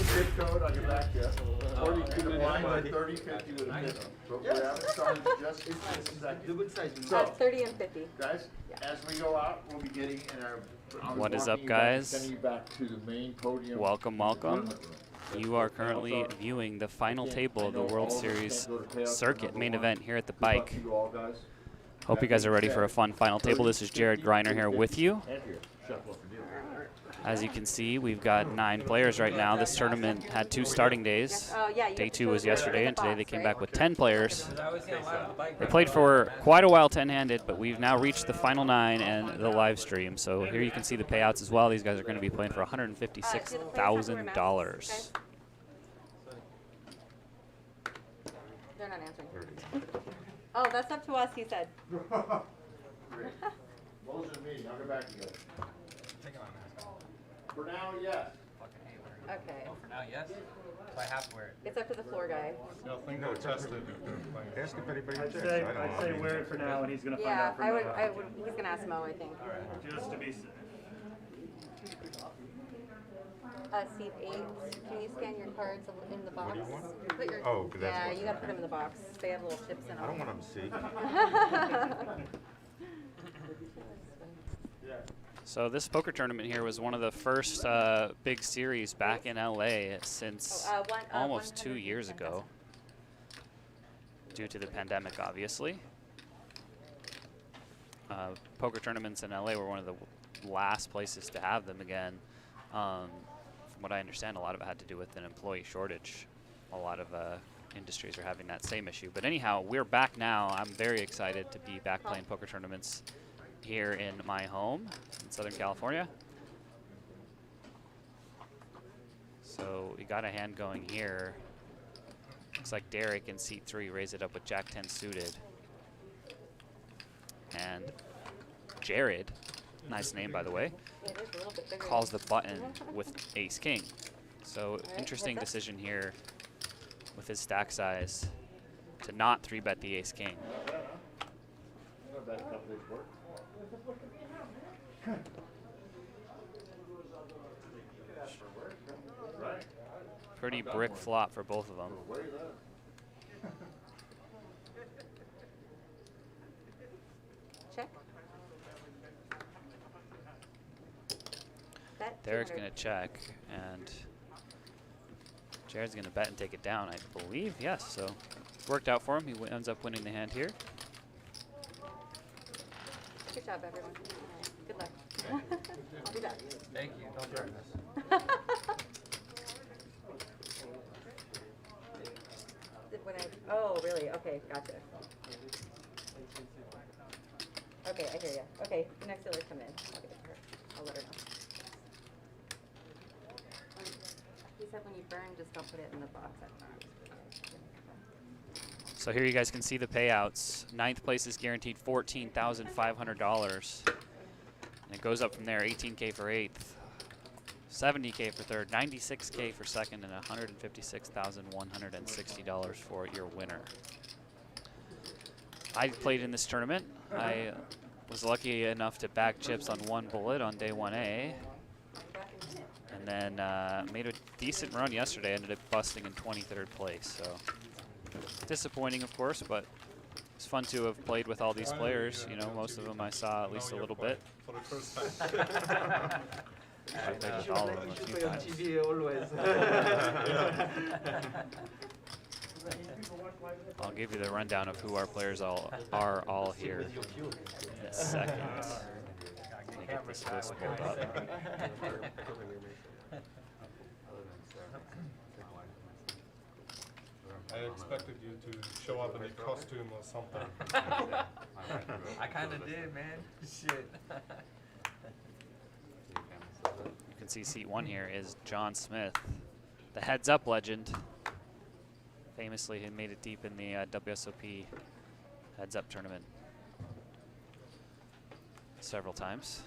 zip code on your back desk. Or you can line with 3050 with a pin. But we haven't started just this second. So, 30 and 50. guys, as we go out, we'll be getting in our. What is up, guys? Sending you back to the main podium. Welcome, welcome. You are currently viewing the final table of the World Series circuit main event here at the bike. Hope you guys are ready for a fun final table. This is Jared Griener here with you. As you can see, we've got 9 players right now. This tournament had 2 starting days. Day 2 was yesterday, and today they came back with 10 players. They played for quite a while 10-handed, but we've now reached the final 9 and the live stream. So here you can see the payouts as well. These guys are going to be playing for $156,000. They're not answering. Oh, that's up to us, he said. Great. Those are me. I'll go back together. For now, yes. Okay. Oh, for now, yes? So I have to wear it. It's up to the floor guy. Nothing no tested. Ask if anybody I'd checks. say wear it for now, and he's gonna find Yeah, out. I would. He's gonna ask Mo, I think. Just to be safe. Seat 8. Can you scan your cards in the box? do you want? Put your, Oh, 'cause that's yeah, what- you gotta put them in the box. They have little chips in them. I don't want them to see. So this poker tournament here was one of the first big series back in LA since almost 2 years ago, due to the pandemic, obviously. Poker tournaments in LA were one of the last places to have them again. From what I understand, a lot of it had to do with an employee shortage. A lot of industries are having that same issue. But anyhow, we're back now. I'm very excited to be back playing poker tournaments here in my home in Southern California. So we got a hand going here. Looks like Derek in seat 3 raised it up with Jack 10 suited. And Jared, nice name by the way, calls the button with Ace King. So interesting decision here with his stack size to not 3-bet the Ace King. Pretty brick flop for both of them. Check. Derek's going to check, and Jared's going to bet and take it down, I believe. Yes, so it worked out for him. He ends up winning the hand here. Good job, everyone. Good luck. I'll be back. Thank you. Don't threaten us. Oh, really? Okay, gotcha. Okay, I hear you. Okay, the next dealer's come in. I'll give it to her. I'll let her know. He said when you burn, just don't put it in the box at front. So here you guys can see the payouts. 9th place is guaranteed $14,500. And it goes up from there, 18K for 8th, 70K for 3rd, 96K for 2nd, and $156,160 for your winner. I played in this tournament. I was lucky enough to bag chips on 1 bullet on day 1A. And then made a decent run yesterday. Ended up busting in 23rd place. So disappointing, of course, but it's fun to have played with all these players. You know, most of them I saw at least a little bit. For the first time. I played with all of them a few times. I'll give you the rundown of who our players are all here in a second. Let me get this list pulled up. I expected you to show up in a costume or something. I kind of did, man. Shit. You can see seat 1 here is John Smith, the Heads Up legend. Famously, he made it deep in the WSOP Heads Up tournament several times.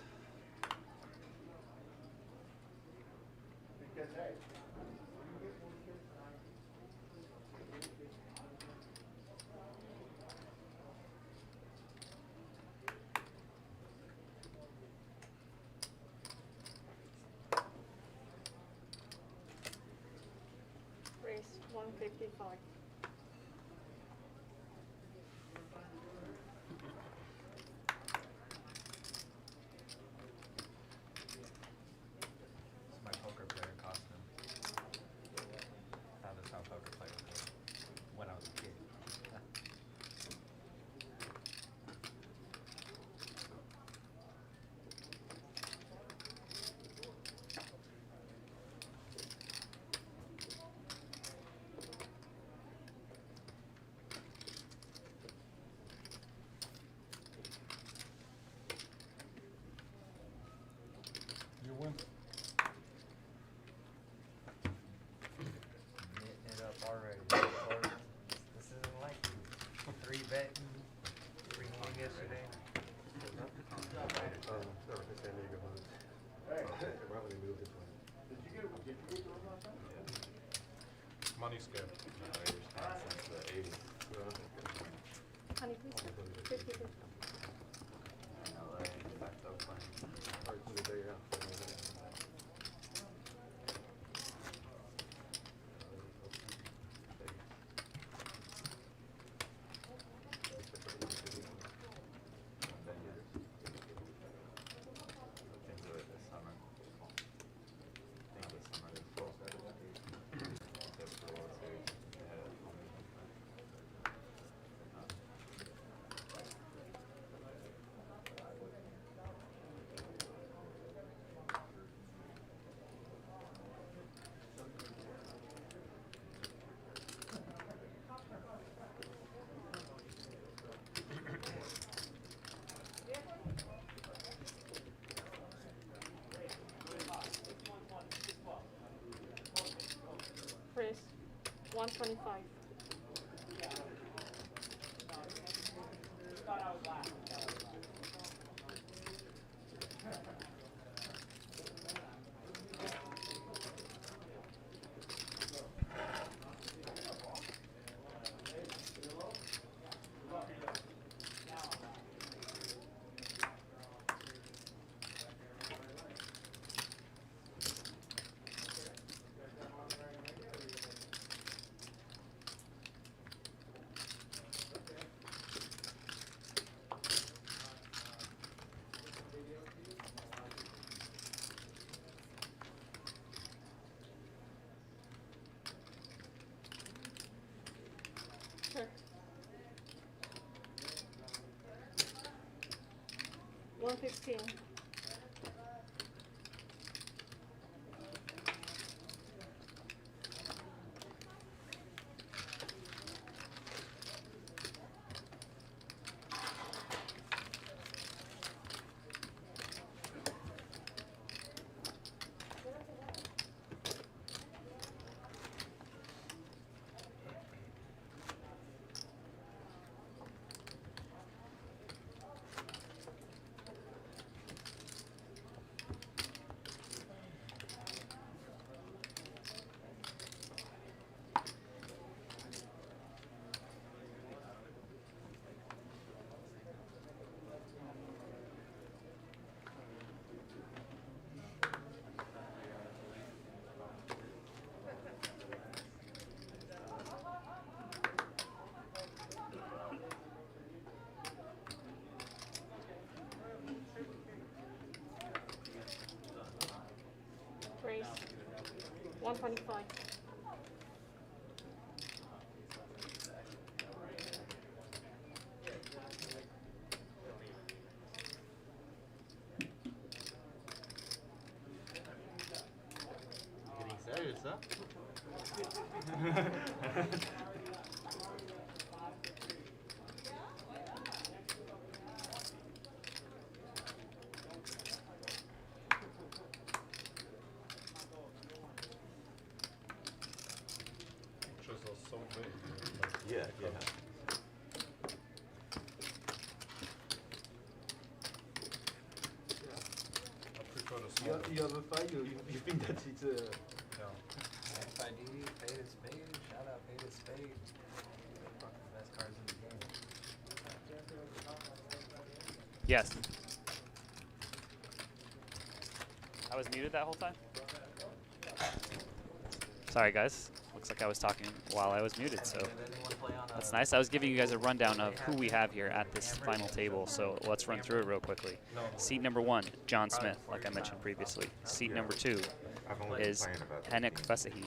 155. This is my poker player costume. Found this how poker players were when I was a kid. You win. Knitting it up already. This isn't like you. 3 betting, 3 won yesterday. Money scam. Honey, please. 50. Chris, 125. Sure. 115. Raise. 125. Getting serious, huh? Pictures are so big. Yeah, yeah. I prefer the small ones. You have a fight, you think that it's Yeah. FID, Fade is Spade. Shout out Fade is Spade. Fucking best cards in the game. Yes. I was muted that whole time? Sorry, guys. Looks like I was talking while I was muted, so that's nice. I was giving you guys a rundown of who we have here at this final table, so let's run through it real quickly. Seat number 1, John Smith, like I mentioned previously. Seat number 2 is Henrik Vesahi.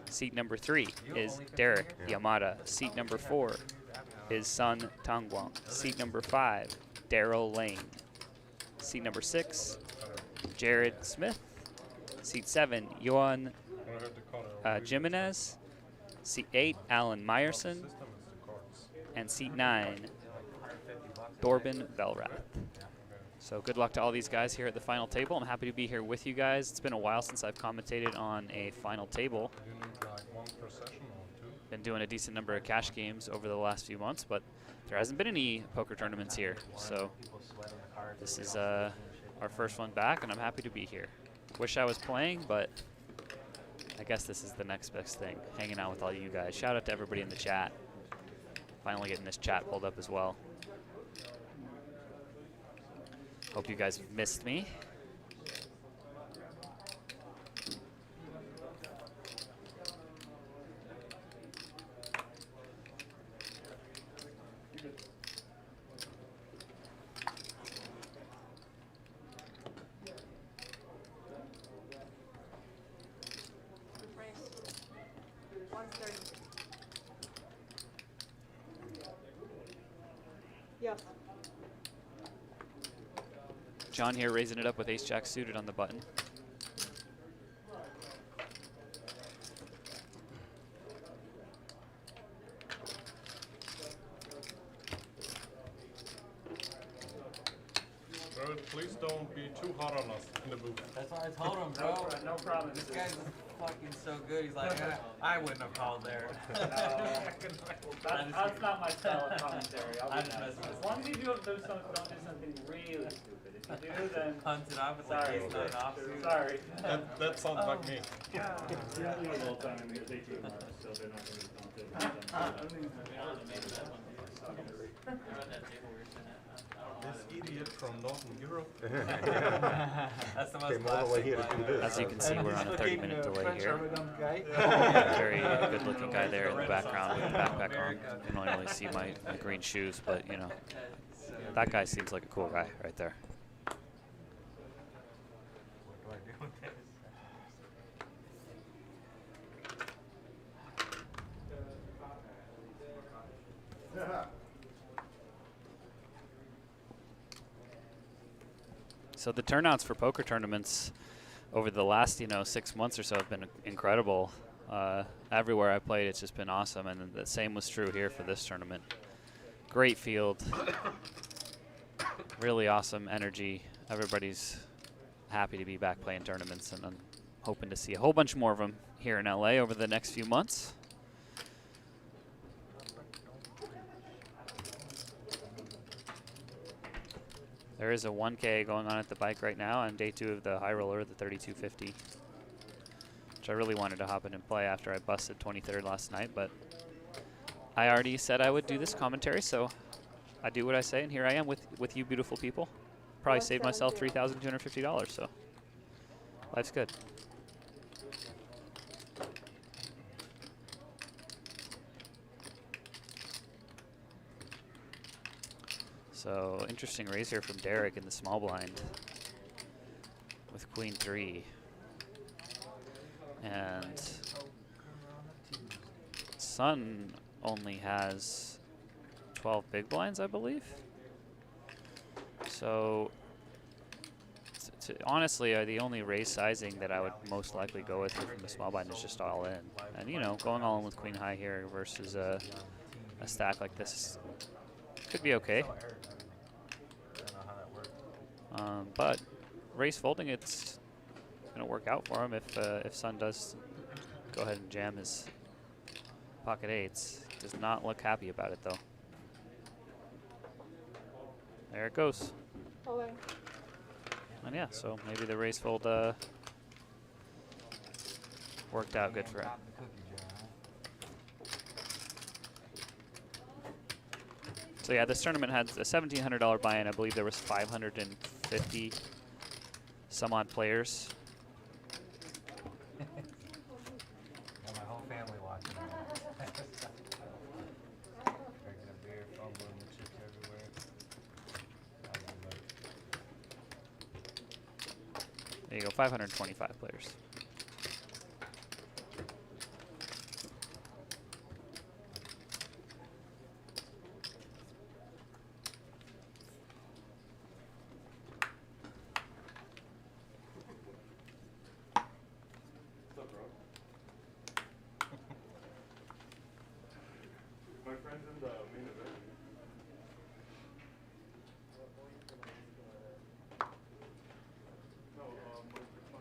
Seat number 3 is Derek Yamada. Seat number 4 is Sun Tangwang. Seat number 5, Daryl Lane. Seat number 6, Jared Smith. Seat 7, Johan Jimenez. Seat 8, Alan Meyerson. And seat 9, Dorben Velrath. So good luck to all these guys here at the final table. I'm happy to be here with you guys. It's been a while since I've commentated on a final table. Been doing a decent number of cash games over the last few months, but there hasn't been any poker tournaments here. So this is our first one back, and I'm happy to be here. Wish I was playing, but I guess this is the next best thing, hanging out with all you guys. Shout out to everybody in the chat. Finally getting this chat pulled up as well. Hope you guys missed me. Yes. John here raising it up with ace-jack suited on the button. Bro, please don't be too hard on us in the booth. That's what I told him, bro. No problem. This guy's fucking so good. He's like, I wouldn't have called there. That's not my style of commentary. I'm just messing with As long as you don't do something really stupid. If you do, then Hunt it up with like sorry. ace nine offsuit. Sorry. That sounds like me. Yeah. The whole time because they do so they're not going to be This idiot from Northern Europe. That's the most classic line. As you can see, we're on a 30-minute delay here. Very good-looking guy there in the background with the backpack on. You can only really see my green shoes, but you know, that guy seems like a cool guy right there. What do I do with this? So the turnouts for poker tournaments over the last, 6 months or so have been incredible. Everywhere I played, it's just been awesome, and the same was true here for this tournament. Great field, really awesome energy. Everybody's happy to be back playing tournaments, and I'm hoping to see a whole bunch more of them here in LA over the next few months. There is a 1K going on at the bike right now on day 2 of the high roller, the 3250, which I really wanted to hop in and play after I busted 23rd last night, but I already said I would do this commentary, so I do what I say, and here I am with you beautiful people. Probably saved myself $3,250, so life's good. So interesting raise here from Derek in the small blind with queen 3. And Sun only has 12 big blinds, I believe. So honestly, the only raise sizing that I would most likely go with from the small blind is just all in. And going all in with queen high here versus a stack like this could be okay. But raise folding, it's going to work out for him if Sun does go ahead and jam his pocket eights. Does not look happy about it, though. There it goes. Holding. And yeah, so maybe the raise fold worked out good for him. So yeah, this tournament had a $1,700 buy-in. I believe there was 550 some odd players. My whole family watches. There you go, 525 players. What's up, bro? My friend's in the main event. No, my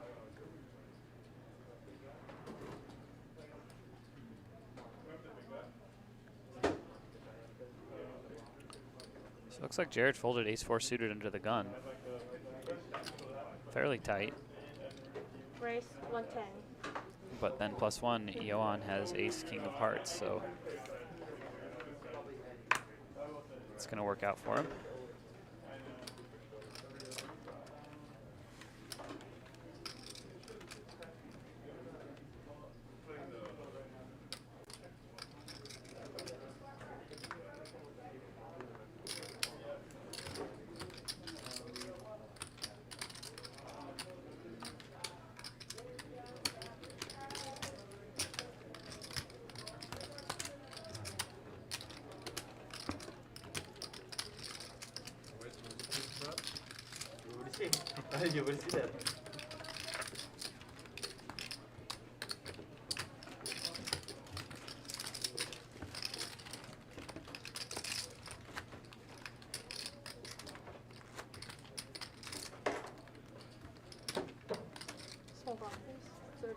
So it looks like Jared folded ace-4 suited into the gun. Fairly tight. Race 110. But then +1, Johan has ace-king of hearts, so it's going to work out for him. You will see that. Hold on, please. 30.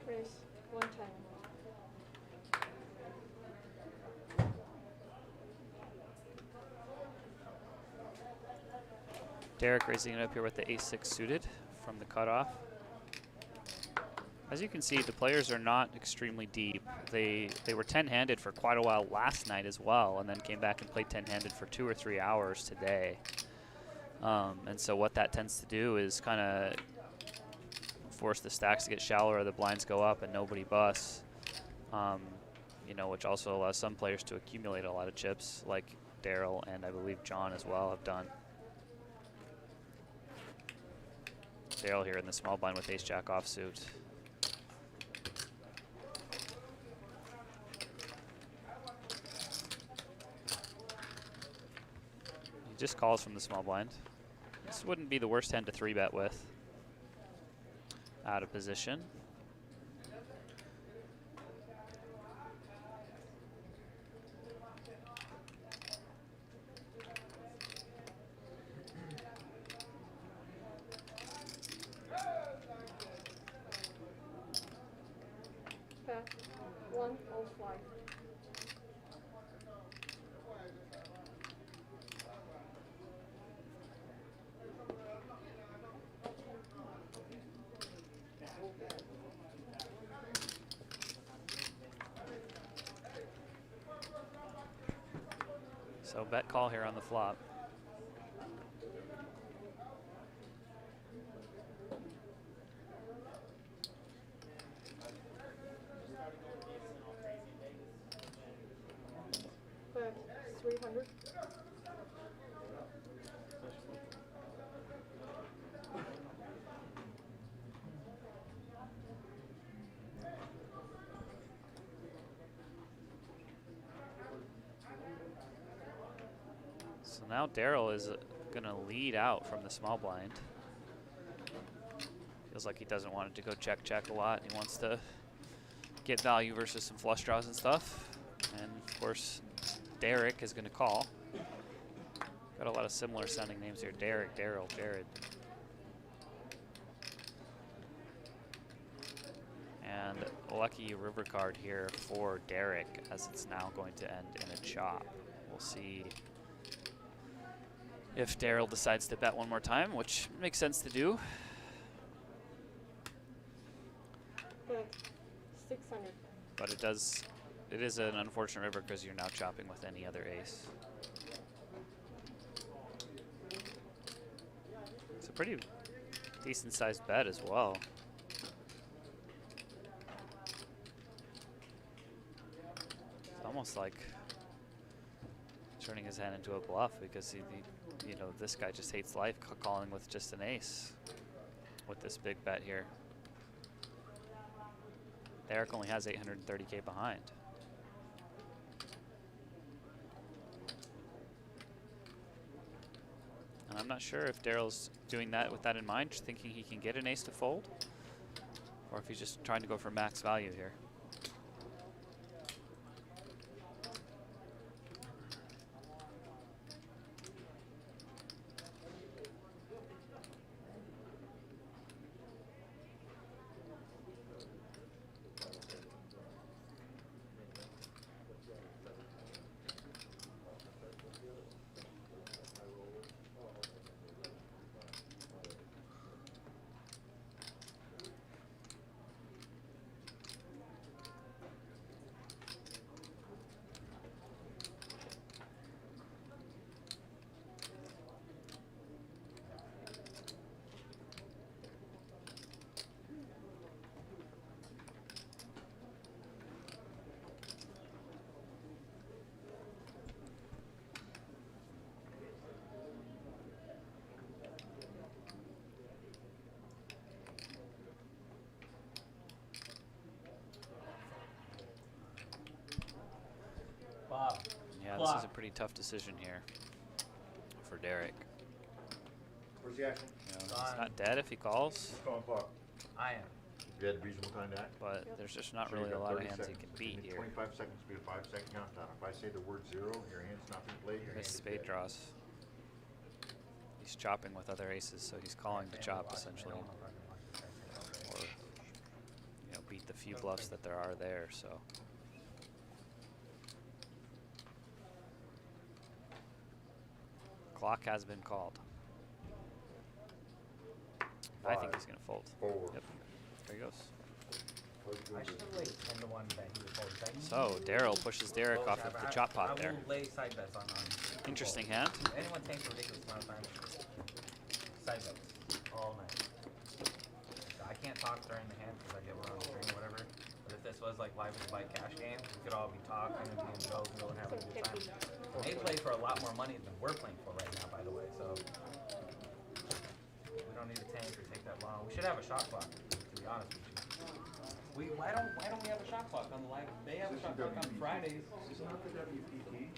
Race 110. Derek raising it up here with the ace-6 suited from the cutoff. As you can see, the players are not extremely deep. They were 10-handed for quite a while last night as well, and then came back and played 10-handed for 2 or 3 hours today. And so what that tends to do is kind of force the stacks to get shallower, the blinds go up, and nobody busts. You know, which also allows some players to accumulate a lot of chips, like Daryl and I believe John as well have done. Daryl here in the small blind with ace-jack offsuit. He just calls from the small blind. This wouldn't be the worst hand to 3-bet with. Out of position. Pass 105. So bet call here on the flop. Pass 300. So now Daryl is gonna lead out from the small blind. Feels like he doesn't want it to go check a lot. He wants to get value versus some flush draws and stuff. And of course, Derek is gonna call. Got a lot of similar sounding names here. Derek, Daryl, Jared. And lucky river card here for Derek, as it's now going to end in a chop. We'll see if Daryl decides to bet one more time, which makes sense to do. But 600. But it is an unfortunate river because you're now chopping with any other ace. It's a pretty decent sized bet as well. It's almost like turning his hand into a bluff because you know, this guy just hates life calling with just an ace with this big bet here. Derek only has 830K behind. And I'm not sure if Daryl's doing that with that in mind, just thinking he can get an ace to fold, or if he's just trying to go for max value here. Bob. Yeah, this is a pretty tough decision here for Derek. Where's the action? You know, he's not dead if he calls, Calling clock. I am. You had reasonable time to act? but there's just not So really you've a got lot of 30 hands he seconds. can Give beat me here. 25 seconds to be a 5-second countdown. If I say the word zero, your hand's not being played, your hand Missed is spade dead. draws. He's chopping with other aces, so he's calling to chop essentially, or you know, beat the few bluffs that there are there. So clock has been called. I think he's gonna fold. Forward. Yep. There he goes. I should have laid 10 to 1 that he would fold. So Daryl pushes Derek off of the chop pot there. I will lay side bets on Interesting hand. Anyone takes a ridiculous amount of time. Side bets all night. I can't talk during the hand because I get one on the screen or whatever. But if this was like live with bike cash game, we could all be talking and being jovial and having a good time. They play for a lot more money than we're playing for right now, by the way. So we don't need to tank or take that long. We should have a shot clock, to be honest with you. Why don't we have a shot clock on the live? They have a shot clock on Fridays. Isn't that the WPT?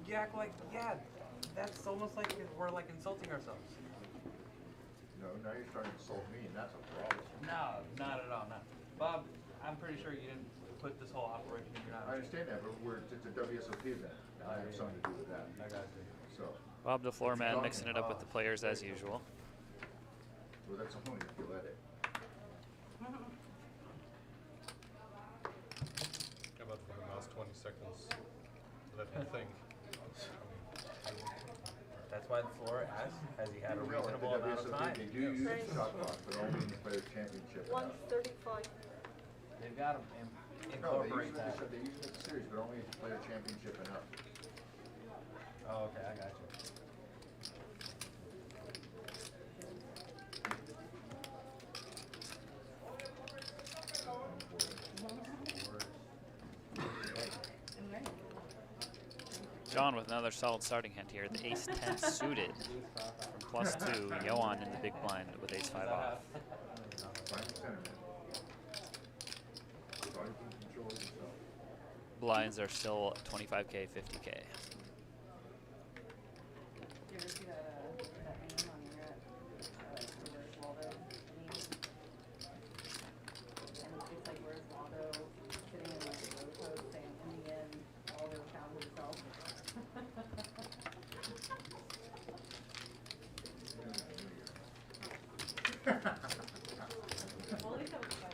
You act like, yeah, that's almost like we're like insulting ourselves. No, now you're starting to insult me, and that's a problem. No, not at all, no. Bob, I'm pretty sure you didn't put this whole operation in your I understand that, but it's a WSOP event. I have something to do with that. I got you. So, Bob the floor man mixing it up with the players as usual. well, that's only if you let it. How about for the last 20 seconds? Let him think. That's why the floor asked, has he had a You know, at the reasonable amount of WSOP, time? they do use the shot clock, but only in the Players' Championship. 135. They've got to No, they incorporate that. use it at the series, but only in the Player Championship and up. Oh, okay, I got you. John with another solid starting hand here. The ace-10 suited from +2. Johan in the big blind with ace-5 off. Find the center, man. That's all you can control is yourself. Blinds are still 25K, 50K. you ever see that meme on the internet? Where's Waldo? Meme? And it's like, where's Waldo sitting in like a road post saying, in the end, Waldo found himself. Well, at least that was fun.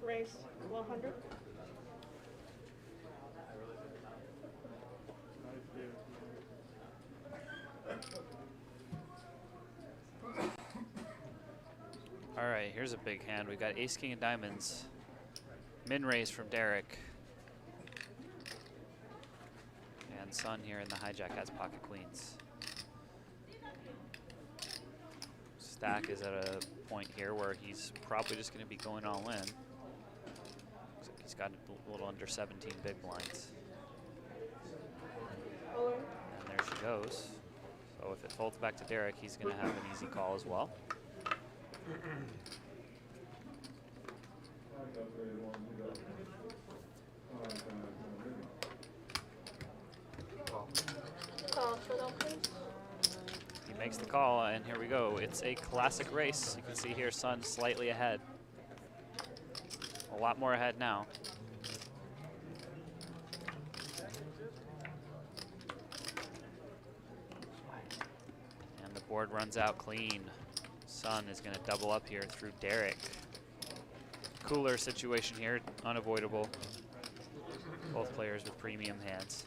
Race 100. All right, here's a big hand. We got ace, king of diamonds. Min raise from Derek. And Sun here in the hijack has pocket queens. Stack is at a point here where he's probably just going to be going all in. Looks like he's got a little under 17 big blinds. And there she goes. So if it folds back to Derek, he's going to have an easy call as well. Call showdown, please. He makes the call, and here we go. It's a classic race. You can see here Sun slightly ahead. A lot more ahead now. And the board runs out clean. Sun is going to double up here through Derek. Cooler situation here, unavoidable. Both players with premium hands.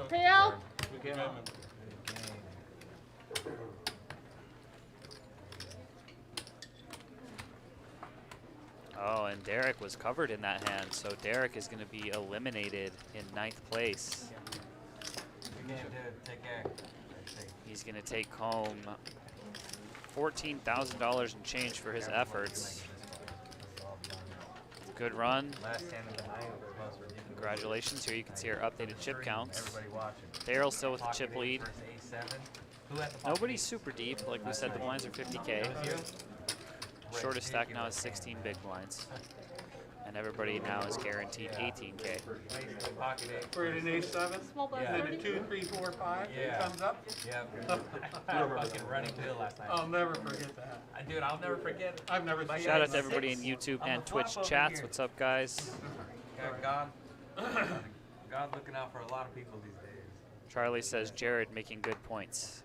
PL. Commitment. Oh, and Derek was covered in that hand, so Derek is going to be eliminated in 9th place. Take care. He's going to take home $14,000 in change for his efforts. Good run. Last hand of the night was most ridiculous. Congratulations. Here you can see our updated chip counts. Everybody watching. Daryl still with the chip lead. Versus A7. Who had the pocket Nobody's eight? super deep. Like we said, the blinds are 50K. It was you? Shortest stack now is 16 big blinds. And everybody now is guaranteed 18K. Basically pocket eight. We're at an A7, Small blind Yeah. and then 30. a 2, 3, 4, 5 Yeah. comes up. Yep. I had a fucking running wheel last night. I'll never forget that. Dude, I'll never forget. I've never seen Shout out to that. everybody in YouTube I'm and a flop Twitch over chats. here. What's up, guys? God, God looking out for a lot of people these days. Charlie says Jared making good points.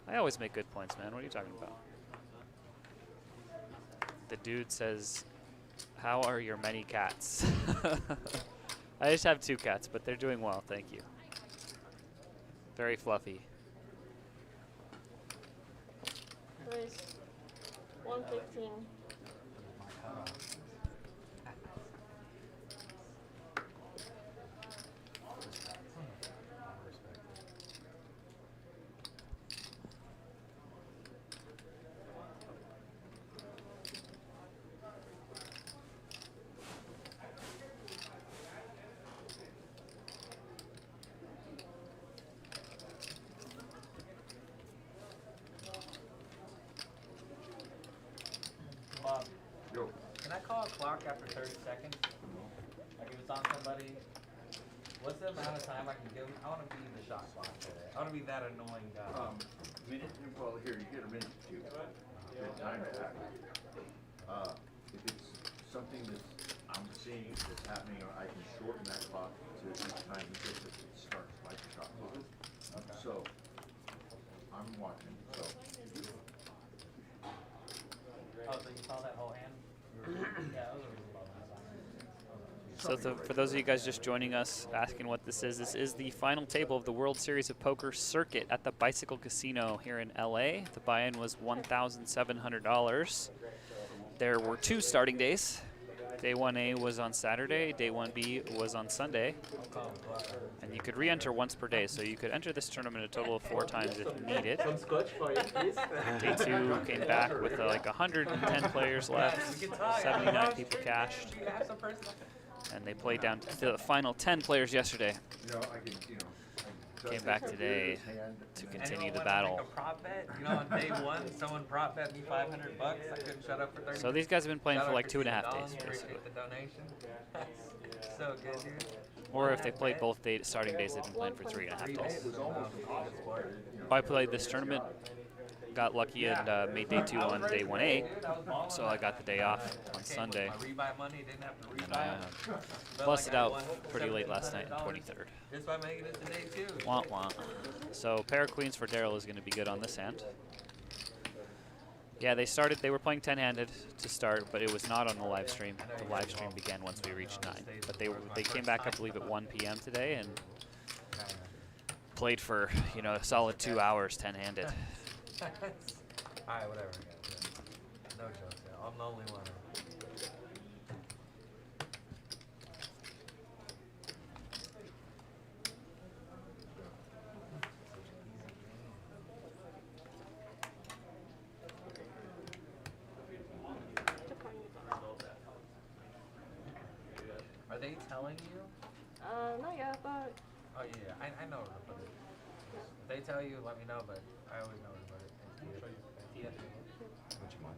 I always make good points, man. What are you talking about? The dude says, how are your many cats? I just have 2 cats, but they're doing well, thank you. Very fluffy. Race 115. Bob, Yo. can I call a clock after 30 seconds? Like if it's on somebody, what's the amount of time I can give them? I want to be the shot clock today. I want to be that annoying guy. Minute, well, here, you get a minute to do. Good time to act. If it's something that I'm seeing that's happening, I can shorten that clock to each time he gets it, it starts like a shot clock. Okay. So, I'm watching, so. Oh, so you saw that whole hand? Yeah, that was a reasonable So for those of you guys just joining us, asking what this is the final table of the World Series of Poker circuit at the Bicycle Casino here in LA. The buy-in was $1,700. There were 2 starting days. Day 1A was on Saturday, day 1B was on Sunday. And you could re-enter once per day, so you could enter this tournament a total of 4 times if needed. Some scotch for you, please. Day 2 came back with like 110 players left, 79 people cashed. And they played down to the final 10 players yesterday. You know, I can, you know. Came back today to continue the battle. Make a prop bet? You know, on day 1, someone prop bet me $500. I couldn't shut up for 30 So these guys have been playing Shout for out like Christine 2.5 Dawn, days, basically. appreciate the donation. That's so good, dude. Or if they played both starting days, they've been playing for 3.5 It days. was almost impossible. I played this tournament, got lucky and made day 2 on day 1A, so I got the day off on Sunday. My rebuy money, didn't have to And rebuy. busted out pretty late last night in 23rd. Just by making it to day 2. Wah wah. So pair of queens for Daryl is going to be good on this hand. Yeah, they were playing 10-handed to start, but it was not on the live stream. The live stream began once we reached 9. But they came back, I believe, at 1 p.m. today and played for, you know, a solid 2 hours 10-handed. Alright, whatever. No jokes. I'm the only one. Are they telling you? Not yet, but Oh yeah, I know where to put it. If they tell you, let me know, but I always know where to put it. Yeah. What you want?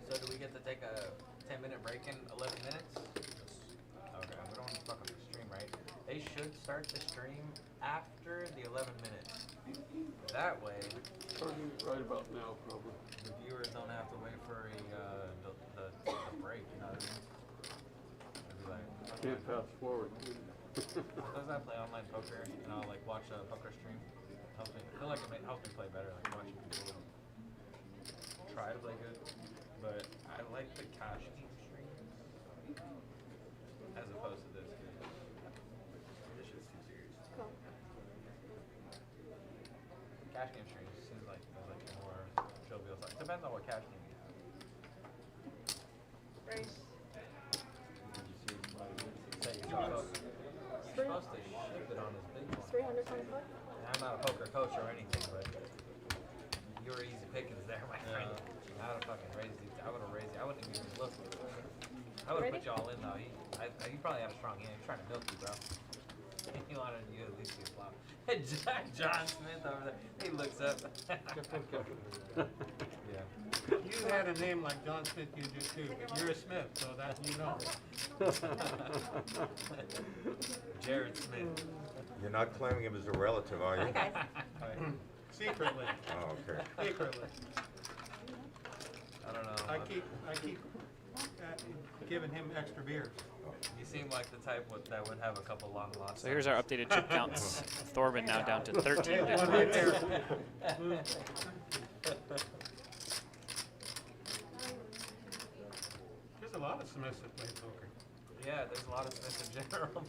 So do we get to take a 10-minute break in 11 minutes? Okay, we don't want to fuck up the stream, right? They should start the stream after the 11 minutes. That way, Starting right about now, probably. the viewers don't have to wait for the break, you know what I mean? It'd be like, Can't fast forward. sometimes I play online poker and I'll like watch a poker stream. Helps me, I feel like it helps me play better, like watching people try to play good. But I like the cash game stream as opposed to this. This shit's too serious. cool. Cash game stream seems like there's like more jovial side. Depends on what cash game you have. Race. Say you're supposed to ship it on his big one. 325. And I'm not a poker coach or anything, but you were easy pickings there, my friend. I would have fucking raised you. I would have raised you. I wouldn't even look. I would have put you all in though. You probably had a strong hand. He's trying to milk you, bro. He wanted you to at least be a flop. John Smith over there. He looks up. Yeah. You had a name like John Smith, you do too, but you're a Smith, so that you know. Jared Smith. You're not claiming him as a relative, are you? Secretly, Oh, okay. secretly. I don't know. I keep giving him extra beers. You seem like the type that would have a couple long losses. So here's our updated chip counts. Thorben now down to 13. One right there. There's a lot of Smiths that play poker. Yeah, there's a lot of Smiths in general.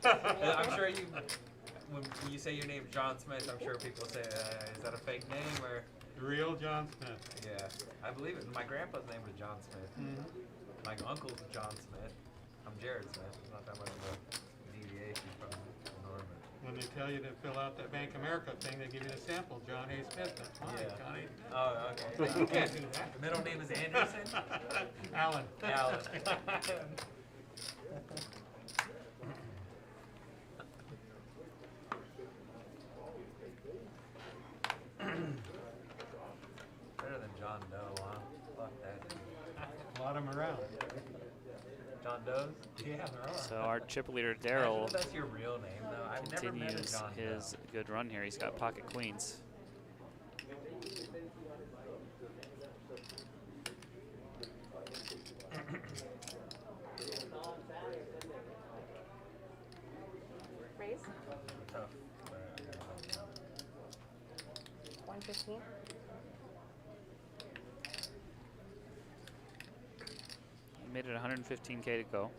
I'm sure when you say your name John Smith, I'm sure people say, is that a fake name or? The real John Smith. Yeah, I believe it. My grandpa's name was John Smith. My uncle's John Smith. I'm Jared Smith. It's not that much of a deviation from the norm. When they tell you to fill out that Bank America thing, they give you the sample, John A. Smith. That's mine, Yeah. John A. Smith. Oh, okay. You can't do that. Middle name is Anderson? Alan. Alan. Better than John Doe, huh? Fuck that. A lot of them around. John Doe's? Yeah, there are. So our chip leader Imagine Daryl if that's your real name, though. I've never met a continues John his Doe. good run here. He's got pocket queens. Raise. Tough. 115. He made it 115K to go.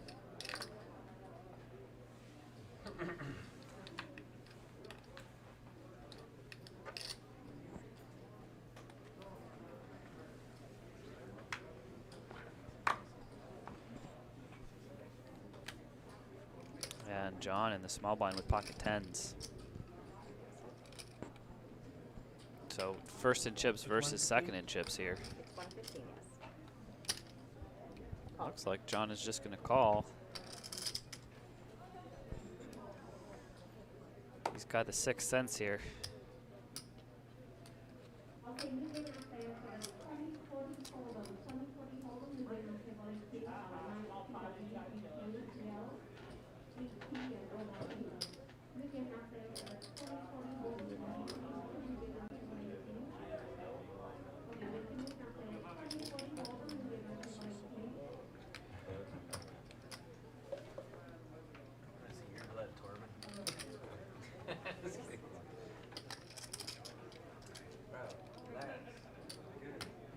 And John in the small blind with pocket tens. So first in chips versus second in chips here. It's 115, yes. Looks like John is just going to call. He's got the 6 cents here.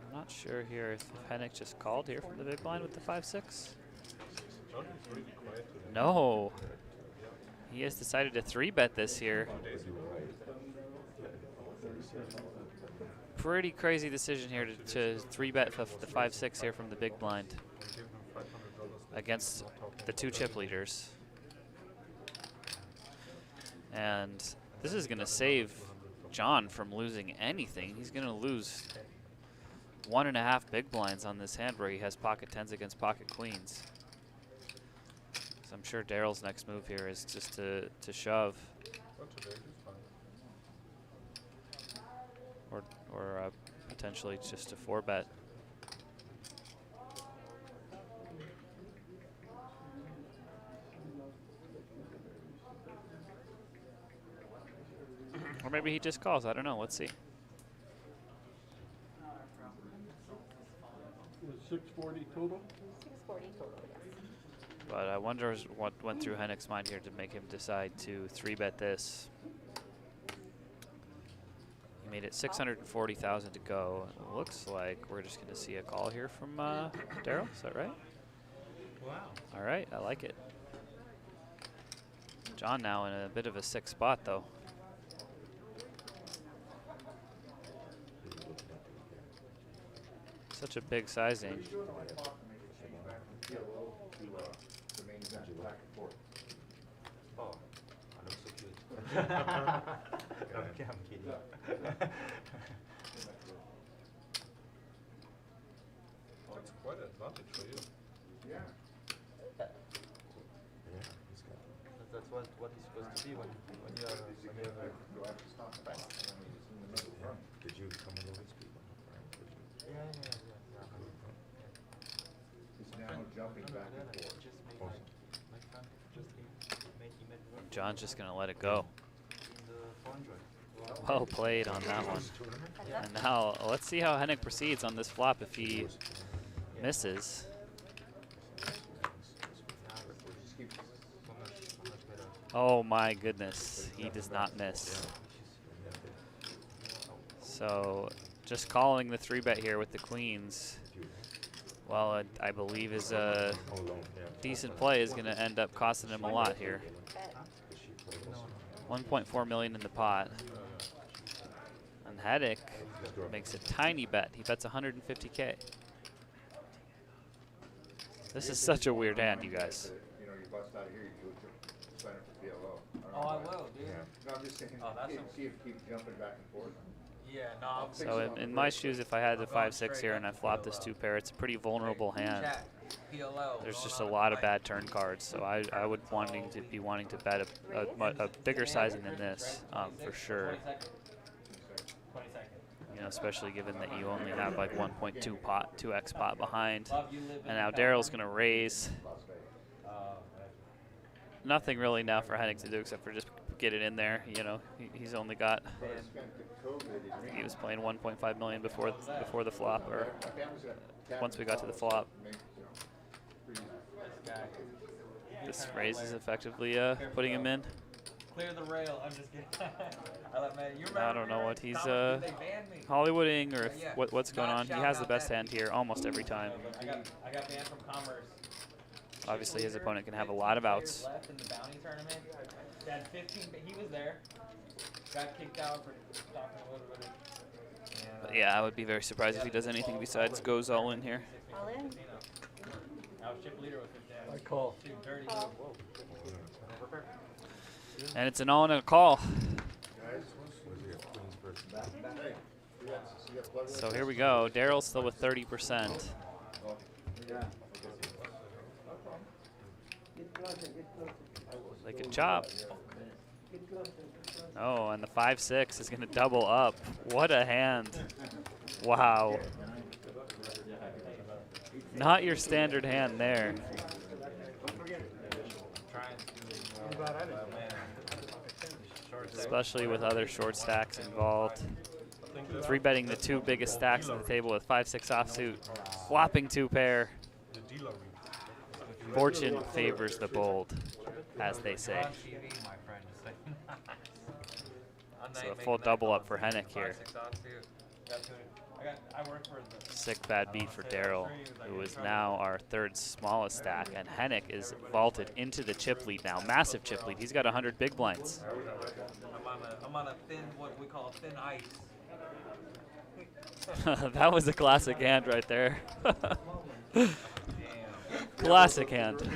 I'm not sure here if Hennick just called here from the big blind with the 5-6. John is really quiet today. No. He has decided to 3-bet this here. Pretty crazy decision here to 3-bet the 5-6 here from the big blind Give him $500 against the 2 chip leaders. And this is going to save John from losing anything. He's going to lose 1.5 big blinds on this hand where he has pocket tens against pocket queens. So I'm sure Daryl's next move here is just to shove Not today, he's fine. or potentially just a 4-bet. Or maybe he just calls. I don't know. Let's see. It was 640 total? 640 total, yes. But I wonder what went through Hennick's mind here to make him decide to 3-bet this. He made it 640,000 to go. It looks like we're just going to see a call here from Daryl. Is that right? Wow. All right, I like it. John now in a bit of a sick spot, though. Such a big sizing. Oh, I look so cute. I'm kidding. That's quite an advantage for you. Yeah, he's got That's what he's supposed to be when you have Did you come in and speak on the Yeah. He's now jumping back and forth. Just make my friend just make him advance John's just going to let it go. in the phone joint. Well played on that one. And now let's see how Hennick proceeds on this flop if he misses. Oh my goodness, he does not miss. So just calling the 3-bet here with the queens, well, I believe is a decent play is going to end up costing him a lot here. 1.4 million in the pot. And Hennick makes a tiny bet. He bets 150K. This is such a weird hand, you guys. You know, you bust out of here, you go sign up for PLO. I don't Oh, I will, dude. Yeah. No, I'm just saying, Oh, that's see if it keeps jumping back and forth. Yeah, no, I'll fix So it. in my shoes, if I had the I'm going 5-6 straight here up and I to flop this PLL. 2-pair, it's a pretty vulnerable hand. Chat, PLL, There's going just a on lot of like bad turn cards, so I would be wanting to bet a bigger sizing than this for sure. 20 seconds. 20 seconds. You know, especially given that you only have like 1.2 pot, 2x pot behind, Love, you live in and now California? Daryl's gonna raise. Nothing really now for Hennig to do except for just get it in there. You know, he's only got. I think he was playing 1.5 million before the flop, or once we got to the flop. This guy. This raise is effectively putting him in. Clear the rail. I'm just kidding. I love, man, you I remember don't know what he's they banned me. Hollywooding or Yeah. what's going on. He Shout has the out best that hand here almost every time. I got banned from Commerce. Obviously, his opponent can have a lot of outs. Left in the bounty tournament. Had 15, but he was there. Got kicked out for talking a little bit. But yeah, I would be very surprised if he does anything besides goes all in here. All in. I was chip leader with 15. I call. Too dirty. Call. And it's an all and a call. So here we go. Daryl's still with 30%. They can chop. Oh, and the 5-6 is going to double up. What a hand. Wow. Not your standard hand there. Especially with other short stacks involved. 3-betting the two biggest stacks on the table with 5-6 offsuit. Flopping 2-pair. Fortune favors the bold, as they say. So a full double up for Hennig here. Sick bad beat for Daryl, who is now our third smallest stack, and Hennig is vaulted into the chip lead now. Massive chip lead. He's got 100 big blinds. I'm on a thin, what we call thin ice. That was a classic hand right there. Classic hand.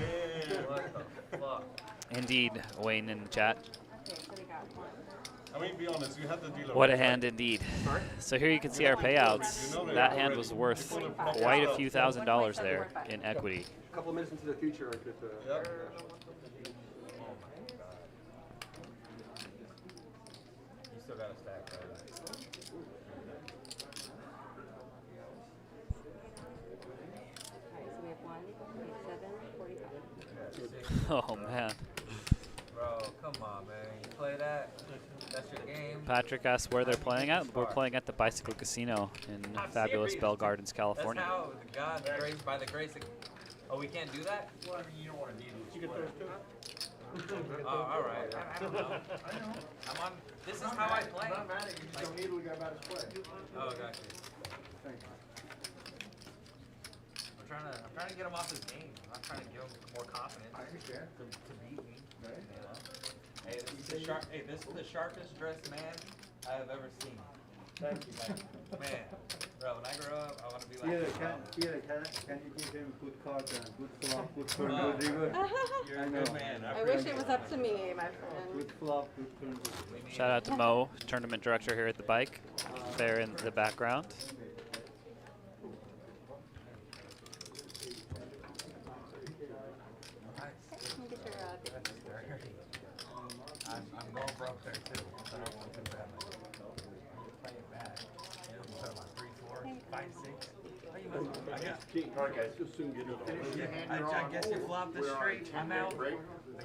Indeed, Wayne in the chat. Okay, so we got one. I mean, be honest, you had the dealer. What a hand indeed. So here you can see our payouts. That hand was worth quite a few $1,000s there in equity. A couple minutes into the future, I could. You still got a stack, right? Alright, so we have 1, 7, 45. Oh man. Bro, come on, man. You play that? That's your game. Patrick asks where they're playing at. We're playing at the Bicycle Casino in fabulous Bell Gardens, California. That's how God, by the grace of... Oh, we can't do that? Well, you don't want to need it. You get those too? Oh, all right. I don't know. I'm on... This is how I play. Not mad at you, just don't need what we got about his play. Oh, gotcha. I'm trying to get him off his game. I'm not trying to give him more confidence. I understand. To beat me. Right. You know? Hey, this is the sharpest dressed man I have ever seen. Thank you. Like, man, bro, when I grow up, I want to be like this. Can you give him good cards and good flop, good turn, good river? You're a good man. I wish it was up to me, my friend. Good flop, good turn. Shout out to Mo, tournament director here at the bike, there in the background. Can you get your That's dirty. I'm going broke there too. I don't want to do that. Play it back. You know, 3, 4, 5, 6. Oh, you must, I guess. All right, guys. Just soon get it over. I guess you flopped this straight. I'm out.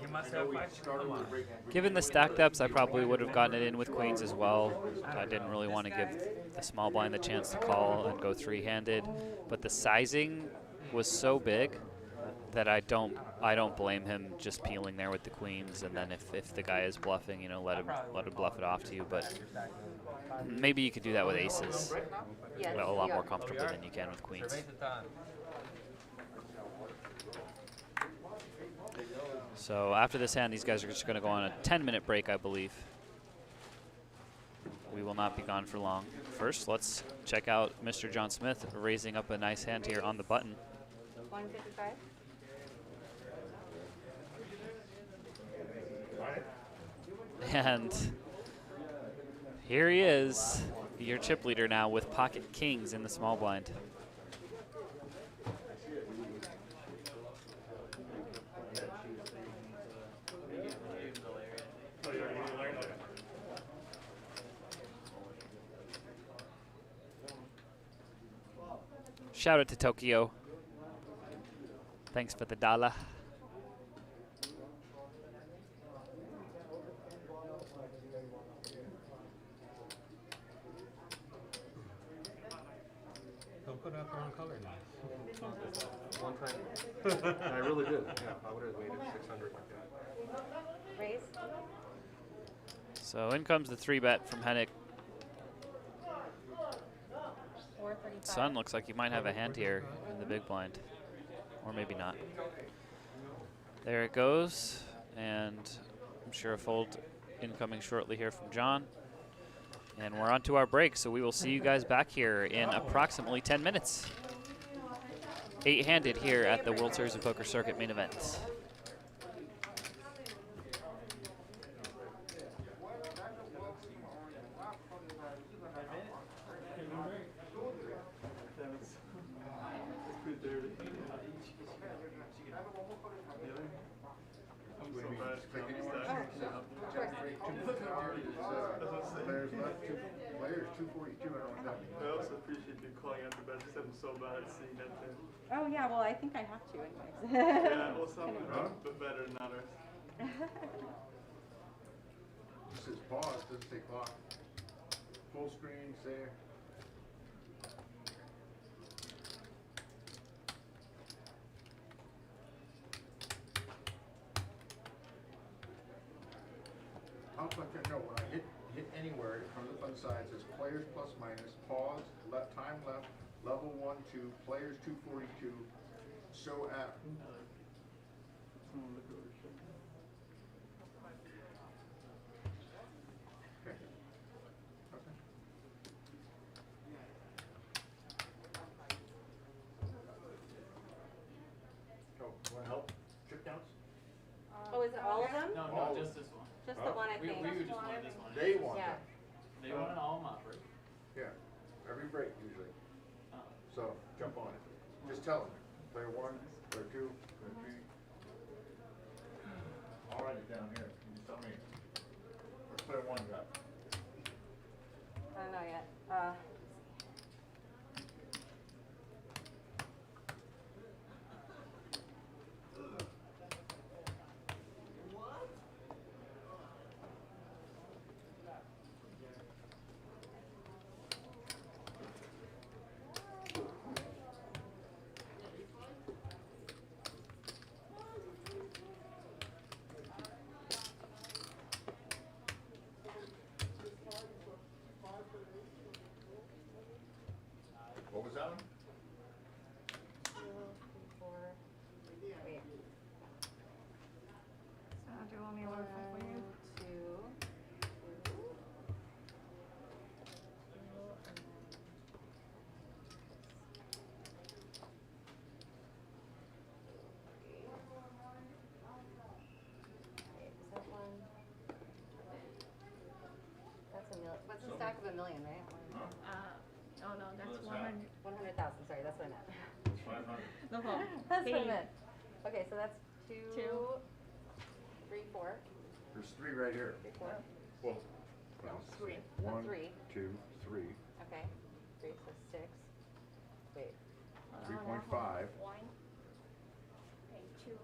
You must have 5. Come on. Given the stack depths, I probably would have gotten it in with queens as well. I didn't really want to give the small blind the chance to call and go three-handed, but the sizing was so big that I don't blame him just peeling there with the queens, and then if the guy is bluffing, you know, let him bluff it off to you. But maybe you could do that with aces. Yes, Well, a lot we more are. comfortably than you can with queens. Survey the time. So after this hand, these guys are just going to go on a 10-minute break, I believe. We will not be gone for long. First, let's check out Mr. John Smith raising up a nice hand here on the button. 155. And here he is, your chip leader now with pocket kings in the small blind. Shout out to Tokyo. Thanks for the dollar. Don't put out the wrong color now. One time. I really did, yeah, I would've made it 600 like that. Raise. So in comes the 3-bet from Hennick. 435. Sun looks like you might have a hand here in the big blind. Or maybe not. There it goes. And I'm sure a fold incoming shortly here from John. And we're on to our break, so we will see you guys back here in approximately 10 minutes. 8-handed here at the World Series of Poker Circuit main event. Players 242, I don't know what that means. I also appreciate you calling out the best because I'm so bad at seeing that thing. Oh yeah, well I think I have to anyways. Yeah, well, some of them, but better than others. This is pause, doesn't say clock. Full screen, say. How about that? No, when I hit anywhere, it comes up on the side, it says players plus minus, pause, time left, level 1, 2, players 242, show app. Okay. Okay. Oh, want help? Chip counts? Oh, is it all of them? No, Oh. no, just this one. Just Huh? the one, I We think. would just want this one. They want Yeah. them. They want an all mop, right? Yeah, every break usually. Oh. So jump on it. Just tell them. Player 1, player 2, player 3. I'll write it down here. You just tell me. Where's player 1 got? I don't know yet. What was that one? 2, 4. Wait. Do you want me to look for you? 2, 2. Wait, is that one? That's a million. What's the stack of a million, right? Oh no, that's What's 100. 100,000. Sorry, that's what I meant. 500. No problem. That's what I Hey. meant. Okay, so that's 2, 3, 4. There's 3 right here. 3, 4. Well, No, 3. 1, three. 2, 3, Okay. 3, so 6. Wait. 3.5. 1, 2,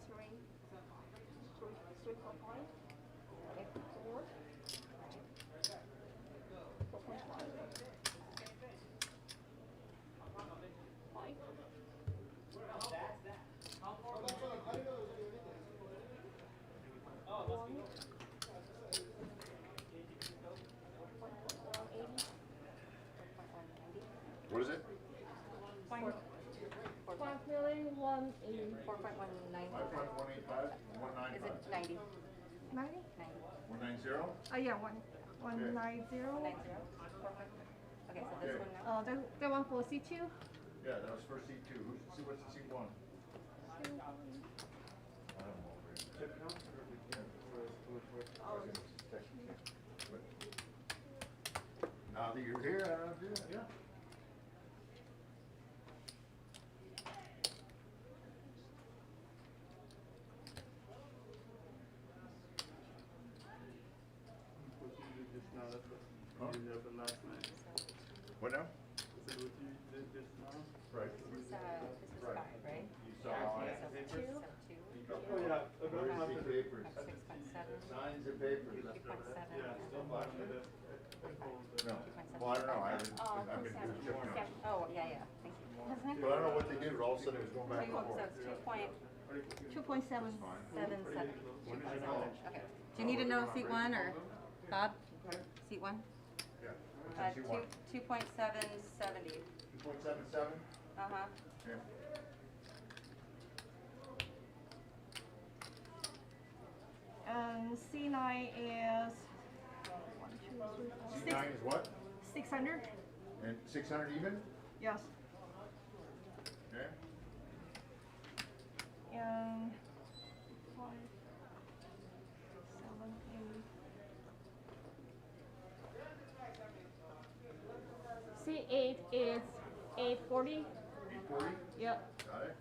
3, 3.5, Okay. 4, 4.5, 5. What is it? 5,180,000. 4.195. 5.185, Is 195. it 90? 90? 90. 190? Yeah, 190. 90? Okay, so this Okay. one now? That one for C2. Yeah, that was for C2. Who's, see what's the C1? I don't know. Chip count? that you're here, I don't do it. Yeah. What you did just now, that's what you did the last night. What now? Is that what you did just now? Right. This is Right. 5, right? You saw all Okay, that. so 2. Oh, yeah. Where's the papers? 6.7. Signs and papers. 2.7. Yeah, still watching it. No. Well, I don't know, I haven't, I've been doing chip counts. Oh, yeah, thank you. But I don't know what they did, all of a sudden it was going back and So forth. it's 2.77. When did you know? Okay. Do you need to know seat 1 or Bob? Seat 1? Yeah. What's you want? 2.770. 2.77? Uh-huh. Yeah. And C9 is C9 is what? 600. And 600 even? Yes. Okay. And 5, 7, 8. C8 is 840. 840? Yep. Got it.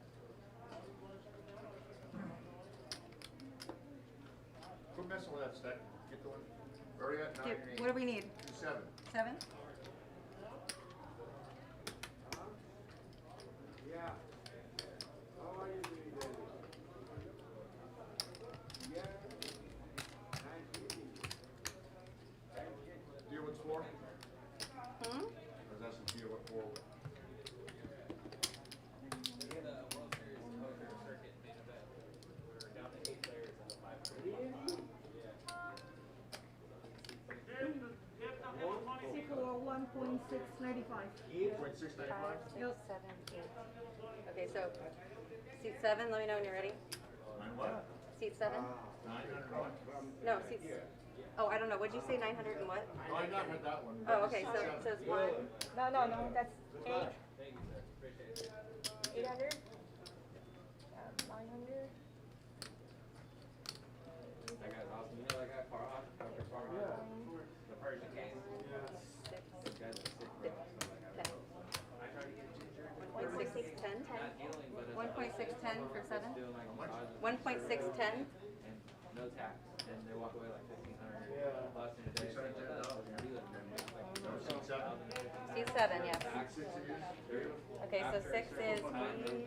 Quit messing with that stack. Get the one. We already got 9 and 8. What do we need? 7. 7? Deal what's for? Hmm? Or is that some deal what for? C4 1.695. 1.695? 7, 8. Okay, so seat 7, let me know when you're ready. Mine what? Seat 7? 901. No, seat. Oh, I don't know. What'd you say? 900 and what? Oh, I not had that one. Oh, okay. So it says 1. No, that's 8. 800. 900. That guy's awesome. You know that guy Farhan? Dr. Farhan? The Persian case? This guy's a sick bro. I tried to get ginger. 1.610? Not healing, but it's 1.610 for 7? doing like massages. 1.610? And no tax. And they walk away like 1,500 plus in a day. No, seat 7? Seat 7, yes. 6 it is? Okay, so 6 is we.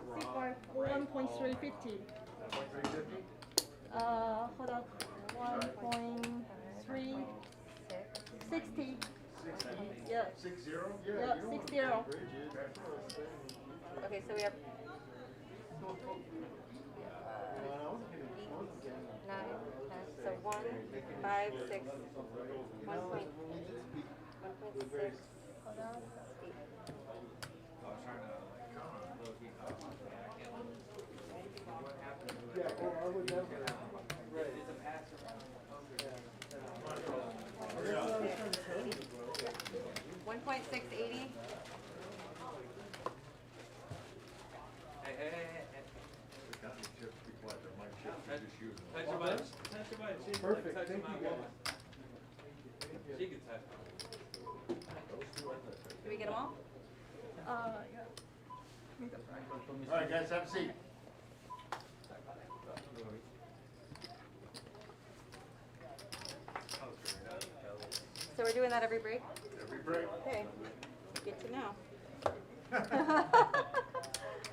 C5 1.350. 1.350? Hold up. 1.360. 60? Yeah. 60? Yeah, 60. Okay, so we have 9, 10. So 1, 5, 6, 1.6. Hold up. $1.680. Hey. Got these chips, be quiet, they're my chips, they're just using them. Touch your butt. Touch your butt. She Perfect, touch thank my you, woman. She can touch my Those two I thought. Did we get them all? Yeah. All right, guys, have a seat. So we're doing that every break? Every break. Okay, good to know.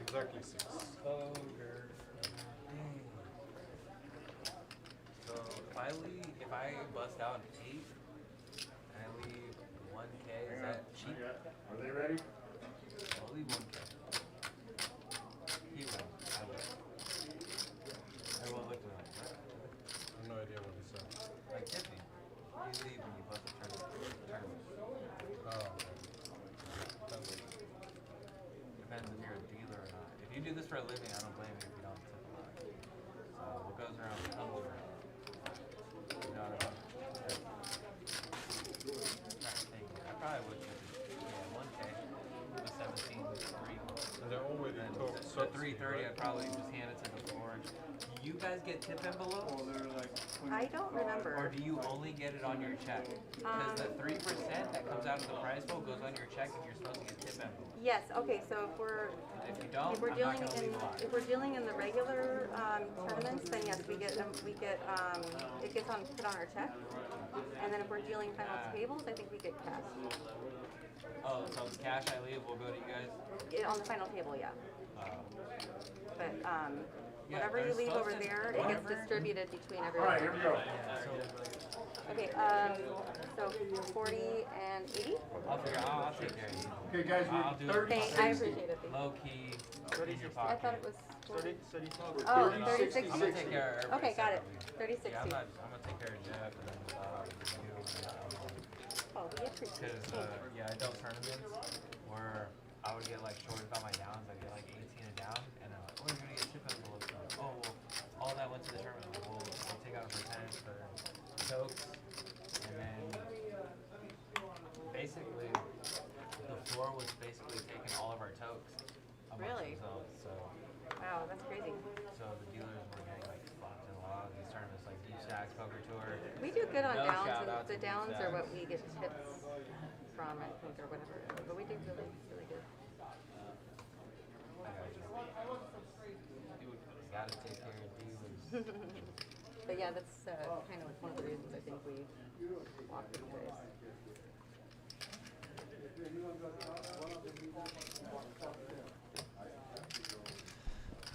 Exactly 6. So if I bust out an 8 and I leave 1K, is that cheap? Are they ready? I'll leave 1K. He will. I will. I will look at him. I have no idea what he said. Like Tiffany. You leave when you bust a tournament. Oh, okay. Depends if you're a dealer or not. If you do this for a living, I don't blame you if you don't tip a lot. So what goes around comes around. You know what I mean? I'm trying to think. I probably would tip it. Yeah, 1K with 17 3. So 3:30, I'd probably just hand it to the floor. Do you guys get tip envelopes? I don't Or remember. do you only get it on your check? Because the 3% that comes out of the prize pool goes on your check and you're supposed to get tip envelopes. Yes, okay, so If you don't, if we're I'm dealing not gonna in, leave a lot. if we're dealing in the regular, tournaments, then yes, it gets put on our check. And then if we're dealing final tables, I think we get cash. Oh, so the cash I leave will go to you guys? On the final table, yeah. But, Yeah, whatever you there's leave over supposed to- there, it gets distributed between All everyone. right, here we go. Okay, so 40 and 80? I'll figure I'll take care of you. Okay, guys, I'll we're do 30. Thank, I appreciate it, thank you. Low key, in your I pocket. thought it was 40. 30, Oh, 30, 30, 60. I'm gonna take care of everybody Okay, got it. separately. 30, 60. Yeah, I'm gonna take care of Jeff and then you and Oh, we appreciate because it. yeah, I do tournaments where I would get like shorted on my downs. I'd get like 18 a down, and I'm like, oh, you're gonna get tip envelopes. Like, oh, well, all that went to the tournament. Like, well, we'll take out a percentage for tokes, and then basically the floor was basically taking all of our tokes amongst Really? themselves. So Wow, that's crazy. the dealers were getting like flopped in a lot of these tournaments, like Deep Stacks, Poker Tour. We do good on No downs, shout and out to the Deep downs are what Stacks. we get tips from, I think, or whatever. But we do really, really good. I got you. Gotta take care of dealers. But yeah, that's kind of one of the reasons I think we walked with you guys.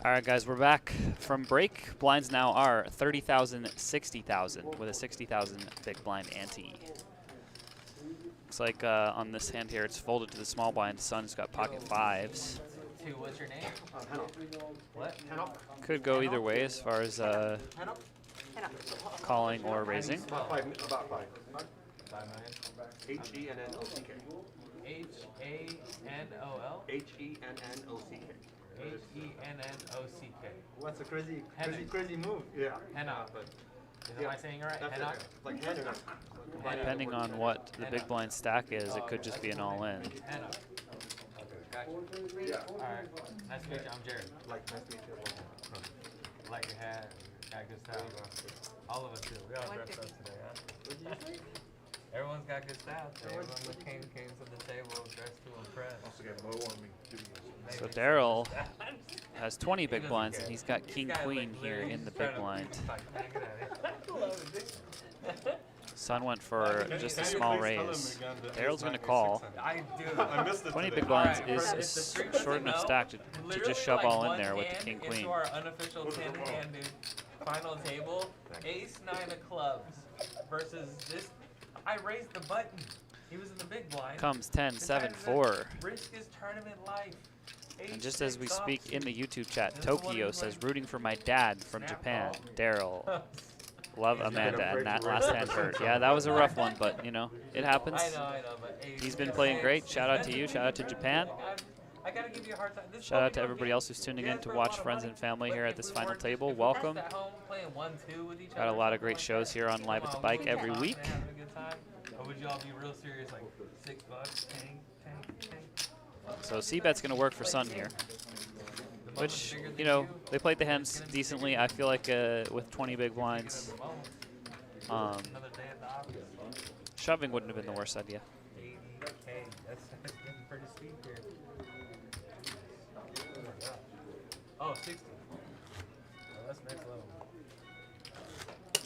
All right, guys, we're back from break. Blinds now are 30,000, 60,000 with a 60,000 big blind ante. Looks like on this hand here, it's folded to the small blind. Sun's got pocket fives. Two, what's your name? What? Could go either way as far as calling or raising. About 5. 5 million. H-E-N-N-O-C-K. H-A-N-O-L? H-E-N-N-O-C-K. H-E-N-N-O-C-K. What's a crazy Hennock. move? Yeah. Hennock. But Am I saying it right? that's Hennock? it. Like Hennock. Depending on what the big blind stack is, it could just be an all-in. Hennock. Gotcha. Alright. Nice to meet you. I'm Jared. Like, nice to meet you as well. Like your hat. Got good style. All of us do. We all dressed up today, huh? Everyone's got good style today. Everyone that came to the table dressed to impress. Also got Mo on me. So Daryl has 20 big blinds, and he's got king queen here in the big blind. Sun went for just a small raise. Daryl's going to call. I do. I missed it 20 today. big blinds Alright, is for- a if the street doesn't short enough know, stack to literally just shove like all in one there with the hand king queen. into our unofficial 10-handed final table, ace 9 of clubs versus this. I raised the button. He was in the big blind. Comes 10, This 7, guy's 4. Risk his tournament life. And Ace just as we 6 speak in the offsuit. YouTube chat, This is what Tokyo he's says, like. rooting for my dad from Snap Japan, call. Daryl. Love He's Amanda, gonna and break that the last record. hand hurt. Yeah, that was a rough one, but, you know, it happens. I know, but ace He's been 6, playing great. it's Shout out to meant you. be. Shout out to Japan. I gotta give you a hard time. This is Shout what out we to do. everybody else who's tuning in Yes, to for a watch lot of friends money, and family but here if at this we final weren't- table. if we Welcome. weren't at home playing 1-2 with each Got a other, lot of great come shows here on Live at the on, Bike would you every be week. having a good time? Or would you all be real serious, like $6, tank? So C-bet's going to work for Sun here, The moment which, bigger than you know, they played the hands decently. I feel like with 20 big blinds, Another day at the office. shoving wouldn't have been the worst idea. 80K. That's getting pretty steep here. Oh my god. Oh, 60. Oh, that's next level.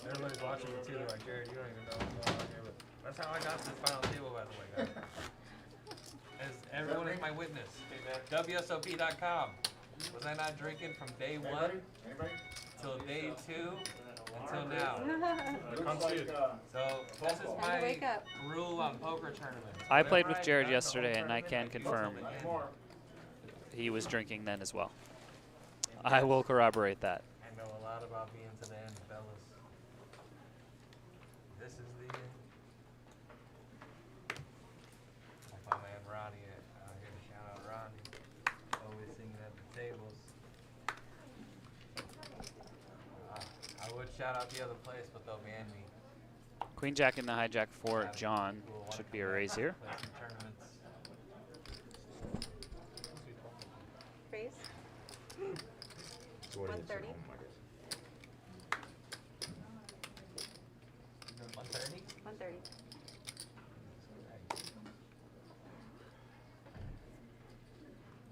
Everybody's watching you too. They're like, Jared, you don't even know what's going on here. But that's how I got to this final table, by the way, guys. As everyone is my witness. WSOP.com. Was I not drinking from day 1 till day 2 until now? Come see it. So this is Time to my wake up. rule on poker tournaments. I played Whenever with Jared got yesterday, the and I can tournament, confirm I he was drinking then as well. I will corroborate that. know a lot about being to the end, fellas. This is the my man Ronnie out here to shout out Ronnie. Always singing at the tables. I would shout out the other place, but they'll ban me. Queen Jack in the hijack for John. Who will wanna Should come be a back raise and here. play some tournaments. Raise? 130. 130? 130.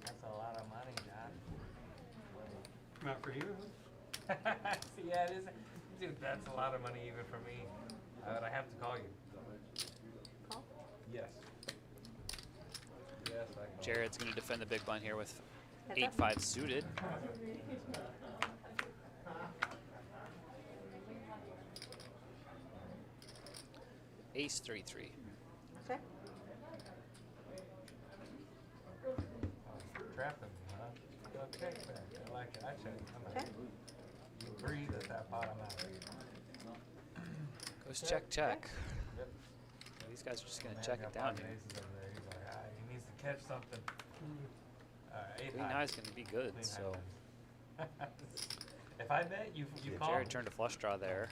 That's a lot of money, John. Not for you. See, yeah, it is. Dude, that's a lot of money even for me. But I have to call you. Call. Yes. Yes, I call. Jared's going to defend the big blind here with Heads up. 8-5 suited. Ace 3-3. Okay. Trapping me, huh? Okay, fair. I like it. I check. I'm Okay. out. You breathe at that pot, I'm out. Goes check, check. Yep. These guys are just going to Man check got it down five here. aces over there. He's like, he needs to catch something. Eight Queen high is going to be good, Queen so high. If I bet, you call. Jared turned a flush draw there.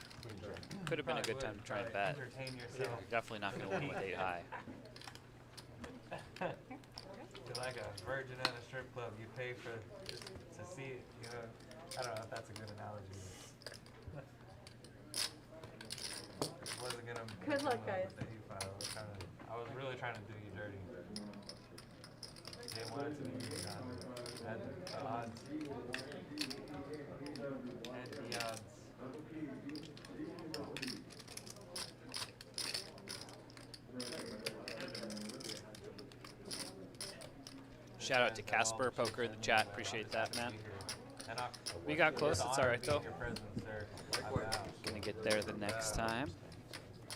Could have been a good time to try and bet. Entertain You're yourself. definitely not going to win with 8 high. You're like a virgin at a strip club. You pay for to see it. You know, I don't know if that's a good analogy. Wasn't gonna. Good luck, come up guys. with the E5. I was really trying to do you dirty. They wanted to be at the odds. At the odds. Shout out to Casper Poker in the chat. Appreciate that, man. We got close. It's all right, though. Gonna get there the next time.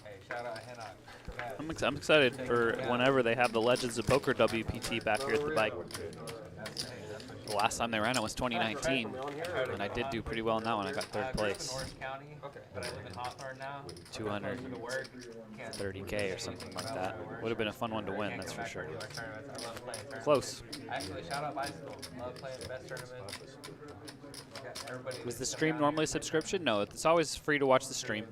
Hey, shout out Henok for that. I'm excited for whenever they have the Legends of Poker WPT back here at the bike. The last time they ran it was 2019, and I did do pretty well in that one. I got third place. Orange County, but I live in Hawthorne now. 230K or something like that. Would have been a fun one to win, that's for sure. I love playing tournaments. Close. Actually, shout out Bicycle. Love playing the best tournaments. Was the stream normally a subscription? No, it's always free to watch the stream.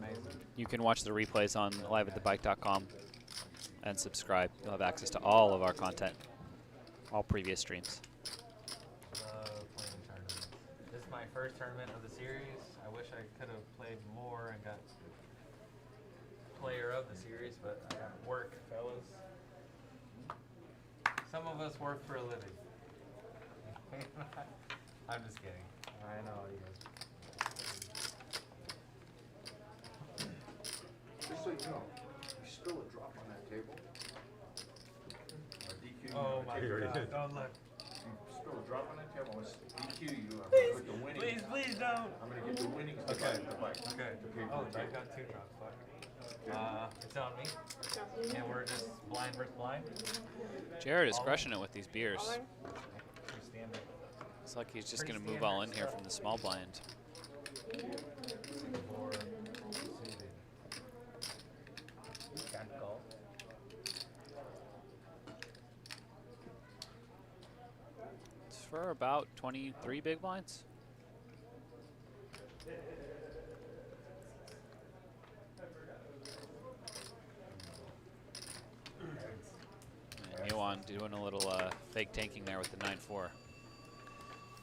You can watch the replays on liveatthebike.com and subscribe. You'll have access to all of our content, all previous streams. Love playing tournaments. This is my first tournament of the series. I wish I could have played more and got player of the series, but I got work, fellas. Some of us work for a living. I'm just kidding. I know you guys. Just so you know, you spill a drop on that table. Or DQ you Oh on the my table. God! Don't look. You spill a drop on that table, I'm gonna DQ you. I'm gonna put the winnings. Please don't. I'm gonna get the winnings to Okay. the bike. Okay. Okay, Oh, for the I table. got 2 drops. Fuck. It's on me. And we're just blind versus blind. Jared is crushing it with these beers. Pretty standard. It's like he's just going to move all in here from the small blind. 4 suited. Can't call. It's for about 23 big blinds. And Yohan doing a little fake tanking there with the 9-4.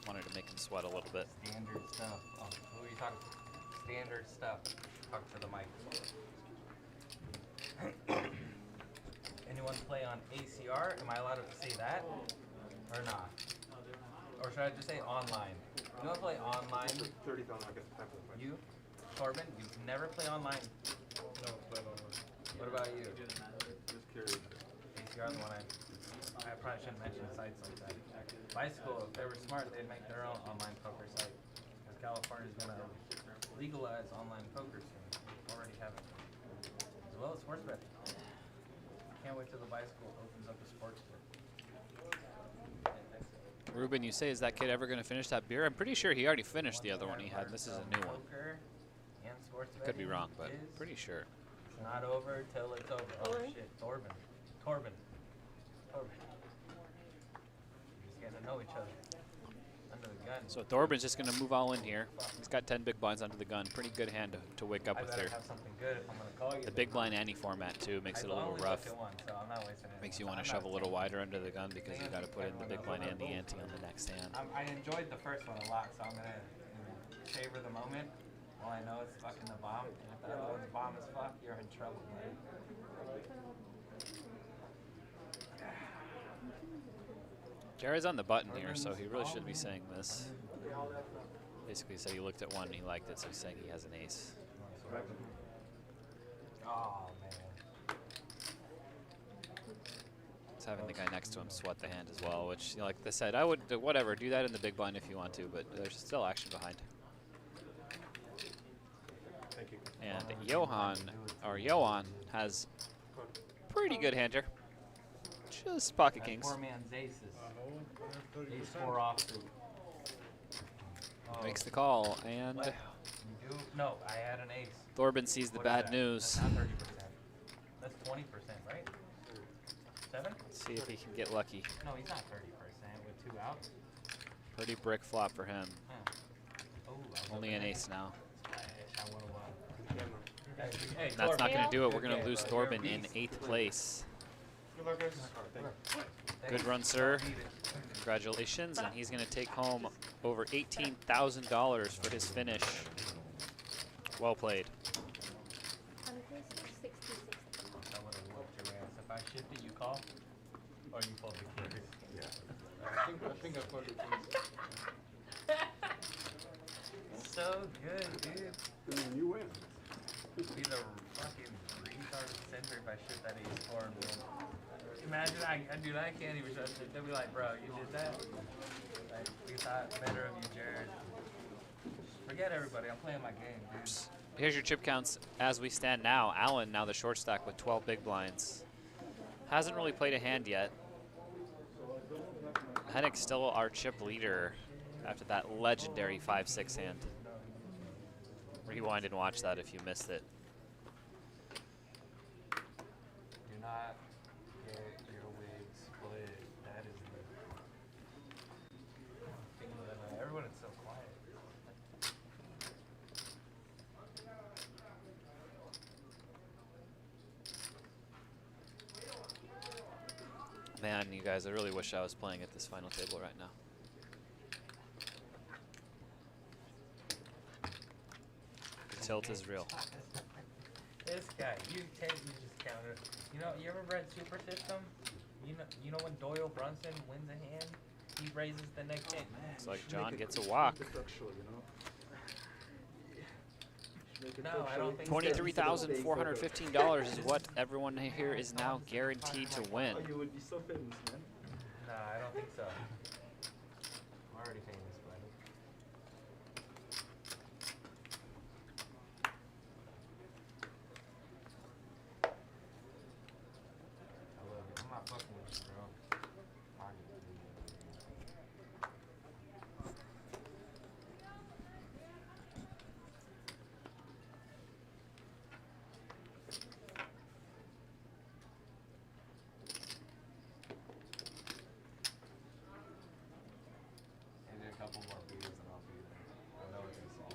Wanted to make him sweat a little bit. Standard stuff. Oh, who are you talking to? Standard stuff. Talk to the mic. Anyone play on ACR? Am I allowed to say that? Or not? Or should I just say online? You don't play online? 30,000, I guess, half of the fight. You? Corbin, you never play online. No, play online. What about you? Just curious. ACR is the one I probably shouldn't mention sites like that. Bicycle, if they were smart, they'd make their own online poker site. Because California's going to legalize online poker soon. Already have it. As well as sports betting. Can't wait till the Bicycle opens up a sports book. Ruben, you say, is that kid ever going to finish that beer? I'm pretty sure he already finished the other one he had. This is a new one. Poker and sports Could be betting wrong, but is pretty sure. not over till it's over. Oh shit, Torben. Torben. We're just getting to know each other. Under the gun. So Thorben's just going to move all in here. He's got 10 big blinds under the gun. Pretty good hand to wake up I with better there. have something good if I'm gonna call you. The big blind ante format too makes it a little only rough. looked at one, so I'm not wasting it. Makes you want to shove a little wider under the gun because you got to put in the big blind and the ante on the next hand. I enjoyed the first one a lot, so I'm gonna savor the moment while I know it's fucking the bomb. And if the other one's bomb as fuck, you're in trouble, man. Jared's on the button here, so he really should be saying this. Basically said he looked at one and he liked it, so he's saying he has an ace. Oh, man. He's having the guy next to him sweat the hand as well, which, you know, like I said, I would, whatever, do that in the big blind if you want to, but there's still action behind. Thank you. And Johan has pretty good hand here. Just pocket kings. Poor man's aces. Ace 4 offsuit. Oh. Makes the call, and You do? No, I had an ace. Thorben sees the What is bad that? news. That's not 30%. That's 20%, right? 7? See if he can get lucky. No, he's not 30% with 2 outs. Pretty brick flop for him. Huh. Oh, Only an ace now. I would've won. Hey, That's not going to do it. We're Okay, going to lose you're a Thorben in beast. 8th place. Good luck, guys. Good run, sir. Congratulations. And he's going to take home over $18,000 for his finish. Well played. I would've whooped your ass. If I shift it, you call? Or you fold the kings? I think I put it So good, dude. in. You win. Be the fucking retarded center if I shift that ace 4 and win. Imagine, dude, I can't even trust it. They'll be like, bro, you did that? Like, we thought better of you, Jared. Forget everybody, I'm playing my game, dude. Here's your chip counts as we stand now. Allen now the short stack with 12 big blinds. Hasn't really played a hand yet. Hennick's still our chip leader after that legendary 5-6 hand. Rewind and watch that if you missed it. Do not get your wig split. That is the thing that everyone is so quiet. Man, you guys, I really wish I was playing at this final table right now. The tilt is real. This guy, you just counter. You ever read Super System? You know when Doyle Brunson wins a hand, he raises the next hand. Looks like John gets a walk. No, I don't think $23,415 is what everyone here is now guaranteed to win. You would be so famous, man. No, I don't think so. I'm already famous, buddy. I love you. I'm not fucking with you, bro. I get it. Maybe a couple more beers and I'll be there. I know it's insane.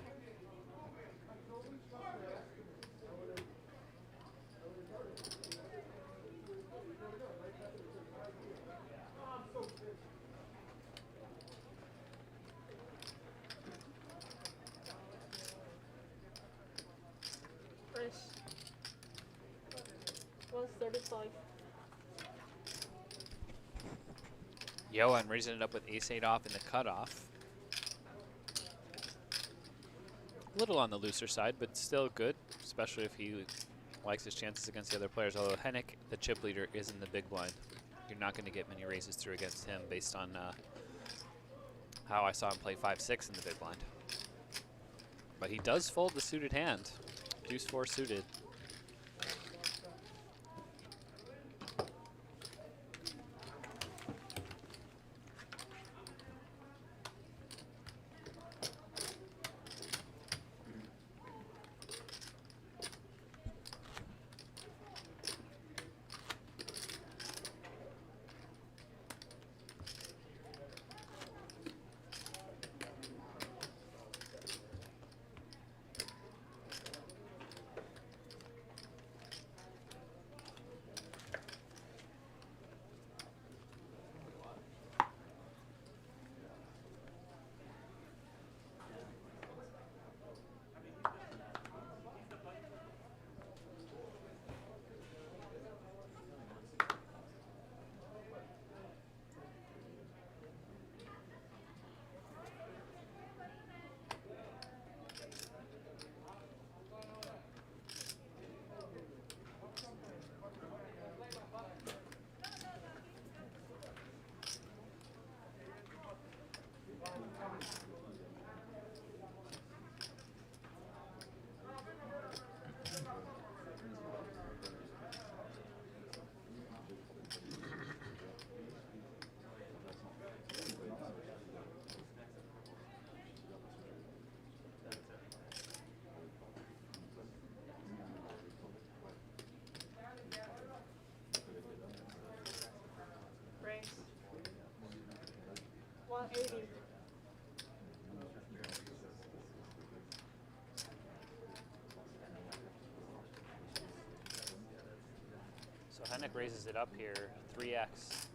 Fresh. 135. Johan raising it up with ace-8 off in the cutoff. A little on the looser side, but still good, especially if he likes his chances against the other players. Although Hennick, the chip leader, is in the big blind. You're not going to get many raises through against him based on how I saw him play 5-6 in the big blind. But he does fold the suited hand. Deuce 4 suited. 180. So Hennick raises it up here, 3x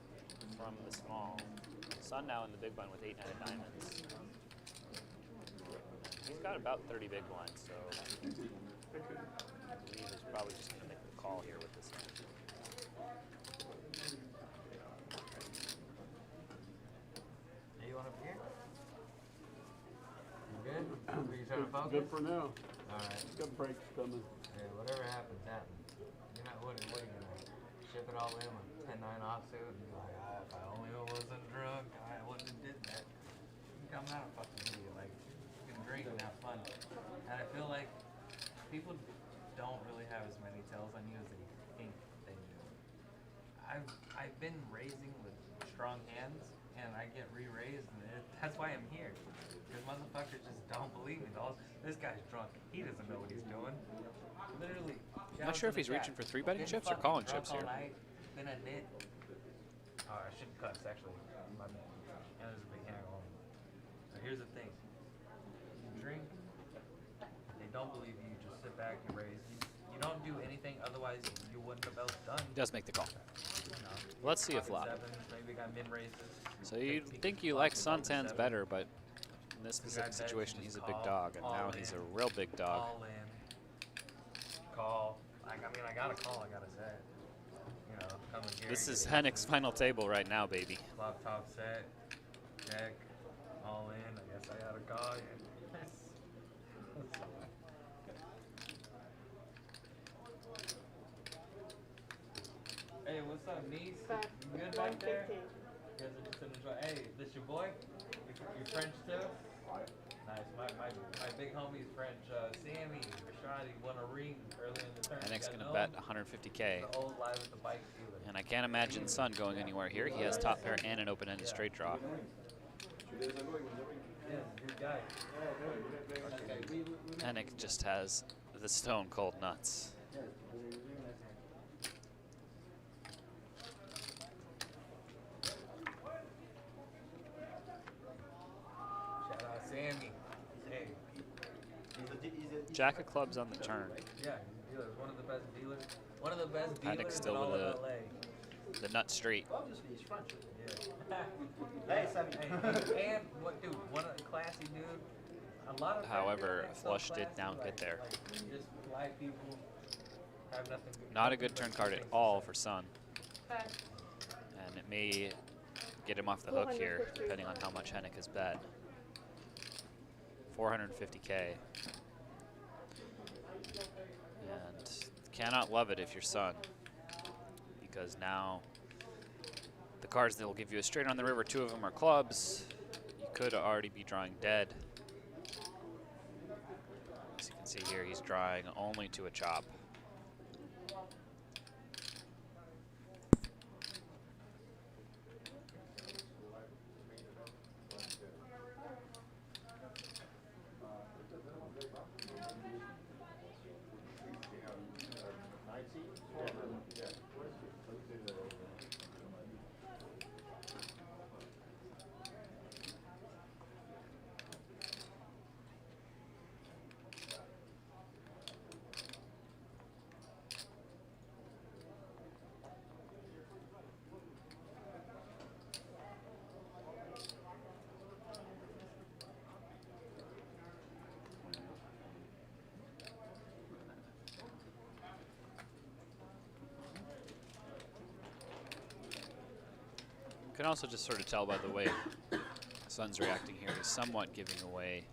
from the small. Sun now in the big blind with 8-9 of diamonds. He's got about 30 big blinds, so I believe he's probably just going to make the call here with this hand. Hey, you want a beer? You good? Are you trying to focus? Good for now. Alright. Got breaks coming. Yeah, whatever happens, happens. You're not, what are you gonna ship it all in with 10-9 offsuit and be like, ah, if I only wasn't drunk, I wouldn't have did that. I'm not a fucking idiot. Like, you can drink and have fun. And I feel like people don't really have as many tells on you as they think they do. I've been raising with strong hands, and I get re-raised, and that's why I'm here. Because motherfuckers just don't believe me. This guy's drunk. He doesn't know what he's doing. Literally. I'm not sure if he's reaching for 3-betting chips or calling chips here. Been a nit. Oh, I shouldn't cuss, actually. My bad. Yeah, there's a big hand on me. So here's the thing. You drink, they don't believe you, just sit back and raise. You don't do anything, otherwise you wouldn't have else done. He does make the call. You know, Let's see a flop. sevens, maybe got mid raises. So you think you like Sun's hands better, but in this specific situation, he's a big dog, and now he's a real big dog. All in. Call. I mean, I gotta call, I gotta say. You know, coming here. This is Hennick's final table right now, baby. Flop top set. Check. All in. I guess I gotta call you. Hey, what's up, niece? You good back there? You guys are just enjoy. Hey, this your boy? You French too? Nice. My big homie's French. Sammy, Rashad, he won a ring earlier in the tournament. Hennick's going to bet 150K. The old live with the bike dealer. And I can't imagine Sun going anywhere here. He has top pair and an open-ended straight draw. Yeah, good guy. Hennick just has the stone cold nuts. Shout out Sammy. Hey. Jack of clubs on the turn. Yeah, he's a dealer. One of the best dealers. One of the best Hennick dealers still in all with of LA. the nut street. Obviously, he's French. Yeah. And what, dude? What a classy dude. A lot of However, French flush so did classy, not get there. Like, just black people have nothing. Not a good turn card at things to all say. for Sun. And it may get him off the hook here, depending on how much Hennick has bet. 450K. And cannot love it if you're Sun, because now the cards that will give you a straight on the river, 2 of them are clubs. You could already be drawing dead. As you can see here, he's drawing only to a chop. You can also just sort of tell by the way Sun's reacting here. He's somewhat giving away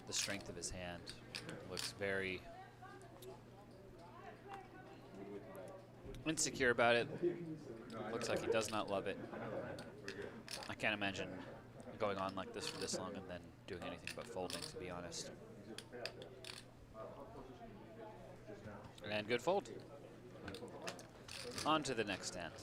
the strength of his hand. Looks very insecure about it. Looks like he does not love it. I can't imagine going on like this for this long and then doing anything but folding, to be honest. And good fold. On to the next hand.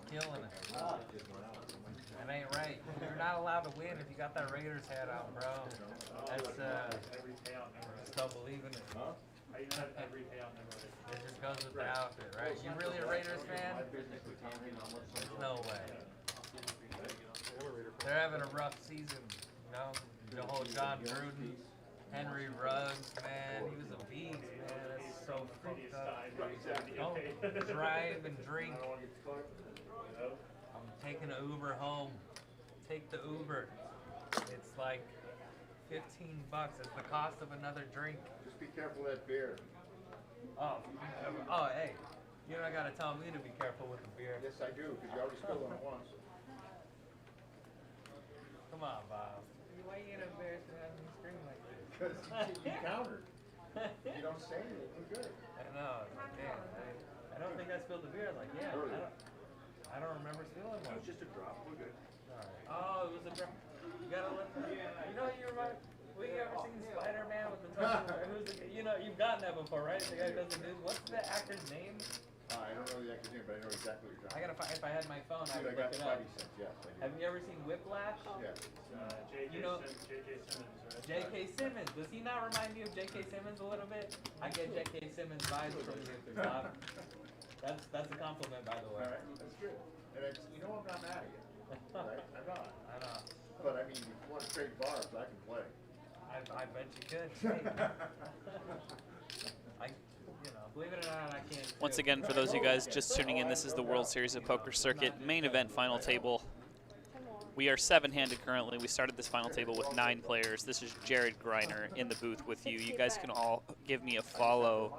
Killing it. That ain't right. You're not allowed to win if you got that Raiders hat on, bro. That's Every payout memorized. just don't believe in it. How you not have every payout memorized? It just goes with the outfit, right? You really a Raiders fan? There's no way. They're having a rough season, you know? The whole John Gruden, Henry Ruggs, man, he was a beast, man. That's so fucked up. Don't drive and drink. I'm taking an Uber home. Take the Uber. It's like $15. It's the cost of another drink. Just be careful of that beer. Oh, hey. You don't gotta tell me to be careful with the beer. Yes, I do, because you already spilled on it once. Come on, Bob. Why you get embarrassed to have me scream like this? Because you countered. You don't say anything, you're good. I know, damn. I don't think I spilled the beer. Like, yeah, I don't remember spilling one. It was just a drop, we're good. Alright. Oh, it was a drop. You gotta let me. You know, you remind. We ever seen Spider-Man with the who's the, you know, you've gotten that before, right? The guy who does the news. What's the actor's name? I don't know the actor's name, but I know exactly what you're I talking gotta find. If I had my phone, I Dude, would I got look it up. 5 cents, yes, I do. Have you ever seen Whiplash? Yeah. J.K. You know- Simmons, right? J.K. Simmons. Does he not remind you of J.K. Simmons a little bit? I get J.K. Simmons vibes from you, Bob. That's a compliment, by the way. All right, that's good. And it's, you know, I'm not mad at you, right? I'm not. I know. But I mean, if you want to trade bars, I can play. I bet you could. You know, believe it or not, I can't. Once again, for those of you guys just tuning in, this is the World Series of Poker Circuit main event final table. We are 7-handed currently. We started this final table with 9 players. This is Jared Griener in the booth with you. You guys can all give me a follow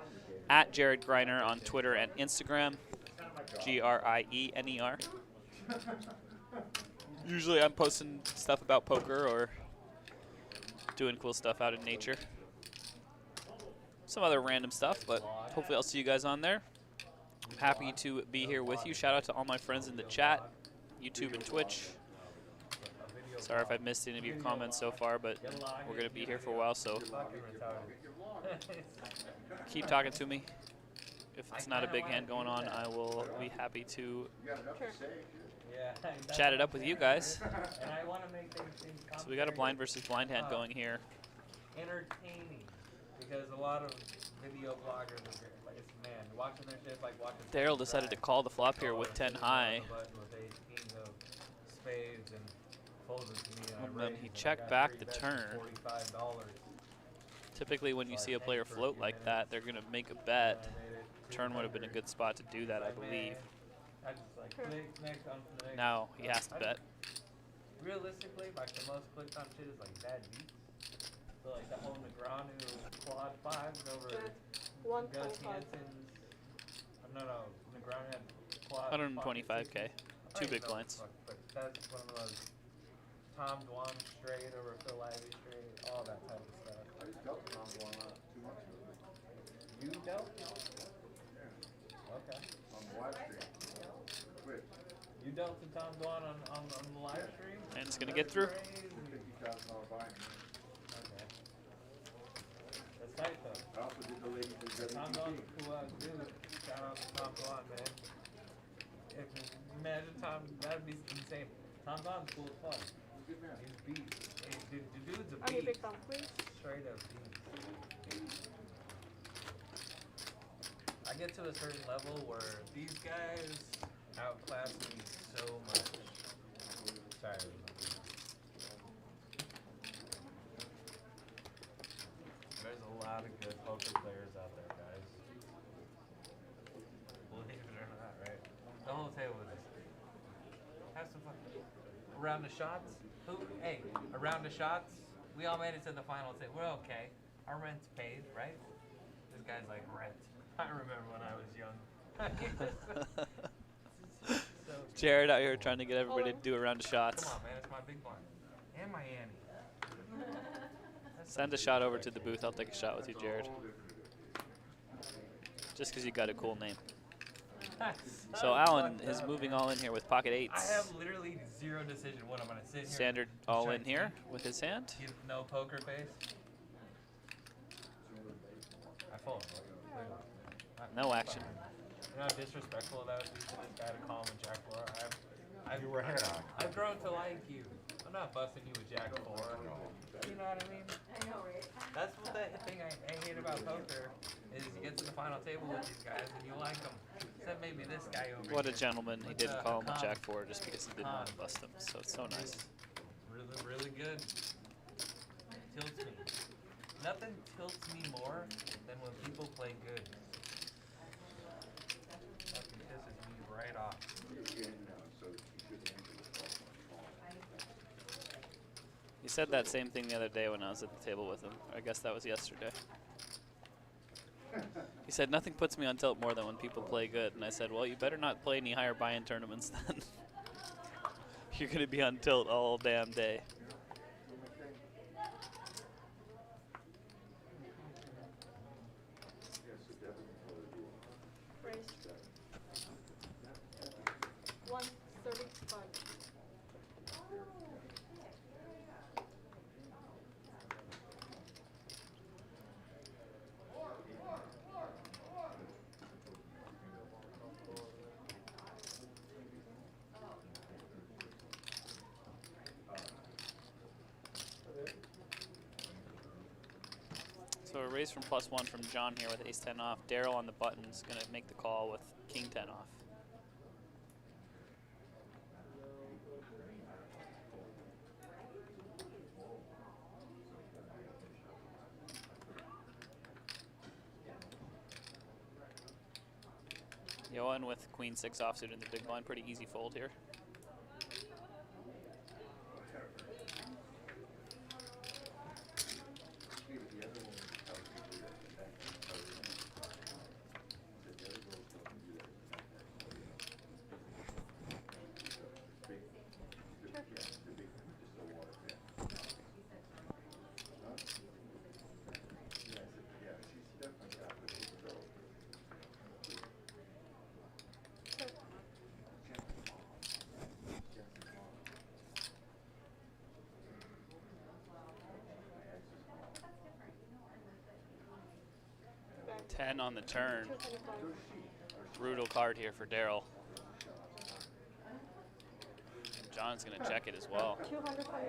at Jared Griener on Twitter and Instagram. Griener. Usually I'm posting stuff about poker or doing cool stuff out in nature. Some other random stuff, but hopefully I'll see you guys on there. Happy to be here with you. Shout out to all my friends in the chat, YouTube and Twitch. Sorry if I missed any of your comments so far, but we're going to be here for a while, so keep talking to me. If it's not a big hand going on, I will be happy to chat it up with you guys. And I want to make things So we got a blind versus blind hand going here. entertaining, because a lot of video bloggers are like, it's, man, watching their shit like watching. Daryl decided to call the flop here with 10 high. With a king of spades and folds it to me, And then he checked back the turn. $45. Typically when you see a player float like that, they're going to make a bet. Turn would have been a good spot to do that, I believe. I just like click next on to the next. Now he has to bet. Realistically, like the most clicked on shit is like bad beats. So like the whole Negreanu quad 5s over Gus 125. Hansen's. No, Negreanu had quad 125K. 2 big blinds. But that's one of those Tom Dwan straight over Phil Ivey straight, all that type of stuff. I just dealt Tom Dwan 2 months ago. You dealt? Okay. On the live stream. Quit. You dealt to Tom Dwan on the live stream? And it's going to get through. Crazy. $50,000 buying. Okay. That's tight though. I also did the lady for Tom Dwan's a cool ass dude. Shout out to Tom Dwan, man. Imagine Tom, that'd be insane. Tom Dwan's cool as fuck. Good man. He's beast. The dude's a I need beast. big thumb, please. Straight up beast. I get to a certain level where these guys outclass me so much. Sorry. There's a lot of good poker players out there, guys. Believe it or not, right? The whole table is have some fun. Around the shots? Hey, around the shots? We all made it to the final table. We're okay. Our rent's paid, right? This guy's like, rent. I remember when I was young. So, Jared out here trying to get everybody to do a round of shots. come on, man. It's my big blind. And my Annie. Send a shot over to the booth. I'll take a shot with you, Jared. Just because you got a cool name. So Alan is moving all in here with pocket I eights. have literally zero decision what I'm going to sit here. Standard all in here with his hand. Give no poker face. I fold. No action. You know how disrespectful that would be to this guy to call him a Jack Laura? You were head on. I've grown to like you, I'm not busting you with Jack 4. You know what I mean? I know, right? That's what the thing I hate about poker is you get to the final table with these guys and you like them. Except maybe this guy over What a here. gentleman. He with didn't the call him a Hakan. Jack 4 just because he didn't want to bust him. So it's so nice. Really, really good. Tilts me. Nothing tilts me more than when people play good. Fucking pisses me right off. He said that same thing the other day when I was at the table with him. I guess that was yesterday. He said, nothing puts me on tilt more than when people play good. And I said, well, you better not play any higher buy-in tournaments then. You're going to be on tilt all damn day. Raise. 135. So a raise from +1 from John here with ace-10 off. Daryl on the button is going to make the call with king-10 off. Johan with queen-6 offsuit in the big blind. Pretty easy fold here. Ten on the turn. Brutal card here for Daryl. John's going to check it as well. 225.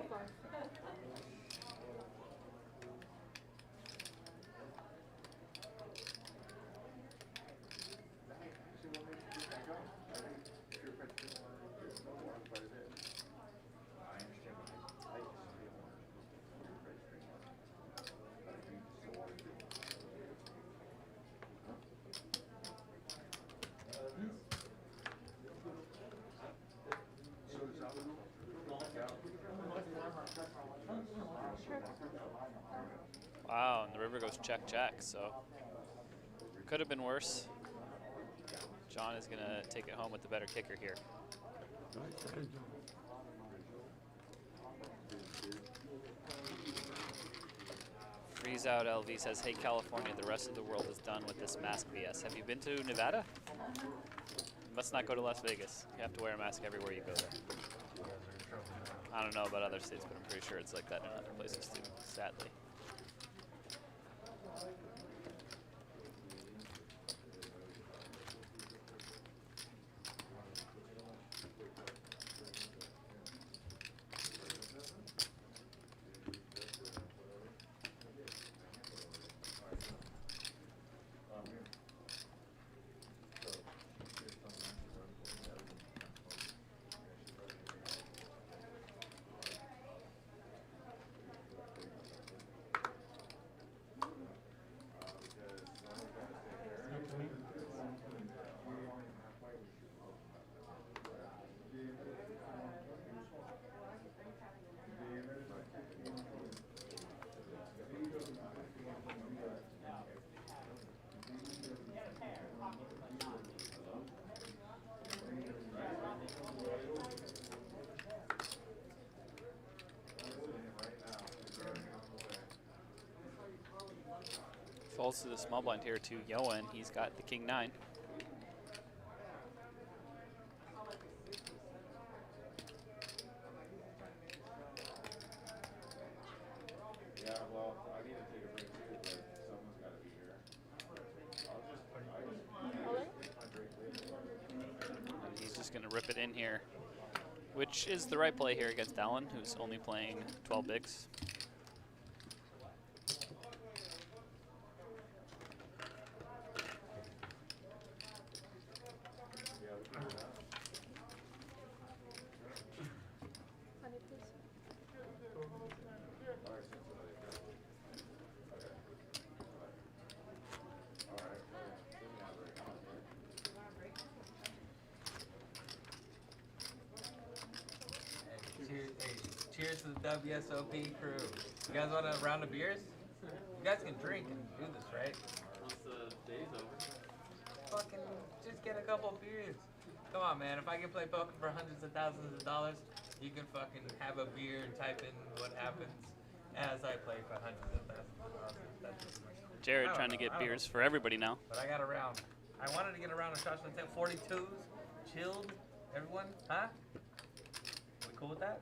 Wow, and the river goes check, check, so could have been worse. John is going to take it home with the better kicker here. Freeze out LV says, hey California, the rest of the world is done with this mask BS. Have you been to Nevada? You must not go to Las Vegas. You have to wear a mask everywhere you go there. I don't know about other states, but I'm pretty sure it's like that in other places too, sadly. Falls to the small blind here to Johan. He's got the king-9. Yeah, well, I need to take a break too, but someone's got to be here. And he's just going to rip it in here which is the right play here against Allen, who's only playing 12 bigs. Honey, please. Cheers to the WSOP crew. You guys want a round of beers? You guys can drink and do this, right? Once the day's over. Fucking just get a couple beers. Come on, man. If I can play poker for hundreds of thousands of dollars, you can fucking have a beer and type in what happens as I play for hundreds of thousands of dollars. That's just Jared trying to get beers for everybody now. But I got a round. I wanted to get a round of shots with 42s, chilled. Everyone, huh? We cool with that?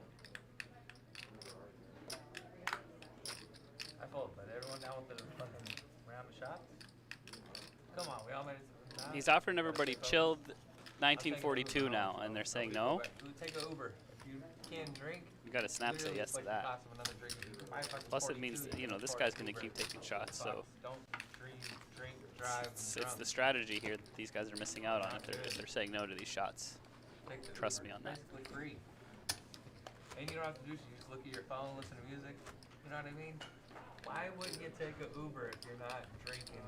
I fold, but everyone down with the fucking round of shots? Come on, we all made it. Nah. He's offering everybody chilled 1942 now, and they're saying no. Take an Uber. If you can't drink, You got to snap say literally yes it's to like the that. cost of another drink. If you buy fucking Plus, it means 42, you know you this can guy's afford going to Uber. keep taking shots. So Don't drink, drive. it's the strategy here that these guys are missing out on if they're saying no to these shots. Trust me on that. Basically free. And you don't have to do shit. You just look at your phone, listen to music. You know what I mean? Why wouldn't you take an Uber if you're not drinking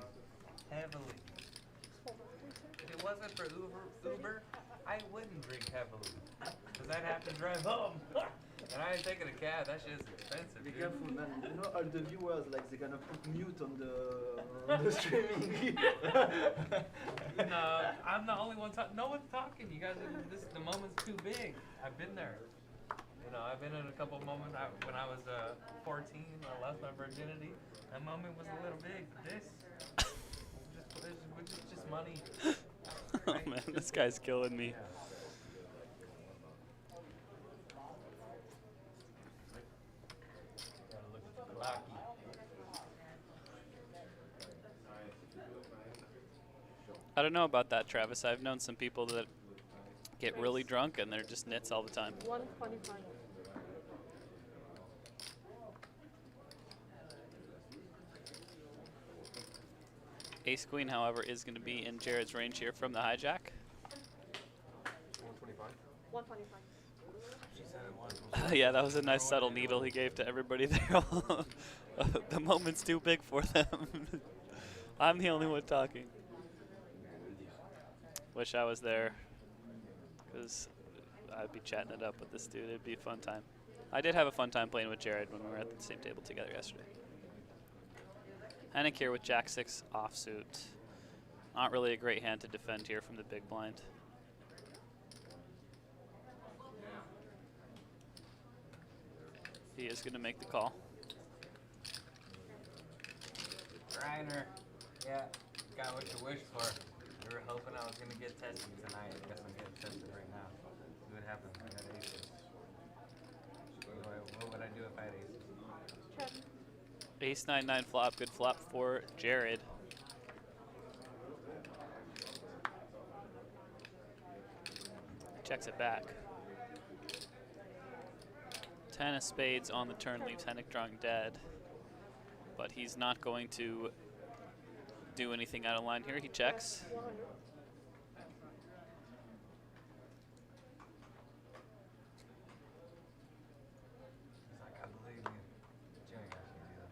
heavily? If it wasn't for Uber, I wouldn't drink heavily. Because I'd have to drive home. And I ain't taking a cab. That shit's expensive. Be dude. careful, man. You know, all the viewers, like, they're gonna put mute on the streaming. No, I'm the only one talking. No one's talking. You guys, the moment's too big. I've been there. You know, I've been in a couple of moments. When I was 14, I lost my virginity. That moment was a little big. This, just money. Oh man, this guy's killing me. Gotta look at the clocky. I don't know about that, Travis. I've known some people that get really drunk and they're just nits all the time. 125. Ace Queen, however, is going to be in Jared's range here from the hijack. 125. 125. She said it once. Yeah, that was a nice subtle needle he gave to everybody there. The moment's too big for them. I'm the only one talking. Wish I was there, because I'd be chatting it up with this dude. It'd be a fun time. I did have a fun time playing with Jared when we were at the same table together yesterday. Hennick here with Jack 6 offsuit. Not really a great hand to defend here from the big blind. He is going to make the call. Griener. Yeah, got what you wished for. We were hoping I was going to get tested tonight. I guess I'm getting tested right now. See what happens. I got aces. What would I do if I had aces? Check. Ace 9-9 flop, good flop for Jared. Checks it back. 10 of spades on the turn leaves Hennick drawing dead. But he's not going to do anything out of line here. He checks. 100. I believe you. Jimmy got me, dude.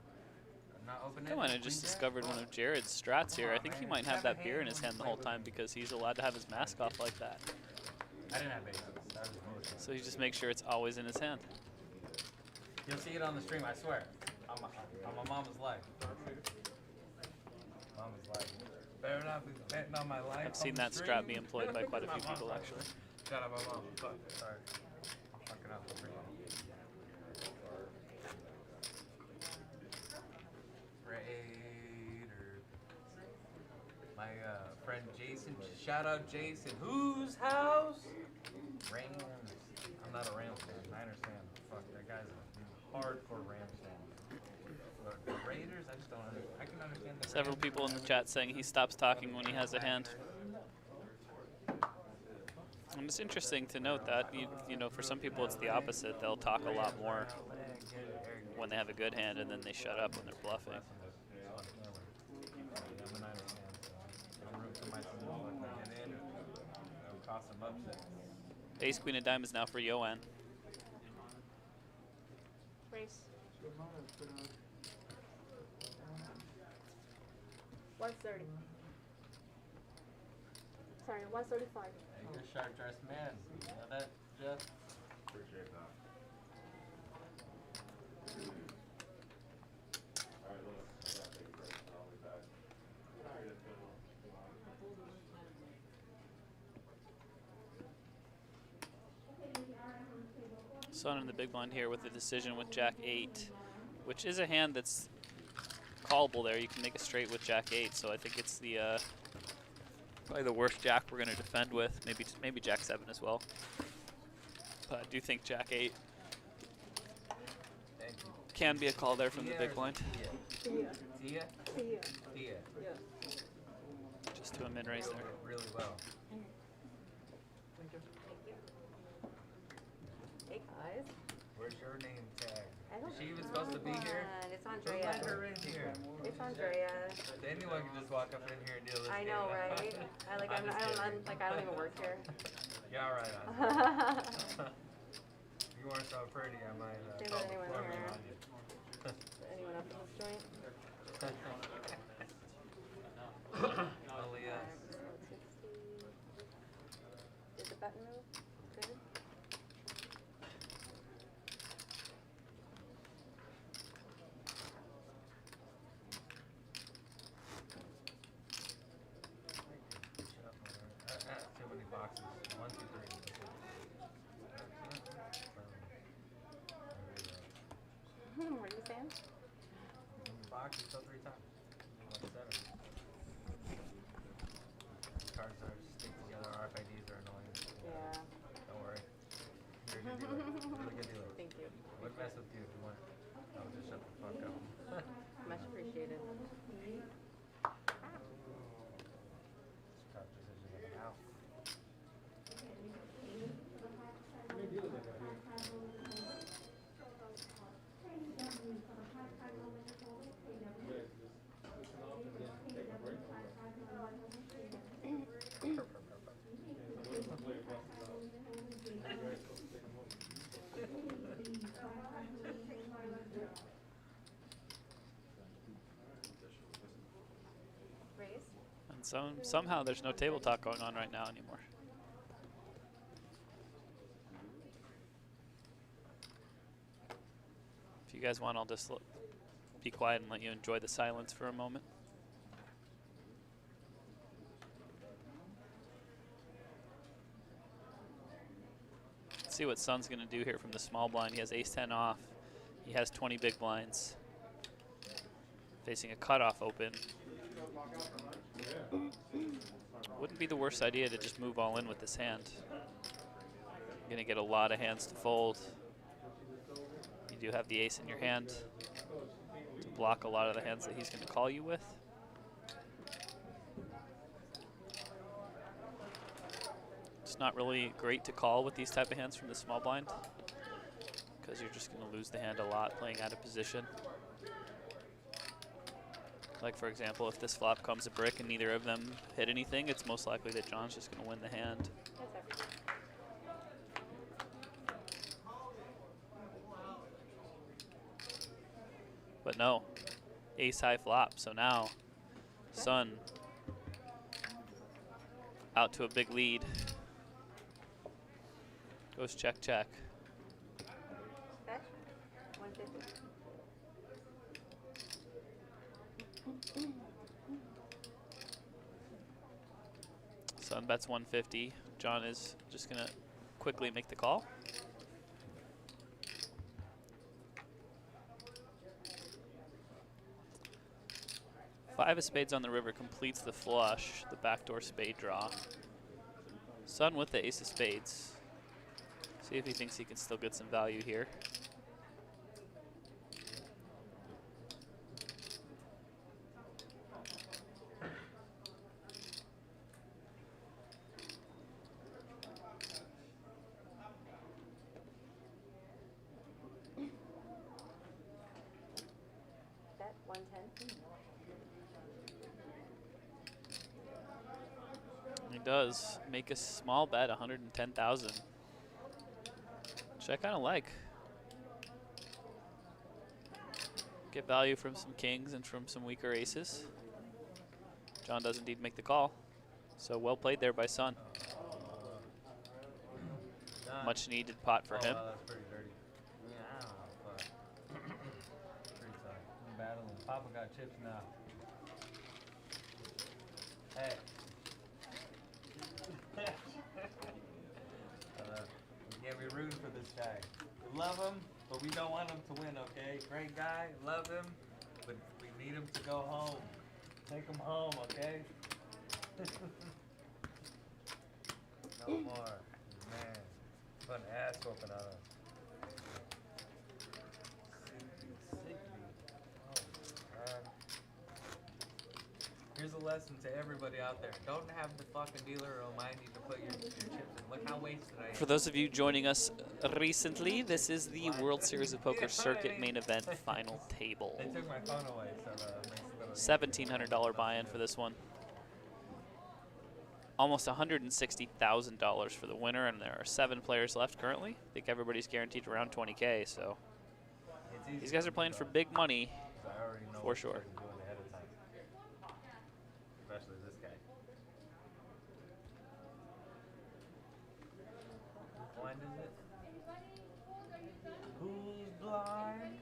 I'm not opening Come on, I just discovered one of Jared's strats here. I think he might have that beer in his hand the whole time because he's allowed to have his mask off like that. I didn't have aces. That was bullshit. So he just makes sure it's always in his hand. You'll see it on the stream, I swear. On my mama's life. Mama's life. Better not be betting on my life. I've seen that strat be employed by quite a few people, actually. Shout out my mom. Fuck, sorry. I'm fucking up. Raider. My friend Jason. Shout out Jason. Whose house? Rams. I'm not a Rams fan. Niners fan. Fuck, that guy's a hardcore Rams fan. But the Raiders, I just don't understand. I can understand the Several Rams. people in the chat saying he stops talking when he has a hand. And it's interesting to note that, you know, for some people it's the opposite. They'll talk a lot more when they have a good hand, and then they shut up when they're bluffing. I'm a Niners fan, so I'm rooting for my team to fucking get in. I'll toss them upset. Ace queen of diamonds now for Yoann. Race. 130. Sorry, 135. Hey, you're a sharp dressed man. You know that, Jeff? Appreciate that. Alright, look, I gotta take a break, I'll be back. Sun in the big blind here with the decision with Jack 8, which is a hand that's callable there. You can make a straight with Jack 8, so I think it's the probably the worst Jack we're going to defend with. Maybe Jack 7 as well. But I do think Jack 8 can be a call there from the big blind. Tia. Tia? Tia. Tia. Yeah. Just to a min raise there. Really well. Hey guys. Where's your name tag? I don't Is she even supposed to be here? It's Let Andrea. her in here. It's Andrea. Anyone can just walk up in here and deal this I game know, out. right? I don't even work here. Yeah, right on. If you weren't so pretty, I might Same call with the anyone plumbing here. on you. Anyone up in this joint? Only us. 160. Did the button move? Good. Too many boxes. 1, 2, 3. What are you saying? Boxes till 3 times. Like 7. Cards are stick together. RFIDs are annoying. Yeah. Don't worry. You're a good dealer. Really good dealer. Thank you. Wouldn't mess with you if you weren't. I would just shut the fuck up. Much appreciated. Tough decision of the house. Raise. And somehow there's no table talk going on right now anymore. If you guys want, I'll just be quiet and let you enjoy the silence for a moment. Let's see what Sun's going to do here from the small blind. He has ace-10 off. He has 20 big blinds. Facing a cutoff open. Wouldn't be the worst idea to just move all in with this hand. You're going to get a lot of hands to fold. You do have the ace in your hand to block a lot of the hands that he's going to call you with. It's not really great to call with these type of hands from the small blind because you're just going to lose the hand a lot playing out of position. Like for example, if this flop comes a brick and neither of them hit anything, it's most likely that John's just going to win the hand. But no, ace high flop. So now, Sun out to a big lead. Goes check, check. Bet. 150. Sun bets 150. John is just gonna quickly make the call. Five of spades on the river completes the flush, the backdoor spade draw. Sun with the ace of spades. See if he thinks he can still get some value here. 110. He does make a small bet, 110,000, which I kind of like. Get value from some kings and from some weaker aces. John does indeed make the call. So well played there by Sun. Much needed pot for him. That's pretty dirty. Yeah, I don't know. Fuck. Pretty tough. I'm battling. Papa got chips now. Hey. We can't be rooting for this guy. We love him, but we don't want him to win, okay? Great guy, love him, but we need him to go home. Take him home, okay? No more. Man. Put an ass whooping on him. Sickly. Oh, God. Here's a lesson to everybody out there. Don't have the fucking dealer remind you to put your chips in. Look how wasted I am. For those of you joining us recently, this is the World Series of Poker Circuit main event final table. They took my phone away, so $1,700 buy-in for this one. Almost $160,000 for the winner, and there are 7 players left currently. I think everybody's guaranteed around 20K, so these guys are playing for big money for sure. Especially this guy. Who's blind is it? Who's blind?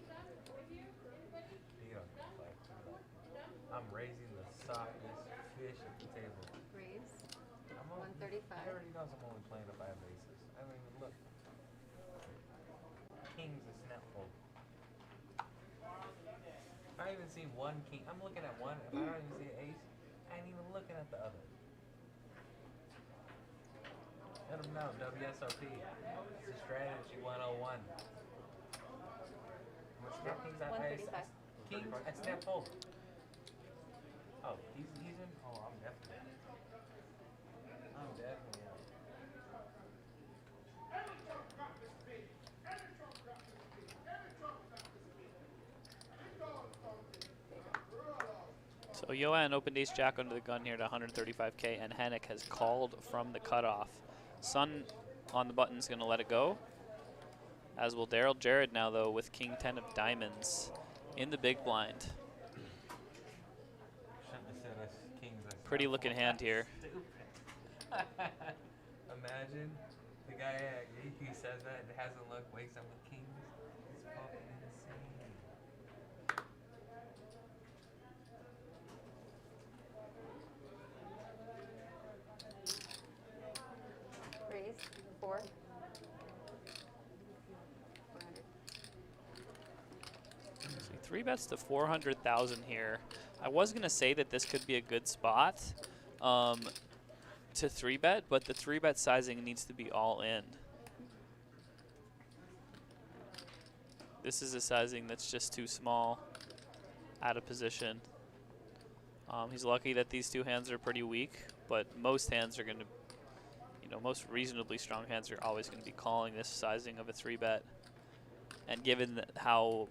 I'm raising the softest fish at the table. Raise. I'm 135. He already knows I'm only playing if I have aces. I don't even look. King's a snap fold. If I even see one king, I'm looking at one. If I don't even see an ace, I ain't even looking at the other. Let them know, WSOP. It's a strategy 101. Snap kings at 135. Kings at snap fold. Oh, he's in? Oh, I'm definitely. I'm definitely out. So Johan opened ace jack under the gun here to 135K, and Hennick has called from the cutoff. Sun on the button is going to let it go, as will Daryl. Jared now, though, with king 10 of diamonds in the big blind. Pretty looking hand here. Imagine the guy, he says that and hasn't looked, wakes up with kings. It's fucking insane. Raise. 4. 400. So 3 bets to 400,000 here. I was going to say that this could be a good spot to 3-bet, but the 3-bet sizing needs to be all in. This is a sizing that's just too small, out of position. He's lucky that these 2 hands are pretty weak, but most hands are going to, most reasonably strong hands are always going to be calling this sizing of a 3-bet. And given how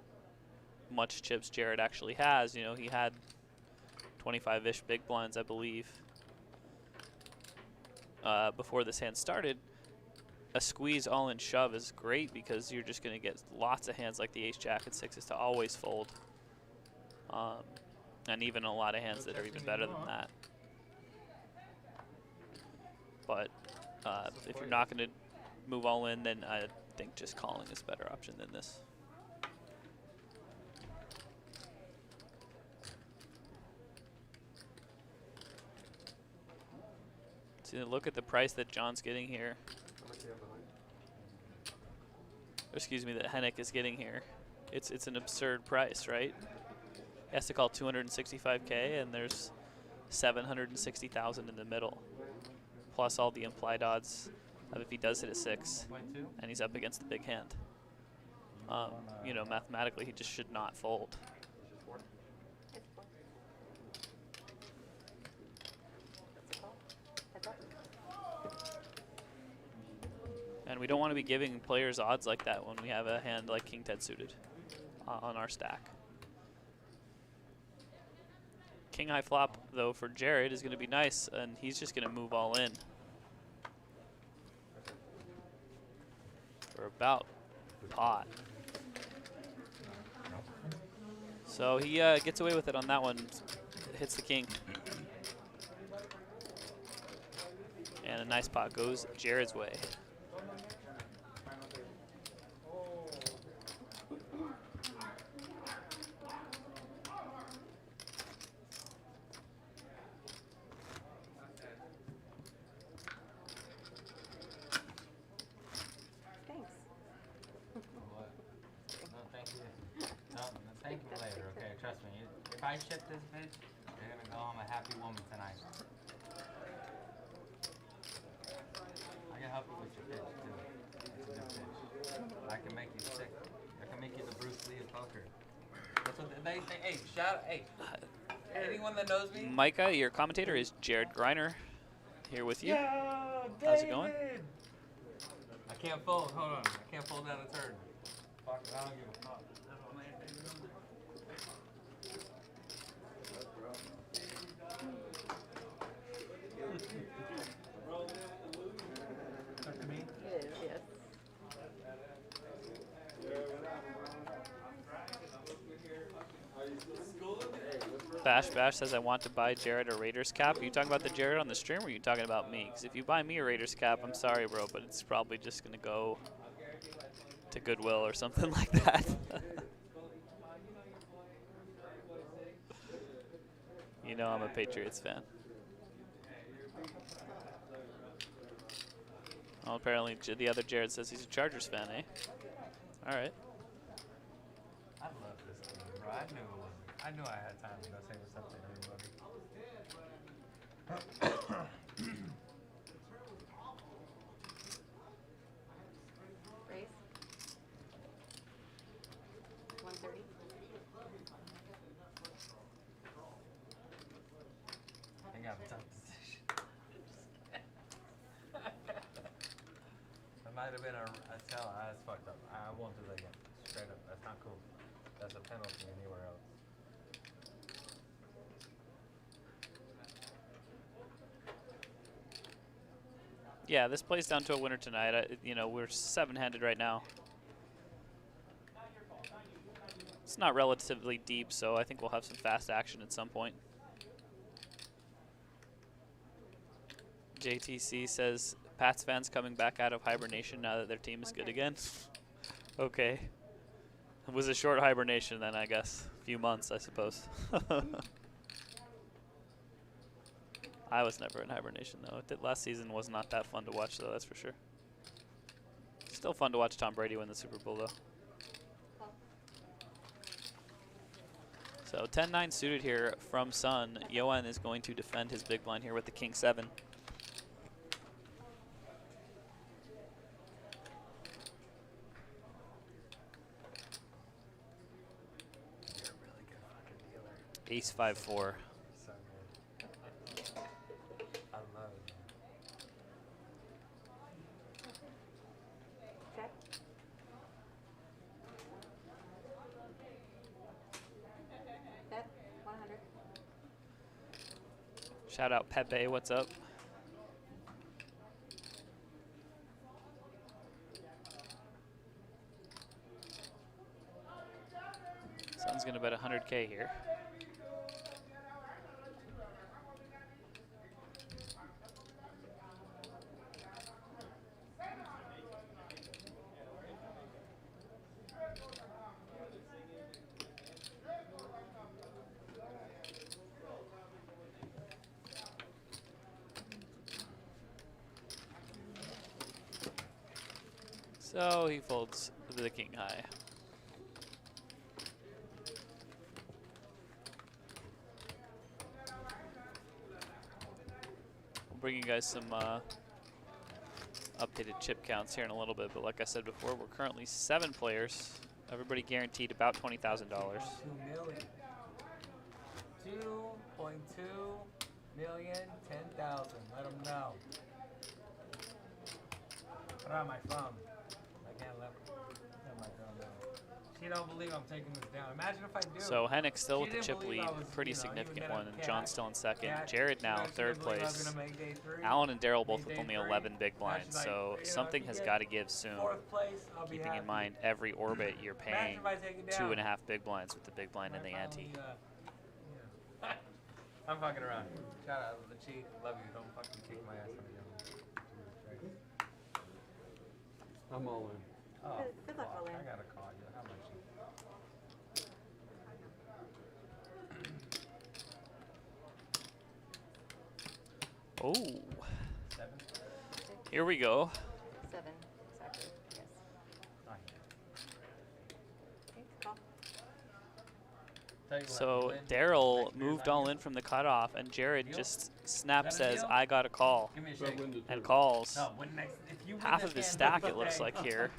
much chips Jared actually has, he had 25-ish big blinds, I believe, before this hand started. A squeeze all-in shove is great because you're just going to get lots of hands like the ace-jack and 6s to always fold, and even a lot of hands that are even better than that. But if you're not going to move all in, then I think just calling is a better option than this. See, look at the price that John's getting here. Or excuse me, that Hennick is getting here. It's an absurd price, right? He has to call 265K, and there's 760,000 in the middle, plus all the implied odds of if he does hit a 6, and he's up against the big hand. Mathematically, he just should not fold. And we don't want to be giving players odds like that when we have a hand like King 10 suited on our stack. King high flop, though, for Jared is going to be nice, and he's just going to move all in. For about pot. So he gets away with it on that one. Hits the king. And a nice pot goes Jared's way. Thanks. What? No, thank you. No, thank you later, okay? Trust me. If I ship this bitch, you're gonna go home a happy woman tonight. I can help you with your pitch, too. It's a good pitch. I can make you sick. I can make you the Bruce Lee of poker. That's what they hey, anyone that knows me? Micah, your commentator, is Jared Griener here with you. Yeah, How's it going? I can't fold. Hold on. I can't fold down a turn. Fuck, I don't give a fuck. Talk to me. It is, yes. Bash says, I want to buy Jared a Raiders cap. Are you talking about the Jared on the stream, or are you talking about me? Because if you buy me a Raiders cap, I'm sorry, bro, but it's probably just going to go to Goodwill or something like that. You know I'm a Patriots fan. Well, apparently the other Jared says he's a Chargers fan, eh? All right. I love this game, bro. I knew I had time to go say what's up to everybody. Raise. 130. I got a tough decision. That might have been a tell. That's fucked up. I won't do that again. Straight up. That's not cool. That's a penalty anywhere else. Yeah, this plays down to a winner tonight. You know, we're 7-handed right now. It's not relatively deep, so I think we'll have some fast action at some point. JTC says, Pats fans coming back out of hibernation now that their team is good again. Okay. It was a short hibernation then, I guess. A few months, I suppose. I was never in hibernation, though. Last season was not that fun to watch, though, that's for sure. Still fun to watch Tom Brady win the Super Bowl, though. So 10-9 suited here from Sun. Yohan is going to defend his big blind here with the King 7. Ace 5-4. So good. I love it. Check. Bet. 100. Shout out Pepe, what's up? Sun's gonna bet 100K here. So he folds the king high. We'll bring you guys some updated chip counts here in a little bit, but like I said before, we're currently 7 players. Everybody guaranteed about $20,000. 2 million. 2.2 million, 10,000. Let them know. Where am I from? I can't let my girl know. She don't believe I'm taking this down. Imagine if I do. So Hennick still with She the didn't chip believe lead, I was, pretty you know, even significant gonna one, and cash. John's still in second. Cash. Jared You know, now she third didn't believe I was place. gonna make day 3. Alan and Daryl both Make with day only 3. 11 big Now blinds, she's like, so you know, something if has you got to get give soon. 4th place, I'll be Keeping in happy. mind every orbit you're paying Imagine if I take it down. 2.5 big blinds with the big blind and the ante. Yeah. I'm fucking around. Shout out to the chief. Love you. Don't fucking kick my ass on the young. I'm all in. Oh, Good luck, fuck, Olin. I gotta call you. How much? Oh, 7? here we go. 7, exactly. Yes. Not yet. Okay, call. Tell you what, So Lynn, Daryl next beer's moved on all you. in from the cutoff, and Jared Deal? just snap Is that a says, deal? "I got a call," Give me a shake. and calls. No, when next, if you win Half this of his game, stack, it looks like here.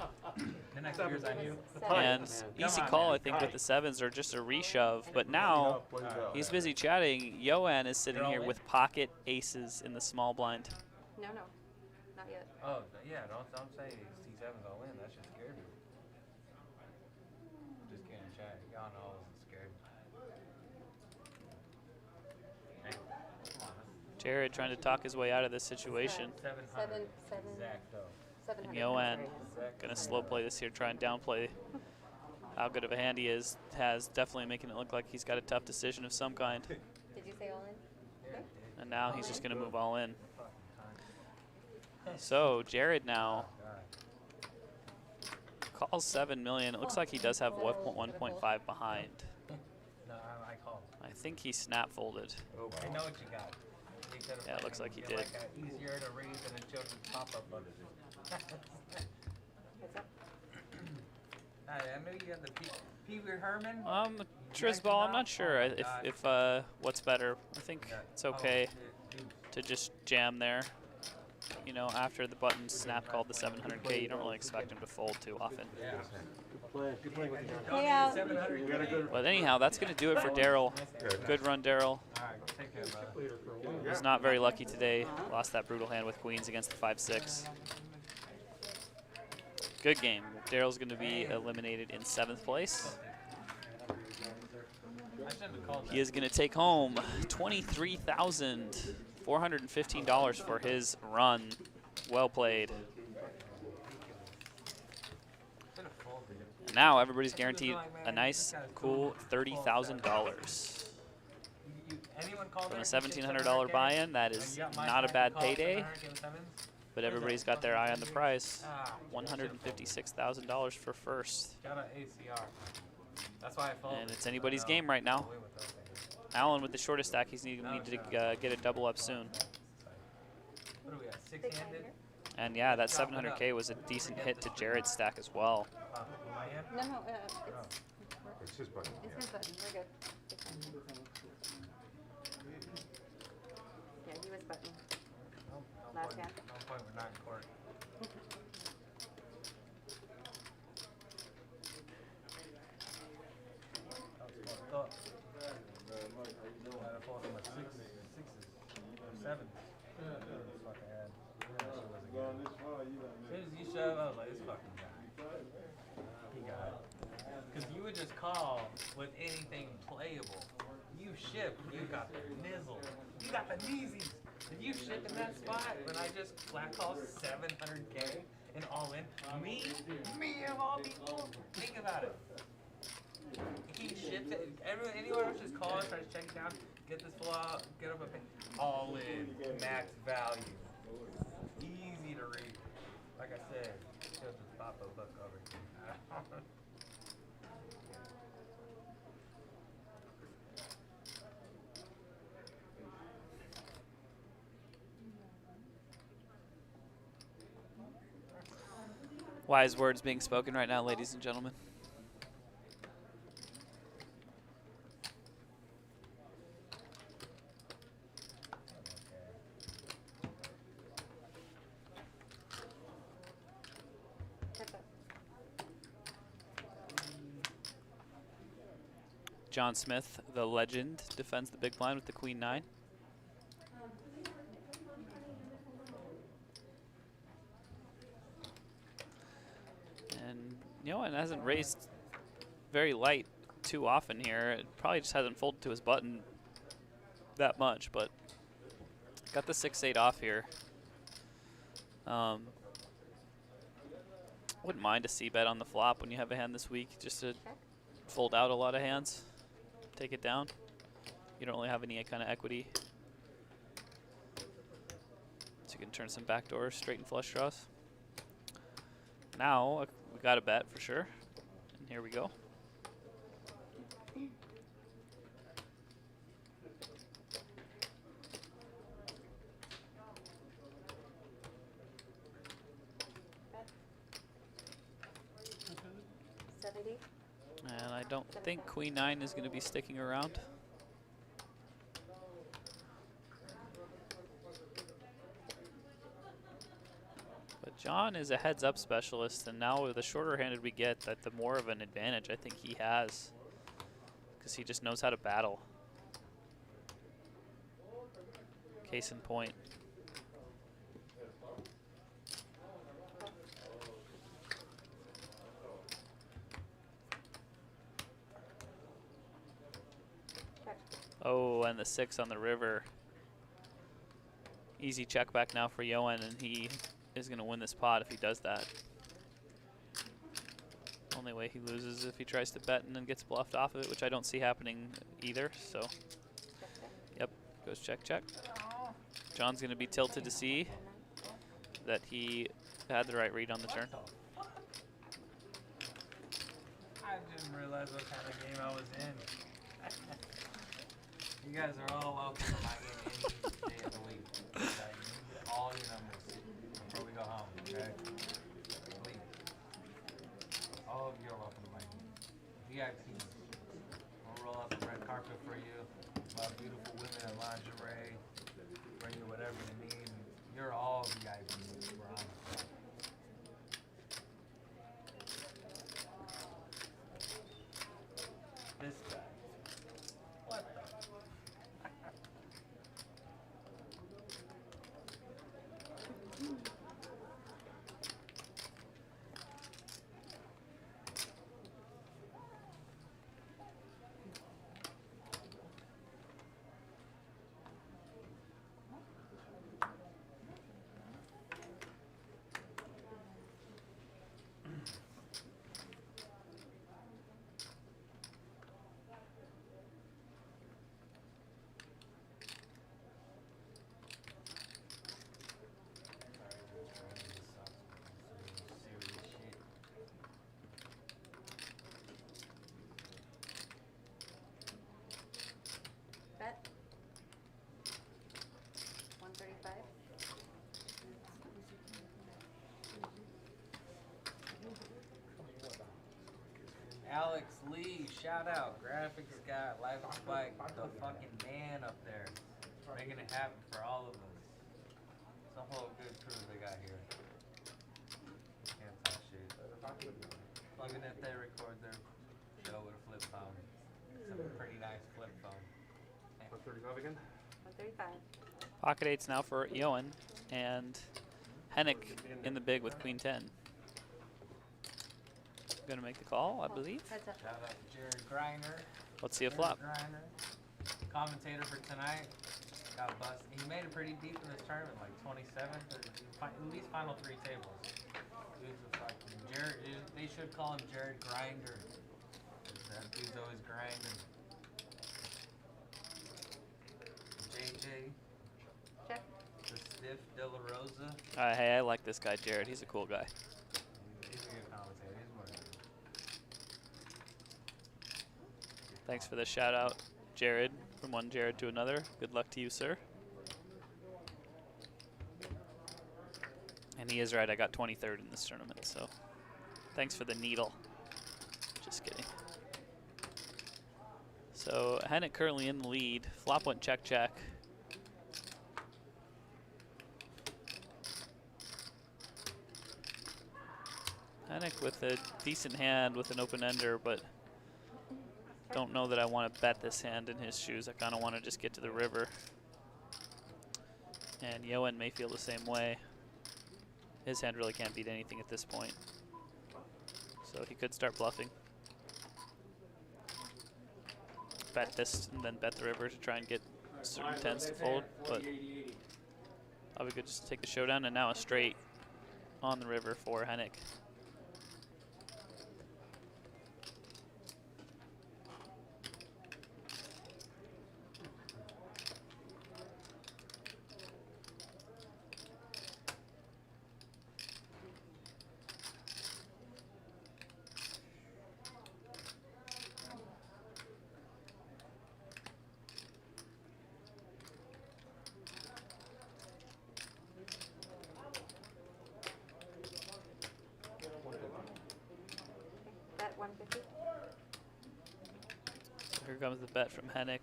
the next beer's on you. And easy Come on, call, man. I think, with the 7s or just a reshove. But now he's busy chatting. Yoann is sitting They're all here in? with pocket aces in the small blind. No, not yet. Oh, yeah, don't say C7's all in. That shit scared me. Just kidding, chat. Y'all know I wasn't scared. Hey, come on. Jared trying to talk his way out of this situation. 700. 7. Exacto. 700. Yoann Exact. gonna slow play this here, try and downplay how good of a hand he is. Has definitely making it look like he's got a tough decision of some kind. Did you say all in? Okay. And now he's just gonna move all in. So Jared now calls 7 million. It looks like he does have 1.5 behind. No, I called. I think he snap folded. I know what you got. You could've Yeah, it looks fucking like he get did. Like a easier to read than a children's pop-up book. Heads up. I know you got the Pee Wee Herman. Trisball, I'm not sure if what's better. I think it's okay to just jam there. You know, after the button snap called the 700K, you don't really expect him to fold too often. Good play with you. Play out. But anyhow, that's going to do it for Daryl. Good run, Daryl. Alright, take care, brother. He was not very lucky today. Lost that brutal hand with queens against the 5-6. Good game. Daryl's going to be eliminated in 7th place. He is going to take home $23,415 for his run. Well played. And now everybody's guaranteed a nice, cool $30,000. From a $1,700 buy-in, that is not a bad payday. But everybody's got their eye on the prize. $156,000 for first. Got an ACR. That's why I folded. And it's anybody's game right now. Alan with the shortest stack, he's need to get a double up soon. What do we got? 6-handed? And yeah, that 700K was a decent hit to Jared's stack as well. My hand? No, It's his button. it's his button. We're good. Yeah, he was button. Last hand. No point, we're not in court. As soon as you showed, I was like, this fucking guy. He got it. Because you would just call with anything playable. You ship, you got the nizzle. You got the kneesies. Did you ship in that spot when I just flat called 700K and all in? Me of all people? Think about it. He shipped it. Anyone else just call and try to check it down, get this full out, get up a pay. All in, max value. Easy to read. Like I said, just a pop-up book over here. Wise words being spoken right now, ladies and gentlemen. John Smith, the legend, defends the big blind with the queen 9. And Yoann hasn't raised very light too often here. It probably just hasn't folded to his button that much, but got the 6-8 off here. Wouldn't mind a c-bet on the flop when you have a hand this weak, just to fold out a lot of hands, take it down. You don't really have any kind of equity. So you can turn some backdoors, straight and flush draws. Now, we got a bet for sure. And here we go. And I don't think Queen 9 is going to be sticking around. But John is a heads-up specialist, and now the shorter handed we get, that the more of an advantage I think he has, because he just knows how to battle. Case in point. Oh, and the 6 on the river. Easy check back now for Yoan, and he is going to win this pot if he does that. Only way he loses is if he tries to bet and then gets bluffed off of it, which I don't see happening either. So, yep, goes check, check. John's going to be tilted to see that he had the right read on the turn. I didn't realize what kind of game I was in. You guys are all welcome to my game any day of the week. Okay? You get all your numbers before we go home, okay? Please. All of you are welcome to my game. VIPs. We'll roll out the red carpet for you. We'll have beautiful women in lingerie. Bring you whatever you need. You're all VIPs. We're on the phone. This guy. What the? Bet. 135. Alex Lee, shout out. Graphics guy, Live Spike, the fucking man up there. Making it happen for all of us. It's a whole good crew they got here. Can't talk shit. Plugging it, they record their show with a flip phone. It's a pretty nice flip phone. 135 again? 135. Pocket 8's now for Yoan, and Hennick in the big with Queen 10. Gonna make the call, I believe. Heads up. Shout out to Jared Griener. Let's see a flop. Griener. Commentator for tonight. Got busted. He made it pretty deep in this tournament, like 27th, or at least final 3 tables. Dude's a fucking Jared. They should call him Jared Grinder. That dude's always grinding. JJ. Check. The stiff De La Rosa. Hey, I like this guy, Jared. He's a cool guy. He's a good commentator. He's whatever. Thanks for the shout out, Jared. From one Jared to another. Good luck to you, sir. And he is right. I got 23rd in this tournament, so thanks for the needle. Just kidding. So Hennick currently in the lead. Flop went check, check. Hennick with a decent hand with an open ender, but don't know that I want to bet this hand in his shoes. I kind of want to just get to the river. And Yoan may feel the same way. His hand really can't beat anything at this point. So he could start bluffing. bet this and then bet the river to try and get certain tens to fold, but probably could just take the showdown, and now a straight on the river for Hennick. Bet 150. So here comes the bet from Hennick.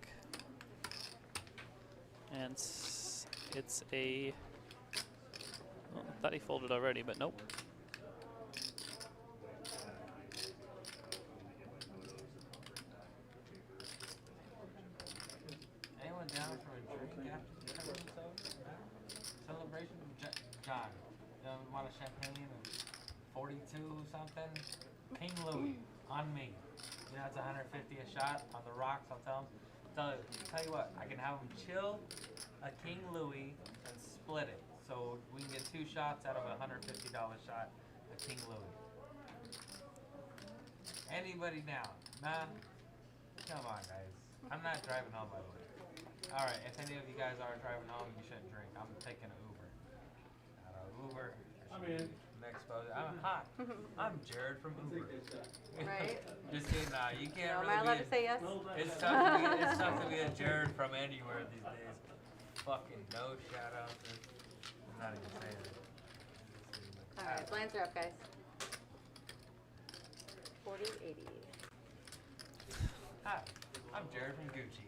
And it's a... Well, I thought he folded already, but nope. Anyone down for a drink after the episode? Celebration? John, you want a champagne and 42 something? King Louis on me. You know, it's 150 a shot on the rocks. I'll tell him. Tell you what, I can have him chill a King Louis and split it. So we can get 2 shots out of a $150 shot of King Louis. Anybody down? Nah? Come on, guys. I'm not driving home, by the way. Alright, if any of you guys are driving home, you shouldn't drink. I'm taking an Uber. Not an Uber. I'm in. Next photo. I'm hot. I'm Jared from Uber. Right? Just kidding. Nah, you can't Am really I allowed be to say yes? It's tough to be a Jared from anywhere these days. Fucking no shout outs. I'm not even saying it. Alright, blinds are up, guys. 40, 80. Hi, I'm Jared from Gucci.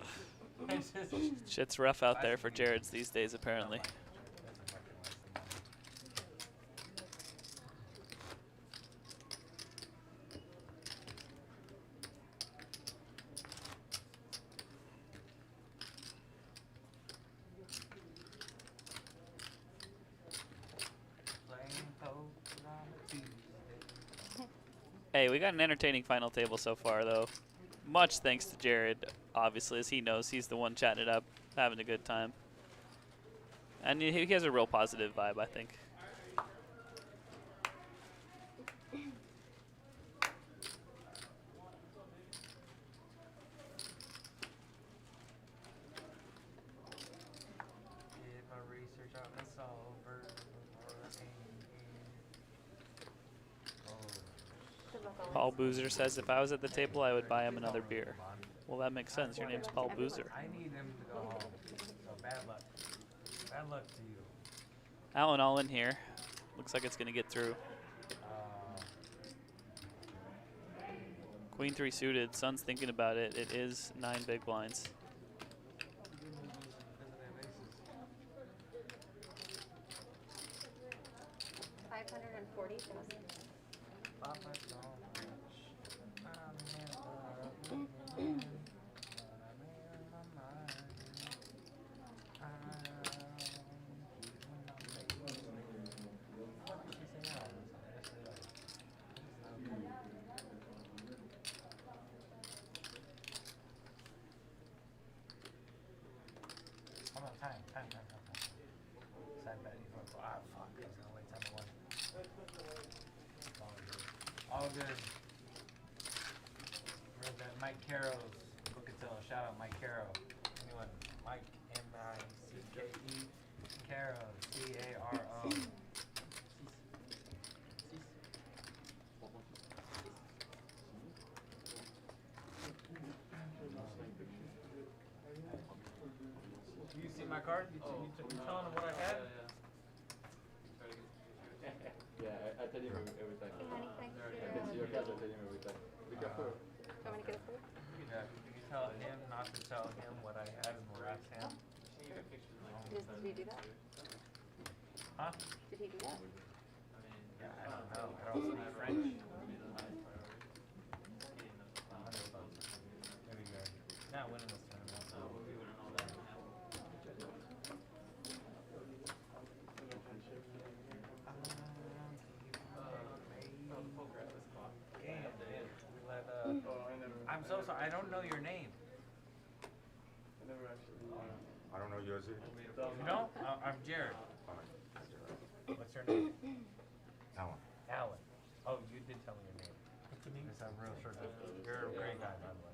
It's just, Shit's rough out there for Jared's these days, apparently. Hey, we got an entertaining final table so far, though. Much thanks to Jared, obviously, as he knows he's the one chatting it up, having a good time. And he has a real positive vibe, I think. Paul Boozer says if I was at the table, I would buy him another beer. Well, that makes sense. Your name's Paul Boozer. I need him to go home. So bad luck. Bad luck to you. Allen all in here. Looks like it's going to get through. Queen 3 suited. Son's thinking about it. It is 9 big blinds. All good. Where's that? Mike Caro's book and sell. Shout out Mike Caro. Anyone? Mike M-I-C-K-E Caro C-A-R-O. You see my card? You telling them what I had? Yeah, I tell him every time. Hey, honey, can I can see your cards, I tell him every time. Be careful. Do you want me to get it for you? Yeah, you tell him not to tell him what I had in the last hand. Did he do that? Huh? Did he do that? Yeah, I don't know. I don't speak French. There we go. Not winning this tournament. So we'll be winning all that. I'm so sorry. I don't know your name. I don't know yours either. You know? I'm Jared. What's your name? Alan. Alan. Oh, you did tell me your name. Yes, I'm real sure. You're a great guy, by the way.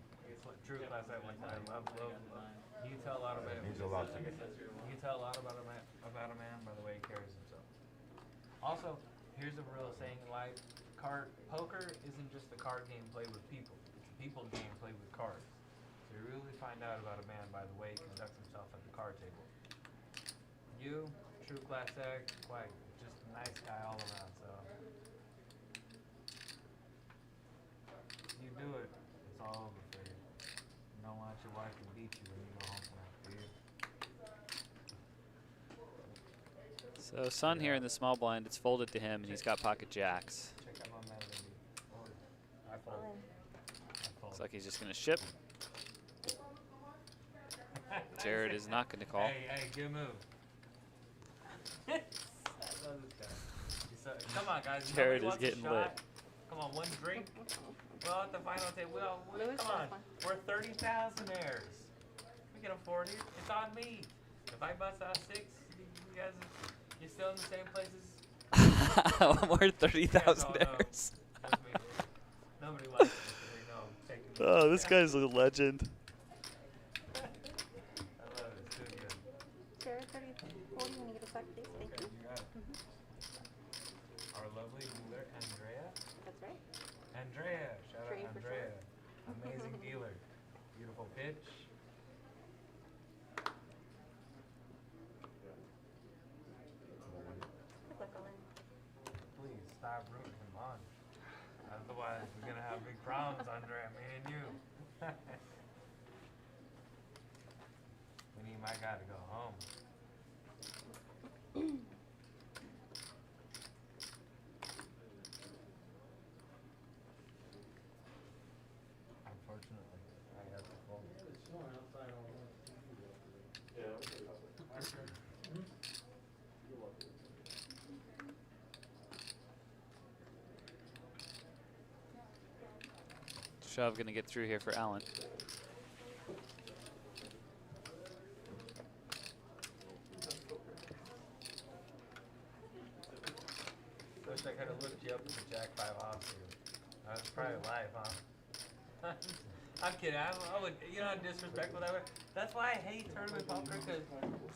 True class act like that. I love. You tell a lot about it. Means a lot to me. You tell a lot about a man by the way he carries himself. Also, here's a real saying in life: poker isn't just a card game played with people. It's a people game played with cards. So you really find out about a man by the way he conducts himself at the card table. You, true class act, quite just a nice guy all around. So you do it, it's all over for you. You don't want your wife to beat you when you go home from work, do you? So Sun here in the small blind, it's folded to him, and he's got pocket jacks. Check out my man, Lindy. I fold. Looks like he's just going to ship. Jared is not going to call. Hey, good move. I love this guy. Come on, guys. Jared Nobody is wants a getting shot? lit. Come on, one drink. Well, at the final table, Lose come on. this one. We're 30,000aires. We can afford it. It's on me. If I bust out 6, you guys, you're still in the same places. We're 30,000 heirs. Nobody likes it. They know I'm taking it. Oh, this guy's a legend. I love it. It's too good. Jared, 30, 40 when you get a sec, please. Thank Okay, you. you got it. Our lovely dealer, Andrea. That's right. Andrea, shout Tree out for Andrea. Amazing dealer. Beautiful pitch. Good luck, Ellen. Please stop rooting him on. Otherwise, we're gonna have big problems, Andrea, me and you. We need my guy to go home. Unfortunately, I have to fold. Shove going to get through here for Allen. Wish I could have looked you up with the Jack 5 offsuit. That was probably live, huh? I'm kidding. I would, you know how disrespectful that was. That's why I hate tournament poker, because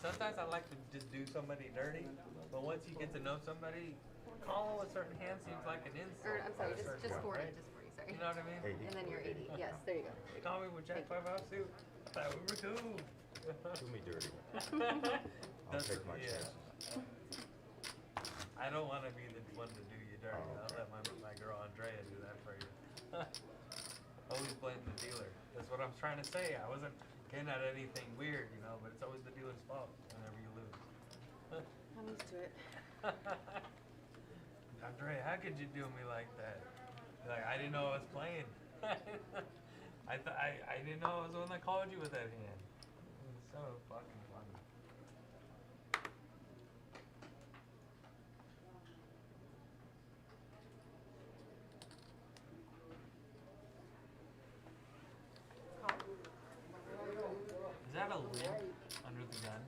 sometimes I like to just do somebody dirty, but once you get to know somebody, calling a certain hand seems like an insult. Or, I'm sorry, at a certain just point, 40, right? just 40, sorry. You know what I mean? And then you're 80. Yes, there you go. They call me with Jack 5 offsuit. I thought we were cool. Do me dirty. I'll That's take what- my yeah. chances. I don't want to be the one to do you dirty. I'll let my girl Andrea do that for you. Always blame the dealer. That's what I'm trying to say. I wasn't getting at anything weird, you know, but it's always the dealer's fault whenever you lose. I'm used to it. Andrea, how could you do me like that? Like, I didn't know I was playing. I didn't know I was the one that called you with that hand. It was so fucking funny. Is that a limp under the gun?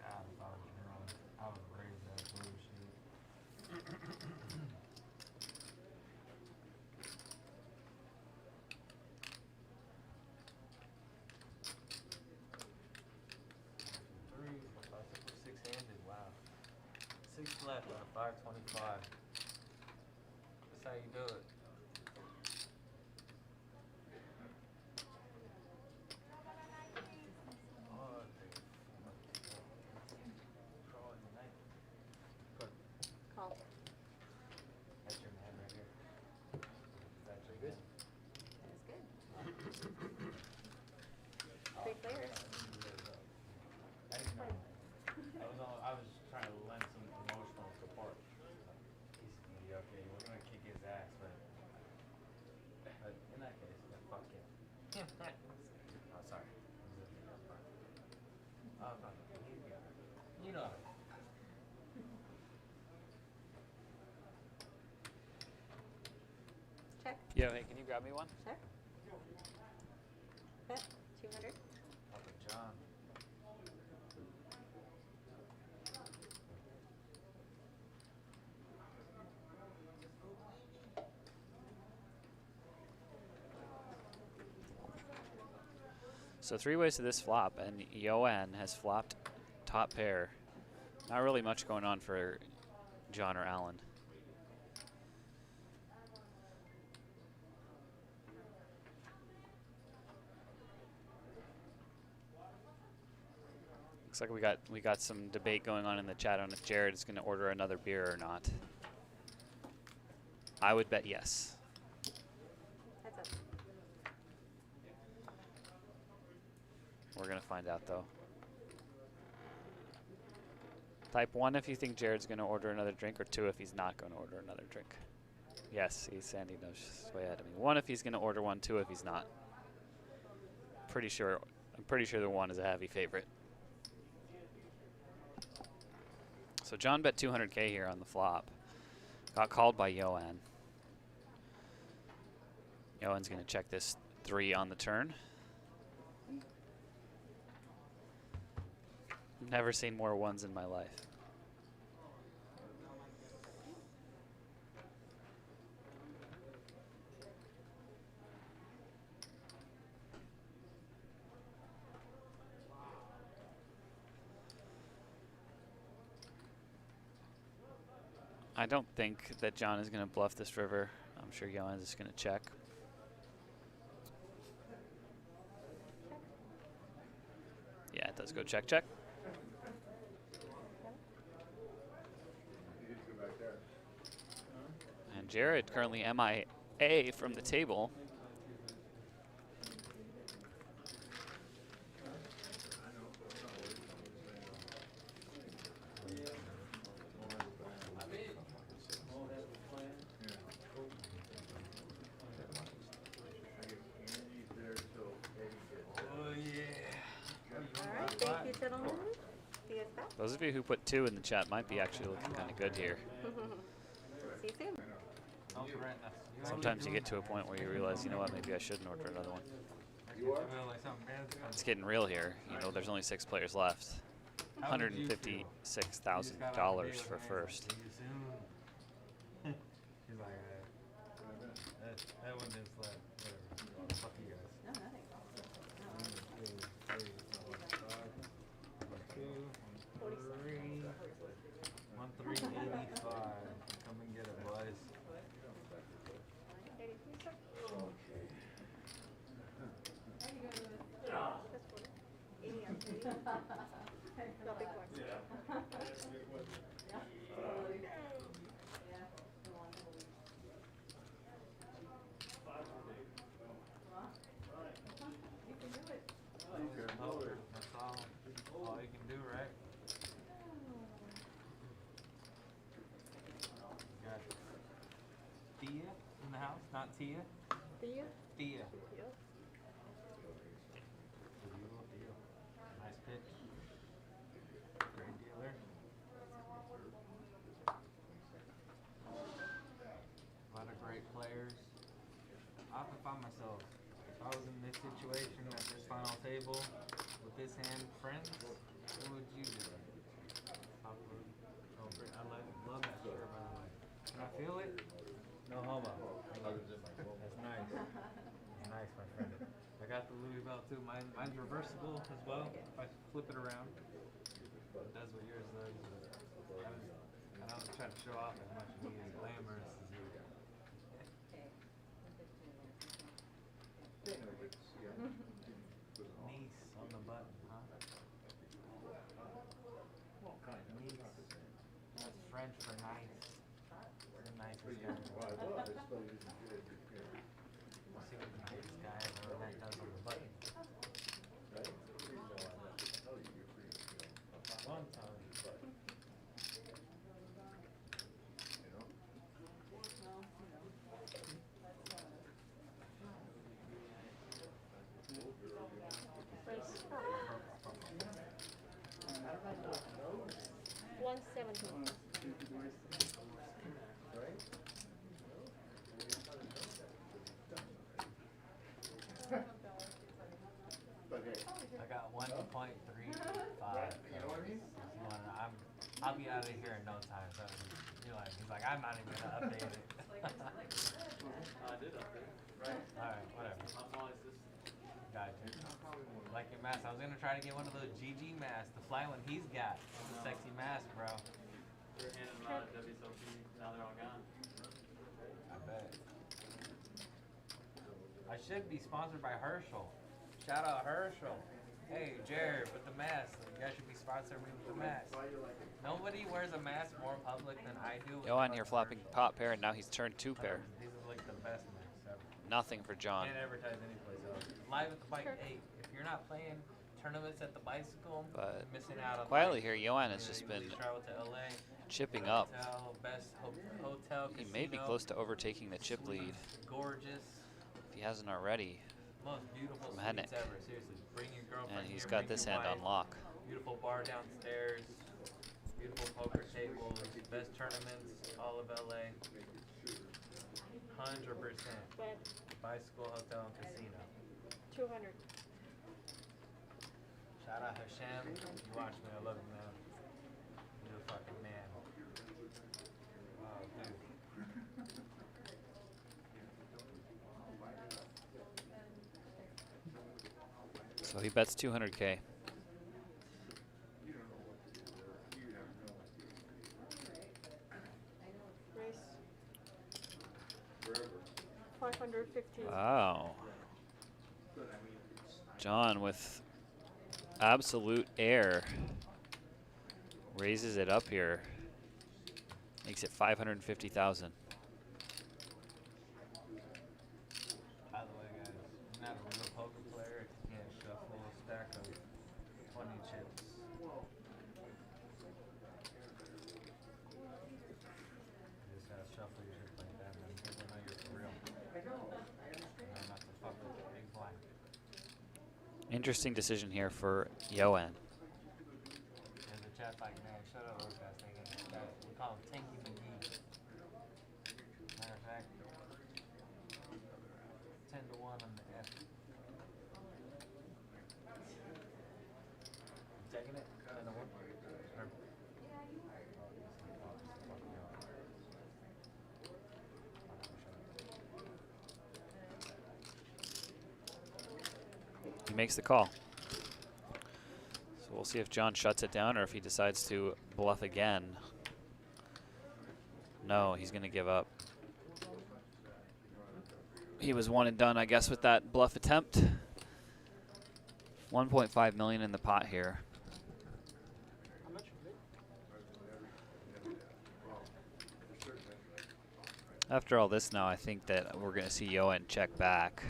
God, if I was drunk, I would raise that bullshit. Three, I think we're six-handed, wow. 6 left on a 525. That's how you do it. Oh, draw it tonight. Good. Call. That's your man right here. That's your good. That is good. 3 players. I didn't know. I was trying to lend some emotional support. He's gonna be okay. We're gonna kick his ass, but in that case, yeah, fuck him. Oh, sorry. Oh, no. You know. Yo, hey, can you grab me one? Sure. Bet 200. Papa John. So 3 ways to this flop, and Yoann has flopped top pair. Not really much going on for John or Alan. Looks like we got some debate going on in the chat on if Jared is going to order another beer or not. I would bet yes. Heads up. We're going to find out though. Type 1 if you think Jared's going to order another drink, or 2 if he's not going to order another drink. Yes, Sandy knows just way ahead of me. 1 if he's going to order one, 2 if he's not. I'm pretty sure the 1 is a heavy favorite. So John bet 200K here on the flop. Got called by Yoann. Yoann's going to check this 3 on the turn. Never seen more 1s in my life. I don't think that John is going to bluff this river. I'm sure Yoann is going to check. Yeah, it does go check, check. And Jared currently MIA from the table. All right, thank you, gentlemen. See you guys back. Those of you who put 2 in the chat might be actually looking kind of good here. See you soon. Sometimes you get to a point where you realize, you know what, maybe I shouldn't order another one. It's getting real here. You know, there's only 6 players left. $156,000 for first. She's like, that one didn't slap. Whatever. Fuck you guys. No, nothing. 1385. Come and get it, boys. No big ones. That's all you can do, right? Got Thea in the house, not Tia. Thea? Thea. Yep. Nice pitch. Great dealer. A lot of great players. I often find myself, if I was in this situation at this final table with this hand, friends, what would you do? I love that shirt, by the way. Can I feel it? No homo. That's nice. That's nice, my friend. I got the Louis belt too. Mine's reversible as well. If I flip it around, it does what yours does. I don't try to show off as much of me as glamorous as you. Niece on the button, huh? Niece. That's French for nice. You're the nicest guy. We'll see what the nicest guy ever that does on the button. One time. Raise. 170. I'll be out of here in no time. So he's like, I'm not even gonna update it. I did update it. Right. Alright, whatever. Got you. Like your mask. I was gonna try to get one of those GG masks, the fly one he's got. It's a sexy mask, bro. They're handing them out at WSOP. Now they're all gone. I bet. I should be sponsored by Herschel. Shout out Herschel. Hey, Jared, with the mask. You guys should be sponsoring me with the mask. Nobody wears a mask more public than I do. Johan here flopping pot pair, and now he's turned 2 pair. These are like the best masks ever. Nothing for John. Can't advertise anyplace else. Live at the bike 8. If you're not playing tournaments at the bicycle, But you're missing out on quietly life. here, Johan has You know, just you been really travel to LA, chipping up. hotel, best hotel, He may be casino, close to overtaking the chip lead gorgeous, if he hasn't already. most beautiful From suites Hennick. ever. Seriously, bring your girlfriend And he's here, got bring this your hand wife. on lock. Beautiful bar downstairs, beautiful poker tables, best tournaments, all of LA. 100%. But Bicycle, hotel, and casino. 200. Shout out Hashem. You watch me, I love you, man. You're a fucking man. Wow, dude. So he bets 200K. Race. 550. Wow. John with absolute air raises it up here. Makes it 550,000. By the way, guys, you're not a real poker player if you can't shuffle a stack of 20 chips. You just gotta shuffle your chips like that, man. People know you're for real. You know not to fuck with the big blind. Interesting decision here for Johan. And the chat's like, man, shut up, those guys thinking. We call him Tanky McGee. Matter of fact, 10-1 on the F. You taking it? 10-1? Or He makes the call. So we'll see if John shuts it down or if he decides to bluff again. No, he's going to give up. He was one and done, I guess, with that bluff attempt. 1.5 million in the pot here. After all this now, I think that we're going to see Johan check back.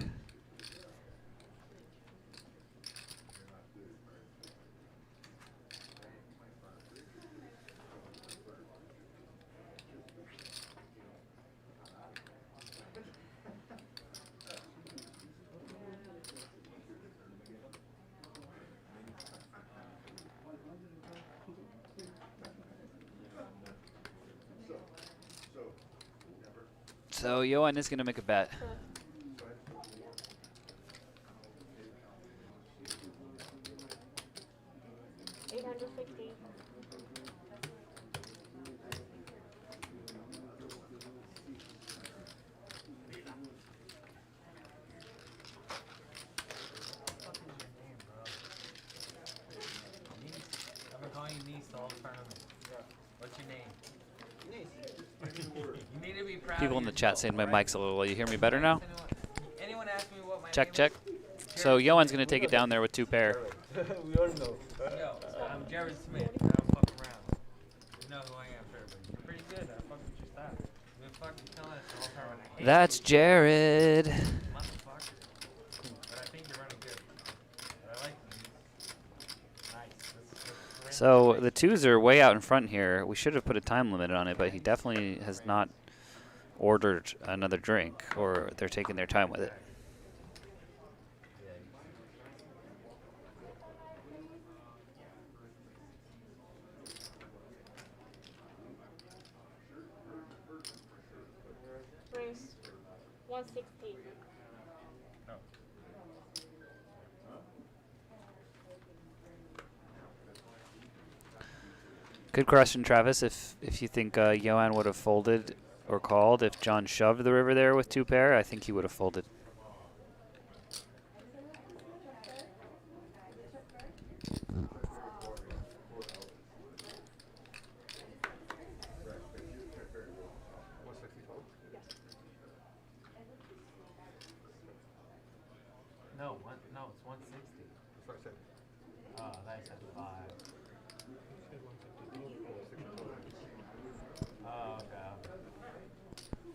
So Johan is going to make a bet. $850. I've been calling you niece all the tournament. What's your name? You need to be proud. People of in the yourself, chat saying my alright? mic's a little low. You hear me better now? Anyone ask me what my Check, name check. is? So Johan's going to take it down there with 2 pair. We all know. Yo, I'm Jared Smith. I don't fuck around. You know who I am, sure, but you're pretty good. I fuck with your style. You've been fucking killing us the whole time. I hate That's you, Jared. motherfucker. But I think you're running good. But I like you. Nice. Let's So the 2s are way out in front here. We should have put a time limit on it, but he definitely has not ordered another drink, or they're taking their time with it. Race. 160. No. Good question, Travis. If you think Johan would have folded or called if John shoved the river there with 2 pair, I think he would have folded. No, it's 160. That's what I said. Oh, that's at 5. Oh, okay.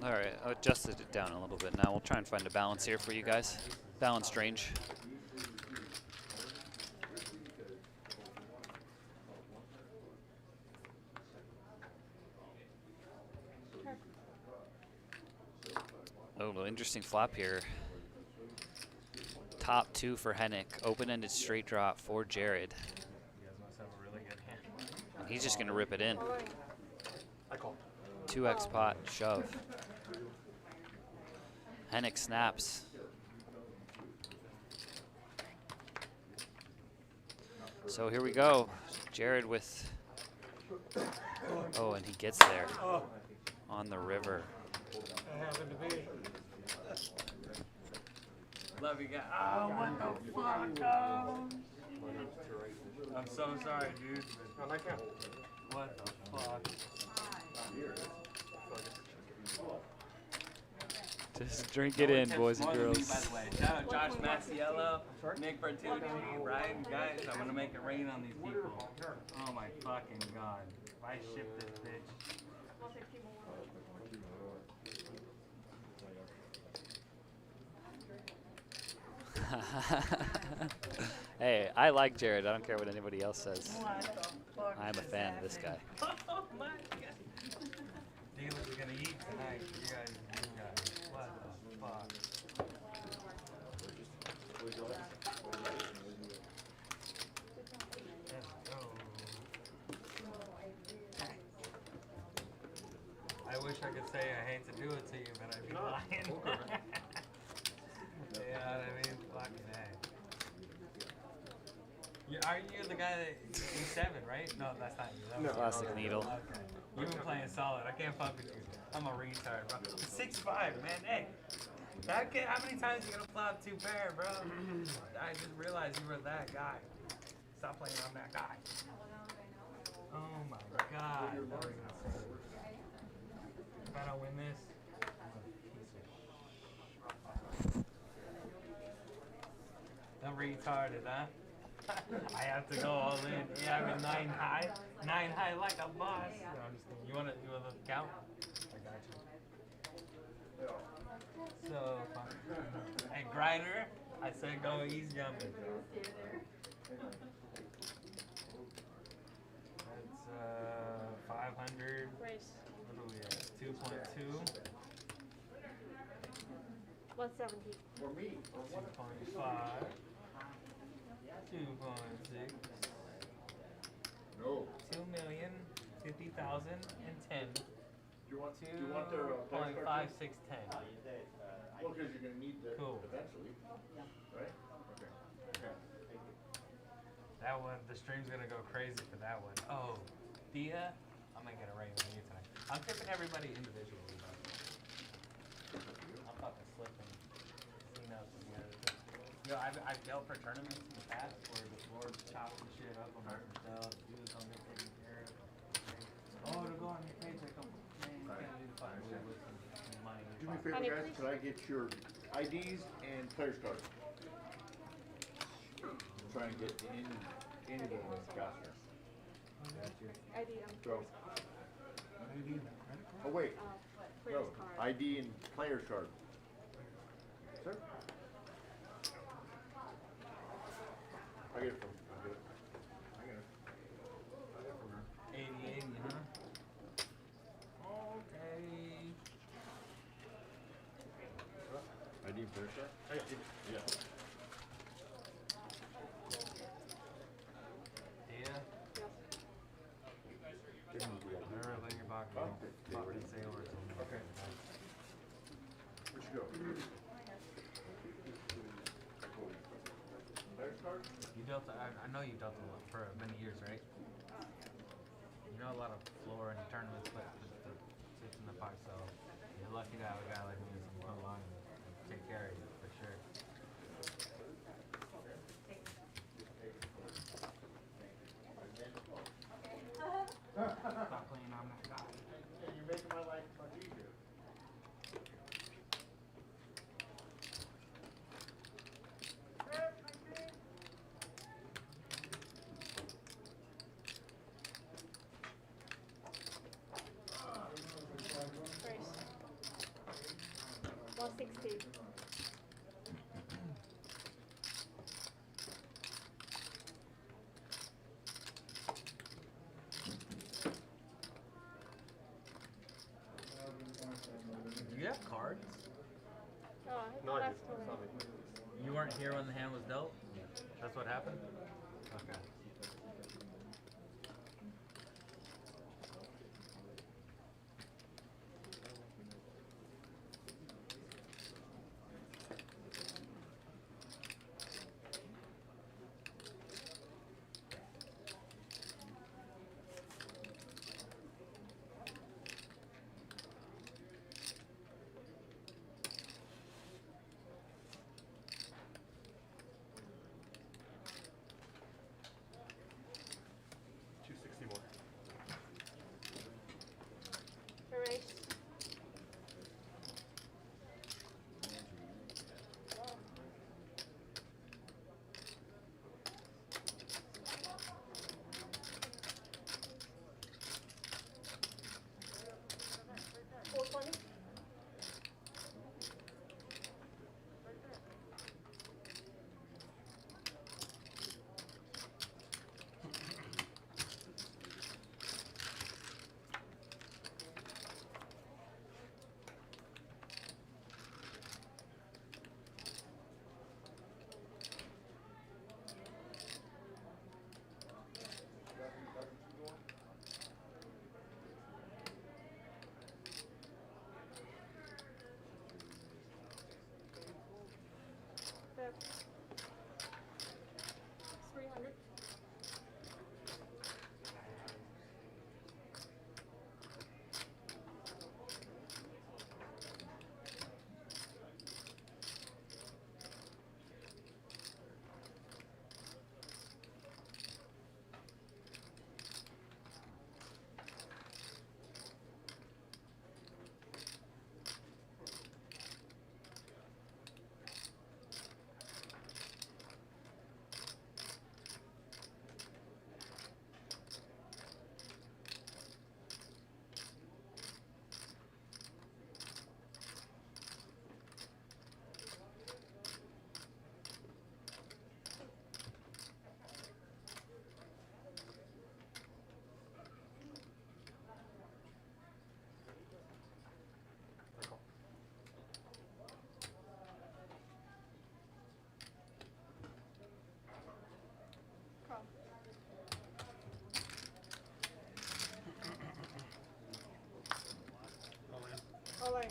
All right, I adjusted it down a little bit now. We'll try and find a balance here for you guys. Balanced range. Oh, interesting flop here. Top 2 for Hennick. Open-ended straight drop for Jared. You guys must have a really good hand. And he's just going to rip it in. I call. 2x pot shove. Hennick snaps. So here we go. Jared with... Oh, and he gets there. On the river. That happened to me. Love you guys. Oh, what the fuck? Oh. I'm so sorry, dude. No, I can't. What the fuck? Just drink it in, boys and More than me, girls. by the way. Shout out Josh Massiello, Nick Bertucci, Ryan, guys. I'm gonna make it rain on these people. Oh my fucking god. If I ship this bitch. Hey, I like Jared. I don't care what anybody else says. What the fuck I'm a is fan of this guy. Oh my god. Dealers are gonna eat tonight. You guys. What the fuck? Let's go. I wish I could say I hate to do it to you, but I'd be lying. You know what I mean? Fucking A. Are you the guy that E7, right? No, that's not you. That was Plastic needle. Okay. You've been playing solid. I can't fuck with you. I'm a retard, bro. 6'5", man. Hey, that kid, how many times you gonna flop 2 pair, bro? I just realized you were that guy. Stop playing on that guy. Oh my god. That was insane. If I don't win this, I'm a piece of shit. I'm retarded, huh? I have to go all in. Yeah, I'm in 9 high. 9 high like a boss. No, I'm just kidding. You wanna count? I got you. So fun. Hey, Griener, I said go easy on me. That's 500. Raise. What are we at? 2.2. 170. 2.5. 2.6. No. 2,050,010. Do you want their 2.5610. Well, because you're gonna need that Cool. eventually, right? Okay. Okay. That one, the stream's gonna go crazy for that one. Oh, Dia, I'm gonna get a rating on you tonight. I'm tipping everybody individually, though. I'm fucking slipping. C-notes and the other thing. Yo, I've dealt for tournaments in the past where the board's chopping shit up on my stuff. Dudes don't get taken care of. Oh, to go on your paycheck. Man, you can't do the fucking shit with some money. Do me a favor, guys. Could I get your IDs and players cards? I'm trying to get in game faster. ID So. Oh wait. No. ID and players card. Sir. I get it from. I get it. 80, huh? Okay. ID and players card? Yeah. Dia? Remember Lingerbacher fucking sailors. Okay. Where'd you go? Players card? You dealt, I know you dealt a lot for many years, right? You know a lot of floor and tournaments, but the sits in the pot, so you're lucky to have a guy like me who can come along and take care of you for sure. Stop playing, I'm that guy. You're making my life much easier. Right. 160. Do you have cards? Oh, I No, I that's didn't. It's not me. You weren't here when the hand was dealt? That's what happened? Okay. Erase. Yep. 300. Call. All in.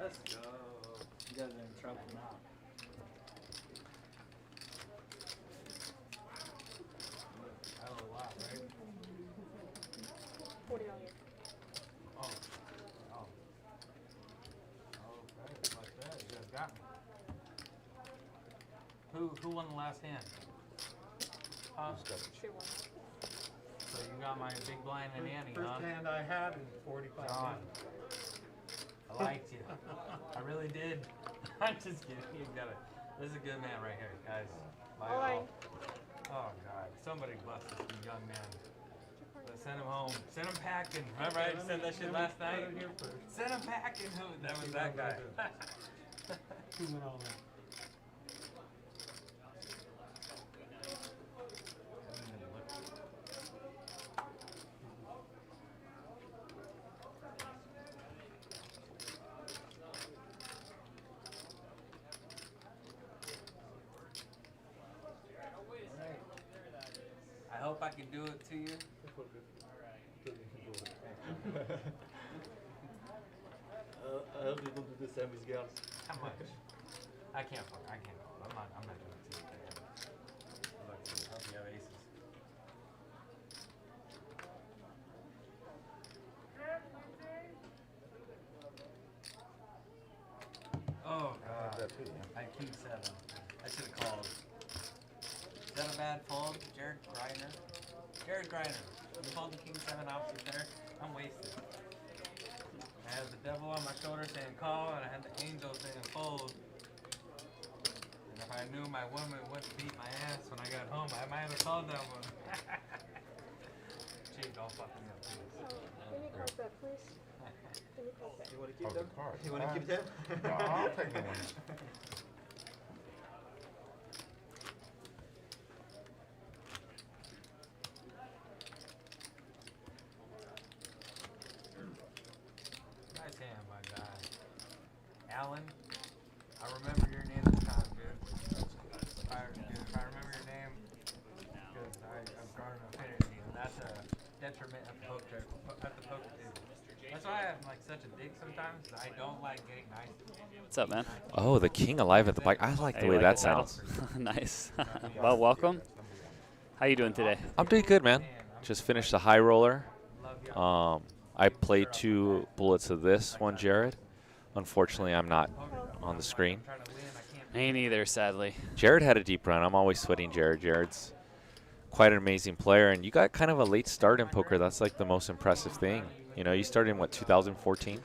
Let's go. You guys are in trouble now. That was a lot, right? 40 on you. Oh. Oh. Okay, like that. You guys got me. Who won the last hand? Huh? 2-1. So you got my big blind and Annie, huh? First hand I had in 45 John. minutes. I liked you. I really did. I'm just kidding. You got it. This is a good man right here, guys. Bye All right. all. Oh God, somebody bless this young man. Send him home. Send him packing. Remember I said that shit last night? Send him packing. Who? That was that guy. 2 men all in. can do it to you? I hope you don't do the same with girls. How much? I can't fuck. I can't. I'm not doing it to you. Look, I hope you have aces. Oh god. I king 7. I should have called. Is that a bad fold? Jared Griener? Jared Griener. You called the king 7 opposite there? I'm wasted. I had the devil on my shoulder saying call, and I had the angel saying fold. And if I knew my woman wouldn't beat my ass when I got home, I might have called that one. Gee, don't fuck me up, please. Give me card back, please. Give me card back. You want to keep Oh, them? the cards. You want to keep them? No, I'll take the one. Nice hand, my guy. Alan, I remember your name this time, dude. If I remember your name, because I've grown an affinity, and that's a detriment at the poker table. That's why I'm like such a dick sometimes. I don't like getting nice. What's up, man? Oh, the king alive at the bike. I like the way that sounds. Nice. Well, welcome. How you doing today? I'm doing good, man. Just finished the high roller. I played 2 bullets of this one, Jared. Unfortunately, I'm not on the screen. Me neither, sadly. Jared had a deep run. I'm always sweating Jared. Jared's quite an amazing player, and you got kind of a late start in poker. That's like the most impressive thing. You know, you started in what, 2014?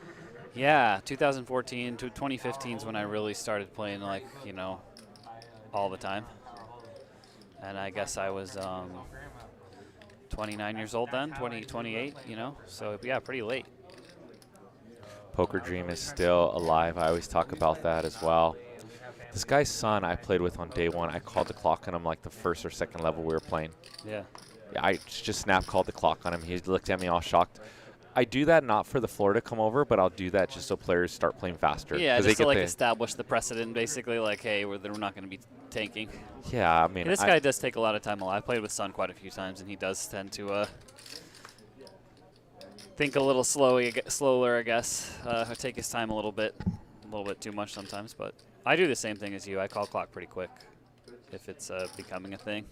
Yeah, 2014 to 2015 is when I really started playing, like, you know, all the time. And I guess I was 29 years old then, 28, you know. So, yeah, pretty late. Poker dream is still alive. I always talk about that as well. This guy's son I played with on day 1, I called the clock on him like the first or second level we were playing. Yeah. I just snap called the clock on him. He looked at me all shocked. I do that not for the floor to come over, but I'll do that just so players start playing faster. Yeah, just they to like establish the precedent, basically, like, hey, we're not going to be tanking. Yeah, I mean, this guy does take a lot of time. I've played with Sun quite a few times, and he does tend to think a little slower, I guess. Take his time a little bit too much sometimes. But I do the same thing as you. I call clock pretty quick if it's becoming a thing.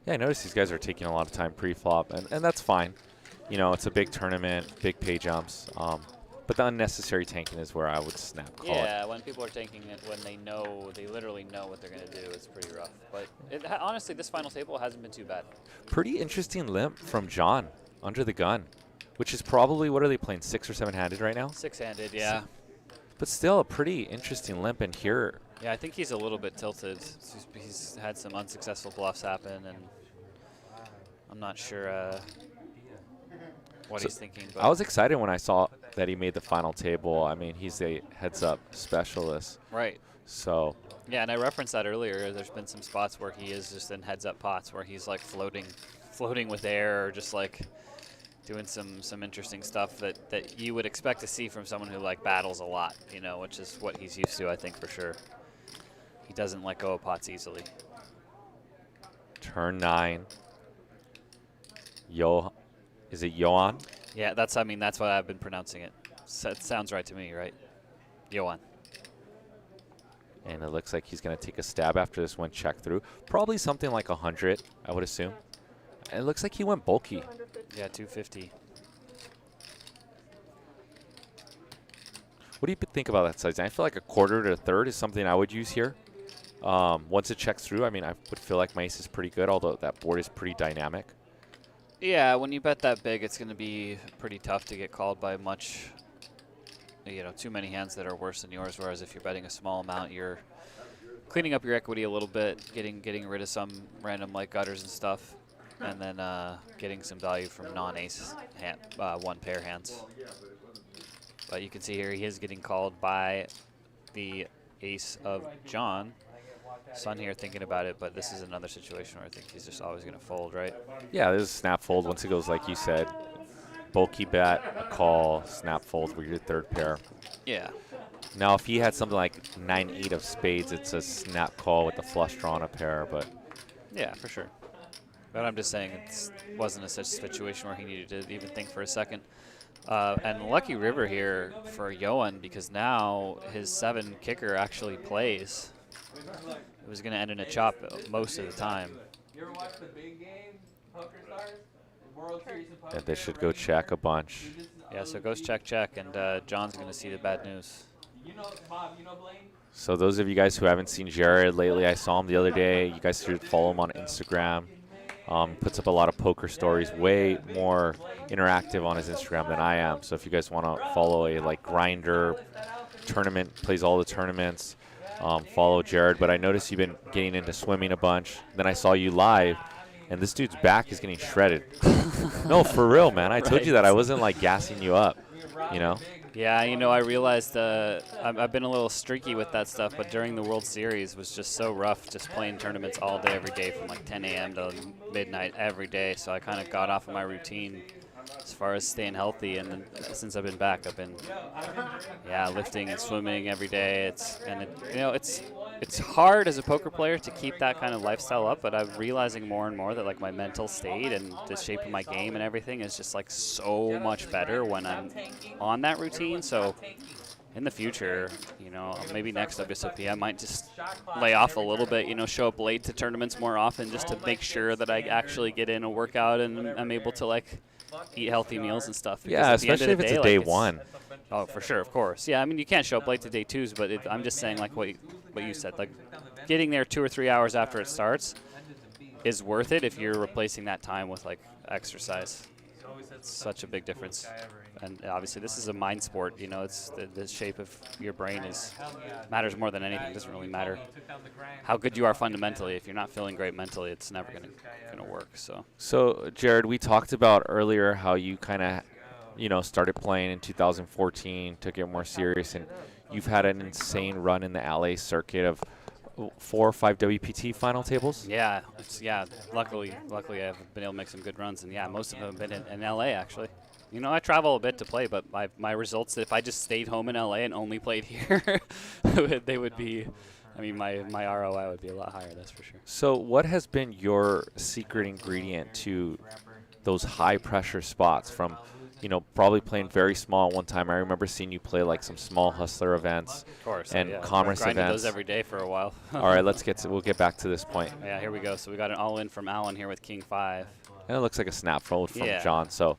Yeah, I noticed these guys are taking a lot of time pre-flop, and that's fine. You know, it's a big tournament, big pay jumps. But the unnecessary tanking is where I would snap call it. Yeah, when people are tanking it, when they literally know what they're going to do, it's pretty rough. But honestly, this final table hasn't been too bad. Pretty interesting limp from John under the gun, which is probably, what are they playing, 6 or 7-handed right now? 6-handed, yeah. But still a pretty interesting limp in here. Yeah, I think he's a little bit tilted. He's had some unsuccessful bluffs happen, and I'm not sure what he's thinking. But I was excited when I saw that he made the final table. I mean, he's a heads-up specialist. Right. So. Yeah, and I referenced that earlier. There's been some spots where he is just in heads-up pots where he's like floating with air, or just like doing some interesting stuff that you would expect to see from someone who like battles a lot, you know, which is what he's used to, I think, for sure. He doesn't let go of pots easily. Turn 9. Is it Johan? Yeah, that's what I've been pronouncing it. So it sounds right to me, right? Johan. And it looks like he's going to take a stab after this one check through. Probably something like 100, I would assume. And it looks like he went bulky. Yeah, 250. What do you think about that size? I feel like a quarter to a third is something I would use here. Once it checks through, I mean, I would feel like my ace is pretty good, although that board is pretty dynamic. Yeah, when you bet that big, it's going to be pretty tough to get called by much, you know, too many hands that are worse than yours. Whereas if you're betting a small amount, you're cleaning up your equity a little bit, getting rid of some random like gutters and stuff, and then getting some value from non-ace one pair hands. But you can see here he is getting called by the ace of John. Sun here thinking about it, but this is another situation where I think he's just always going to fold, right? Yeah, this is snap fold. Once it goes like you said, bulky bet, a call, snap fold with your third pair. Yeah. Now, if he had something like 9-8 of spades, it's a snap call with the flush draw on a pair, but. Yeah, for sure. But I'm just saying it wasn't a such situation where he needed to even think for a second. And lucky river here for Yoan, because now his 7 kicker actually plays. It was going to end in a chop most of the time. You ever watch the big game, Poker Stars? The World Series of Poker? Yeah, they should go check a bunch. Yeah, so goes check, and John's going to see the bad news. You know, Bob, you know Blaine? So those of you guys who haven't seen Jared lately, I saw him the other day. You guys should follow him on Instagram. Puts up a lot of poker stories, way more interactive on his Instagram than I am. So if you guys want to follow a like Griener tournament, plays all the tournaments, follow Jared. But I noticed you've been getting into swimming a bunch. Then I saw you live, and this dude's back is getting shredded. No, for real, man. I told you that. I wasn't like gassing you up, you know? Yeah, you know, I realized I've been a little streaky with that stuff, but during the World Series was just so rough, just playing tournaments all day, every day, from like 10 a.m. to midnight every day. So I kind of got off of my routine as far as staying healthy. And then since I've been back, I've been, yeah, lifting and swimming every day. It's hard as a poker player to keep that kind of lifestyle up, but I'm realizing more and more that like my mental state and the shape of my game and everything is just like so much better when I'm on that routine. So in the future, you know, maybe next WSOP I might just lay off a little bit, you know, show up late to tournaments more often just to make sure that I actually get in a workout and I'm able to like eat healthy meals and stuff. Yeah, especially if it's a day one. Oh, for sure, of course. Yeah, I mean, you can't show up late to day 2s, but I'm just saying, like what you said, like getting there 2 or 3 hours after it starts is worth it if you're replacing that time with like exercise. It's such a big difference. And obviously, this is a mind sport. You know, it's the shape of your brain matters more than anything. It doesn't really matter how good you are fundamentally. If you're not feeling great mentally, it's never gonna work. So Jared, we talked about earlier how you kind of, you know, started playing in 2014, took it more serious, and you've had an insane run in the LA circuit of 4 or 5 WPT final tables. Yeah, luckily I've been able to make some good runs, and yeah, most of them have been in LA actually. You know, I travel a bit to play, but my results, if I just stayed home in LA and only played here, they would be, I mean, my ROI would be a lot higher, that's for sure. So what has been your secret ingredient to those high pressure spots from, you know, probably playing very small at one time? I remember seeing you play like some small hustler events, of course, and yeah, commerce grinded events. those every day for a while. All right, we'll get back to this point. Yeah, here we go. So we got an all-in from Alan here with King 5. And it looks like a snap fold from Yeah. John. So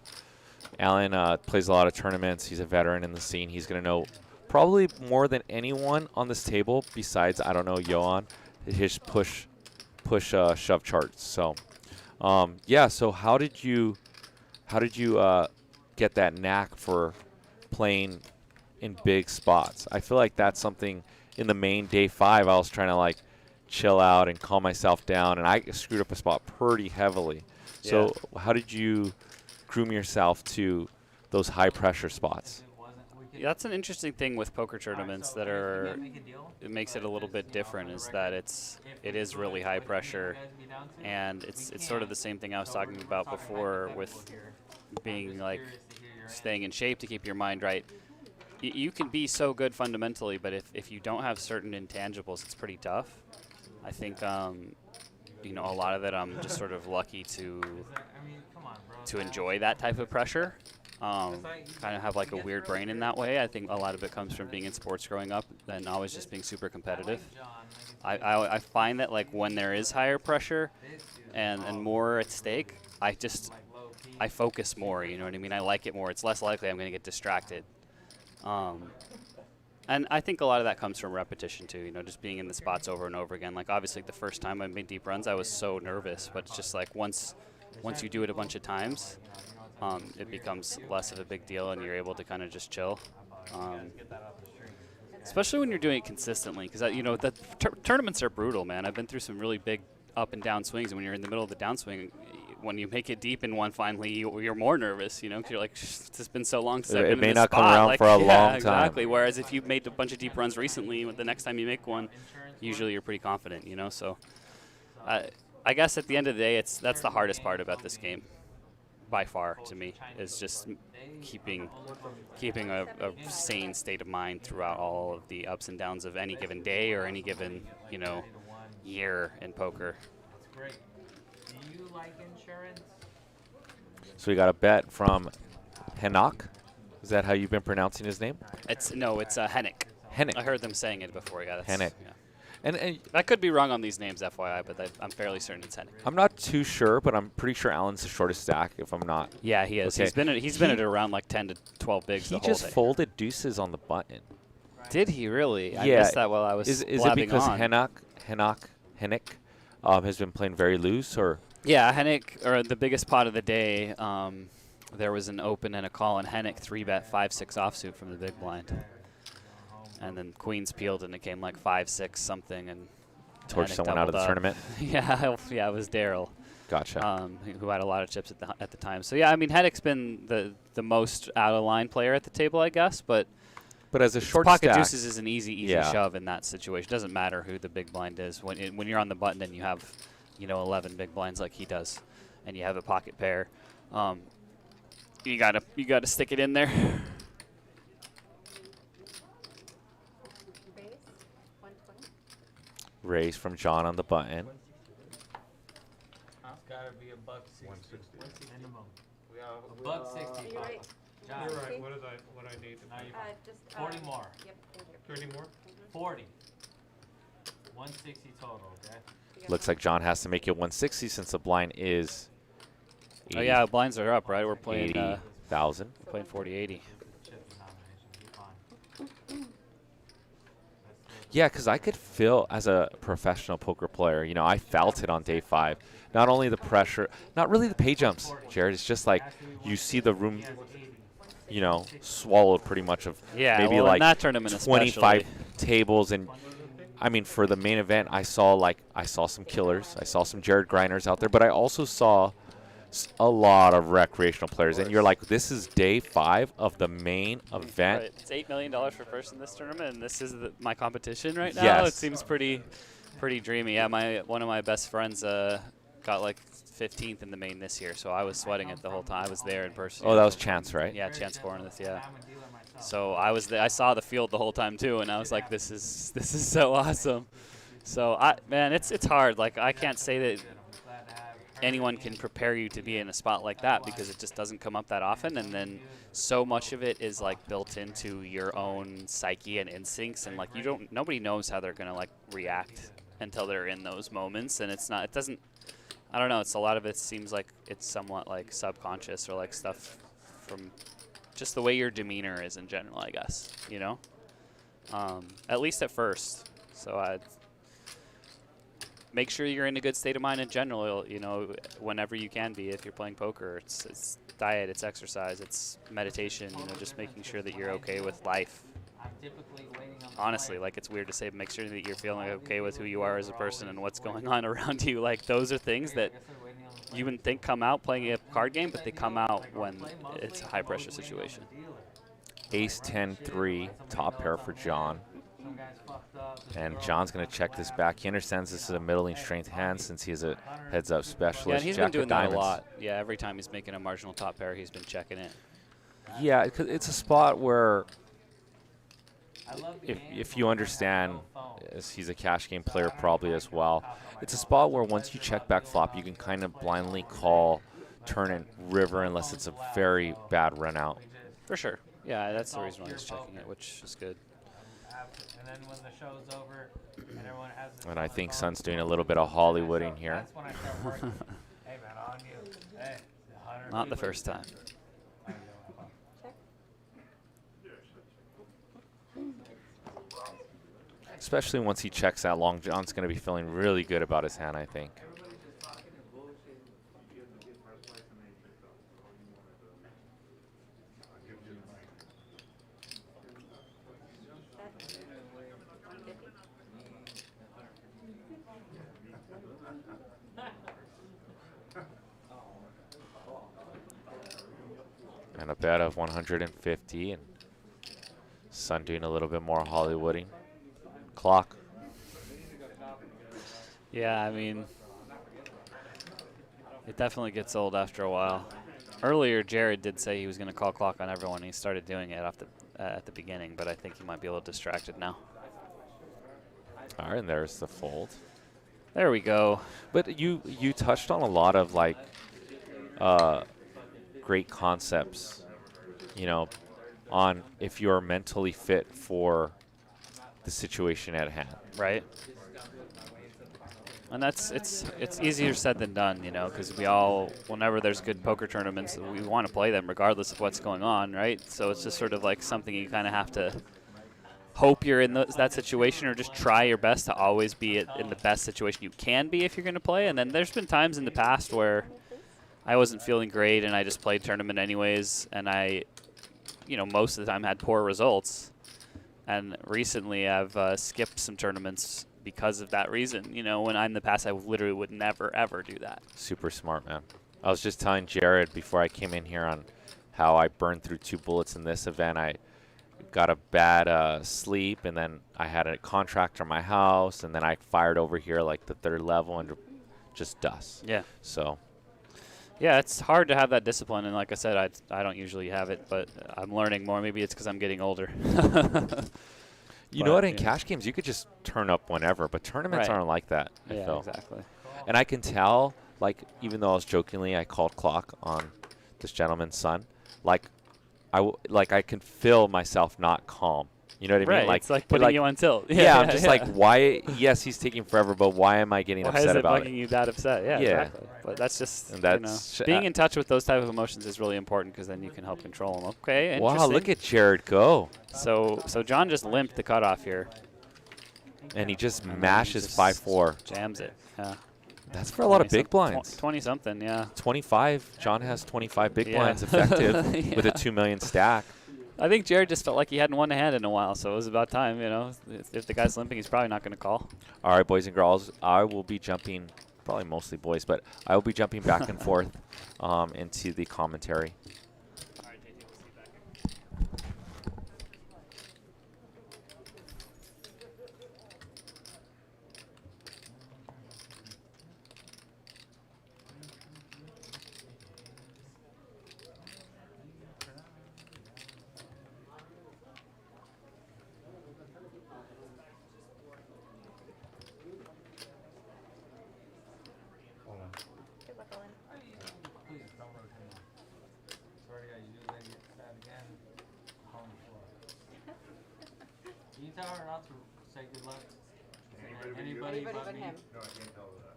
Alan plays a lot of tournaments. He's a veteran in the scene. He's going to know probably more than anyone on this table besides, I don't know, Yoan, his push shove charts. So yeah, so how did you get that knack for playing in big spots? I feel like that's something in the main day 5 I was trying to like chill out and calm myself down, and I screwed up a spot pretty heavily. Yeah. So how did you groom yourself to those high pressure spots? Yeah, that's an interesting thing with poker tournaments it makes it a little bit different, is that it is really high pressure, and it's sort of the same thing I was talking about before with being like staying in shape to keep your mind right. You can be so good fundamentally, but if you don't have certain intangibles, it's pretty tough. I think you know, a lot of it I'm just sort of lucky to enjoy that type of pressure. Kind of have like a weird brain in that way. I think a lot of it comes from being in sports growing up and always just being super competitive. I find that like when there is higher pressure and more at stake, I focus more, you know what I mean? I like it more. It's less likely I'm going to get distracted. And I think a lot of that comes from repetition too, you know, just being in the spots over and over again. Like obviously the first time I made deep runs, I was so nervous, but it's just like once you do it a bunch of times, it becomes less of a big deal and you're able to kind of just chill. Especially when you're doing it consistently, because you know, the tournaments are brutal, man. I've been through some really big up and down swings, and when you're in the middle of the downswing, when you make it deep in one, finally you're more nervous, you know, because you're like, it's been so long since I've been in this may not spot. come around like, for a long time. Exactly. Whereas if you've made a bunch of deep runs recently, the next time you make one, usually you're pretty confident, you know. So I guess at the end of the day, that's the hardest part about this game, by far, to me, is just keeping a sane state of mind throughout all of the ups and downs of any given day or any given, you know, year in poker. you like insurance? So we got a bet from Henok. Is that how you've been pronouncing his name? It's Hennick. Hennick. I heard them saying it before. Yeah, that's Hennick. Yeah. And I could be wrong on these names, FYI, but I'm fairly certain it's Hennick. I'm not too sure, but I'm pretty sure Alan's the shortest stack. If I'm not. Yeah, he is. Okay. He's been at around like 10 to 12 bigs He the whole just day. folded deuces on the button. Did he really? I Yeah. missed that while I was Is it blabbing because on. Hennick has been playing very loose, or? Yeah, Hennick, or the biggest pot of the day, there was an open and a call, and Hennick 3-bet 5-6 offsuit from the big blind. And then Queens peeled, and it came like 5-6 something, and Torched Hennick someone out of the doubled up. tournament? Yeah, it was Daryl. Gotcha. Who had a lot of chips at the time. So yeah, I mean, Hennick's been the most out of line player at the table, I guess, but as a short pocket stack, deuces is an easy yeah. shove in that situation. Doesn't matter who the big blind is. When you're on the button and you have, 11 big blinds like he does, and you have a pocket pair, you gotta stick it in there. Raise from John on the button. It's gotta be $1.60. 160. Minimum. Yeah, $1.60. You're right. John, you're right. What I need? now you Just 40 more. Yep. Thank you. 30 more? 40. 160 total, okay? Looks like John has to make it 160 since the blind is. Oh yeah, blinds are up, right? We're playing 80,000. We're playing 40-80. Yeah, because I could feel as a professional poker player, I felt it on day 5. Not only the pressure, not really the pay jumps, Jared. It's just like you see the room, swallowed pretty much of Yeah, maybe well, in like that tournament 25 especially. tables. And I mean, for the main event, I saw some killers. I saw some Jared Grieners out there, but I also saw a lot of recreational players. And you're like, this is day 5 of the main event. Right. It's $8 million for first in this tournament, and this is my competition right now. Yes. It seems pretty dreamy. Yeah, one of my best friends got like 15th in the main this year, so I was sweating it the whole time. I was there in person. Oh, that was Chance, right? Yeah, Chance Corneth, yeah. So I saw the field the whole time too, and I was like, this is so awesome. So it's hard. Like, I can't say that anyone can prepare you to be in a spot like that because it just doesn't come up that often, and then so much of it is like built into your own psyche and instincts, and like nobody knows how they're gonna like react until they're in those moments, and I don't know, it's a lot of it seems like it's somewhat like subconscious or like stuff from just the way your demeanor is in general, I guess, at least at first. So I'd make sure you're in a good state of mind in general, whenever you can be. If you're playing poker, it's diet, it's exercise, it's meditation, just making sure that you're okay with life. Honestly, like, it's weird to say, but make sure that you're feeling okay with who you are as a person and what's going on around you. Like, those are things that you wouldn't think come out playing a card game, but they come out when it's a high-pressure situation. Ace 10-3, top pair for John. And John's going to check this back. He understands this is a middling strength hand since he's a heads-up specialist. Yeah, and he's Jack been doing of that a diamonds. lot. Yeah, every time he's making a marginal top pair, he's been checking it. Yeah, it's a spot where if you understand, as he's a cash game player probably as well, it's a spot where once you check back flop, you can kind of blindly call turn and river unless it's a very bad run out. For sure. Yeah, that's the reason why he's checking it, which is good. And then when the show's over and everyone has And I think Sun's doing a little bit of Hollywooding here. that's when I start working. Hey man, on you. Hey, 100 Not the people. first time. Especially once he checks that long, John's going to be feeling really good about his hand, I think. And a bet of 150, and Sun doing a little bit more Hollywooding. Clock. Yeah, I mean, it definitely gets old after a while. Earlier, Jared did say he was going to call clock on everyone. He started doing it at the beginning, but I think he might be a little distracted now. All right, and there's the fold. There we go. But you touched on a lot of like great concepts, you know, on if you're mentally fit for the situation at hand. Right. And it's easier said than done, you know, because we all, whenever there's good poker tournaments, we want to play them regardless of what's going on, right? So it's just sort of like something you kind of have to hope you're in that situation, or just try your best to always be in the best situation you can be if you're going to play. And then there's been times in the past where I wasn't feeling great and I just played tournament anyways, and I, you know, most of the time had poor results. And recently I've skipped some tournaments because of that reason. You know, when I'm in the past, I literally would never, ever do that. Super smart, man. I was just telling Jared before I came in here on how I burned through 2 bullets in this event. I got a bad sleep, and then I had a contractor in my house, and then I fired over here like the 3rd level and just dust. Yeah. So. Yeah, it's hard to have that discipline, and like I said, I don't usually have it, but I'm learning more. Maybe it's because I'm getting older. You know what? In cash games, you could just turn up whenever, but tournaments aren't like that. I feel. Exactly. And I can tell, like, even though I was jokingly, I called clock on this gentleman's son. Like, I can feel myself not calm. You know what I mean? Right. It's like putting you on tilt. Yeah, I'm just like, why? Yes, he's taking forever, but why am I getting upset about it? Why is it making you that upset? Yeah, exactly. But that's just, and that's, being in touch with those type of emotions is really important, because then you can help control them. Okay, interesting. Wow, look at Jared go. So John just limped the cutoff here. And he just mashes 5-4. Jams it. Yeah. That's for a lot of big blinds. 20-something, yeah. 25. John has 25 big blinds effective with a 2 million stack. I think Jared just felt like he hadn't won a hand in a while, so it was about time, you know. If the guy's limping, he's probably not going to call. All right, boys and girls, I will be jumping, probably mostly boys, but I will be jumping back and forth into the commentary. All right, JT, we'll see you back. Please don't rotate. Swear to God, you do that again. On the floor. Can you tell her not to say good luck? Anybody but me? him. No, I can't tell her that.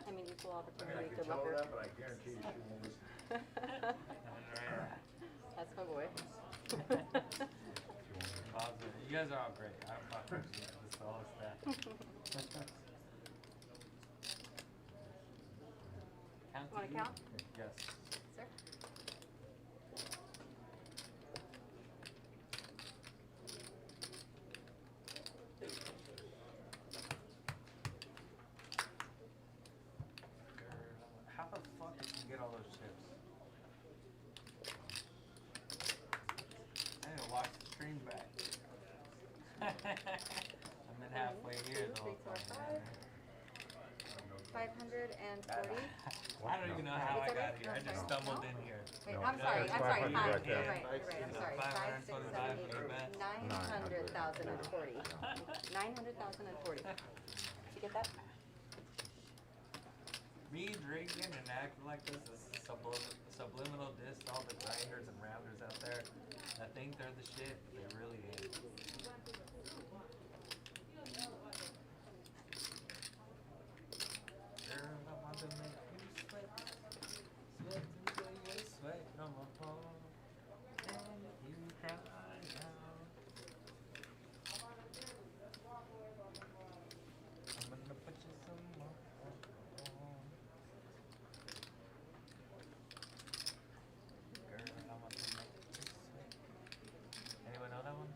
I mean, equal I opportunity, can good tell her lucker. that, but I guarantee you she won't listen. That's my boy. Awesome. You guys are all great. I'm not just the whole staff. Want to count? Yes. Sir? How the fuck did you get all those chips? I need to watch the stream back. I've been halfway here the whole time. 540. I don't even know how I got here. I just stumbled in here. Wait, I'm sorry. Fine. right You're there. right. I'm sorry. 5, 6, 7, 8, 900,040. 900,040. Did you get that? Me drinking and acting like this is subliminal diss to all the grinders and rounders out there that think they're the shit, but they really ain't. Girl, I want to make you sweat, sweat until you sweat from a pore, and you cry out. I'm gonna put you some more. Girl, I want to make you sweat. Anyone know that one?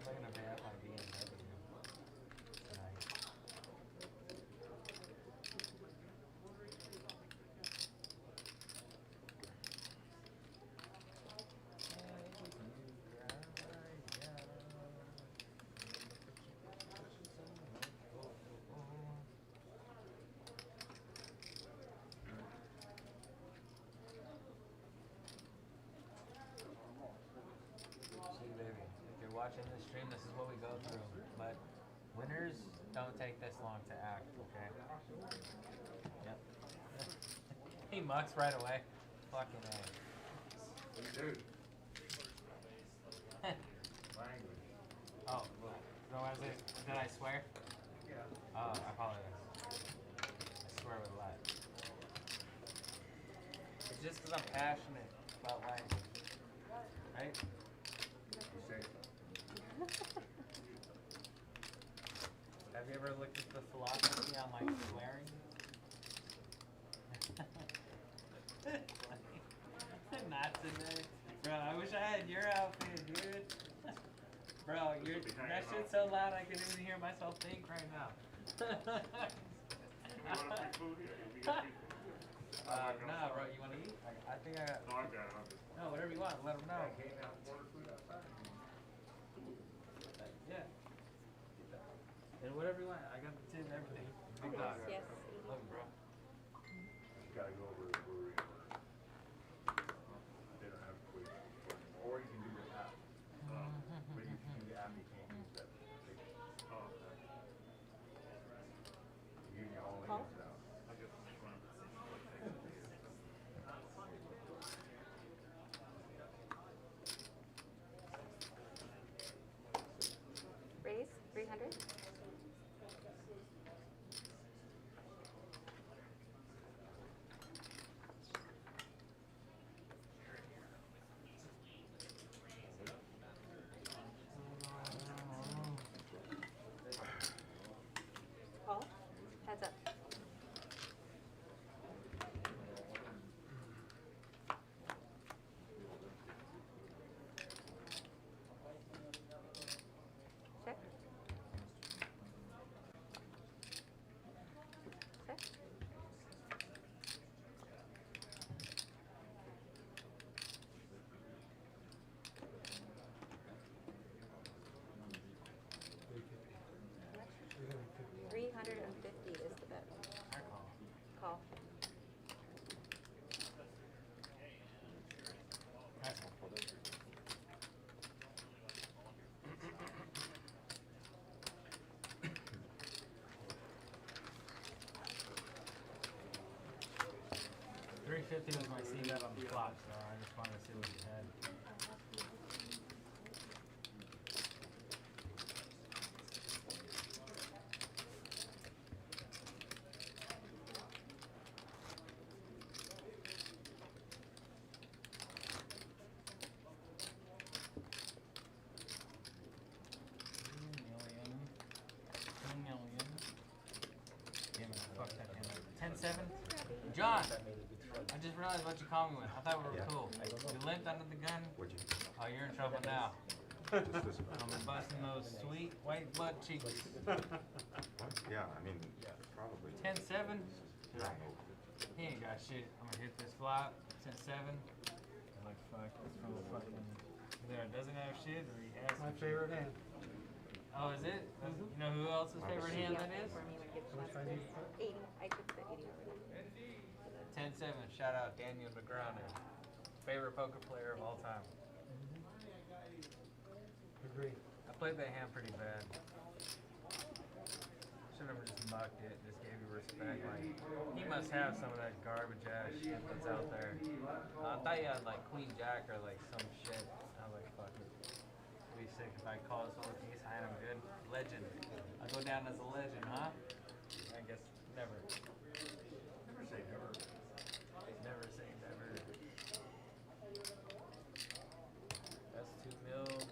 was looking to pay up my BMW tonight. See, baby, if you're watching this stream, this is what we go through. But winners don't take this long to act, okay? Yep. He mucks right away. Fucking A. Dude. Oh, well, no, did I swear? Yeah. Oh, I apologize. I swear with a lot. It's just because I'm passionate about language. Right? You say Have you ever looked at the philosophy on like swearing? Knots in there. Bro, I wish I had your outfit, dude. Bro, that shit's so loud I can even hear myself think right now. Nah, bro, you want to eat? I think I got. No, I've got it. No, whatever you want, let them know. Yeah. And whatever you want, I got the tin and everything. Big dog. Yes. Love you, bro. You gotta go over to the brewery. They don't have quick, or you can do the app. But if you do the app, you can't use that. Oh, okay. You get all the Paul? ins out. I guess it's fine. Raise 300. Paul, heads up. Check. Check. 350 is the bet. Call. $350 was my C-bet on the flop, so I just wanted to see what you had. John, I just realized what you called me with. I thought we were cool. You limped under the gun. What'd you? Oh, you're in trouble now. Just this I'm busting those sweet white butt cheeks. Yeah, I mean, probably. 10-7. Yeah. He ain't got shit. I'm gonna hit this flop. 10-7. I'm like, fuck, it's from a fucking. Either it doesn't have shit or he has My some favorite hand. shit. Oh, is it? You know who else's favorite hand that is? For me would give How much shots I need this. to put? 80. I took the 80 already. 10-7. Shout out Daniel McGrowner. Favorite poker player of all time. Agree. I played that hand pretty bad. Should have just mucked it, just gave you respect. Like, he must have some of that garbage ass shit that's out there. I thought you had like Queen Jack or like some shit. I was like, fuck it. It'd be sick if I call this whole piece high and I'm good. Legend. I go down as a legend, huh? I guess never. Never say never. Never say never. That's 2,090,000.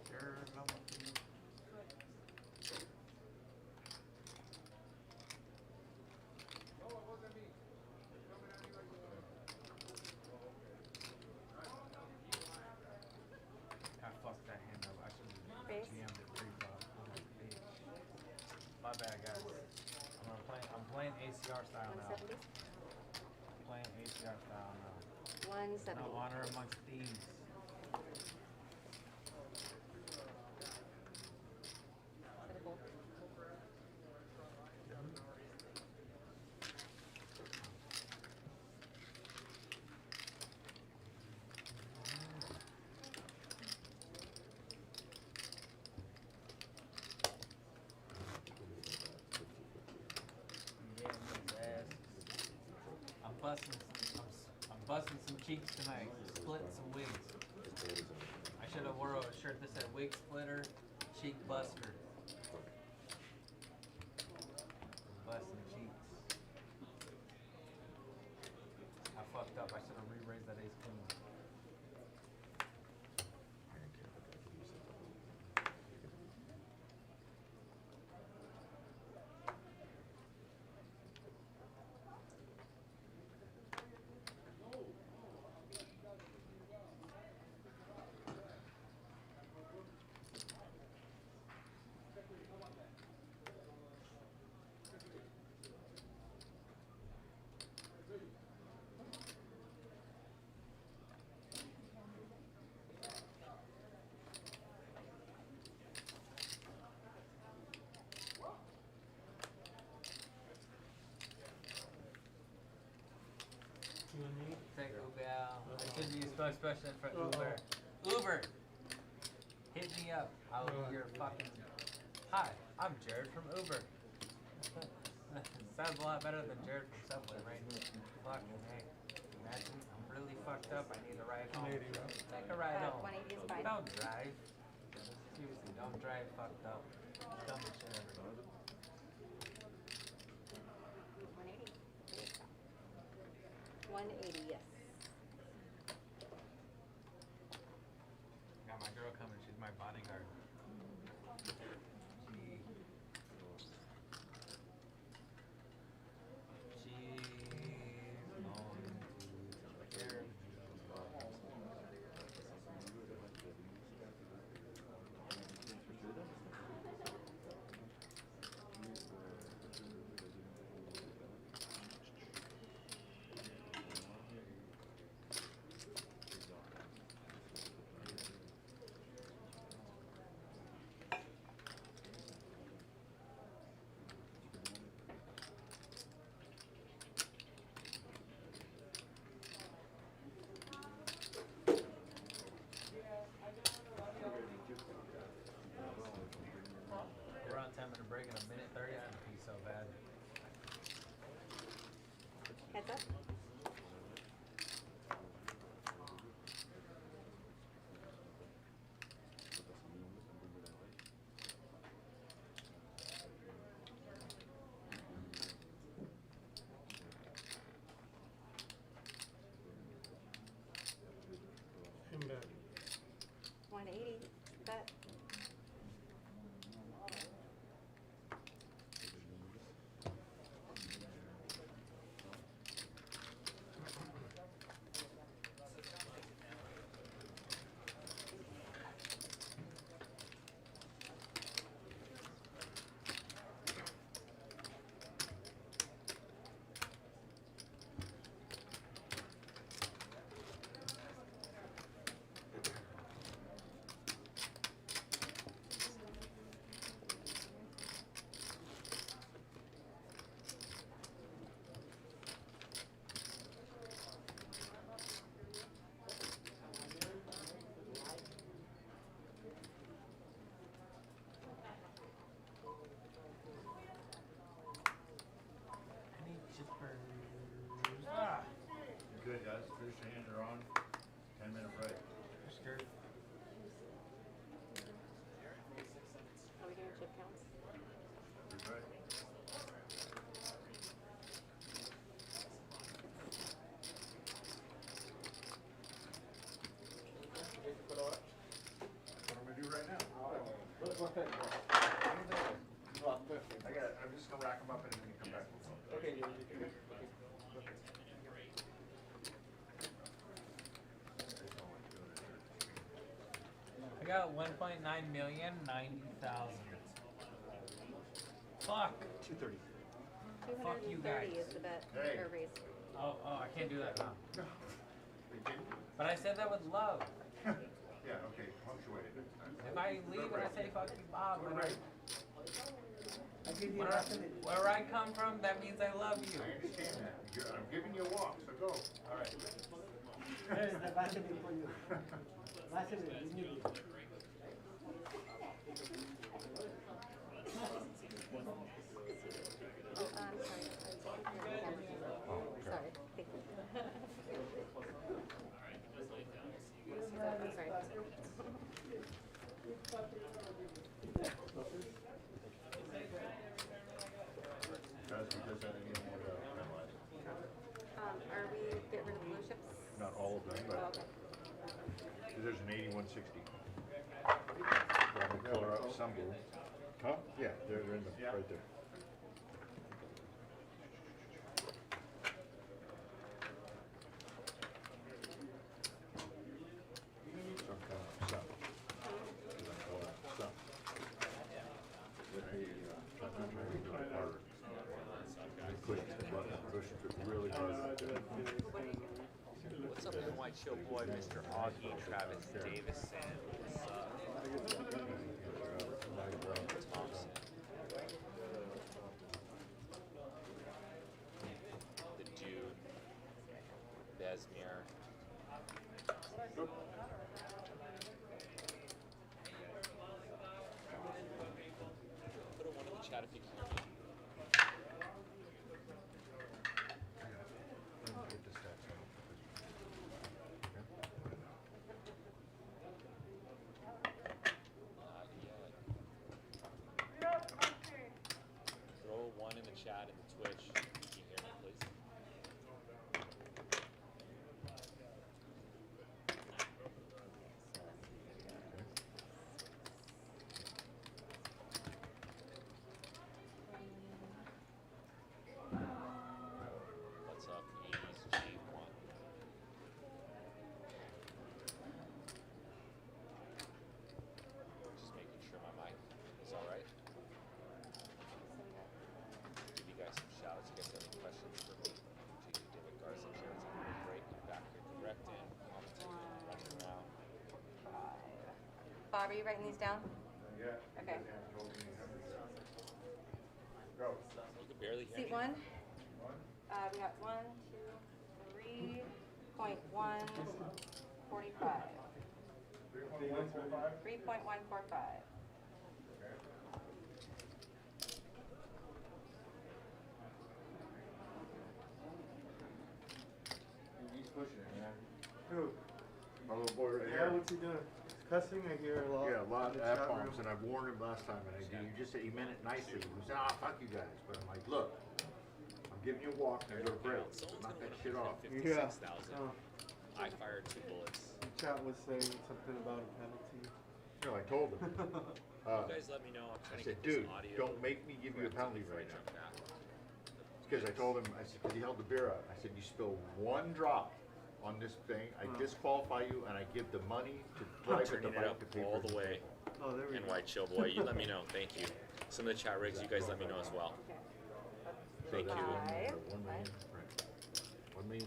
Sure, playing ACR style now. 170. Playing ACR style now. 170. No honor amongst thieves. I'm busting some cheeks tonight. Splitting some wigs. I should have wore a shirt that said wig splitter, cheek buster. Busting cheeks. I fucked up. I should have re-raised that ace queen. Take Uber out. I should be a spokesperson for Uber. Uber! Hit me up. I'll be your fucking... Hi, I'm Jared from Uber. Sounds a lot better than Jared from Subway, right? Fucking hey. Imagine I'm really fucked up. I need a ride home. Take a ride home. 180 is fine. Don't drive. Seriously, don't drive fucked up. Dumbest shit ever. 180. 180, yes. Got my girl coming. She's my bodyguard. We're on 10 minute break in a minute 30. I have to pee so bad. Heads up. Him back. 180. Bet. Good, guys. Fish hands are on. 10-minute break. You're scared. Are we doing chip counts? Good break. What am I gonna do right now? I'm just gonna rack them up and then come back. Okay. I got 1.9 million, 90,000. Fuck. 230. Fuck you guys. 230 is the bet, Hey. or raise. Oh, I can't do that now. But I said that with love. Yeah, okay, punctuate it. If I leave and I say fuck you, Bob, We're right. where I come from, that means I love you. I understand that. I'm giving you a walk, so go. All right. There's the Vaseline for you. Vaseline, you need it. Sorry, thank you. Sorry. Does that any more penalized? Are we getting rid of blue chips? Not all of them, Oh, but okay. there's an 8160. I'm gonna color up some blue. Huh? Yeah, they're in the, right there. Some kind of some. I'm gonna color up some. With the, I'm trying to do it harder. I couldn't, but pushing it really hard. What's up, White Show boy, Mr. Augie, Travis Davison? What's up? Thompson. The dude. Besmere. Put a one in the chat if you can hear me. Throw one in the chat and the Twitch. Can you hear me, please? What's up, Ease G1? Just making sure my mic is all right. Give you guys some shout outs. You guys have any questions for me? JJ David Garza, Jared's having a great. I'm back here directing, commentating, running around. Bob, are you writing these down? Yeah. Okay. Go. You can barely hear Seat me. one. We got 1, 2, 3.145. 3.145. He's pushing it, man. Who? My little boy right Yeah, here. what's he doing? Cussing, I hear a lot. Yeah, a lot in of the chat F-bombs, room. and I warned him last time, and he just said, he meant it nicely. He said, fuck you guys. But I'm like, look, I'm giving you a walk, and I go to break. Knock that shit off. Yeah. 56,000. Oh, I fired 2 bullets. the chat was saying something about a penalty. No, I told him. You guys let me know. I'm I trying to said, get this dude, audio. don't make me give you a penalty before I right now. jump back. Because I told him, I said, because he held the beer out. I said, you spill one drop on this thing, I disqualify you, and I give the money to drive Turning the it bike up to pay all for the way. Oh, there we And go. White Chill Boy, you let me know. Thank you. Some of the chat rigs, you guys let me know as well. So Thank that's you. 1 million, right. 1 million,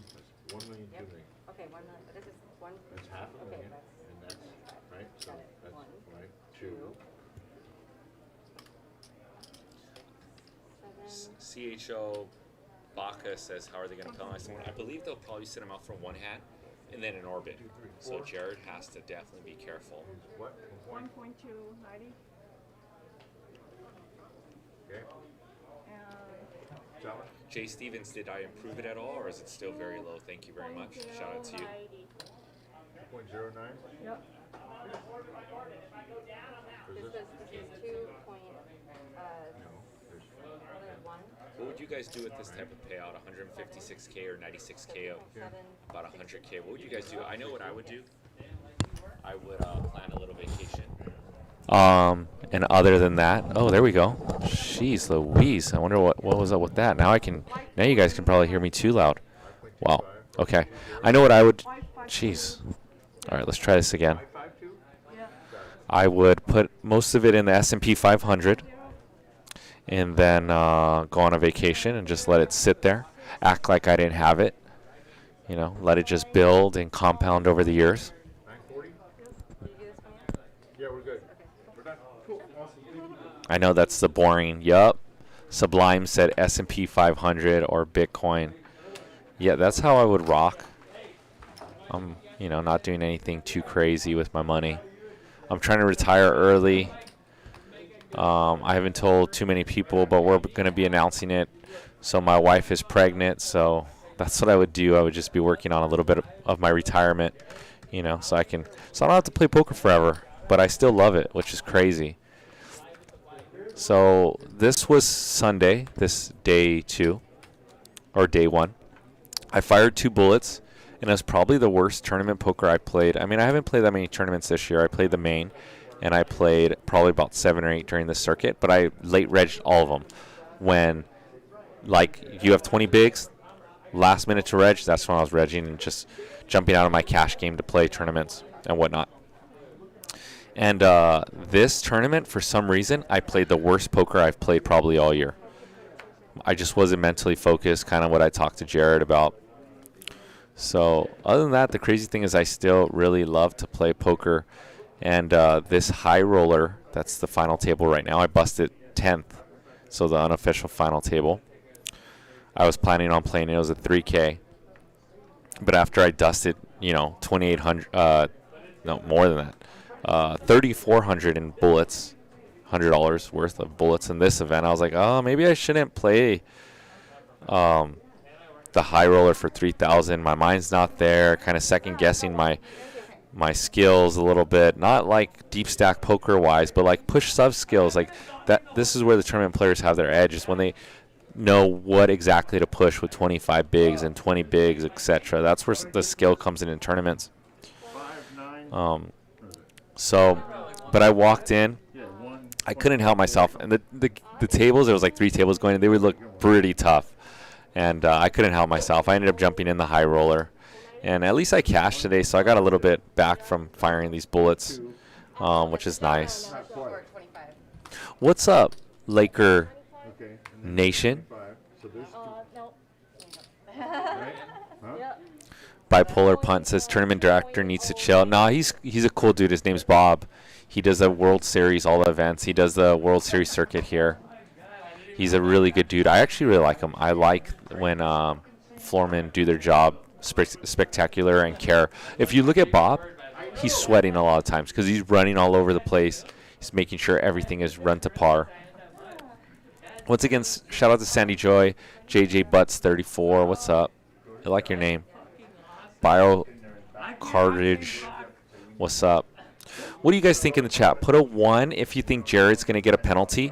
1 million, 2 Yep. million. Okay, 1 million. This is 1. That's half a Okay, million, that's and that's, right, so got it. that's, 1, right, 2, 2. 7. CHO Baca says, how are they going to penalize someone? I believe they'll probably send them out for one hat and then an orbit. So Jared has to definitely be careful. What? 1.290. Okay, And John? Jay Stevens, did I improve it at all, or is it still very low? Thank you very much. Shout out to you. 0.09? Yep. This is 2 point, No, there's, 1. What would you guys do with this type of payout? 156K or 96K of 7. about 100K? What would you guys do? I know what I would do. I would plan a little vacation. And other than that, oh, there we go. Jeez Louise. I wonder what was up with that. Now you guys can probably hear me too loud. Wow. Okay. I know what I would. Jeez. All right, let's try this again. 552? Yeah. I would put most of it in the S&P 500, and then go on a vacation and just let it sit there, act like I didn't have it, you know, let it just build and compound over the years. 940? Yeah, we're good. We're done. Cool. Awesome. I know that's the boring. Yup. Sublime said S&P 500 or Bitcoin. Yeah, that's how I would rock. I'm, you know, not doing anything too crazy with my money. I'm trying to retire early. I haven't told too many people, but we're going to be announcing it. So my wife is pregnant, so that's what I would do. I would just be working on a little bit of my retirement, you know, so I don't have to play poker forever, but I still love it, which is crazy. So this was Sunday, this day 2 or day 1. I fired 2 bullets, and it was probably the worst tournament poker I played. I mean, I haven't played that many tournaments this year. I played the main, and I played probably about 7 or 8 during the circuit, but I late regged all of them. When, like, you have 20 bigs, last minute to reg, that's when I was regging and just jumping out of my cash game to play tournaments and whatnot. And this tournament, for some reason, I played the worst poker I've played probably all year. I just wasn't mentally focused, kind of what I talked to Jared about. So other than that, the crazy thing is I still really love to play poker. And this high roller, that's the final table right now, I busted 10th, so the unofficial final table. I was planning on playing it was a 3K. But after I dusted, you know, 2,800, no, more than that. 3,400 in bullets, $100 worth of bullets in this event. I was like, oh, maybe I shouldn't play the high roller for 3,000. My mind's not there. Kind of second guessing my skills a little bit. Not like deep stack poker wise, but like push sub skills. Like that. This is where the tournament players have their edge, is when they know what exactly to push with 25 bigs and 20 bigs, etc. That's where the skill comes in tournaments. So, but I walked in, I couldn't help myself, and the tables, there was like 3 tables going, and they would look pretty tough, and I couldn't help myself. I ended up jumping in the high roller, and at least I cashed today, so I got a little bit back from firing these bullets, which is nice. What's up, Laker Nation? Bipolar Punt says tournament director needs to chill. No, he's a cool dude. His name's Bob. He does the World Series, all the events. He does the World Series circuit here. He's a really good dude. I actually really like him. I like when floormen do their job spectacular and care. If you look at Bob, he's sweating a lot of times because he's running all over the place. He's making sure everything is run to par. Once again, shout out to Sandy Joy, JJ Butts 34. What's up? I like your name. Bio Cartridge. What's up? What do you guys think in the chat? Put a 1 if you think Jared's going to get a penalty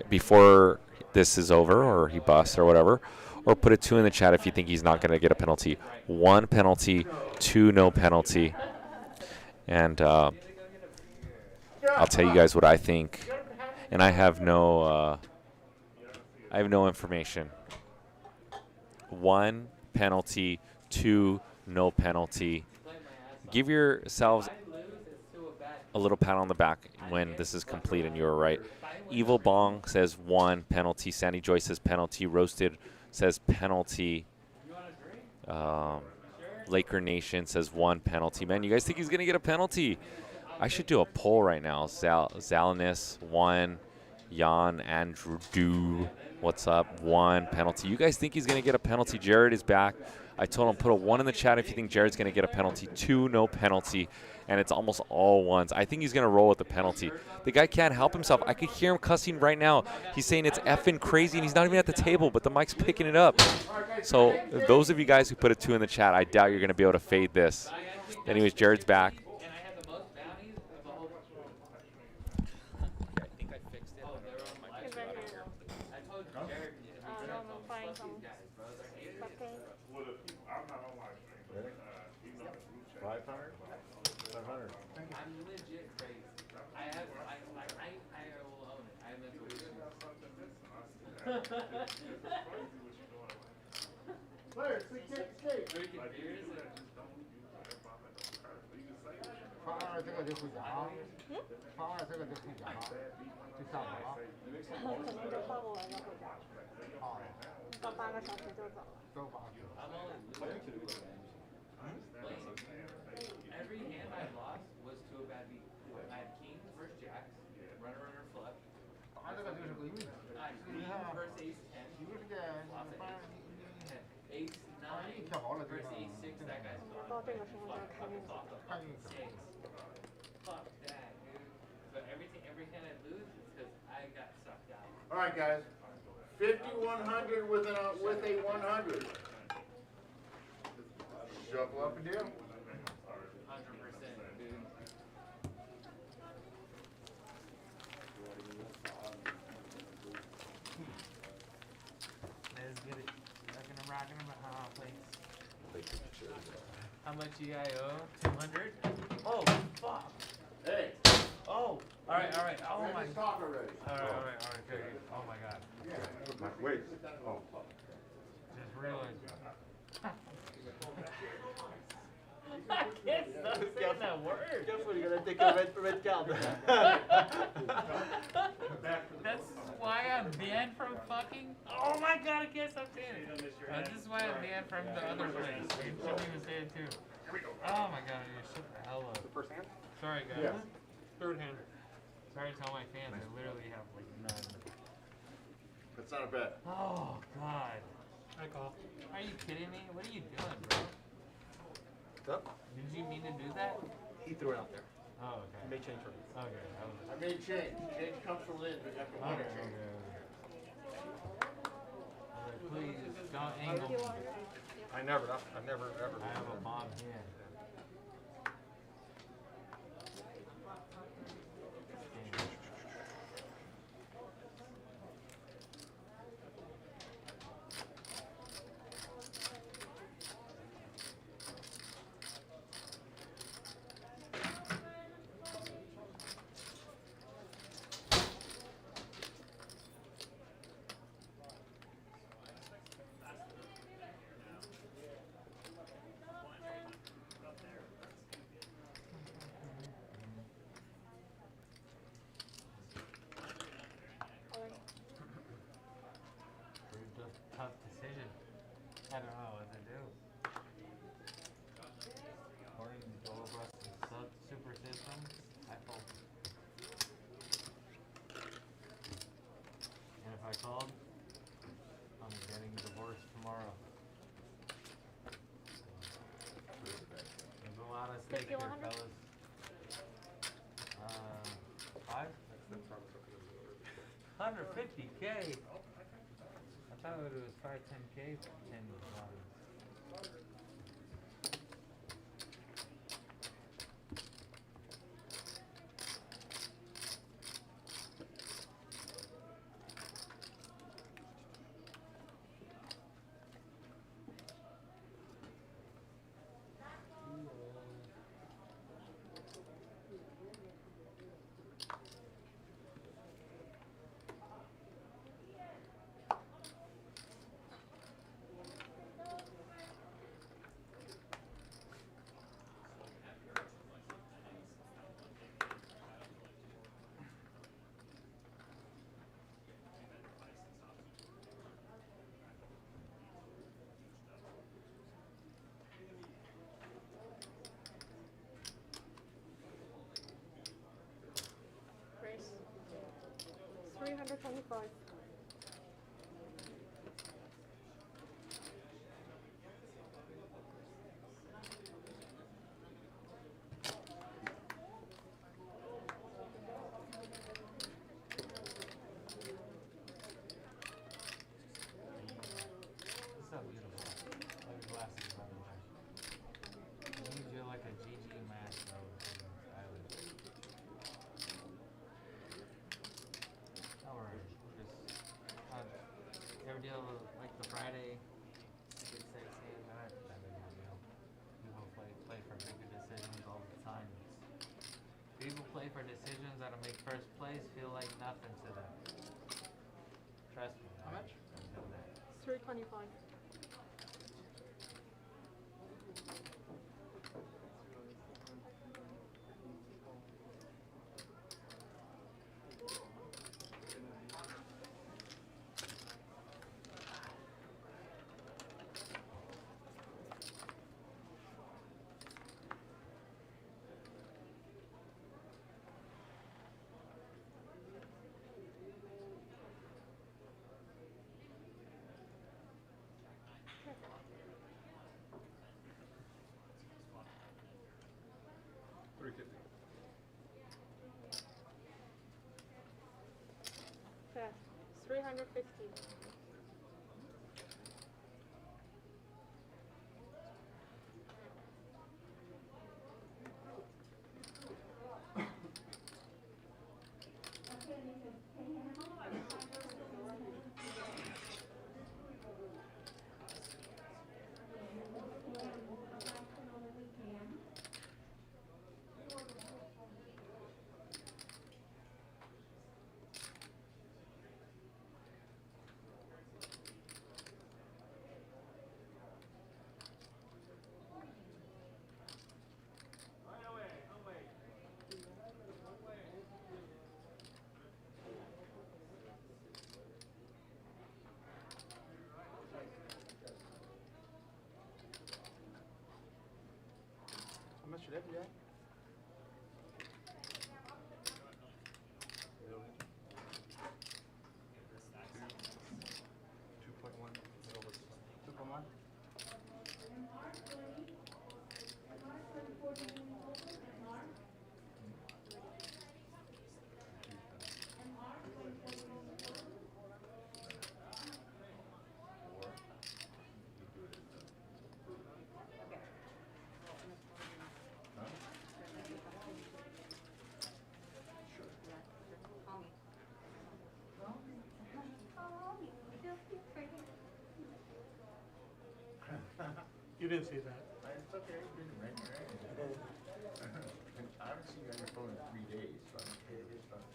before this is over or he busts or whatever. Or put a 2 in the chat if you think he's not going to get a penalty. 1 penalty, 2 no penalty. And I'll tell you guys what I think. And I have no information. 1 penalty, 2 no penalty. Give yourselves a little pat on the back when this is complete and you're right. Evil Bong says 1 penalty. Sandy Joy says penalty. Roasted says penalty. Laker Nation says 1 penalty. Man, you guys think he's going to get a penalty? I should do a poll right now. Zalanis, 1. Jan Andrew Do, what's up? 1 penalty. You guys think he's going to get a penalty? Jared is back. I told him put a 1 in the chat if you think Jared's going to get a penalty. 2 no penalty, and it's almost all 1s. I think he's going to roll with the penalty. The guy can't help himself. I could hear him cussing right now. He's saying it's effing crazy, and he's not even at the table, but the mic's picking it up. So those of you guys who put a 2 in the chat, I doubt you're going to be able to fade this. Anyways, Jared's back. 二这个就会讲啊，发二这个就会讲啊，就下午了。可能就报完了会讲，啊，到8个小时就走了。都8个小时。 Every hand I lost was to a bad beat. I had kings versus jacks, runner flip. 打这个就是个运气。 I had queen versus ace 10. 有这个 Lost it. 反 Ace 9 versus ace 6. That guy's 到这个时候就看运气。看运气。 Fuck that, dude. But every hand I lose is because I got sucked out. All right, guys. 5,100 with a 100. Shuffle up and down. 100%, dude. Let's get it. Rockin' them, please. How much you guys owe? 200? Oh, fuck. Hey. Oh, alright. Oh my. Let's talk already. Alright, okay. Oh my god. Wait. Oh. Just realized. I can't stop saying that word. Careful, you're gonna take a red card. That's why I'm banned from fucking. Oh my god, I can't stop saying it. This is why I'm banned from the other place. You shouldn't even say it too. Oh my god, I shut the hell up. The first hand? Sorry guys. Yeah. Third hand. Sorry to tell my fans, I literally have like none. That's not a bet. Oh god. I call. Are you kidding me? What are you doing, bro? Up. Did you mean to do that? He threw it out there. Oh, He okay. made change for me. Okay, I was. I made change. Change comes from within, but you have to want Okay, to change. Please don't angle me. I never ever. I have a bomb here. Tough decision. I don't know what to do. According to Dolobus' super system, I fold. And if I called, I'm getting divorced tomorrow. There's a lot of stake here, fellas. 5? 150K. I thought it was 510K for 10 bonds. Grace. 325. It's so beautiful. Like glasses, by the way. You need you like a GG mask, though. Stylish. Don't worry. Just, you ever deal with like the Friday good sex games? That big deal. People play for bigger decisions all the time. People play for decisions that'll make first place feel like nothing to them. Trust me. How much? I've done that. 325. 650. How much left, yeah? Two point one. 2.1. Call me. You didn't see that. It's okay, you didn't ring, I haven't seen you on your phone in 3 days, so I'm okay with this stuff.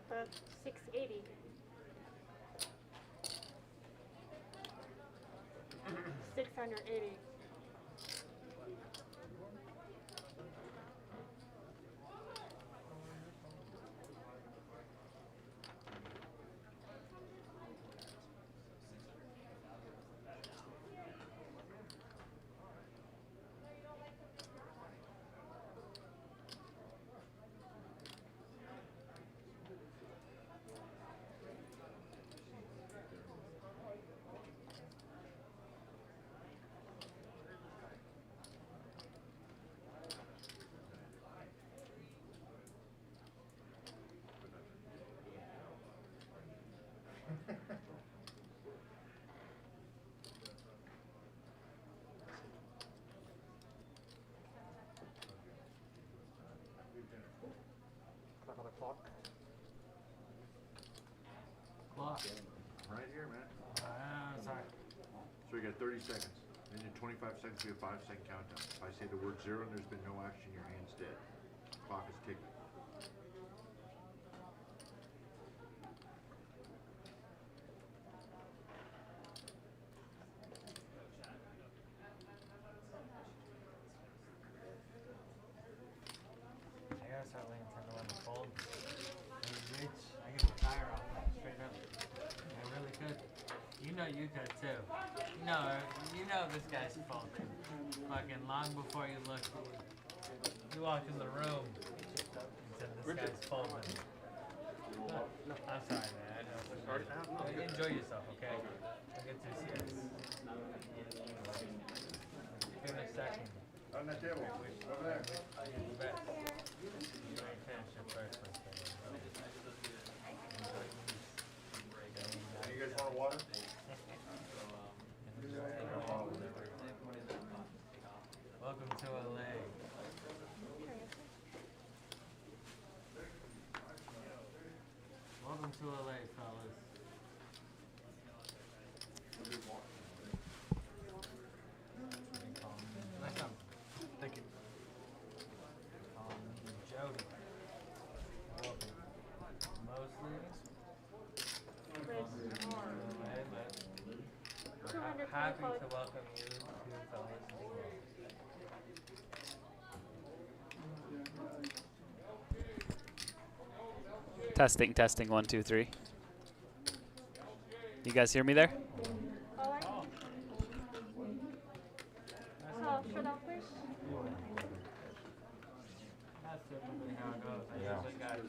For 680. 680. Clock on the clock. Clock. Right here, man. Sorry. So you got 30 seconds. Then in 25 seconds, we have 5-second countdown. If I say the word 0 and there's been no action, your hand's dead. Clock is ticking. I gotta start laying 10 to 11 fold. Hey, Rich, I could retire off that, straight up. I really could. You know you could too. You know this guy's folding. Fucking long before you look. You walked in the room and said this guy's folding. I'm sorry, man. I know. Enjoy yourself, okay? I'll get too serious. Finish second. On that table, over there. You bet. You ain't finished your first one. You guys want water? Welcome to LA. Welcome to LA, fellas. Happy to welcome you to fellas. Testing, testing, 1, 2, 3. You guys hear me there? Oh, should I push? That's typically how it goes. I Yeah. usually got you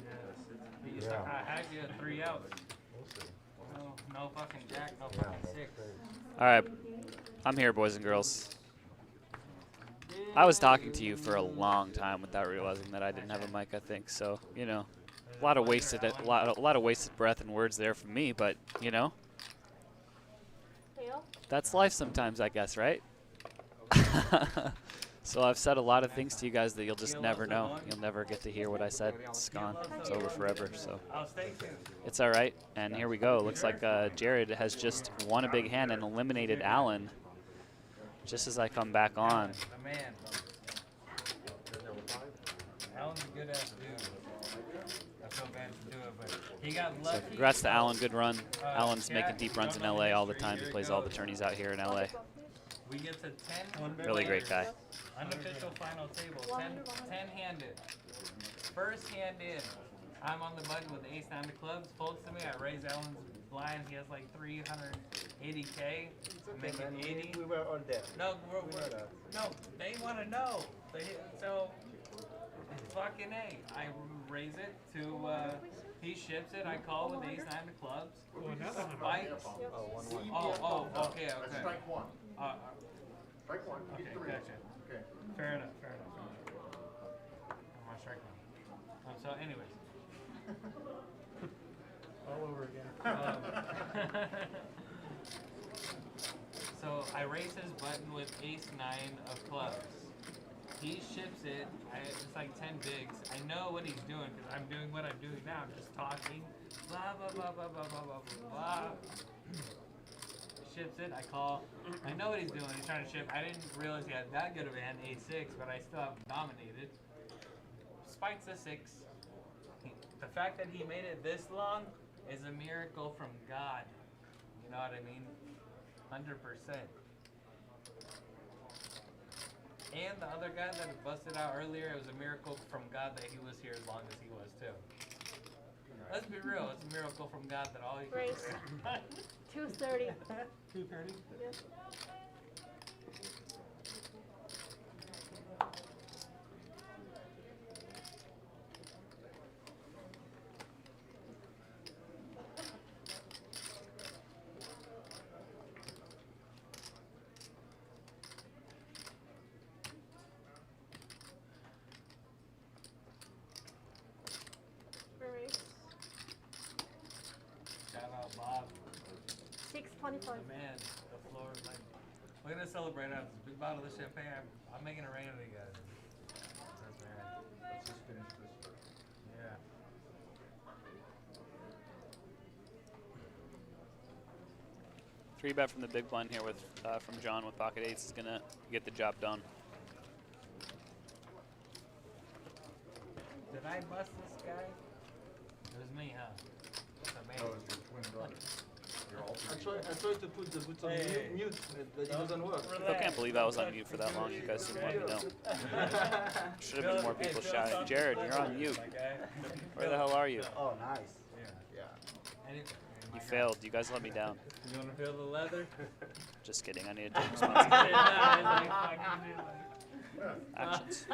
Yeah. I had you at 3 outs. No fucking jack, no fucking 6. All right, I'm here, boys and girls. I was talking to you for a long time without realizing that I didn't have a mic. I think so. You know, a lot of wasted breath and words there from me. But you know, Tail? that's life sometimes, I guess, right? So I've said a lot of things to you guys that you'll just never know. You'll never get to hear what I said. It's gone. It's over forever. So it's all right. And here we go. Looks like Jared has just won a big hand and eliminated Alan. Just as I come back on. The man. Alan's a good ass dude. I feel bad to do it, but he got lucky. So congrats to Alan. Good run. Alan's making deep runs in LA all the time. He plays all the tourneys out here in LA. We get to 10. Really great guy. Unofficial final table. 10-handed. First hand in. I'm on the button with ace 9 of clubs. Folds to me. I raise Alan's blind. He has like 380K. Make it 80. We were all there. No, no, they want to know. So, fucking A. I raise it to, he ships it. I call with ace 9 of clubs. Spikes. Oh, okay. Strike one. Strike one. Okay, Get 3. gotcha. Okay. Fair enough. I'm on strike now. So, anyways. All over again. So I raise his button with ace 9 of clubs. He ships it. It's like 10 bigs. I know what he's doing because I'm doing what I'm doing now. I'm just talking. Blah, blah, blah, blah, blah, blah, blah, blah. Ships it. I call. I know what he's doing. He's trying to ship. I didn't realize he had that good of a hand, a6, but I still have dominated. Spikes a 6. The fact that he made it this long is a miracle from God. You know what I mean? 100%. And the other guy that busted out earlier, it was a miracle from God that he was here as long as he was too. Let's be real, it's a miracle from God that all he Race. 230. 230? Yes. Shout out Bob. 625. The man, the floor is like, we're gonna celebrate out this big bottle of champagne. I'm making a rain of you guys. That's right. Let's just finish this. Yeah. Three bet from the big blind here with from John with pocket eights is gonna get the job done. Did I bust this guy? It was me, huh? It's amazing. No, it's your twin brothers. You're all I tried to put the button Hey. mute, but it doesn't work. I still can't believe I was on mute for that long. You guys didn't let me know. Should have been more people shouting, Jared, you're on mute. Where the hell are you? Oh, nice. Yeah. Yeah. You failed. You guys let me down. You wanna feel the leather? Just kidding. I need to take responsibility. Actions.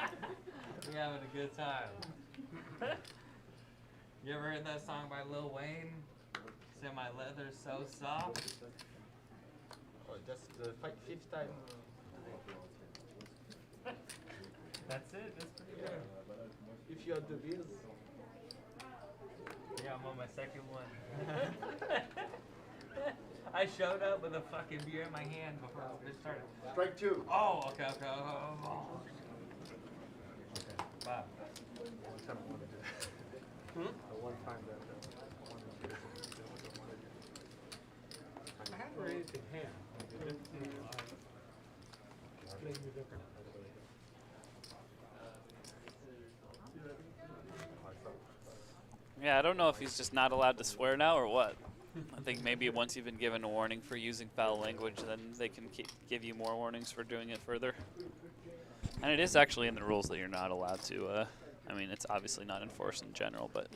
We having a good time. You ever heard that song by Lil Wayne? Say my leather's so soft. Oh, that's the fifth time. That's it. That's pretty good. If you have the bills. Yeah, I'm on my second one. I showed up with a fucking beer in my hand before this started. Strike two. Oh, okay. Oh. Okay, Bob. One time I wanted to. The one time that I wanted to. I had a raised hand. It didn't seem like made me different. Yeah, I don't know if he's just not allowed to swear now or what. I think maybe once you've been given a warning for using foul language, then they can give you more warnings for doing it further. And it is actually in the rules that you're not allowed to, I mean, it's obviously not enforced in general, but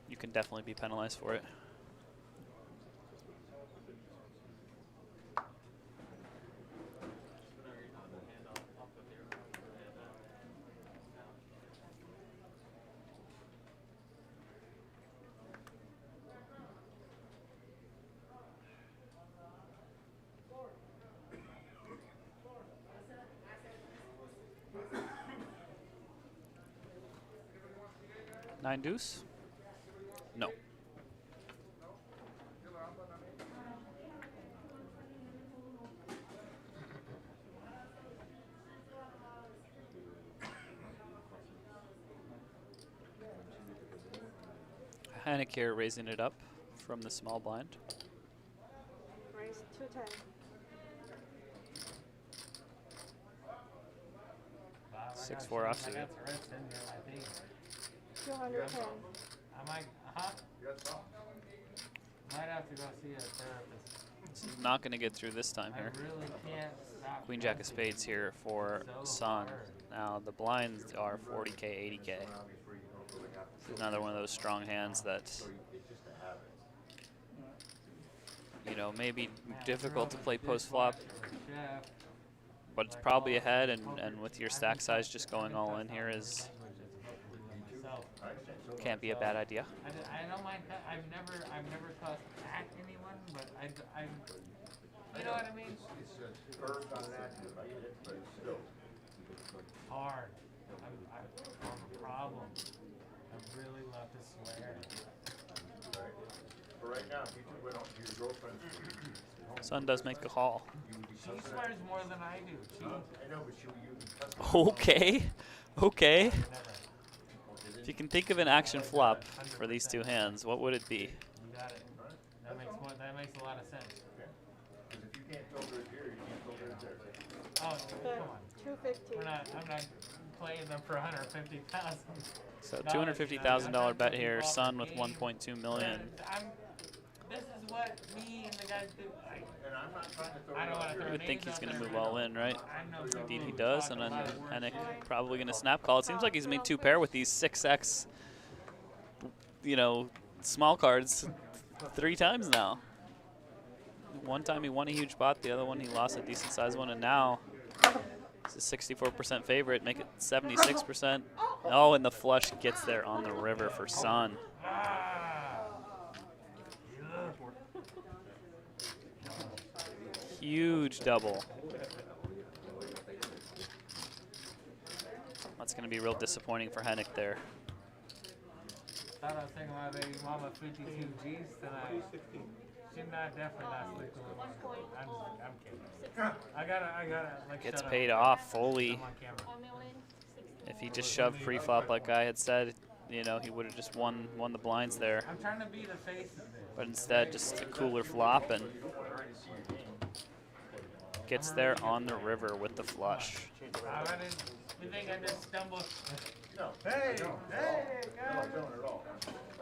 you can definitely be penalized for it. Nine deuce? No. Hanek here raising it up from the small blind. Raise 210. Wow, 6-4 offsuit. I got the rest in here, I think. 210. I might, might have to go see a therapist. This is not going to get through this time here. I really can't stop. Queen jack of spades here for Sun. Now the blinds are 40k, 80k. This is another one of those strong hands that, you know, may be difficult to play post flop, but it's probably ahead, and with your stack size just going all in here is can't be a bad idea. I don't mind. I've never cussed at anyone, but I you know what I mean? It's curved on an active, I get it, but it's still. Hard. I'm a problem. I really love to swear. Right. But right now, if you two went on to your girlfriend's. Sun does make a call. She swears more than I do. She, I know, but you Okay, okay. If you can think of an action flop for these two hands, what would it be? You got it. That makes a lot of sense. Because if you can't filter it here, you can't filter it there. Oh, come on. 250. I'm not playing them for 150,000. So $250,000 bet here. Sun with 1.2 million. This is what me and the guys do. And I'm not trying to throw I don't want to throw You would names think he's out going to there, move but all in, right? I know people Indeed he who does, talk and then a lot of words. Hanek probably going to snap call. It seems like he's made two pair with these 6x, you know, small cards 3 times now. One time he won a huge pot, the other one he lost a decent sized one, and now it's a 64% favorite, make it 76%. Oh, and the flush gets there on the river for Sun. Huge double. That's going to be real disappointing for Hanek there. Thought I was thinking about baby mama 52 G's tonight. She's not definitely not sleeping with me. I'm kidding. I gotta like Gets shut paid up. off fully. I'm on camera. If he just shoved pre-flop like I had said, you know, he would have just won the blinds there. I'm trying to be the face of this. But instead, just a cooler flop and gets there on the river with the flush. You think I just stumbled? No. Hey, No. hey, No, guys. I don't at all.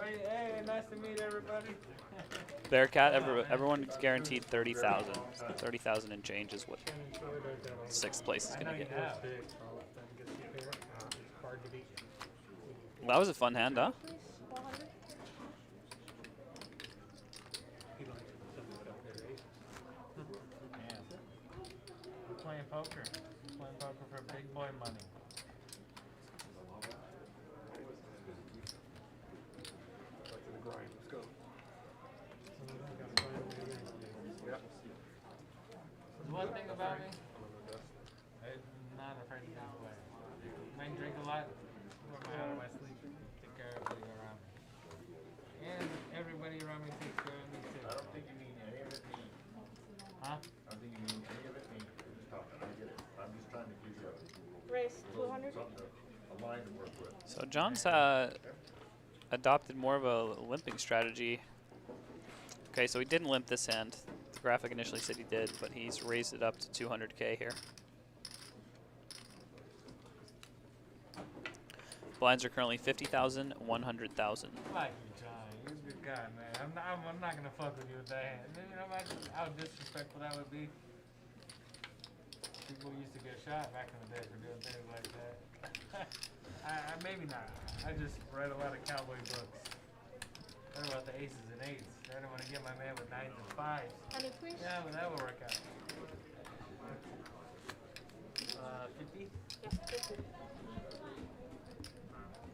Hey, nice to meet everybody. Bearcat, everyone's guaranteed 30,000. 30,000 and change is what 6th place is going to get. Well, that was a fun hand, huh? We're playing poker. We're playing poker for big boy money. Let's go. There's one thing about me. I'm not afraid to give away. I drink a lot. Put my out of my sleep. Take care of everybody around me. And everybody around me takes care of me too. I don't think you mean any of it me. Huh? I don't think you mean any of it me. I get it. I'm just trying to give you Raise 200. a line to work with. So John's adopted more of a limping strategy. Okay, so he didn't limp this hand. The graphic initially said he did, but he's raised it up to 200k here. Blinds are currently 50,000, 100,000. Like you, John. You're a good guy, man. I'm not gonna fuck with you with that hand. You know how disrespectful that would be? People used to get shot back in the day for doing things like that. Maybe not. I just read a lot of cowboy books. Heard about the aces and eights. I don't want to get my man with 9s and 5s. Honey, please. Yeah, but that would work out. 50? Yes, 50.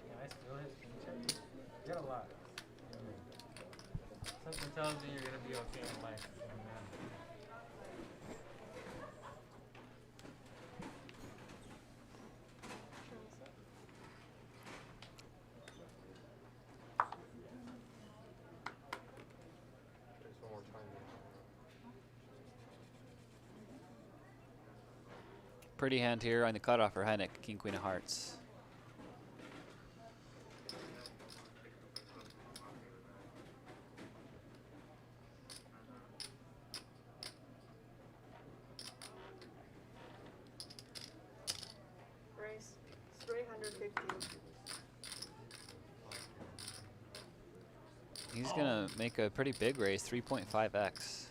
Yeah, I still hit king check. You got a lot. Something tells me you're gonna be okay in life. Just one more time. Pretty hand here on the cutoff for Hennick, King Queen of Hearts. Raise 350. He's gonna make a pretty big raise, 3.5x.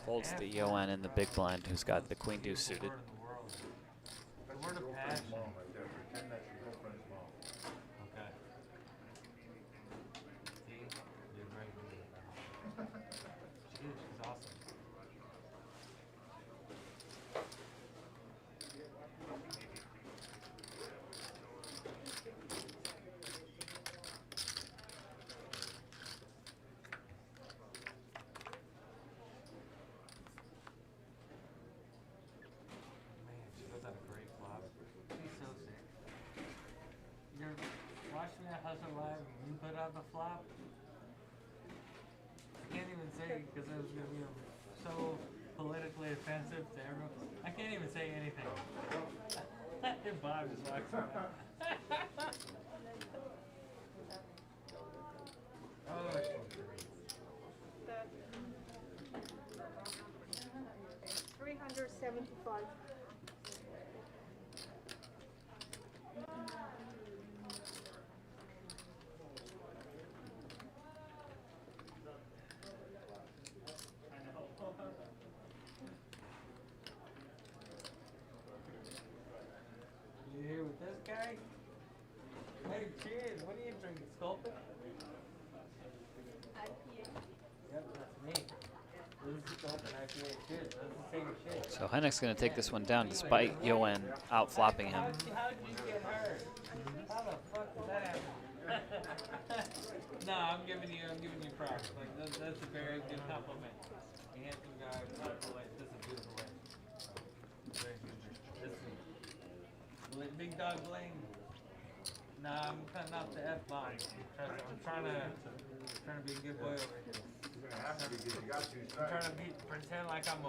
Folds the Yoan in the big blind, who's got the queen deuce suited. The word of passion. Small right there. Pretend that's your girlfriend small. Okay. See? You're very good at that. She is. She's awesome. Man, she puts out a great flop. She's so sick. You're watching that hustle live and you put out the flop. I can't even say because it was gonna be so politically offensive to everyone. I can't even say anything. Bob just walks around. Oh, That 375. you here with this guy? Hey, cheers. What are you drinking? Sculpin? Yep, that's me. This is Sculpin IPA. Cheers. That's the same shit. So Hennick's gonna take this one down despite Yoan out flopping him. How'd you get hurt? How the fuck did that happen? No, I'm giving you props. Like that's a very good compliment. You handsome guy, beautiful life. This is a beautiful life. Very good. This is Big Dog Bling. Nah, I'm cutting out the F line. I'm trying to be a good boy over here. You're gonna have to because you got two I'm strikes. trying to pretend like I'm a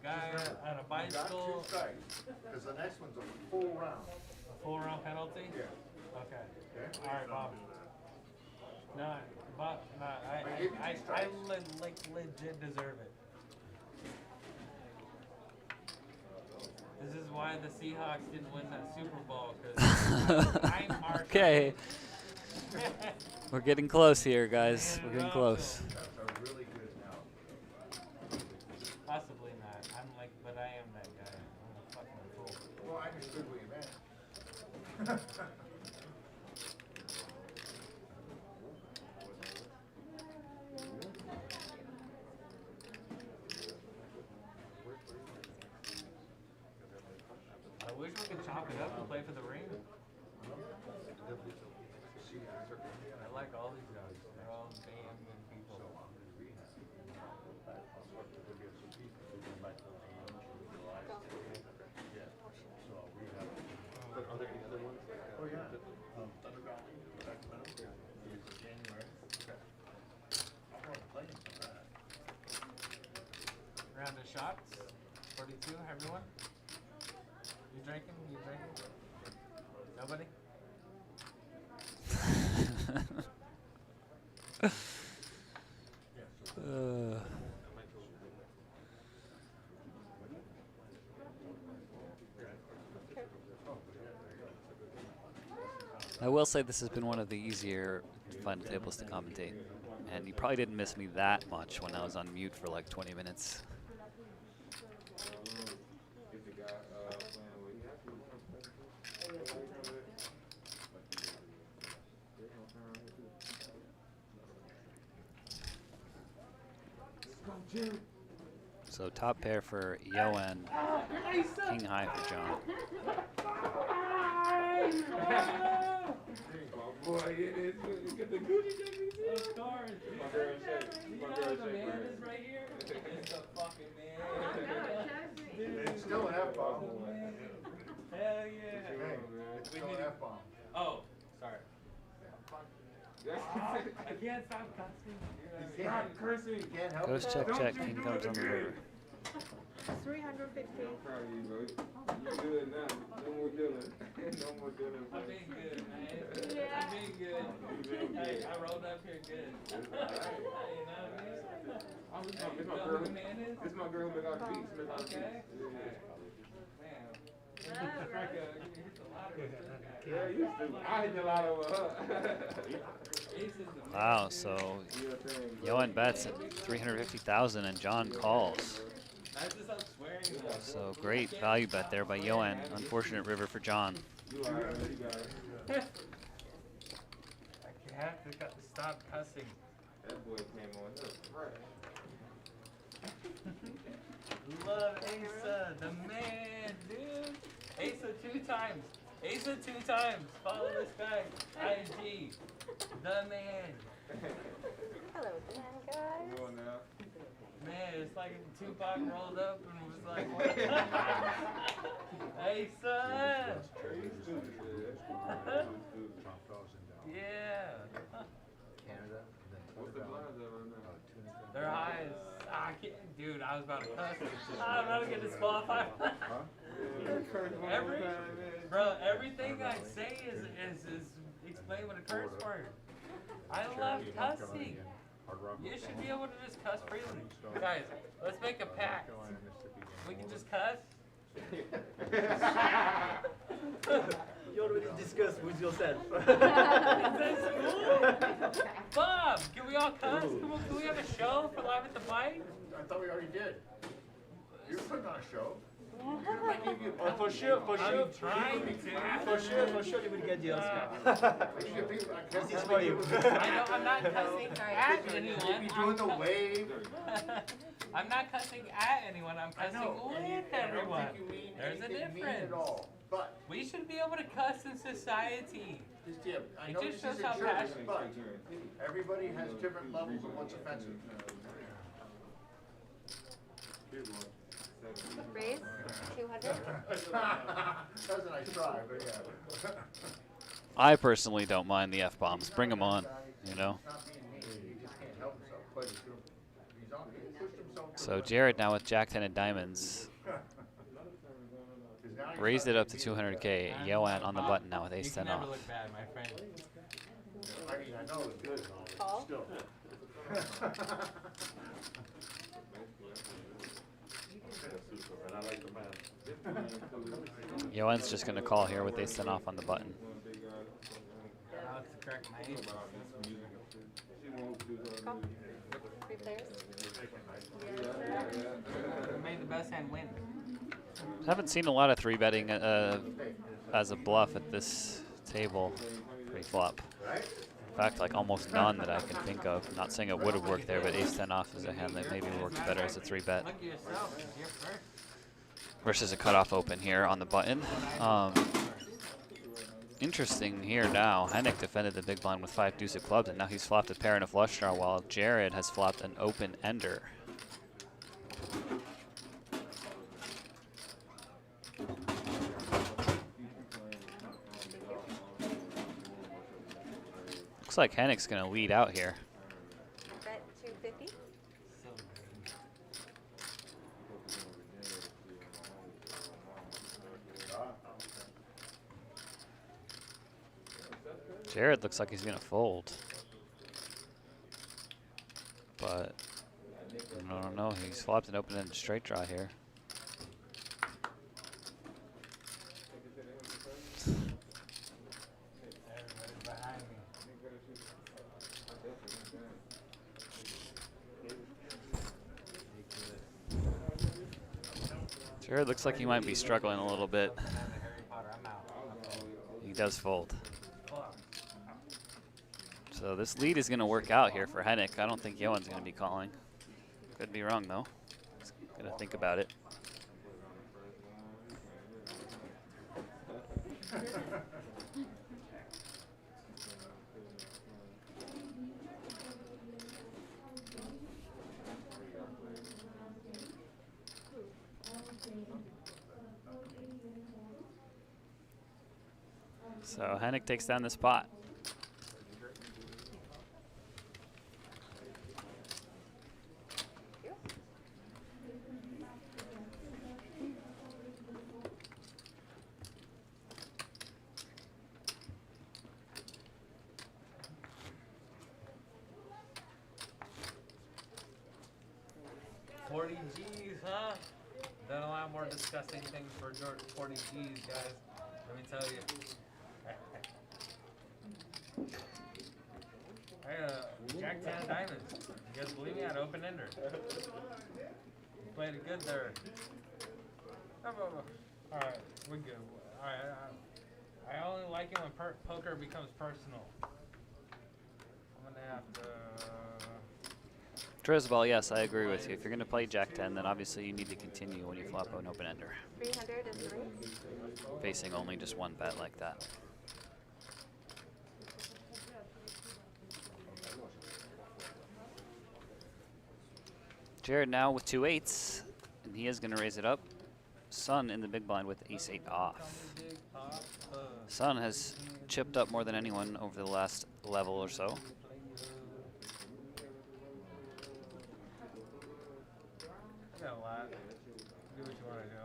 guy on a You got bicycle. 2 strikes. Because the next one's a full round. A full round penalty? Yeah. Okay. Okay? All right, Bob. No, Bob. No, I legit deserve it. This is why the Seahawks didn't win that Super Bowl because I'm Marshall. Okay, we're getting close here, guys. We're getting close. That's a really good now. Possibly not. But I am that guy. I'm a fucking fool. Well, I understood what you meant. I wish we could chop it up and play for the ring. I like all these guys. They're all damn good people. But are there any other ones? Oh, yeah. Underground League, Sacramento. January. Okay. I'm gonna play him for that. Round of shots. 42, everyone. You drinking? You drinking? Nobody? I will say this has been one of the easier final tables to commentate. And you probably didn't miss me that much when I was on mute for like 20 minutes. So top pair for Yoan, king high for John. Boy, it is good. You get the Gucci jacket. Of course. My girl Shay. My girl Shay. Man is right here. It's a fucking man. It's still an F-bomb. Hell yeah. It's still an F-bomb. Oh, sorry. I can't stop cursing. Stop cursing. You can't help Ghost check, check, king comes on the river. 350. Proud of you, bro. You good now. No more dealing. No more dealing. I'm being good, man. Yeah. I'm being good. Hey, I rolled up here good. You know what I mean? This my girl. This my girl who make all the beats. Make all the beats. Yeah, you used to. I hit the lot over her. Wow, so Yoan bets at 350,000 and John calls. So great value bet there by Yoan. Unfortunate river for John. I have to stop cussing. That boy came on. That was fresh. Love Asa, the man, dude. Asa 2 times. Asa 2 times. Follow this guy. IG. The man. Hello, man, guys. Come on now. Man, it's like if Tupac rolled up and was like, hey, son. Yeah. Canada. What's the blinds at right now? Their highs. I can't, dude, I was about to cuss. I'm about to get disqualified. Everything I say is explained with a curse word. I love cussing. You should be able to just cuss freely. Guys, let's make a pact. We can just cuss. You already discussed with yourself. Bob, can we all cuss? Can we have a show for Live at the Bite? I thought we already did. You're putting on a show. For sure, I'm trying to. for sure you will get the Oscar. This is for you. I know I'm not cussing at anyone. You're doing the wave. I'm not cussing at anyone. I'm cussing with everyone. There's a difference. But we should be able to cuss in society. I know this isn't church, but everybody has different levels of what's offensive. Raise 200. That's a nice try, but yeah. I personally don't mind the F-bombs. Bring them on, you know. So Jared now with Jack 10 and diamonds. Raised it up to 200K. Yoan on the button now with ace 10 off. Look bad, my friend. I mean, I know it's good. Call. Still. Yoan's just going to call here with ace 10 off on the button. Call. 3 players. Made the best hand win. Haven't seen a lot of 3-betting as a bluff at this table pre-flop. In fact, like almost none that I can think of. Not saying it would have worked there, but ace 10 off is a hand that maybe works better as a 3-bet. Versus a cutoff open here on the button. Interesting here now. Hennick defended the big blind with 5 deuce of clubs, and now he's flopped a pair and a flush draw, while Jared has flopped an open ender. Looks like Hennick's going to lead out here. Bet 250. Jared looks like he's going to fold. But No, he flopped an open-ended straight draw here. Everybody's behind me. Jared looks like he might be struggling a little bit. Harry Potter, I'm out. He does fold. So this lead is going to work out here for Hennick. I don't think Johan's going to be calling. Could be wrong, though. He's going to think about it. So Hennick takes down the spot. G's, huh? Done a lot more disgusting things for 40 G's, guys. Let me tell you. Jack 10 diamonds. You guys believe me? I'd open ender. You played it good there. Alright, we're good. Alright, I only like it when poker becomes personal. I'm gonna have to. Drizball, yes, I agree with you. If you're going to play Jack 10, then obviously you need to continue when you flop an open ender. 300 is the raise. Facing only just one bet like that. Jared now with 2 8s, and he is going to raise it up. Sun in the big blind with ace 8 off. Sun has chipped up more than anyone over the last level or so. I got a lot. Do what you want to do.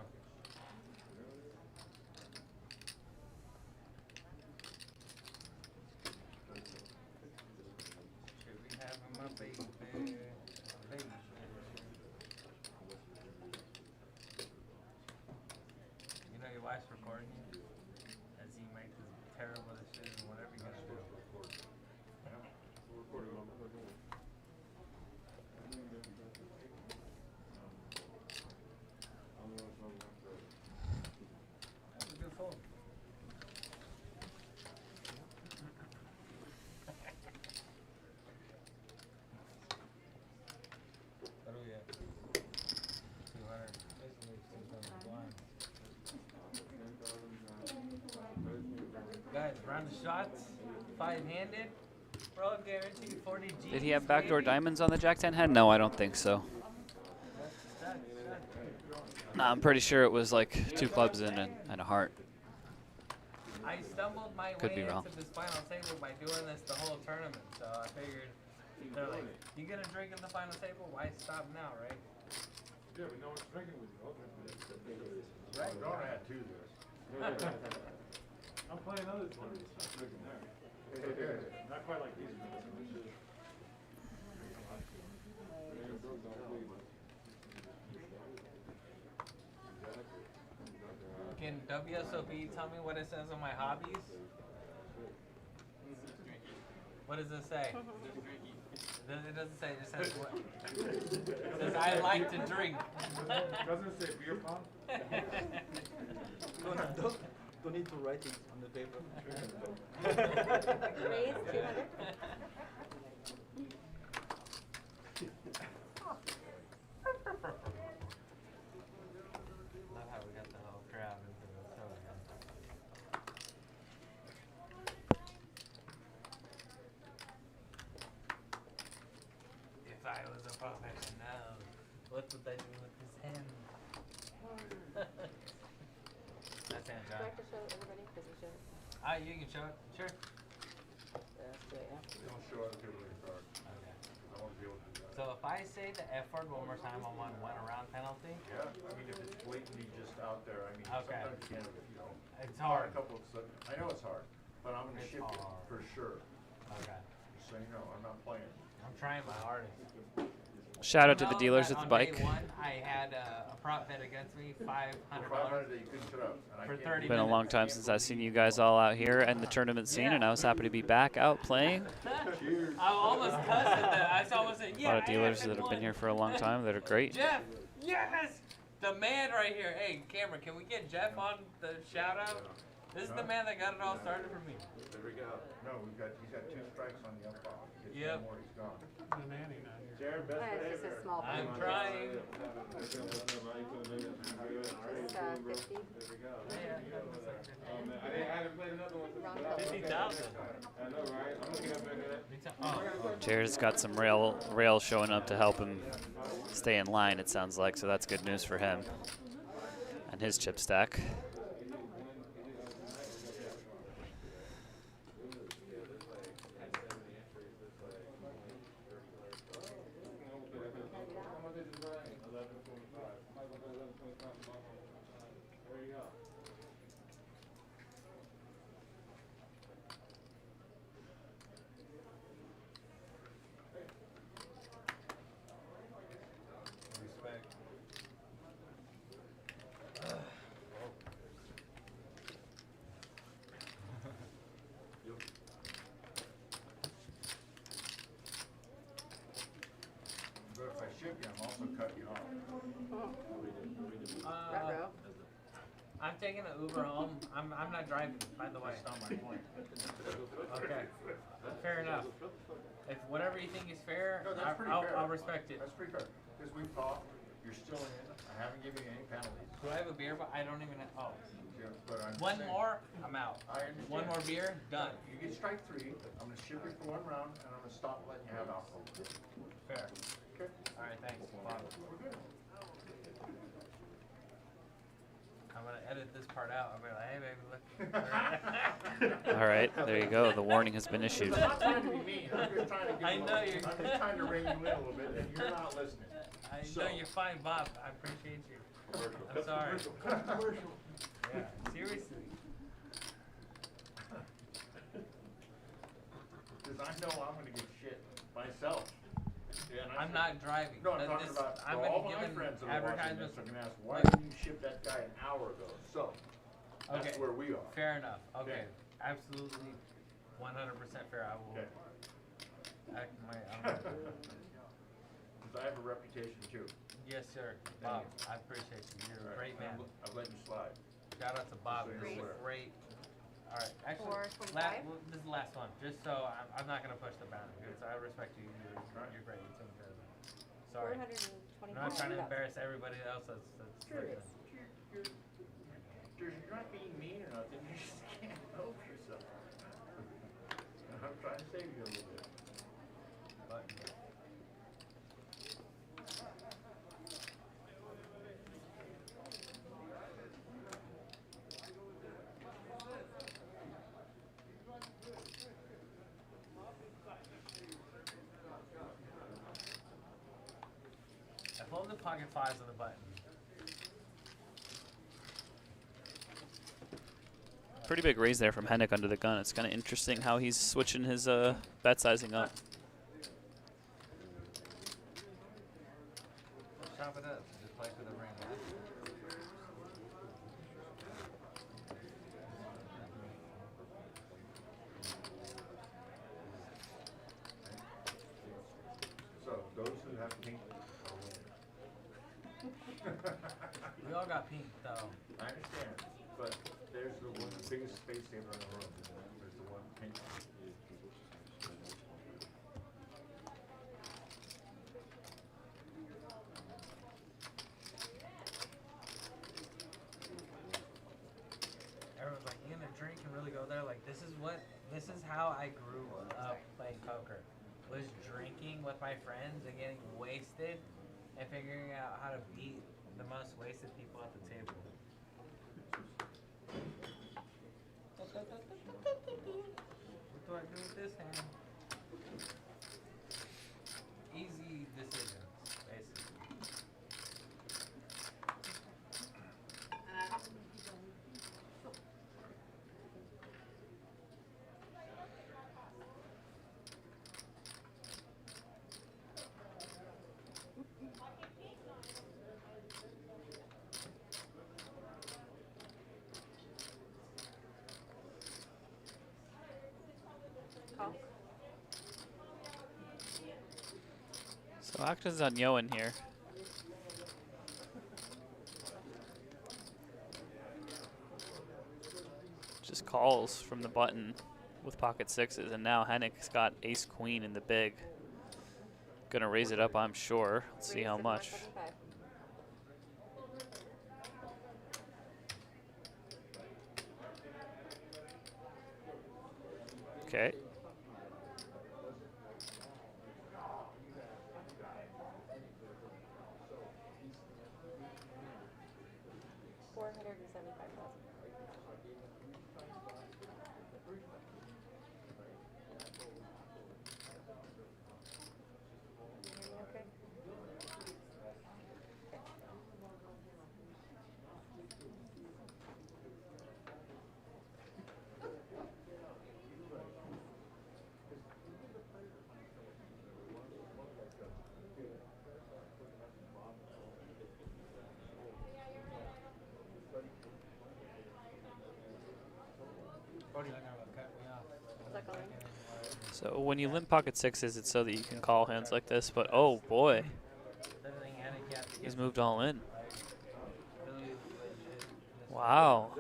Should we have him up, baby? You know your wife's recording you as you make this terrible decision, whatever you're gonna do. That's a good fold. What do we have? 200. Basically, 600 blinds. Guys, round of shots, 5-handed. We're all guaranteed 40 G's. Did he have backdoor diamonds on the Jack 10 hand? No, I don't think so. No, I'm pretty sure it was like 2 clubs and a heart. I stumbled my Could way be wrong. into this final table by doing this the whole tournament, so I figured they're like, you gonna drink in the final table? Why stop now, right? Yeah, we know what's drinking with you. Right. We're gonna add 2 this. I'm playing other tournaments. I'm drinking there. Not quite like these ones. Can WSOP tell me what it says on my hobbies? What does it say? It doesn't say, it just says what? It says I like to drink. Doesn't it say beer pong? Don't need to write it on the paper. Raise 200. Love how we got the whole crowd into the show again. If I was a professional, what would I do with this hand? That's hand, Do I John. have to show everybody? Because we should. You can show it. Sure. Let's do it, yeah. Don't show other people your card. Okay. I won't be able to do that. So if I say the F word one more time, I'm on 1 around penalty. Yeah, I mean, if it's blatantly just out there, I mean, Okay. sometimes you can't, you know. It's hard. A couple of, I know it's hard, but I'm gonna It's ship it hard. for sure. Okay. Just so you know, I'm not playing. I'm trying my hardest. Shout out to the Know dealers that at the on day bike. one, I had a prop bet against me, $500 500 that you couldn't put up. And I for can't 30 Been a minutes. long time since I've seen you guys all out here in the tournament scene, and I was happy to be back out playing. Cheers. I almost cussed at that. I almost said, A yeah. lot of dealers I that have won. been here for a long time that are great. Jeff, yes! The man right here. Hey, Cameron, can we get Jeff on the shout out? This is the man that got it all started for me. There we go. No, he's got 2 strikes on the umpire. He gets Yep. one more, he's gone. The nanny not here. Jared, best It's just behavior. a small I'm payment. trying. Just 50. There we go. Oh, man. I haven't played another one since Round 50,000. I know, right? I'm looking up at that. Oh, Jared's got some rail showing up to help him stay in line, it sounds like, so that's good news for him and his chip stack. There you go. Respect. But if I ship you, I'm also cutting you off. Ruh-roh. I'm taking an Uber home. I'm not driving, by the way. That's not my point. Okay. Fair enough. If whatever you think is fair, No, that's pretty fair. I'll respect it. That's pretty fair. Because we've talked, you're still in, I haven't given you any penalties. Do I have a beer? But I don't even have. Oh. Yeah, but I'm just One saying, more, I'm out. I understand. One more beer, done. You get strike 3, I'm gonna ship you for 1 round, and I'm gonna stop letting you have alcohol. Fair. Okay? All right, thanks. We're good. I'm gonna edit this part out. I'm gonna be like, hey baby, look. All right, there you go. The warning has been issued. I'm not trying to be mean, I'm just trying to give I you a know little- you're- I'm just trying to rein you in a little bit, and you're not listening. I So- know you're fine, Bob. I appreciate you. I'm sorry. Yeah, seriously. Because I know I'm gonna get shit myself. Yeah, and I I'm said- not driving. No, I'm But talking this- about I'm for all gonna my give friends an that are watching advertisements. this, are gonna ask, why didn't you ship that guy an hour ago? So, that's Okay. where we are. Fair enough. Okay. Okay. Absolutely 100% fair. I will Okay. act my. Because I have a reputation too. Yes, sir. Bob, I appreciate you. You're a great man. I've let you slide. Shout out to Bob. So He's you're a aware. great. All right. Actually, 425? this is the last one. Just so I'm not gonna push the boundary. Because I respect you. You're great. You're taking care of me. Sorry. 425. I'm not trying to embarrass everybody else that's listening. You're not being mean or nothing, you just can't help yourself. I'm trying to save you a little bit. But, I love the pocket fives on the button. Pretty big raise there from Hennick under the gun. It's kind of interesting how he's switching his bet sizing up. Chop it up. Just play for the ring. So, those who have pink are winning. We all got pink though. I understand, but there's the one, the biggest space saver in the room. There's the one pink. Everyone's like, you gonna drink and really go there? Like, this is how I grew up playing poker. Was drinking with my friends and getting wasted and figuring out how to beat the most wasted people at the table. What do I do with this hand? Easy decisions, basically. So action's on Yoan here. Just calls from the button with pocket sixes, and now Hennick's got ace queen in the big. Gonna raise it up, I'm sure. Let's see how much. Okay. So when you limp pocket sixes, it's so that you can call hands like this, but oh boy. He's moved all in. Wow.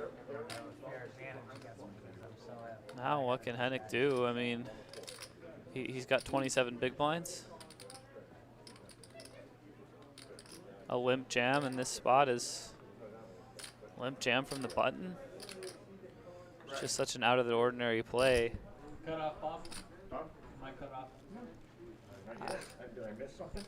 Now what can Hennick do? I mean, he's got 27 big blinds. A limp jam in this spot is limp jam from the button. It's just such an out of the ordinary play. Cut off, Bob. Am I cut off? Did I miss something?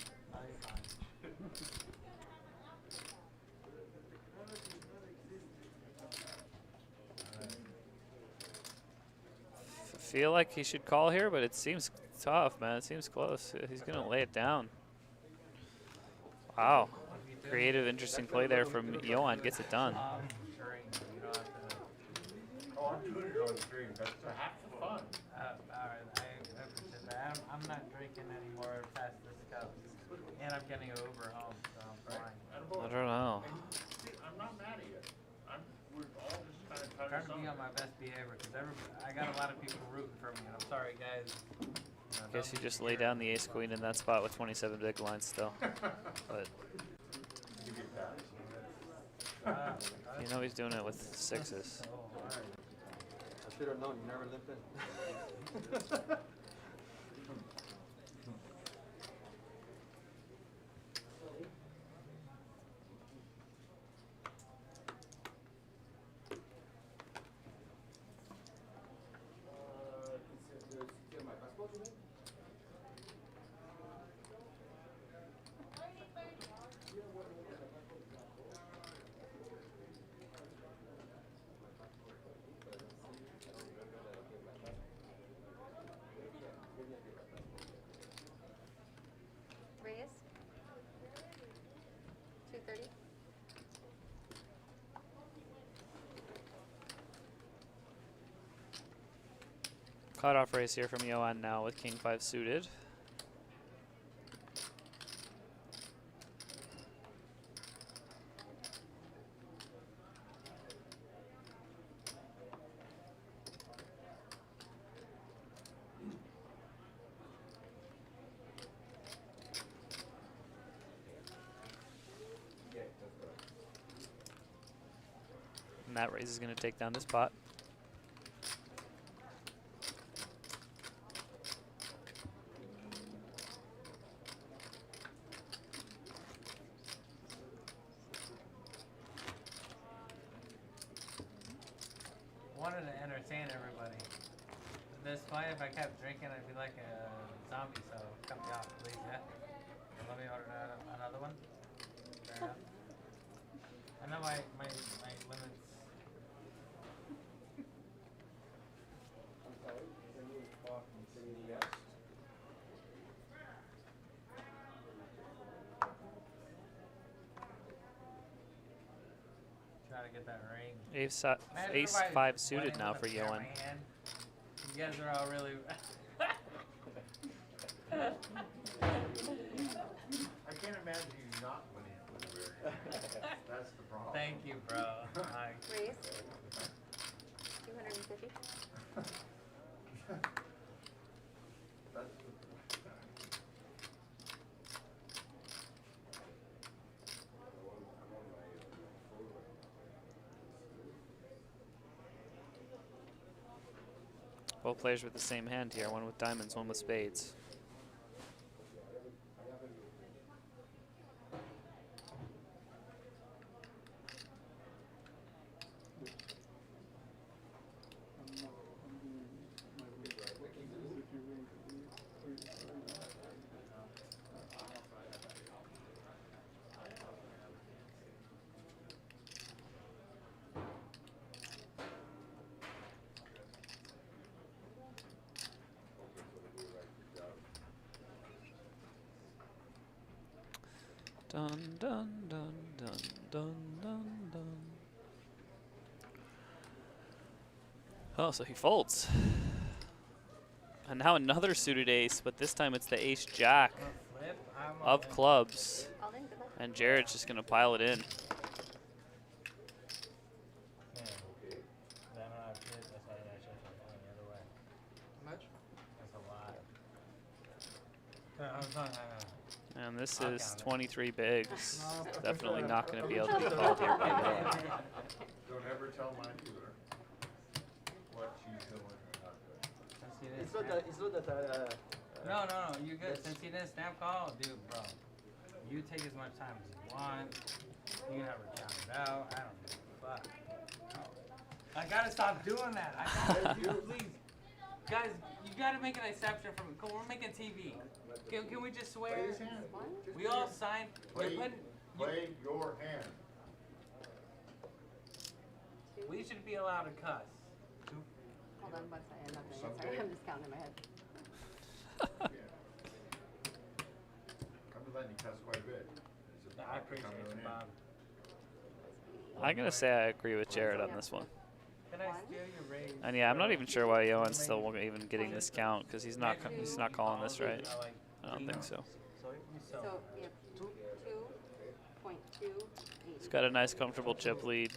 Feel like he should call here, but it seems tough, man. It seems close. He's gonna lay it down. Wow. Creative, interesting play there from Yoan. Gets it done. Oh, I'm doing it on stream. That's half the fun. Alright, I appreciate that. I'm not drinking anymore past this cup. And I'm getting an Uber home, so I'm fine. I don't know. I'm not mad at you. We're all just kind of I'm trying to be on my best behavior because I got a lot of people rooting for me, and I'm sorry, guys. I guess you just lay down the ace queen in that spot with 27 big blinds still. But you know he's doing it with sixes. I should have known, you never limped in. Raise. 230. Cutoff raise here from Yoan now with king 5 suited. And that raise is going to take down this pot. Wanted to entertain everybody. At this point, if I kept drinking, I'd be like a zombie, so cut me off, please, yeah? And let me order another one. Fair enough. I know my limits. Try to get that ring. Ace 5 suited now for Yoan. You guys are all really. I can't imagine you not winning with weird. That's the problem. Thank you, bro. Raise. 250. Both players with the same hand here, one with diamonds, one with spades. Dun dun dun dun dun dun dun. Oh, so he folds. And now another suited ace, but this time it's the ace jack Flip, I'm of clubs. All in, good luck. And Jared's just gonna pile it in. And this is 23 bigs. Definitely not going to be able to be called here by Noah. Don't ever tell my tutor what she's doing or not doing. It's not that No, you're good. Since he didn't snap call, dude, bro, you take as much time as you want. You can have her count it out. I don't give a fuck. I gotta stop doing that. I gotta, dude, please. Guys, you gotta make an exception from it. We're making TV. Can we just swear? Play his hand. We all signed. Play your hand. We should be allowed to cuss. Hold on one second. Sorry, I'm just counting in my head. Come to Lenny, cuss quite a bit. I appreciate it, Bob. I'm going to say I agree with Jared on this one. Can I steal your raise? And yeah, I'm not even sure why Johan's still even getting this count because he's not calling this right. I don't think so. So you have 2.28. He's got a nice comfortable chip lead.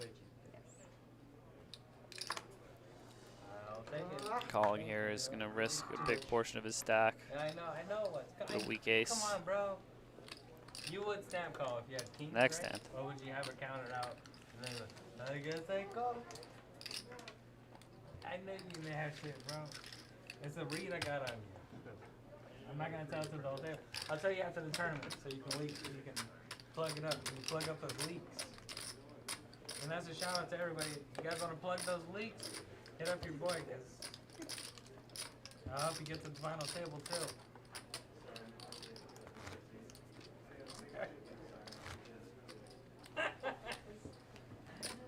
Calling here is going to risk a big portion of his stack. I know what's With a weak ace. Come on, bro. You would snap call if you had king. Next right? hand. Or would you have her counted out? And then I guess I call. I know you may have shit, bro. It's a read I got on you. I'm not gonna tell it to the whole table. I'll tell you after the tournament, so you can leak, so you can plug it up. You can plug up those leaks. And that's a shout out to everybody. You guys wanna plug those leaks? Hit up your boy, cause I'll help you get to the final table too.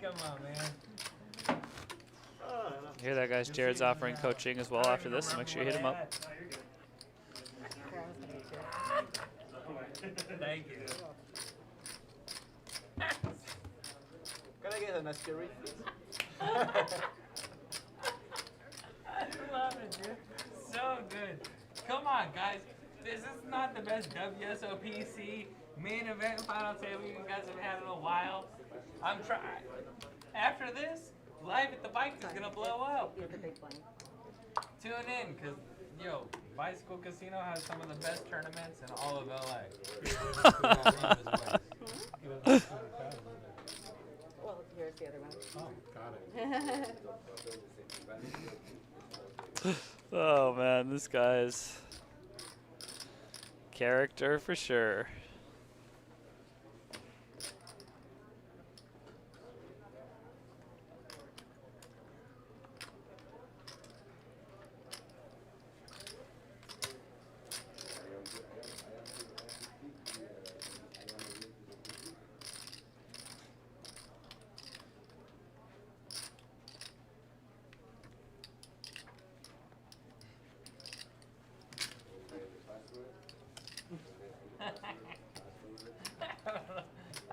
Come on, man. You hear that, guys? Jared's offering coaching as well after this, so make sure you hit him up. Thank you. Can I get an aspirate, please? I love it, dude. So good. Come on, guys. This is not the best WSOPC main event final table you guys have had in a while. I'm trying. After this, Live at the Bike is gonna blow up. Tune in, cause yo, Bicycle Casino has some of the best tournaments in all of LA. Well, here's the other one. Oh, got it. Oh man, this guy's character for sure.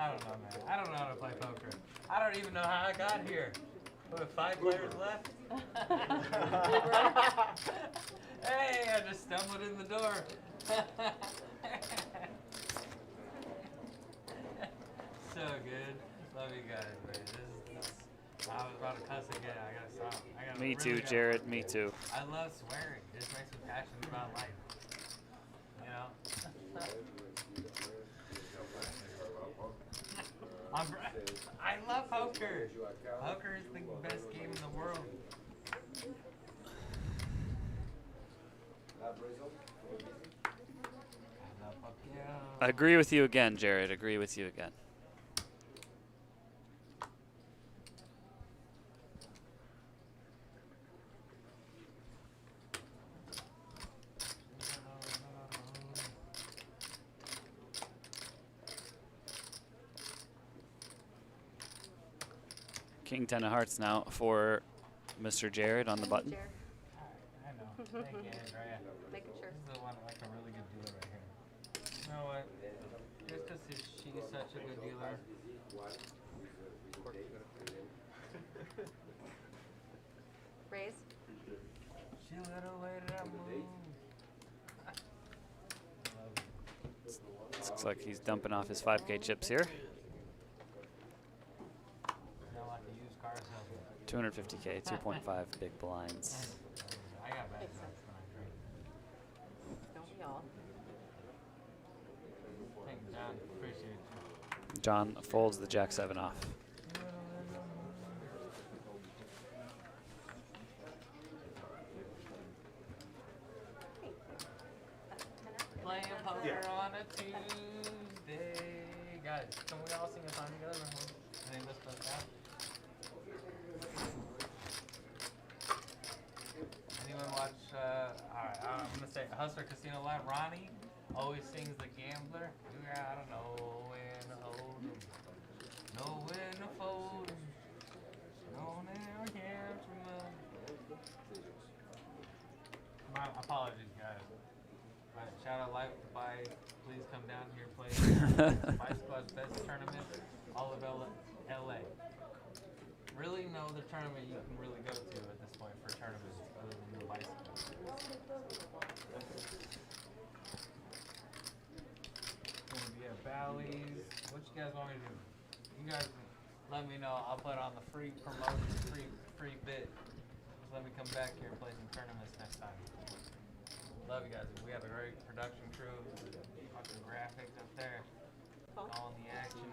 I don't know, man. I don't know how to play poker. I don't even know how I got here. With 5 players left? Hey, I just stumbled in the door. So good. Love you guys, man. I was about to cuss again. I gotta stop. Me too, Jared. Me too. I love swearing. It just makes me passionate about life. You know? I love poker. Poker is the best game in the world. Agree with you again, Jared. Agree with you again. King 10 of hearts now for Mr. Jared on the button. Jared. I know. Thank you, Andrea. Making sure. This is the one, like a really good dealer right here. You know what? Just because she's such a good dealer. Raise. She let her way to that move. Looks like he's dumping off his 5K chips here. Not like a used car salesman. 250K, 2.5 big blinds. I got bad Makes sense sense. when I drink. Don't we all? Thank you, John. Appreciate you. John folds the Jack 7 off. Playing poker on a Tuesday. Guys, can we all sing a song together? Name this place out. Anyone watch, alright, I'm gonna say Hustler Casino Live. Ronnie always sings The Gambler. You gotta know when to hold 'em. Know when to fold 'em. Know never catch 'em up. My apologies, guys. But shout out Life to Buy. Please come down here, play Spice Squad's best tournament, all of LA. Really no other tournament you can really go to at this point for tournaments other than the bicycle. Gonna be at Bally's. What you guys want me to do? You guys let me know. I'll put on the free promotion, free bit. Just let me come back here and play some tournaments next time. Love you guys. We have a great production crew. Fucking graphics up there. All in the action.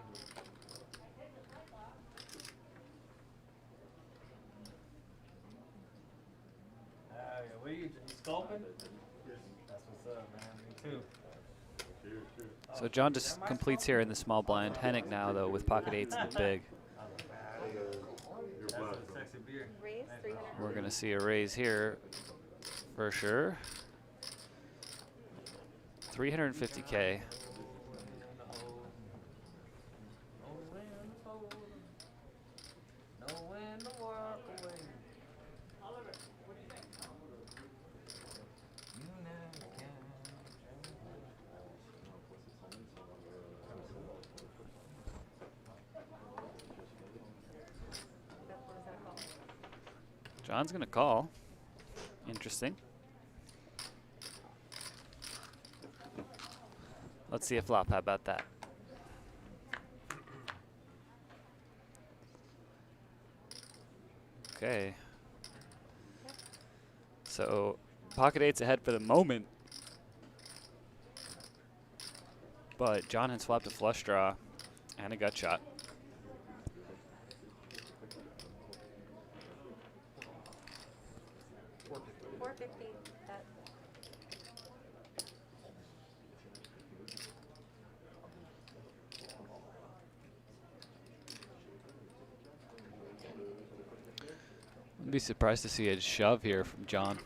What are you sculpting? That's what's up, man. Me too. So John just completes here in the small blind. Hennick now, though, with pocket eights in the big. That's a sexy beer. Raise 300. We're going to see a raise here for sure. 350K. John's going to call. Interesting. Let's see a flop. How about that? Okay. So pocket eight's ahead for the moment. But John has flopped a flush draw and a gut shot. $450. That. I'd be surprised to see a shove here from John,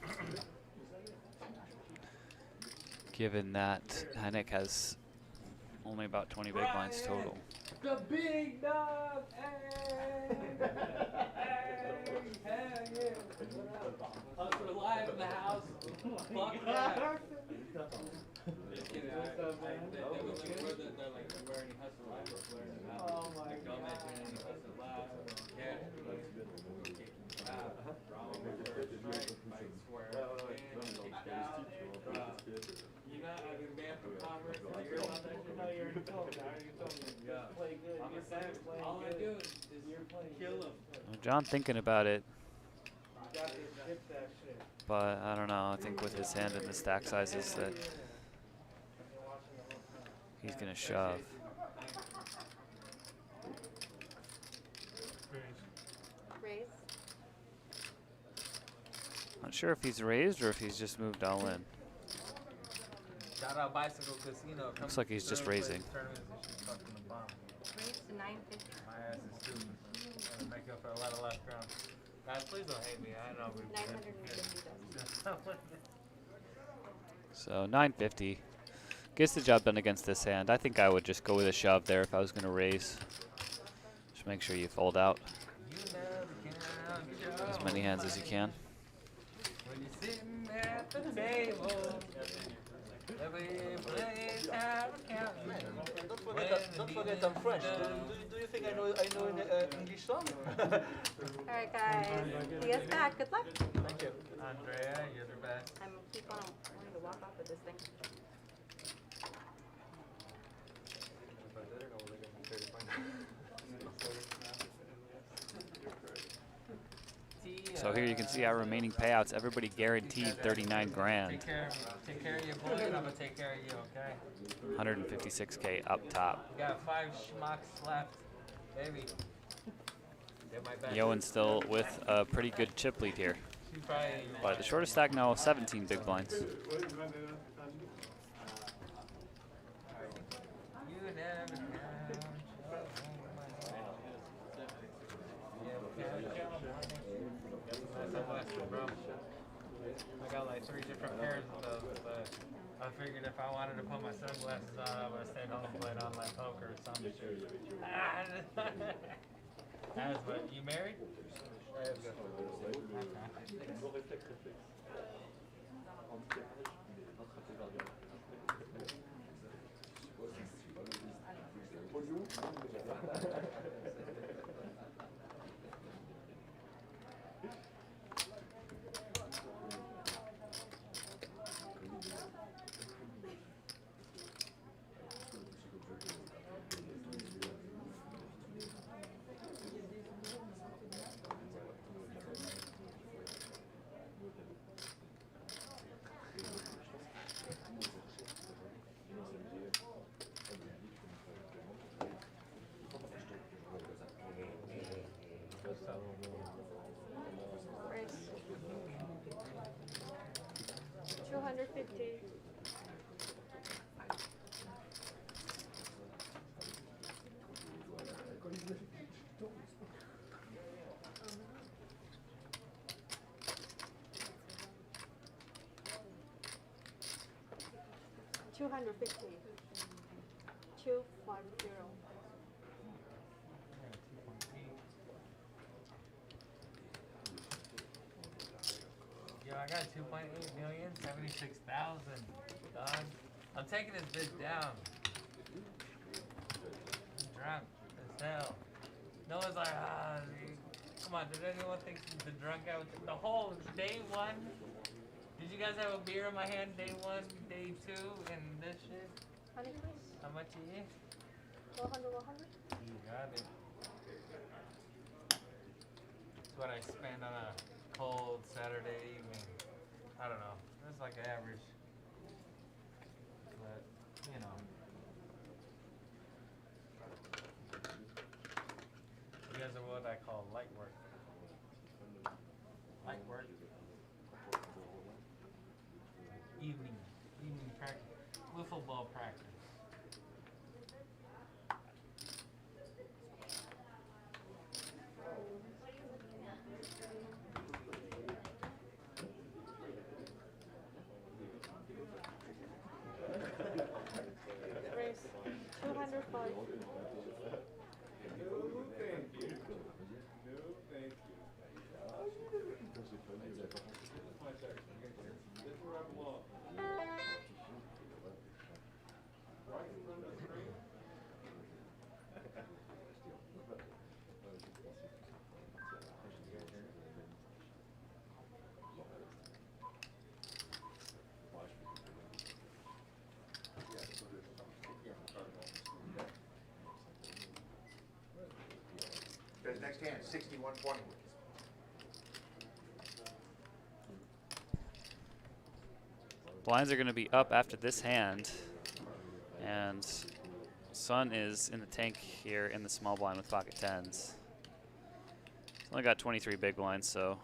given that Hennick has only about 20 big blinds total. The big dog, hey, hey, yeah. Hustler live in the house. Fuck that. Just kidding. They would be they're like wearing Hustler live. Oh my God. Don't mention any Hustler live. Yeah. I swear. You know, I've been banned from Congress. You hear about that shit? No, you already told me. Play good. I'm saying, all I do is kill him. John thinking about it, You gotta hit that shit. but I don't know. I think with his hand and the stack sizes that he's going to shove. Raise. Not sure if he's raised or if he's just moved all in. John Shout out Bicycle Casino. Looks like he's just raising. Tournaments and she's fucking the bomb. Raise to 950. My ass is stupid. Gotta make up for a lot of last ground. Guys, please don't hate me. I know we. 950,000. So 950 gets the job done against this hand. I think I would just go with a shove there if I was going to raise. Just make sure you fold out as many hands as you can. When you're sitting at the table, Don't forget I'm French. Do you think I know an English song? Alright guys, see us back. Good luck. Thank you. Andrea, you're the best. I'm keep on wanting to walk off with this thing. So here you can see our remaining payouts. Everybody guaranteed 39 grand. Take care of your boy, and I'm gonna take care of you, okay? 156K up top. We got 5 schmucks left, baby. Get my back. Yoan's still with a pretty good chip lead here. But the shortest stack now, 17 big blinds. You never know. I got like 3 different pairs of those, but I figured if I wanted to put my sunglasses on, I would have stayed home and played online poker or something. As what, you married? Raise. 250. $250. 250. Yo, I got 2.8 million, 76,000, dog. I'm taking this bitch down. I'm drunk as hell. No one's like, come on, did anyone think the drunk guy was the whole day 1? Did you guys have a beer in my hand day 1, day 2, and this shit? Honey, please. How much you eat? 100, 100. You got it. That's what I spend on a cold Saturday evening. I don't know. That's like average. But, you know. You guys are what I call light work. Light work. Evening practice. Wiffle ball practice. Raise. 205. Guys, next hand, 6120. Blinds are going to be up after this hand. And Sun is in the tank here in the small blind with pocket 10s. Only got 23 big blinds, so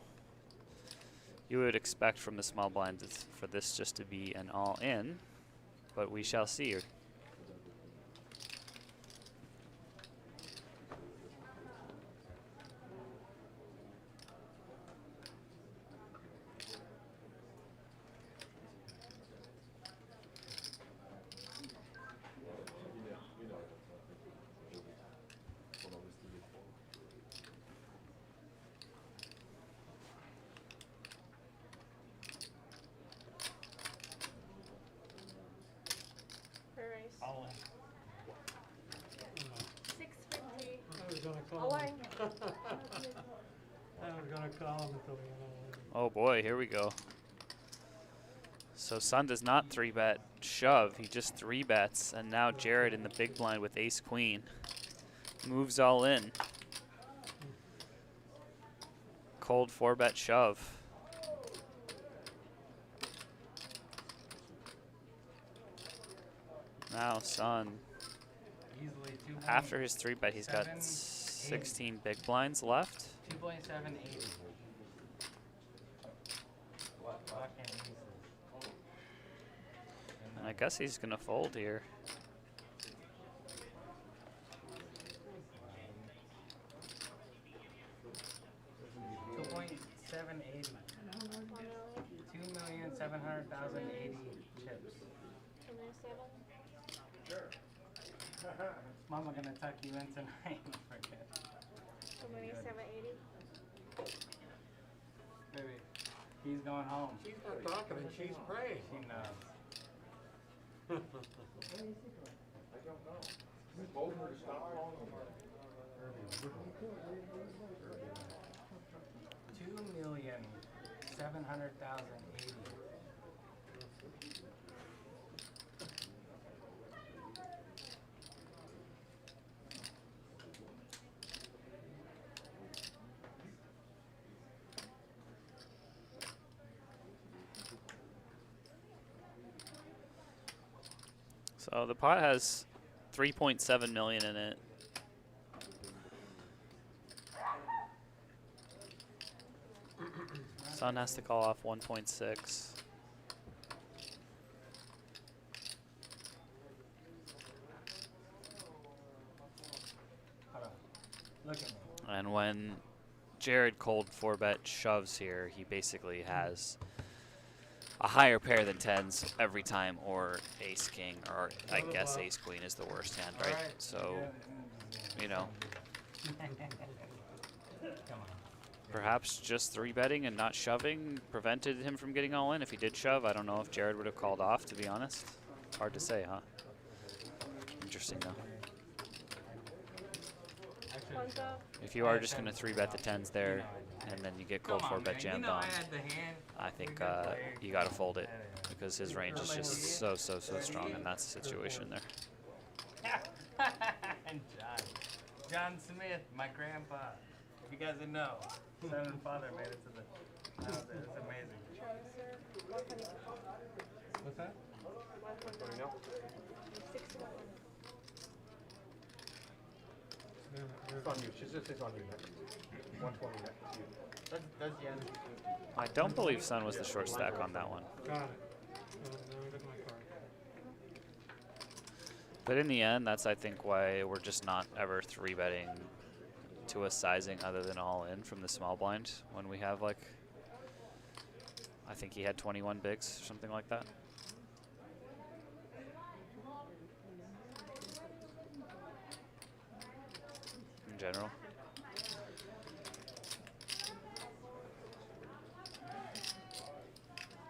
you would expect from the small blind for this just to be an all-in. but we shall see. All in. 650. I was gonna call All him. in. I was gonna call him until we went Oh boy, here we go. So Sun does not 3-bet shove, he just 3-bets, and now Jared in the big blind with ace queen moves all in. Cold 4-bet shove. Now Sun, Easily 2. after his 3-bet, he's got 780. 16 big blinds left. 2.780. What fucking aces? And I guess he's gonna fold here. $2.780. 2,700,080 chips. Mama gonna tuck you in tonight. Forget. 780. Baby, he's going home. She's not talking and she's praying. She knows. $2,700,080. So the pot has 3.7 million in it. Sun has to call off 1.6. Look at me. And when Jared cold 4-bet shoves here, he basically has a higher pair than tens every time, or ace king, or I guess ace queen is the worst hand, right? So, you know, Come on. perhaps just 3-betting and not shoving prevented him from getting all in. If he did shove, I don't know if Jared would have called off, to be honest. Hard to say, huh? Interesting, though. One's up. If you are just going to 3-bet the tens there, and then you get cold Come on, 4-bet man. jammed You know on, I had the hand. I think you got to fold it, because his range is just so strong, and that's the situation there. And John Smith, my grandpa. If you guys didn't know, son and father made it to the. No, it's amazing. What's that? Coming up. 61. It's on you. She just says on you next. 120 next. That's the end. I don't believe Sun was the short stack on that one. Got it. Now I got my card. But in the end, that's, I think, why we're just not ever 3-betting to a sizing other than all in from the small blind when we have, like, I think he had 21 bigs or something like that. In general.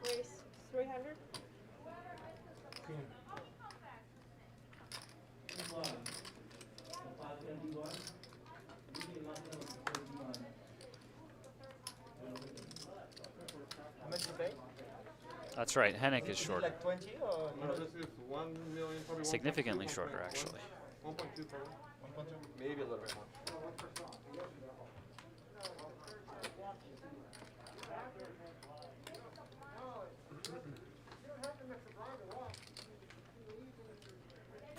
Raise 300. How much you pay? That's right, Hennick is short. Like 20 or? No, this is 1 million, probably Significantly shorter, actually. 1.2 probably. 1.2? Maybe a little bit more.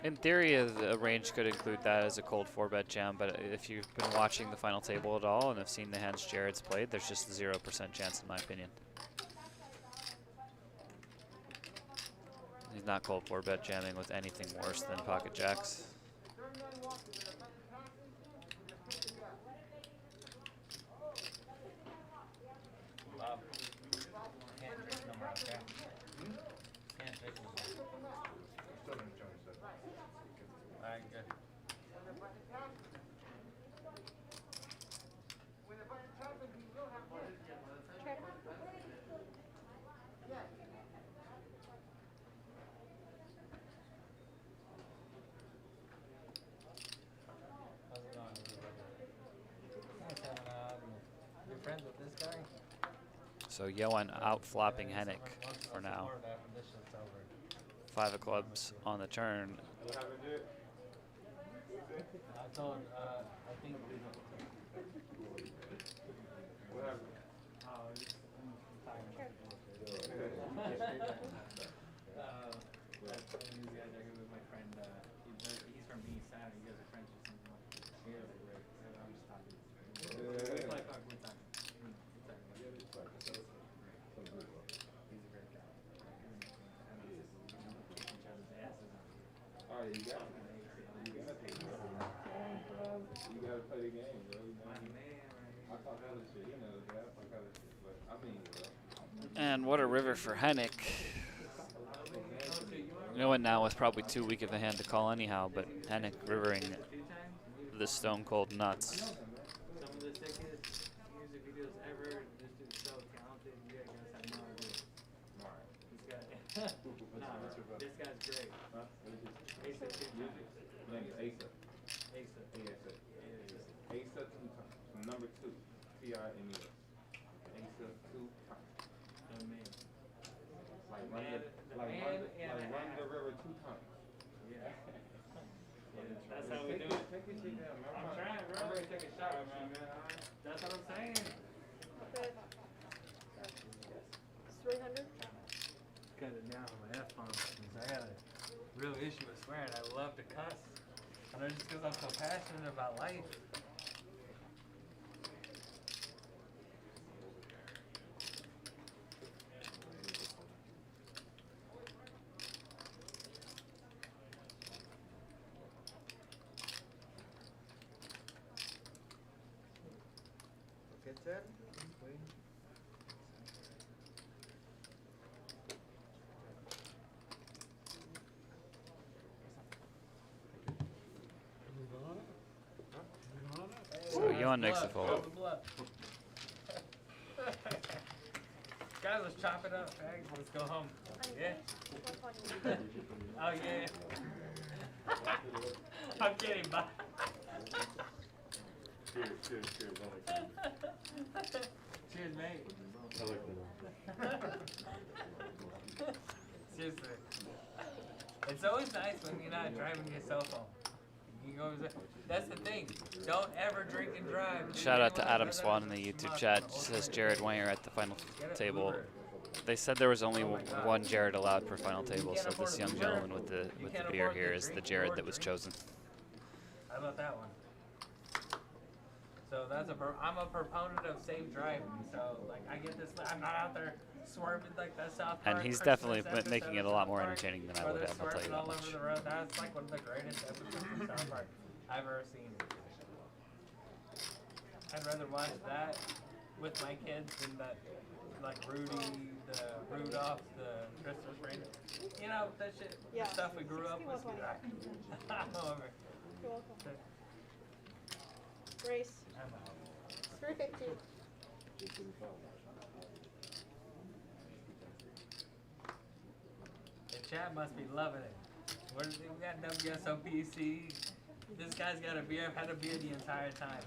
In theory, the range could include that as a cold 4-bet jam, but if you've been watching the final table at all and have seen the hands Jared's played, there's just 0% chance in my opinion. He's not cold four bet jamming with anything worse than pocket jacks. Bob, can't drink no more, okay? Can't drink no more. Alright, good. Check. How's it going, everybody? Nice having you're friends with this guy? So Yoan out flopping Hennick for now. After this shit's over. 5 of clubs on the turn. I told, I think he's from the east side. You guys are friends or something. You guys are great. I'm just talking. We play fuck. We're talking. He's a great guy. Alright, you got it. You gotta play the game, bro. I talk other shit, he knows that. I talk other shit, but I mean, bro. And what a river for Hennick. Yoan now with probably too weak of a hand to call anyhow, but Hennick rivering the stone cold nuts. Some of the sickest music videos ever. This dude's so talented. You guys have no idea. This guy, this guy's great. Asa 2 times. Asa. Asa. Asa 2 times. Number 2. T-I-M-E-S. Asa 2 times. Amen. Like run the river 2 times. Yeah. That's how we do it. Take your shit down, man. I'm trying, bro. I'm ready to take a shot, man. That's what I'm saying. Okay. 300. Cut it down on my F-bombs. I got a real issue with swearing. I love to cuss. And it's just because I'm so passionate about life. Okay, 10. Wait. So Yoan makes the fold. Guys, let's chop it up, man. Let's go home. Yeah? Oh, yeah. I'm kidding, bye. Cheers. Cheers, mate. Seriously. It's always nice when you're not driving your cell phone. You can always, that's the thing. Don't ever drink and drive. Shout out to Adam Swan in the YouTube chat. Says Jared Wenger at the final table. They said there was only one Jared allowed per final table, so this young gentleman with the beer here is the Jared that was chosen. How about that one? So that's I'm a proponent of safe driving. So like I get this, I'm not out there swerving like that South Park. And he's definitely making it a lot more entertaining than I would have, I'll tell you that all much. over the road. That's like one of the greatest episodes of South Park I've ever seen. I'd rather watch that with my kids than that, like Rudy, the Rudolph, the Christmas Ranger. You know, that shit, Yeah. the stuff we grew up with. However, You're welcome. Race. 350. The chat must be loving it. We got WSOP. This guy's got a beer. I've had a beer the entire time.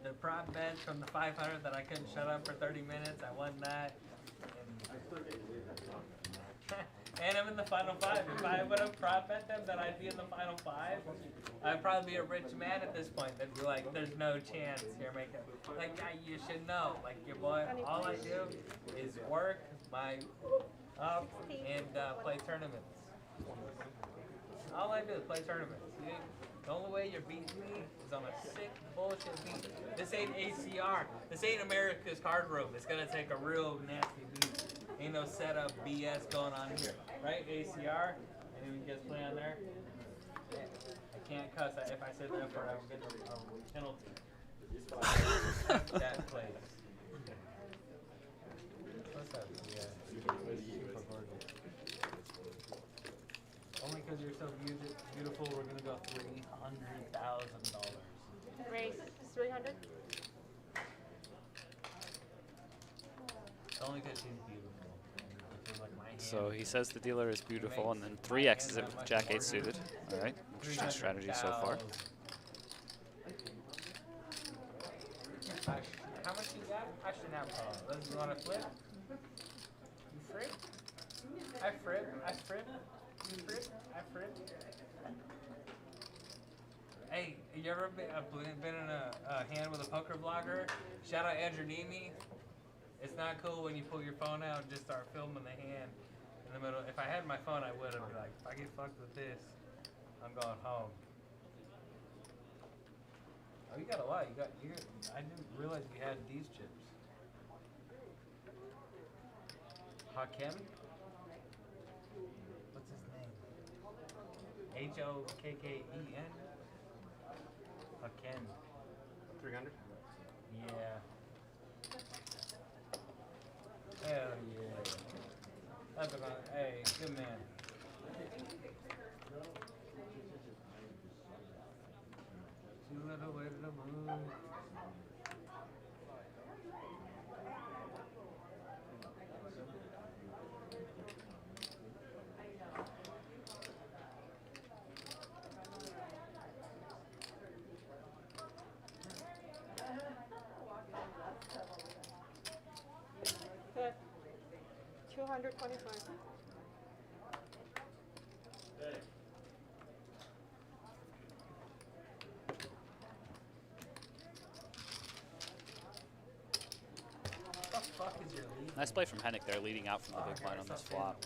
The prop bet from the 500 that I couldn't shut up for 30 minutes. I won that. And I'm in the final 5. If I would have prop bet them that I'd be in the final 5, I'd probably be a rich man at this point. They'd be like, there's no chance you're making it. Like, you should know. Like, your boy, all I do is work my up and play tournaments. All I do is play tournaments. The only way you're beating me is on a sick bullshit beat. This ain't ACR. This ain't America's Card Room. It's gonna take a real nasty beat. Ain't no setup BS going on here, right? ACR. Anyone gets play on there? I can't cuss. If I say the F word, I will get a penalty. So I F that place. What's up? Yeah. Only because you're so beautiful, we're gonna go $300,000. Raise 300. Only because she's beautiful. She's like my hand. So he says the dealer is beautiful, and then 3X's it with Jack 8 suited. All right, interesting strategy so far. How much you got? I should have Let's you wanna flip? You frip? I frip. I frip. You frip? I frip. Hey, you ever been in a hand with a poker vlogger? Shout out Andrew Nimi. It's not cool when you pull your phone out and just start filming the hand in the middle. If I had my phone, I would. I'd be like, if I get fucked with this, I'm going home. Oh, you got a lot. I didn't realize you had these chips. Hakem? What's his name? Hokken? Hakem. 300? Yeah. Hell yeah. That's a hey, good man. She let her way to the moon. Okay. 225. What the fuck is your lead? Nice play from Hennick there, leading out from the big blind on this flop.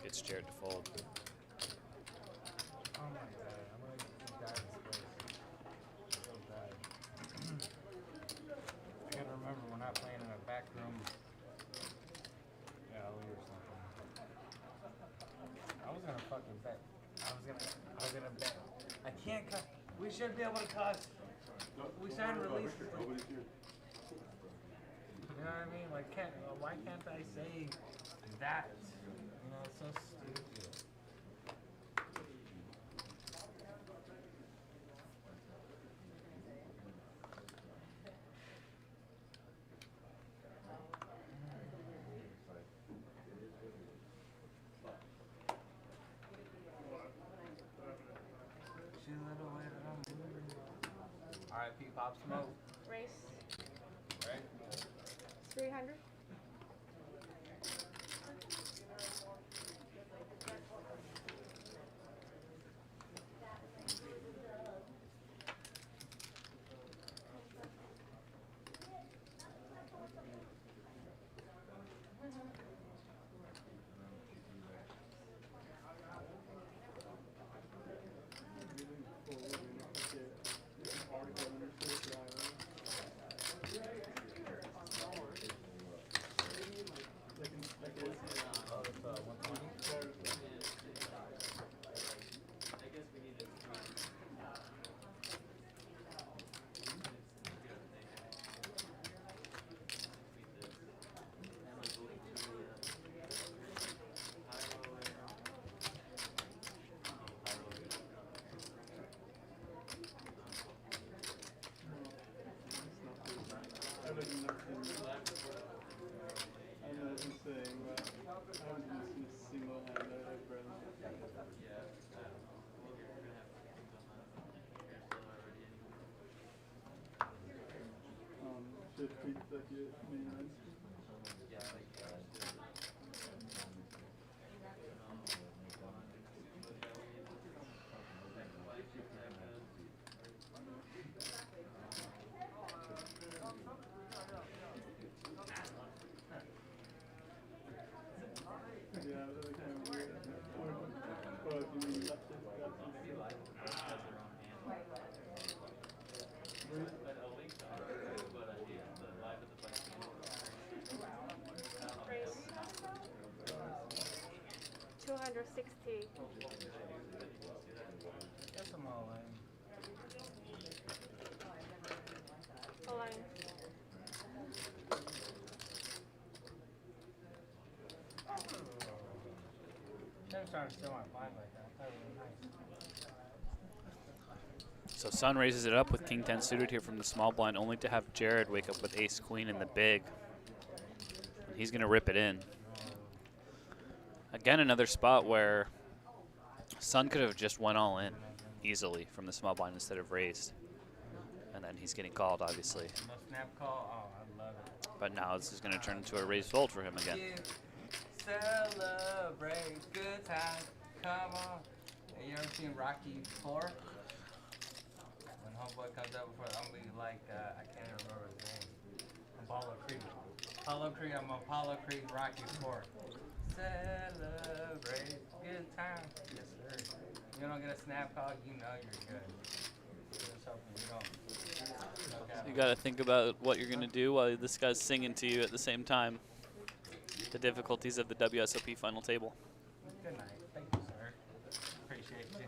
Gets Jared to fold. Oh my god, I'm gonna die this place. So bad. I gotta remember we're not playing in a back room alley or something. I was gonna fucking bet. I was gonna bet. I can't cut. We should be able to cuss. We signed releases. You know what I mean? Like, why can't I say that? You know, it's so stupid. Alright, Pete, pop smoke. Race Right? 300. 160. Guess I'm all in. All line. Never trying to steal my blind like that. That would be nice. So Sun raises it up with King 10 suited here from the small blind, only to have Jared wake up with Ace Queen in the big. And he's going to rip it in. Again, another spot where Sun could have just went all in easily from the small blind instead of raised. And then he's getting called, obviously. No snap call. Oh, I love it. But now this is going to turn into a raised fold for him again. Celebrate good times. Come on. Hey, you ever seen Rocky 4? When homeboy comes up before, I'm gonna be like, I can't even remember his name. Apollo Creed. I'm Apollo Creed, Rocky 4. Celebrate good times. Yes, sir. You don't get a snap call, you know you're good. Just hoping you don't. You got to think about what you're going to do while this guy's singing to you at the same time. The difficulties of the WSOP final table. Good night. Thank you, sir. Appreciate you.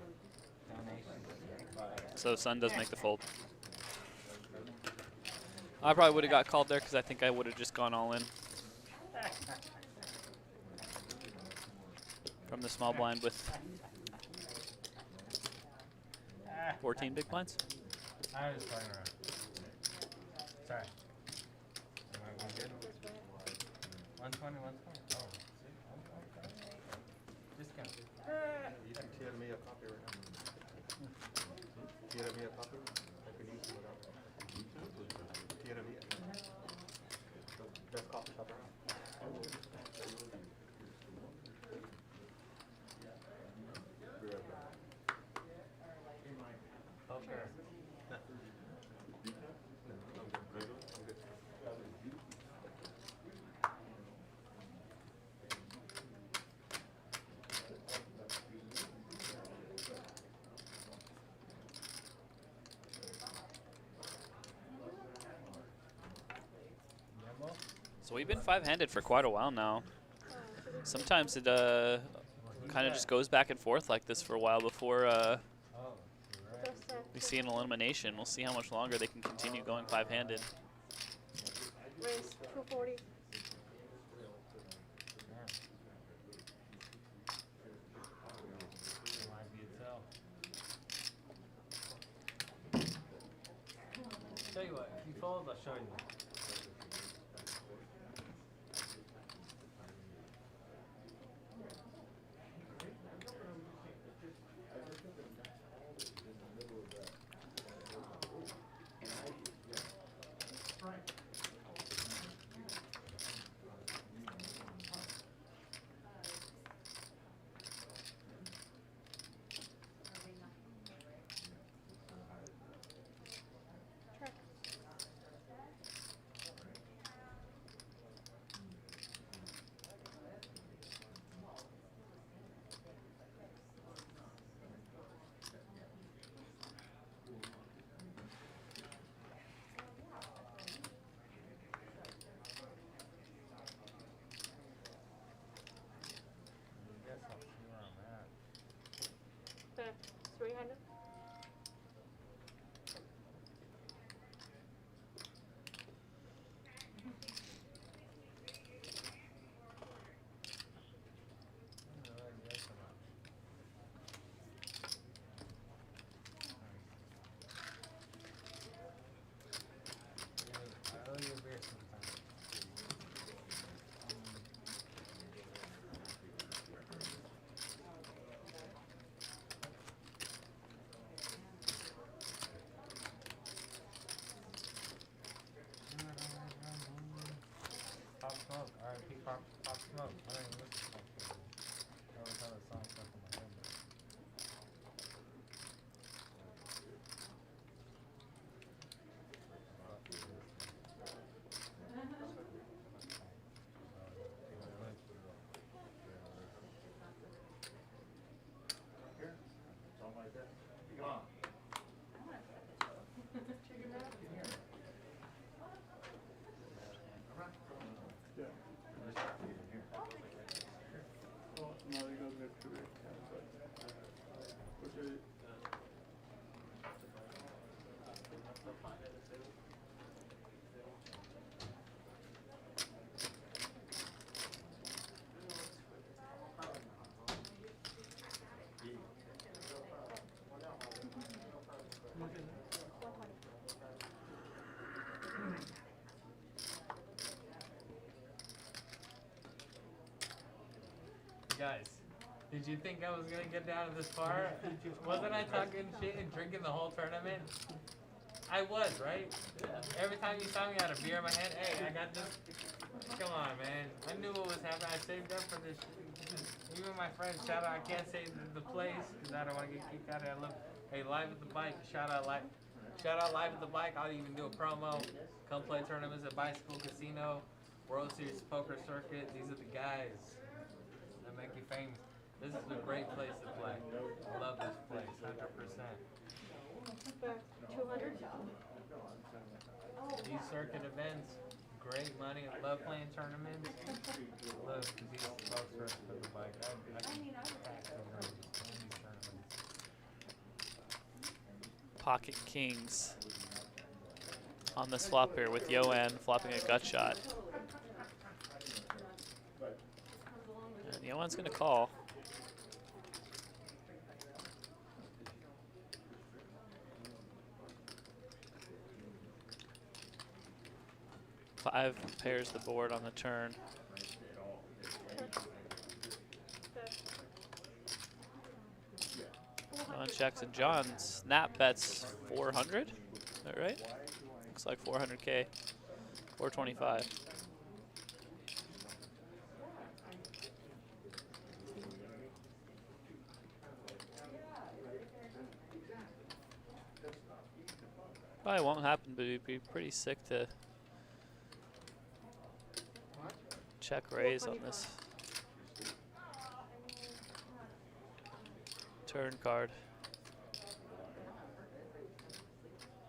Donation. So Sun does make the fold. I probably would have got called there because I think I would have just gone all in. From the small blind with 14 big blinds. I was playing around. Sorry. Am I good? 120, 120. Oh, see? Okay. Discount. You can tear me a copy right now. Tear me a copy? I could use it without. Tear me a best coffee shop around. Poker. So we've been five-handed for quite a while now. Sometimes it kind of just goes back and forth like this for a while before we see an elimination. We'll see how much longer they can continue going five-handed. Raise 240. Tell you what, if you fold, I'll show you. Okay, 300. Pop Smoke, R.I.P. Pop Smoke. I don't even listen to Pop Smoke. I always have that song stuck in my head. Something like that. Come on. Yeah. Oh, now he goes next to it. Guys, did you think I was gonna get down to this far? Wasn't I talking shit and drinking the whole tournament? I was, right? Every time you saw me, I had a beer in my hand. Hey, I got this. Come on, man. I knew what was happening. I saved up for this. Even my friends, shout out. I can't say the place because I don't want to get kicked out of here. I love. Hey, Live at the Bike. Shout out Live at the Bike. I'll even do a promo. Come play tournaments at Bicycle Casino, World Series Poker Circuit. These are the guys that make you famous. This is a great place to play. I love this place, 100%. 200. These circuit events, great money. I love playing tournaments. Look, these folks are for the bike. I can pack over these tournaments. Pocket kings on this flop here with Yoan flopping a gut shot. And Yoan's gonna call. Five pairs the board on the turn. John checks and John snap bets 400. Is that right? Looks like 400K. 425. Probably won't happen, but it'd be pretty sick to check raise on this turn card.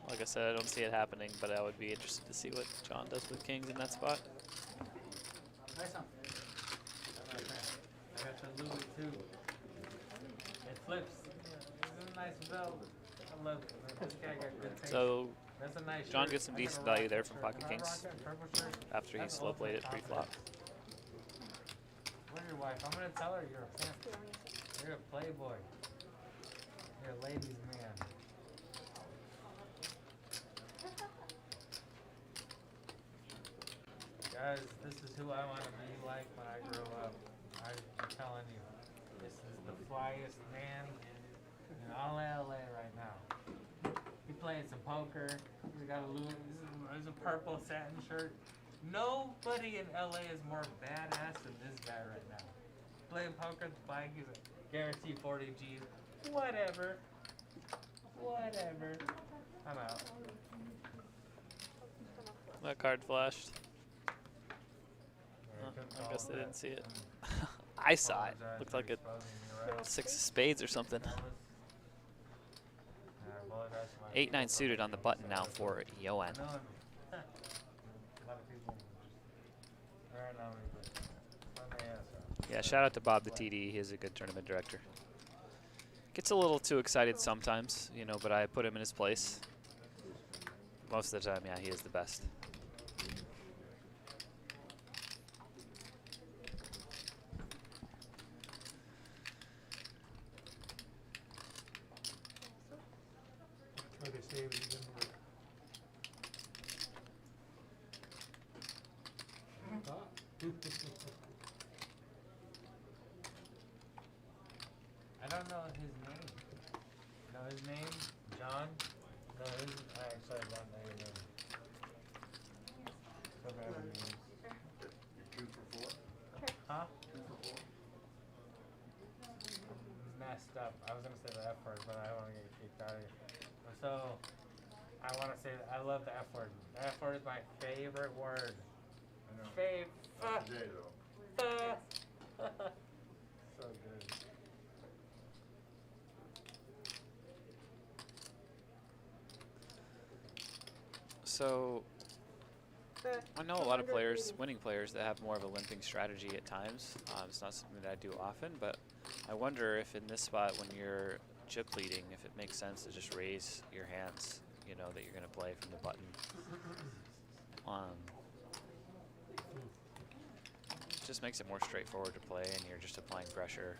Like I said, I don't see it happening, but I would be interested to see what John does with kings in that spot. Nice one. I got your Louis too. It flips. This is a nice belt. I love it, man. This guy got good taste. So That's a nice John shirt. gets some I got a decent value rocket there from shirt. pocket Not a kings rocket, purple shirt. after he That's slow played it ultimate pre-flop. Where's your wife? I'm gonna tell her you're a pimp. You're a playboy. You're a ladies' man. Guys, this is who I want to be like when I grow up. I'm telling you, this is the flyest man in all LA right now. He playing some poker. He's got a Louis. There's a purple satin shirt. Nobody in LA is more badass than this guy right now. Playing poker, the bike is a guaranteed 40 G's. Whatever. Whatever. I'm out. That card flashed. I guess they didn't see it. I saw it. Looked like a 6 of spades or something. 8-9 suited on the button now for Yoan. Yeah, shout out to Bob the TD. He is a good tournament director. Gets a little too excited sometimes, you know, but I put him in his place. Most of the time, yeah, he is the best. Try to save it, it didn't work. I don't know his name. Know his name? John? No, I actually don't know your name. So bad with names. You're 2 for 4? Huh? 2 for 4? Messed up. I was gonna say the F word, but I don't want to get kicked out of here. So, I want to say that I love the F word. The F word is my favorite word. I know. Favorite. Today though. So good. So, I know a lot of players, winning players, that have more of a limping strategy at times. It's not something that I do often, but I wonder if in this spot when you're chip leading, if it makes sense to just raise your hands, you know, that you're going to play from the button. Just makes it more straightforward to play, and you're just applying pressure,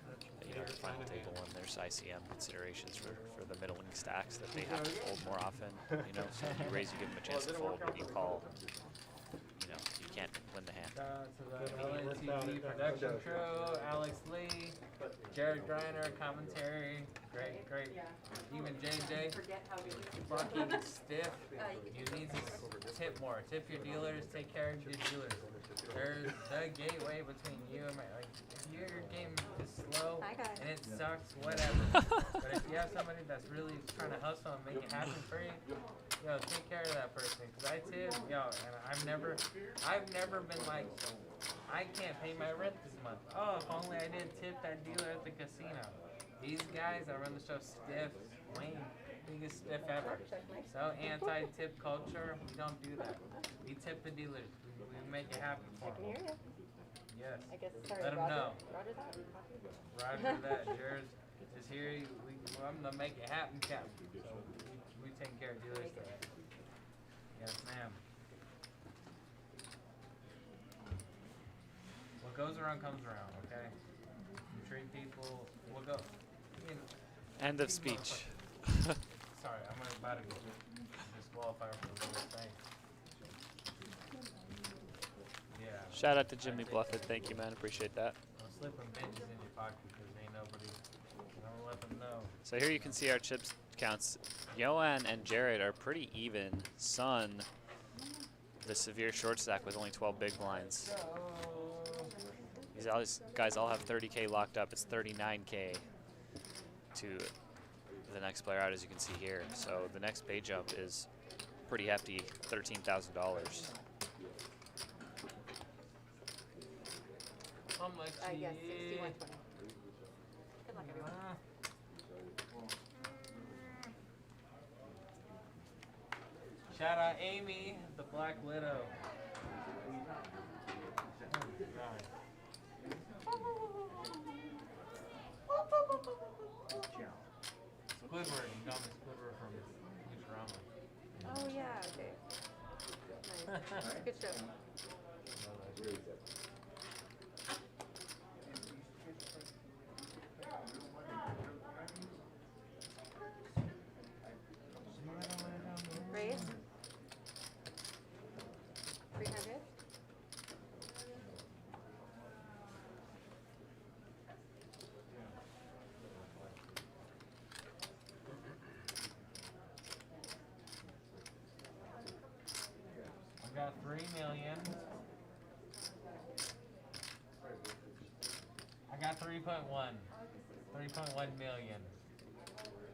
you know, at the final table when there's ICM considerations for the middling stacks that they have to fold more often. You know, so if you raise, you give them a chance to fold. When you call, you know, you can't win the hand. Shout out to the LNTV production crew, Alex Lee, Jared Griener, commentary, great. Even JJ, fucking stiff. You need to tip more. Tip your dealers, take care of your dealers. They're the gateway between you and my, like, if your game is slow and it sucks, whatever. But if you have somebody that's really trying to hustle and make it happen for you, yo, take care of that person. Cause I tip, yo, and I've never been like, I can't pay my rent this month. Oh, if only I did tip that dealer at the casino. These guys that run the show stiff, lame, biggest stiff ever. So anti-tip culture, we don't do that. We tip the dealers. We make it happen for them. Yes. I guess, sorry, Let them Roger. know. Roger that. Roger that. Yours is here. I'm gonna make it happen, Captain. So we take care of dealers today. Yes, ma'am. What goes around comes around. Okay. You treat people. We'll go. You know, End of speech. sorry, I'm about to disqualify for the whole thing. Yeah. Shout out to Jimmy Bluffett. Thank you, man. Appreciate that. Don't slip them benches in your pocket because ain't nobody. Don't let them know. So here you can see our chips counts. Yoan and Jared are pretty even. Sun, the severe short stack with only 12 big blinds. These guys all have 30K locked up. It's 39K to the next player out, as you can see here. So the next pay jump is pretty hefty, $13,000. How much? Yes, 6120. Good luck, everyone. Shout out Amy, the Black Widow. Squidward, you got me Squidward from Futurama. Oh, yeah, okay. Nice. Good show. Raise. 300. I got 3 million. I got 3.1. 3.1 million.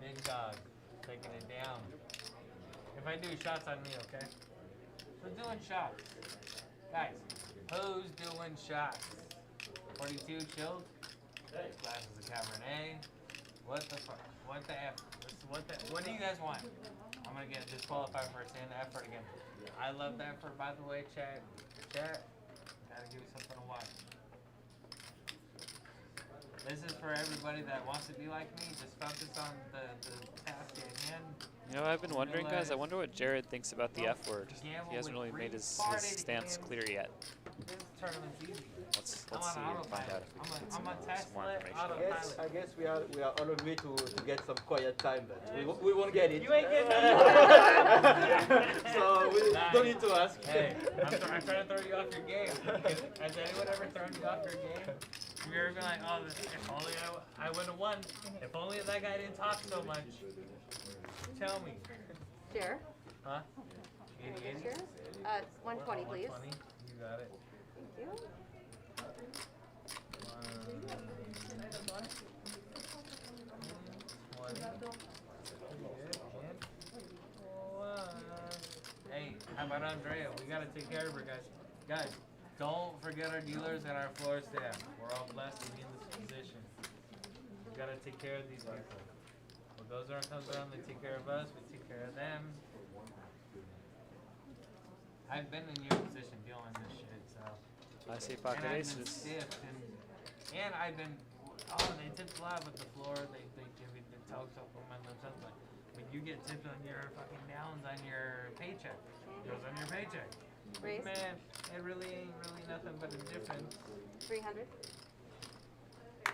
Big dog. Taking it down. If I do shots on me, okay? Who's doing shots? Guys, who's doing shots? 42 chilled? Glasses of Cabernet. What the fuck? What the F? What do you guys want? I'm gonna get disqualified for saying the F word again. I love the F word, by the way, chat. Chat, gotta give you something to watch. This is for everybody that wants to be like me. Just focus on the task at hand. You know, I've been wondering, guys, I wonder what Jared thinks about the F word. He hasn't really made his stance clear yet. This tournament's easy. Let's see and find out if we can get some more information. I guess we are on a way to get some quiet time, but we won't get it. You ain't getting nothing. So we don't need to ask. Hey, I'm trying to throw you off your game. Has anyone ever thrown you off your game? Have you ever been like, oh, if only I would have won. If only that guy didn't talk so much. Tell me. Share. Huh? Share. 120, please. 120. You got it. Thank you. Hey, how about Andrea? We gotta take care of her, guys. Guys, don't forget our dealers and our floor staff. We're all blessed to be in this position. We gotta take care of these people. What goes around comes around. They take care of us. We take care of them. I've been in your position dealing with this shit, so. I see pocket and I've aces. been stiff and I've been, oh, they tipped a lot with the floor. They give me the toes up on my lips. But when you get tipped on your fucking downs on your paycheck, it goes on your paycheck. Raise. Man, it really ain't really nothing but a difference. 300.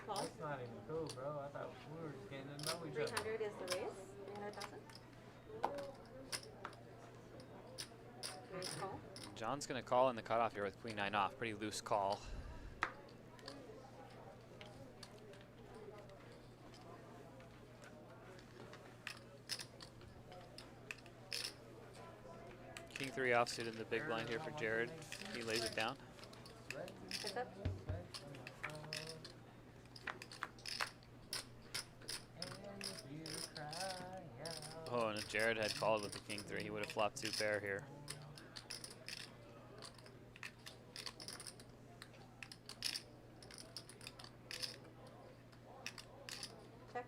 Call. That's not even cool, bro. I thought we were just getting to know each other. 300 is the raise. 300,000. Raise call. John's gonna call in the cutoff here with queen 9 off. Pretty loose call. King 3 offsuit in the big blind here for Jared. He lays it down. Heads up. Oh, and if Jared had called with the King 3, he would have flopped 2 pair here. Check.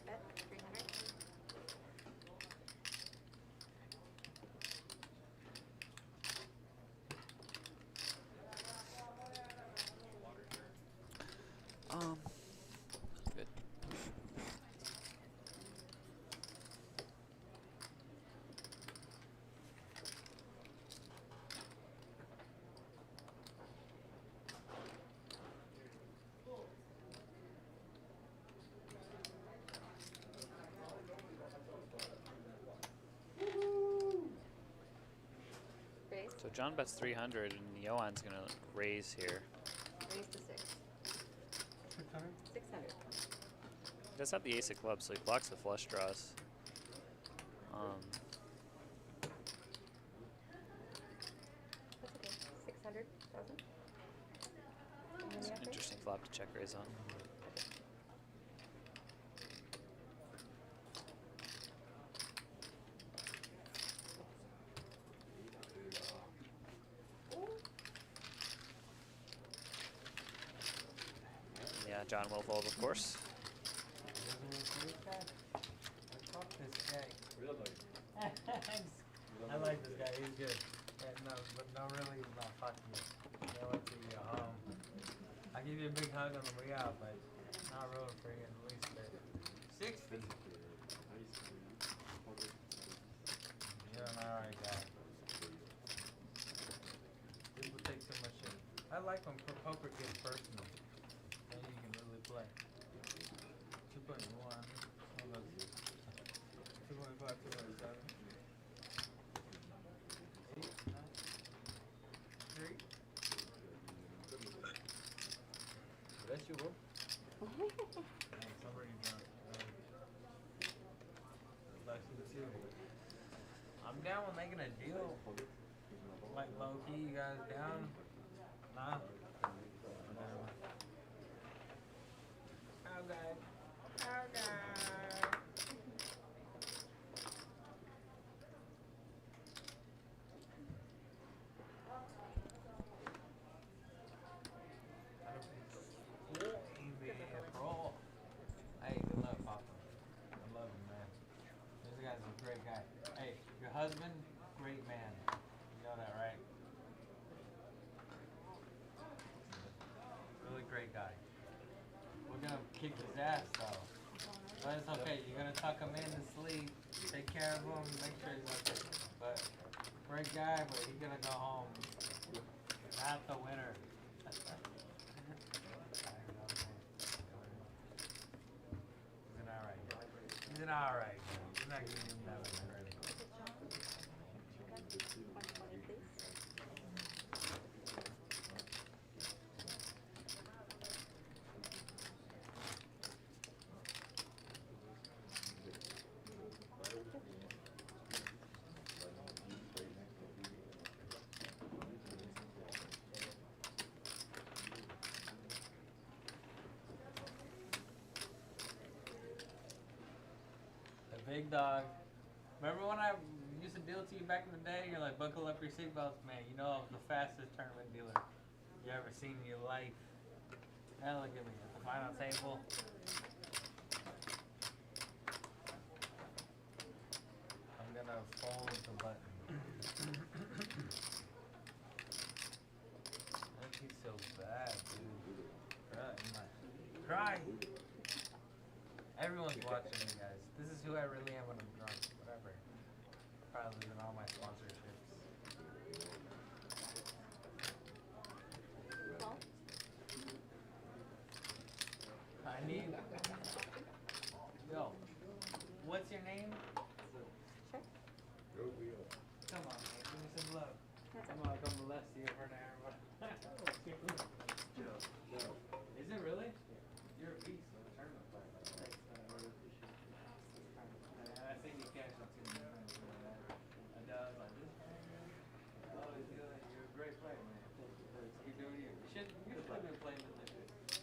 Bet 300. Good. Raise. So John bets 300, and Johan's gonna raise here. Raise to 6. 600. He does have the ace of clubs, so he blocks the flush draws. That's okay. 600,000. It's an interesting flop to check raise on. Yeah, John will fold, of course. Fuck this guy. I like this guy. He's good. Yeah, no, but no, really, no. Fuck you. I'll let you go home. I'll give you a big hug on the way out, but not really for you in the least bit. 60. You're an alright guy. People take so much shit. I like when poker gets personal. Then you can really play. 2.1. 2.5, 2.7. 8, 9, 3. That's you, bro. Somebody drunk. I'm down with making a deal. Like low key, you guys down? Nah. Whatever. How guy? How guy? Hey, good luck, Papa. I love you, man. This guy's a great guy. Hey, your husband, great man. You know that, right? Really great guy. We're gonna kick his ass, though. But it's okay. You're gonna tuck him in to sleep, take care of him, make sure he's okay. But great guy, but he's gonna go home. Not the winner. He's an alright. He's not giving him that one already. 120, please. Big dog. Remember when I used to deal to you back in the day? You're like, buckle up your seatbelts, man. You know I was the fastest tournament dealer you ever seen in your life. Now look at me at the final table. I'm gonna fold the button. Look, he's so bad, dude. Cry. Everyone's watching me, guys. This is who I really am when I'm drunk. Whatever. Probably losing all my sponsorships. Call. I need. Yo, what's your name? game? Sure. Come on, man, give me some love. I'm gonna come molest you for an hour. Is it really? You're a beast on the tournament player. I think you catch it too. I know, I was like, this man, oh, he's good. You're a great player, man. Keep doing you. You should have been playing with this.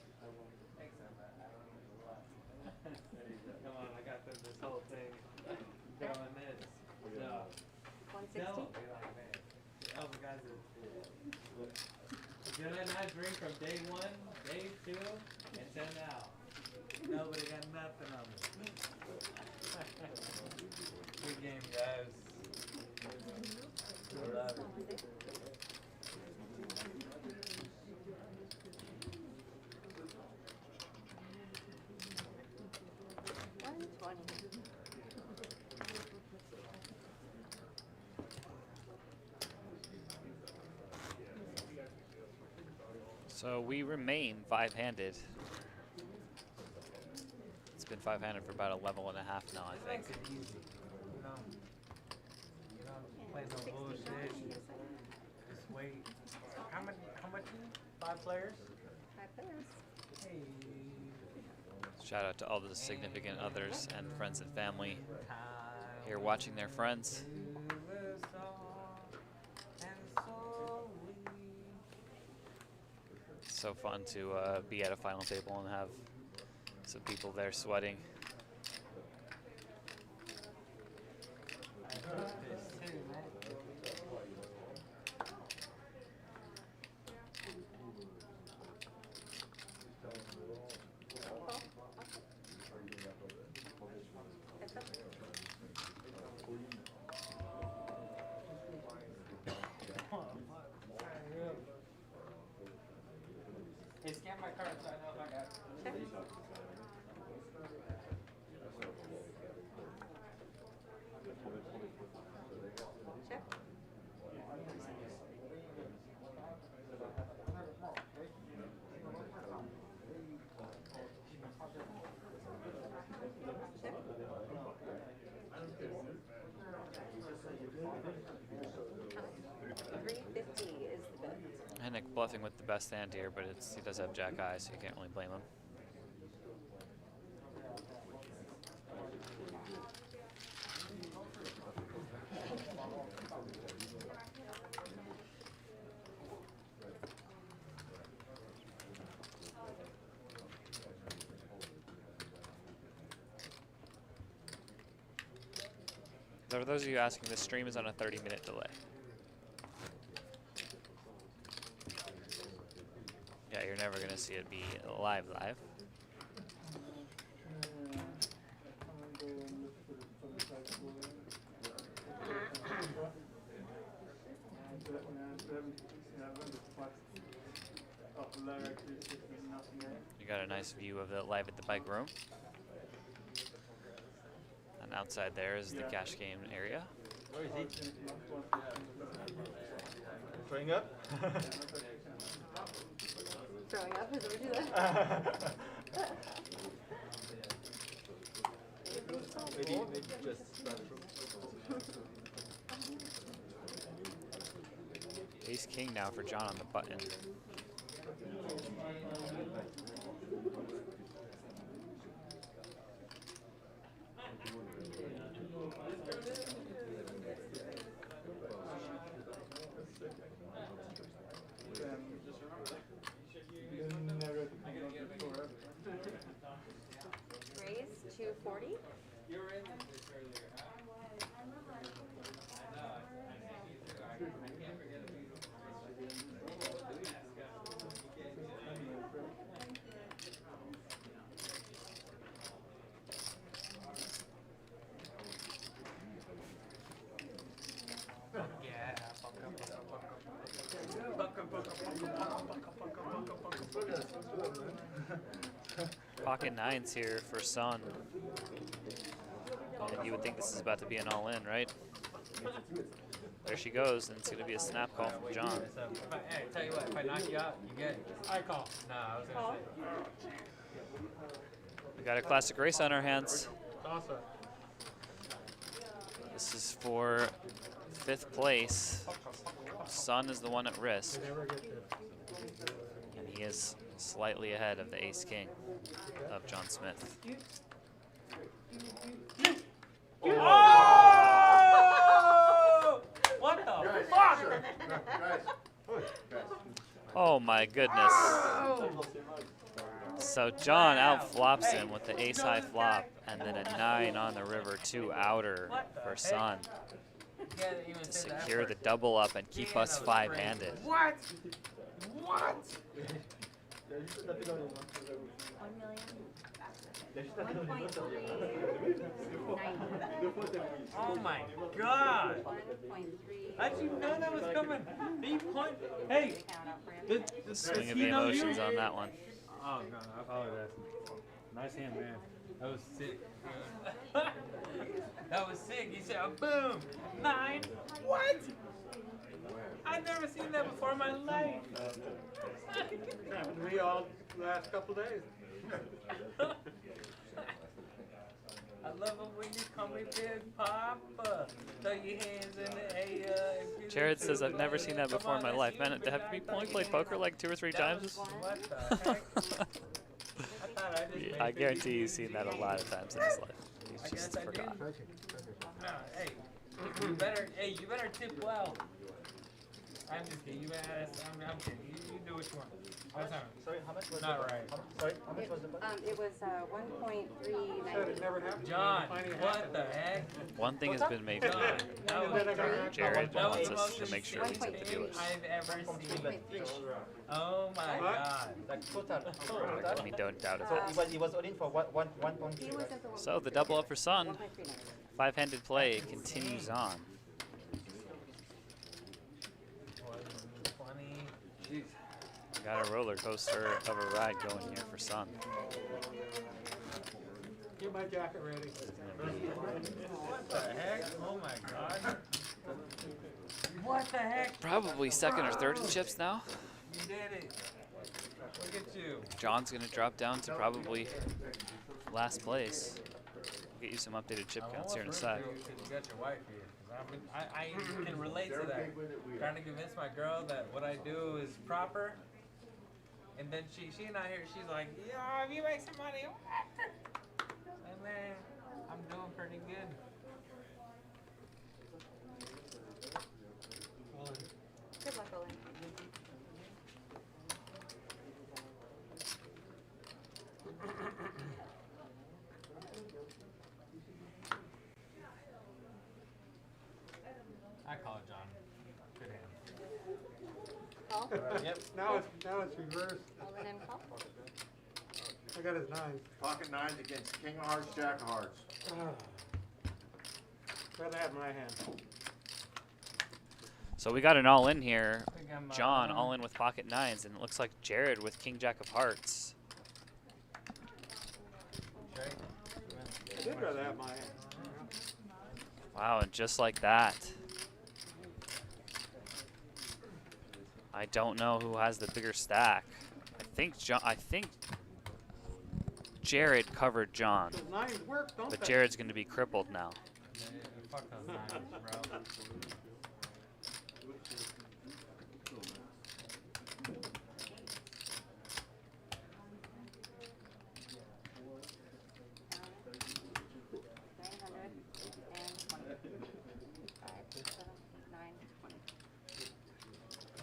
Thanks, man. I don't know a lot. Come on, I got this whole thing going this. No. 160. No, be like, man. Oh, the guys are. You know that drink from day 1, day 2, until now. Nobody got nothing on me. Good game, guys. Love it. So we remain 5-handed. It's been 5-handed for about a level and a half now, I think. You don't play no bullshit. Just wait. How much? 5 players? 5 players. Hey. Shout out to all the significant others and friends and family here watching their friends. So fun to be at a final table and have some people there sweating. Hey, scan my card so I know if I got it. Hennick bluffing with the best hand here, but he does have jack eye, so you can't really blame him. For those of you asking, this stream is on a 30-minute delay. Yeah, you're never gonna see it be live. You got a nice view of it live at the bike room. And outside there is the cash game area. Where is he? Throwing up? Throwing up? Is that what you said? maybe just Ace king now for John on the button. Raise 240. You were in this earlier, huh? I know. I can't forget it. Pocket nines here for Son. And you would think this is about to be an all-in, right? There she goes, and it's going to be a snap call from John. So, hey, tell you what, if I knock you out, you get it. I call. No, I was going to say. We got a classic race on our hands. Awesome. This is for 5th place. Sun is the one at risk. They never get there. And he is slightly ahead of the ace-king of John Smith. Oh! What the fuck? Oh my goodness. So John outflops him with the ace-high flop and then a 9 on the river 2 outer for Sun to secure the double up and keep us 5-handed. What? What? 1.390. Oh my god! How'd you know that was coming? Hey! Swing of the emotions on that one. Oh, God, I apologize. Nice hand, man. That was sick. That was sick. You said, boom! 9? What? I've never seen that before in my life. Happened to me all the last couple days. I love it when you call me Big Papa. Throw your hands in the air. Jared says, I've never seen that before in my life. Man, have you only played poker like 2 or 3 times? What the heck? I guarantee you've seen that a lot of times in his life. He's just forgotten. No, hey, you better tip well. I'm just kidding. I'm kidding. You do what you want. That's not, Sorry, how much was not the right. Sorry, how much was the bet? It was 1.390. Said it never happened. John, what the heck? One thing has been made clear. Jared wants us to make sure we take the dealers. I've ever seen. Oh my god. Like total. We don't doubt it. So he was all in for 1.3, right? So the double up for Sun. 5-handed play continues on. 20. We got a roller coaster of a ride going here for Sun. Get my jacket ready. What the heck? Oh my god. What the heck? Probably 2nd or 3rd in chips now. You did it. Look at you. John's gonna drop down to probably last place. Get you some updated chip counts here in a sec. You got your wife here. I can relate to that. Trying to convince my girl that what I do is proper. And then she not here. She's like, yeah, if you make some money, and man, I'm doing pretty good. Good luck, Olin. I call it John. Good hand. Call? Yep. Now it's reversed. Olin and call? I got his 9. Pocket 9s against King of Hearts, Jack of Hearts. Rather have my hand. So we got an all-in here. John all-in with pocket 9s, and it looks like Jared with King Jack of Hearts. I did rather have my hand. Wow, and just like that. I don't know who has the bigger stack. I think Jared covered John. Those 9s work, don't But they? Jared's going to be crippled now. Fuck those 9s, bro.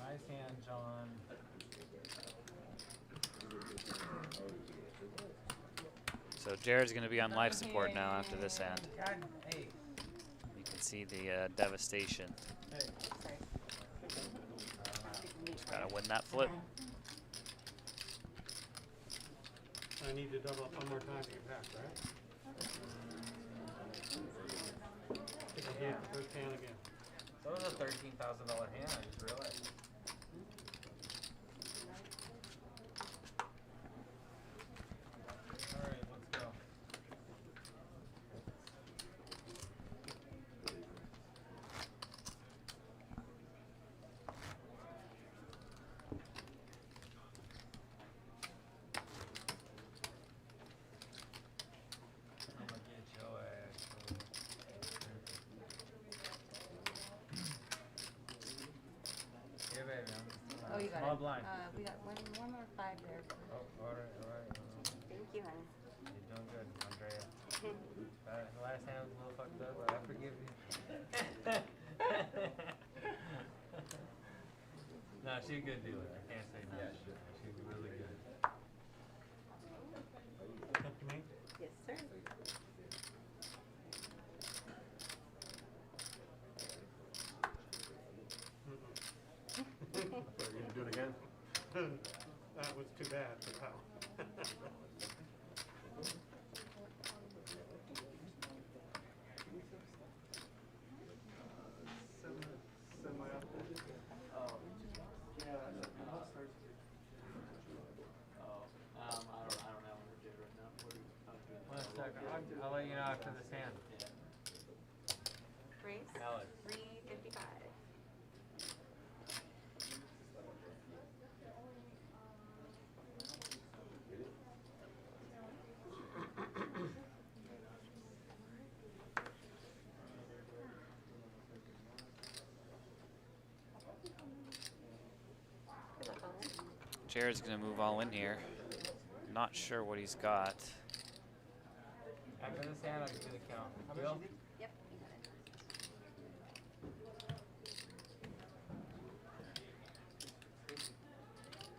Nice hand, John. So Jared's going to be on life support now after this hand. God, hey. You can see the devastation. Just got to win that flip. I need to double up one more time to get back, right? Yeah, first hand again. That was a $13,000 hand, I just realized. Alright, let's go. I'm gonna get your ass. Small blind. We got one more 5 there. Oh, alright, alright. Thank you, honey. You're doing good, Andrea. The last hand was a little fucked up, but I forgive you. No, she's a good dealer. I can't say no. She's really good. Up to me? Yes, sir. Are you gonna do it again? That was too bad, but how? One second. I'll let you know after this hand. Race. Alex. 355. Jared's gonna move all in here. Not sure what he's got. After this hand, I'll give you the count. Deal? Yep, you got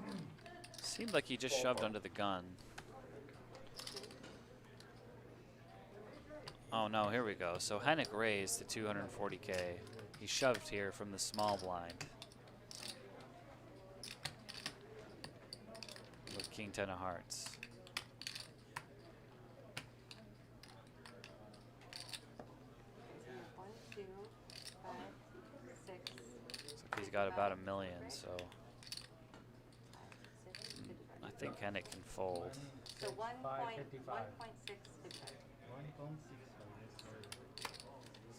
it. Seemed like he just shoved under the gun. Oh no, here we go. So Hennick raised to 240K. He shoved here from the small blind. With King 10 of hearts. One, two, 5, 6. So he's got about $1 million, so 6, 55. I think Hennick can fold. So 1.655. 1.6.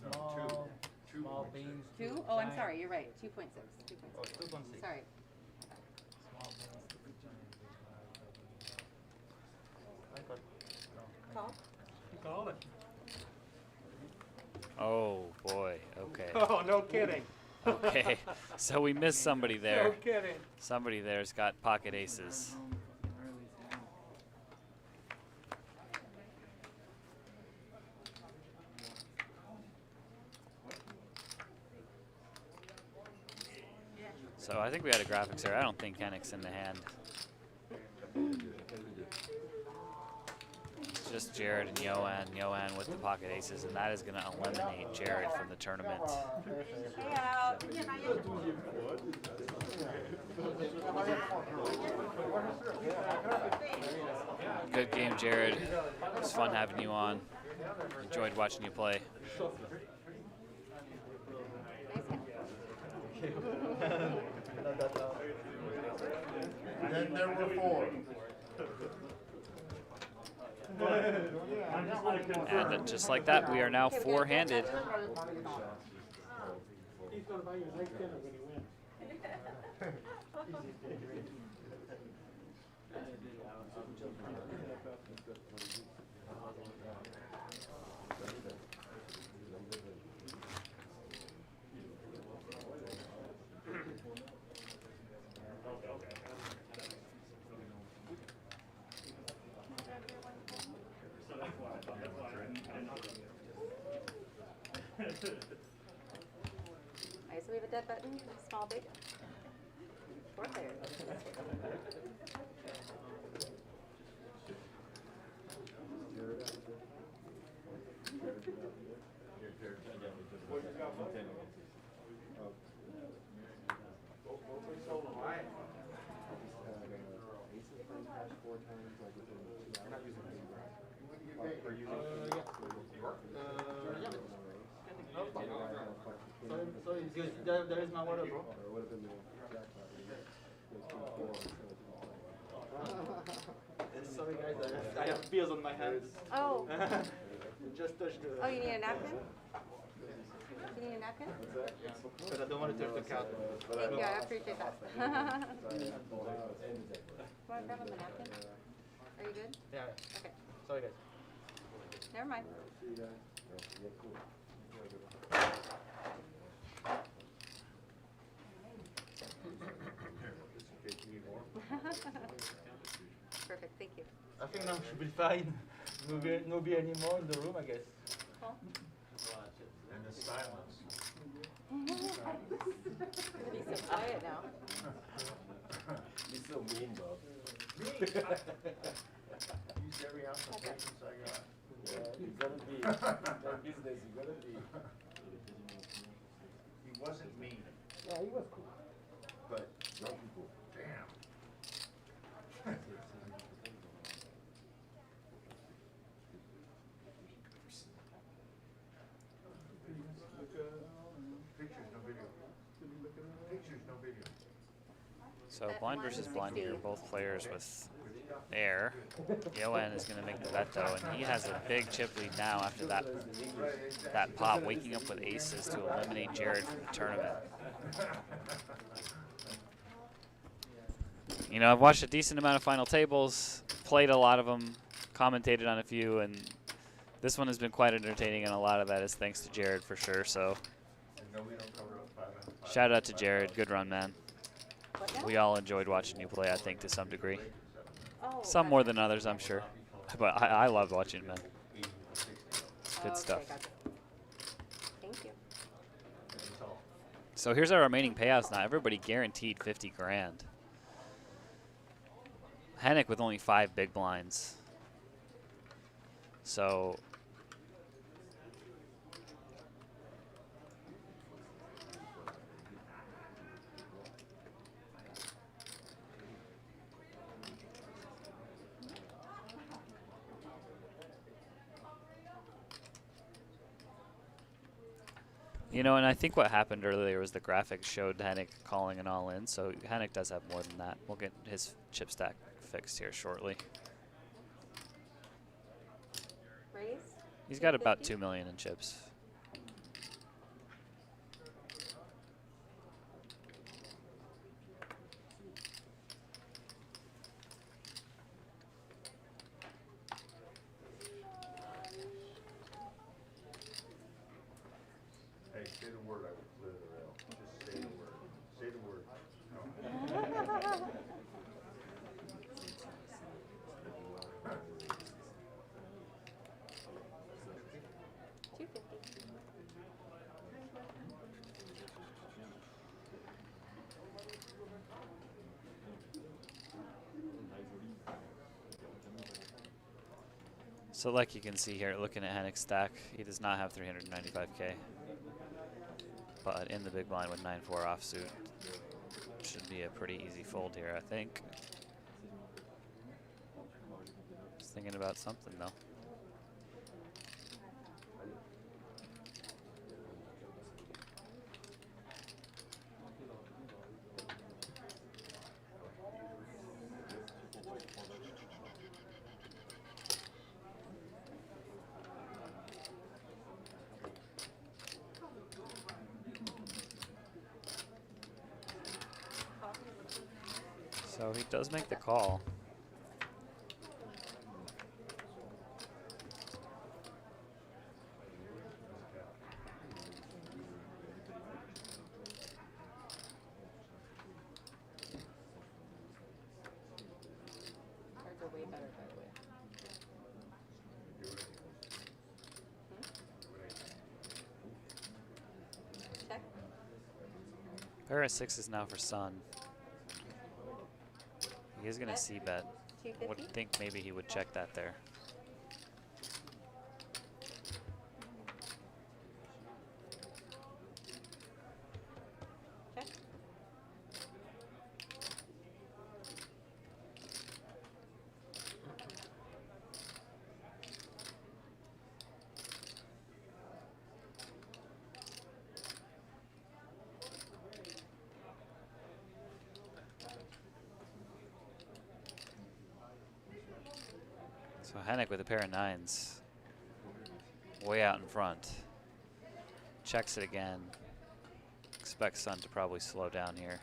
Small, small beans. 2? Oh, I'm sorry. You're right. 2.6. 2.6. Oh, 2.6. Sorry. Small beans. Call. Call it. Oh boy, okay. Oh, no kidding. Okay, so we missed somebody No there. kidding. Somebody there's got pocket aces. So I think we had a graphics error. I don't think Hennick's in the hand. It's just Jared and Johan. Johan with the pocket aces, and that is going to eliminate Jared from the tournament. Hey out. Good game, Jared. It was fun having you on. Enjoyed watching you play. Then there were 4. And just like that, we are now four-handed. He's gonna buy you a nice dinner when he wins. Alright, so we have a dead button, small, big. 4 players. So it's good. There is my water, bro. Sorry guys, I have beers on my hands. Oh. Just touch the... Oh, you need a napkin? You need a napkin? Because I don't want to touch the cat. Thank you, I appreciate that. Want to grab him a napkin? Are you good? Yeah. Okay. Sorry guys. Never mind. Perfect, thank you. I think now should be fine. No be anymore in the room, I guess. And the silence. It's gonna be so quiet now. He's so mean, bro. Use every ounce of patience I got. Yeah, you gotta be. That business, you gotta be. He wasn't mean, Yeah, he was cool. but some people, damn. Pictures, no video. Pictures, no video. So blind versus blind here, both players with air. Yoann is going to make the bet though, and he has a big chip lead now after that pot, waking up with aces to eliminate Jared from the tournament. You know, I've watched a decent amount of final tables, played a lot of them, commentated on a few, and this one has been quite entertaining, and a lot of that is thanks to Jared for sure. So shout out to Jared, good run, man. We all enjoyed watching you play, I think, to some degree. Some more than others, I'm sure. But I loved watching, man. Good stuff. Gotcha. Thank you. So here's our remaining payouts now. Everybody guaranteed 50 grand. Hennick with only 5 big blinds. So you know, and I think what happened earlier was the graphic showed Hennick calling an all-in, so Hennick does have more than that. We'll get his chip stack fixed here shortly. Raise? He's got about 2 million in chips. Hey, say the word, I will clear the rail. Just say the word. Say the word. So like you can see here, looking at Hennick's stack, he does not have 395k. But in the big blind with 9-4 offsuit, should be a pretty easy fold here, I think. Just thinking about something though. So he does make the call. Cards are way better, by the way. Check. Pair of 6s now for Sun. He is going to c-bet. Would think maybe he would check that there. Check. So Hennick with a pair of 9s. Way out in front. Checks it again. Expects Sun to probably slow down here.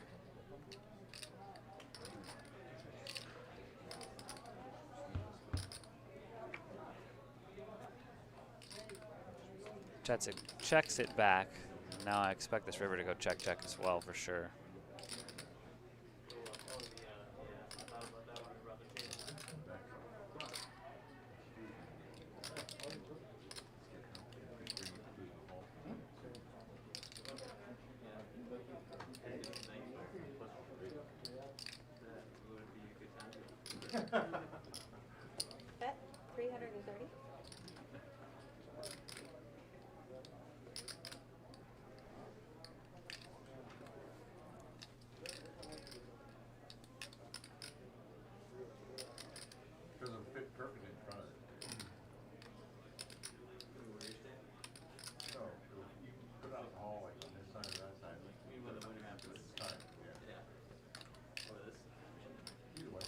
Checks it back. Now I expect this river to go check as well for sure. 30. Doesn't fit perfect in front of it. No, you put out the hall like on this side or that side. You put the winner after this side, yeah. Or this. Either way.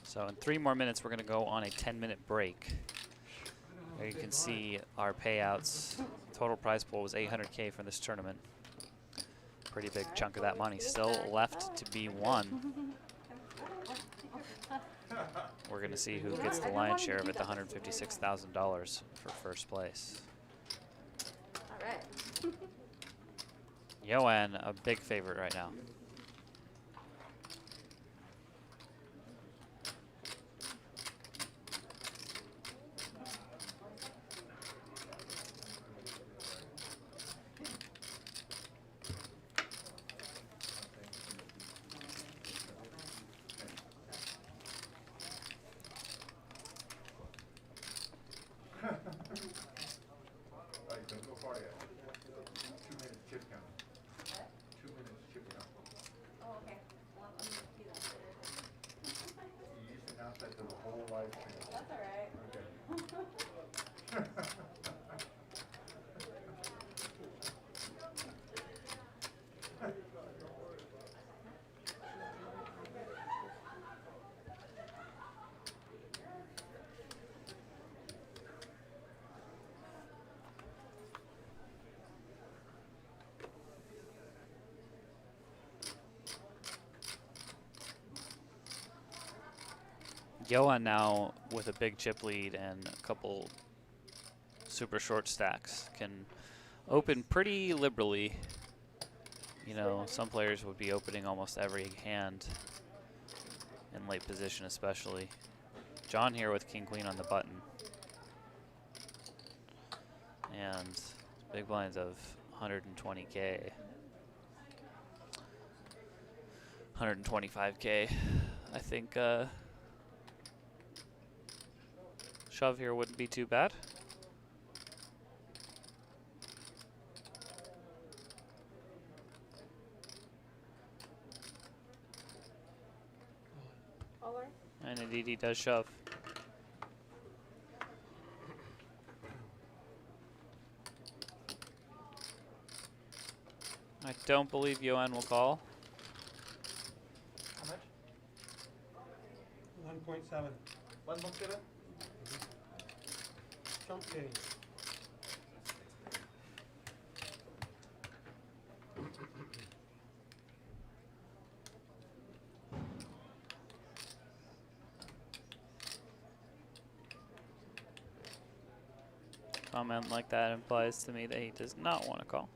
So in 3 more minutes, we're going to go on a 10-minute break. There you can see our payouts. Total prize pool was $800K for this tournament. Pretty big chunk of that money still left to be won. We're going to see who gets the lion's share of it, the $156,000 for first place. All right. Yoann, a big favorite right now. Alright, don't go far yet. 2 minutes chip count. 2 minutes chip count. Oh, okay. Well, I'm gonna do that. You used to announce that to the whole live stream. That's all right. Okay. Yoann now with a big chip lead and a couple super short stacks can open pretty liberally. You know, some players would be opening almost every hand in late position especially. John here with king queen on the button. And big blinds of 120K. 125K. I think shove here wouldn't be too bad. All right. And indeed he does shove. I don't believe Yoann will call. How much? 1.7. 1.7? Chump game. Comment like that implies to me that he does not want to call.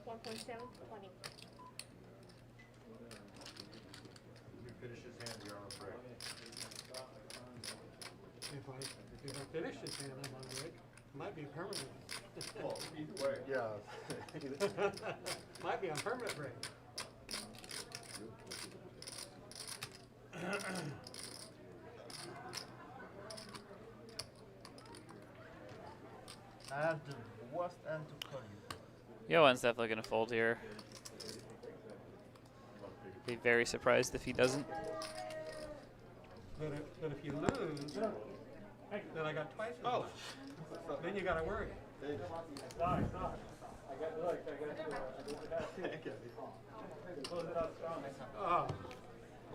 1.7, 20. You finish his hand, you're on a break. If I finish this hand, I'm on break. Might be a permanent. Well, either way. Yeah. Might be on permanent break. I have the worst hand to call you. Yoann's definitely going to fold here. Be very surprised if he doesn't. But if you lose, then I got twice as much. Then you gotta worry. Sorry. I got looked. Close it out strong. Oh.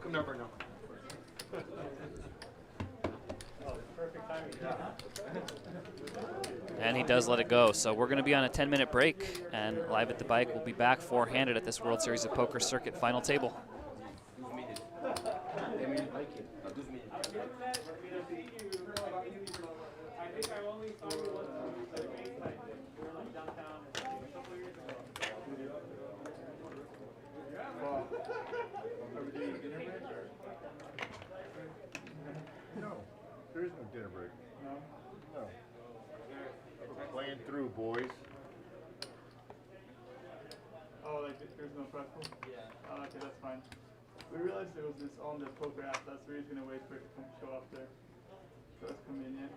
Come down right now. Oh, perfect timing. And he does let it go. So we're going to be on a 10-minute break. And Live at the Bike will be back four-handed at this World Series of Poker Circuit final table. Are we doing dinner break or? No, there is no dinner break. No? No. We're playing through, boys. Oh, like there's no pretzel? Yeah. Oh, okay, that's fine. We realized there was this on the poker app. That's the reason we're gonna wait for it to come show up there. So it's convenient.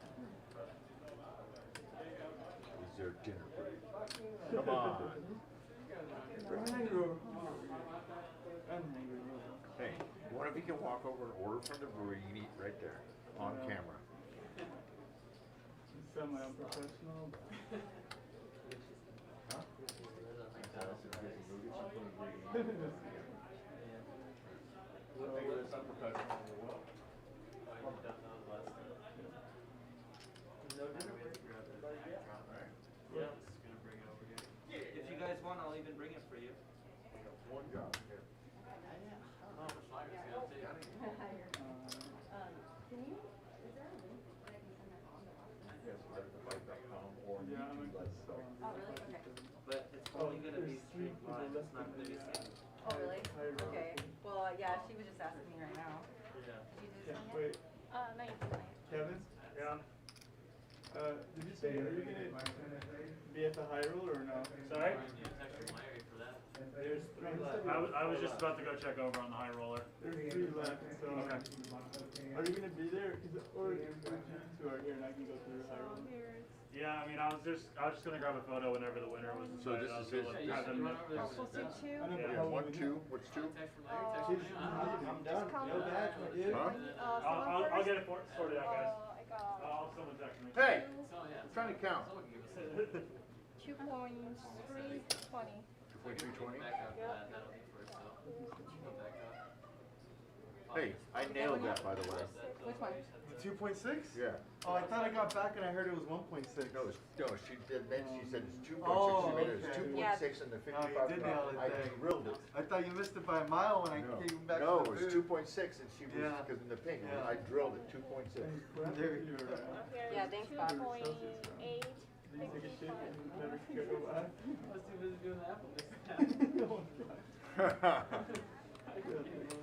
Is there dinner break? Come on. We're hungry. I'm hungry. Hey, what if you can walk over and order from the brewery and eat right there on camera? Semi-unprofessional. Huh? Yeah. If you guys want, I'll even bring it for you. One job here. Yes, live.com or Yeah, I'm YouTube gonna live. so Oh, really? Okay. But it's only gonna be streamed live, it's not gonna be streamed. Oh, really? Okay. Well, yeah, she was just asking me right now. Yeah. Did you do Yeah, this one yet? wait, No, you can play it. Kevin? Yeah. Did you say, are you gonna be at the high roll or no? Sorry? There's three left. I was just about to go check over on the high roller. There's three left, so. Okay. Are you gonna be there? Or you two are here and I can go through the high roll? Yeah, I mean, I was just gonna grab a photo whenever the winner was So decided. this I was is his- gonna this have is- them- Two? I know, but Yeah, how long One, is it? two, what's two? I'm done. No bad, dude. Huh? I'll get it sorted out, guys. I got I'll someone text me. Hey, I'm trying to count. 2.320. 2.320? Yep. Hey, I nailed that, by the way. Which one? 2.6? Yeah. Oh, I thought I got back and I heard it was 1.6. No, she did, then she said it's 2.6, Oh, she made it as okay. 2.6 and the Oh, you 55 did nail it I then. drilled it. I thought you missed it by a mile when I No, came back no, to it the was booth. 2.6 and she was, Yeah. because in the pink, Yeah. I drilled it, 2.6. There you go. Yeah, thanks, Bob. 2.8. Did you take a shit and never care go by? Let's see if doing the apple this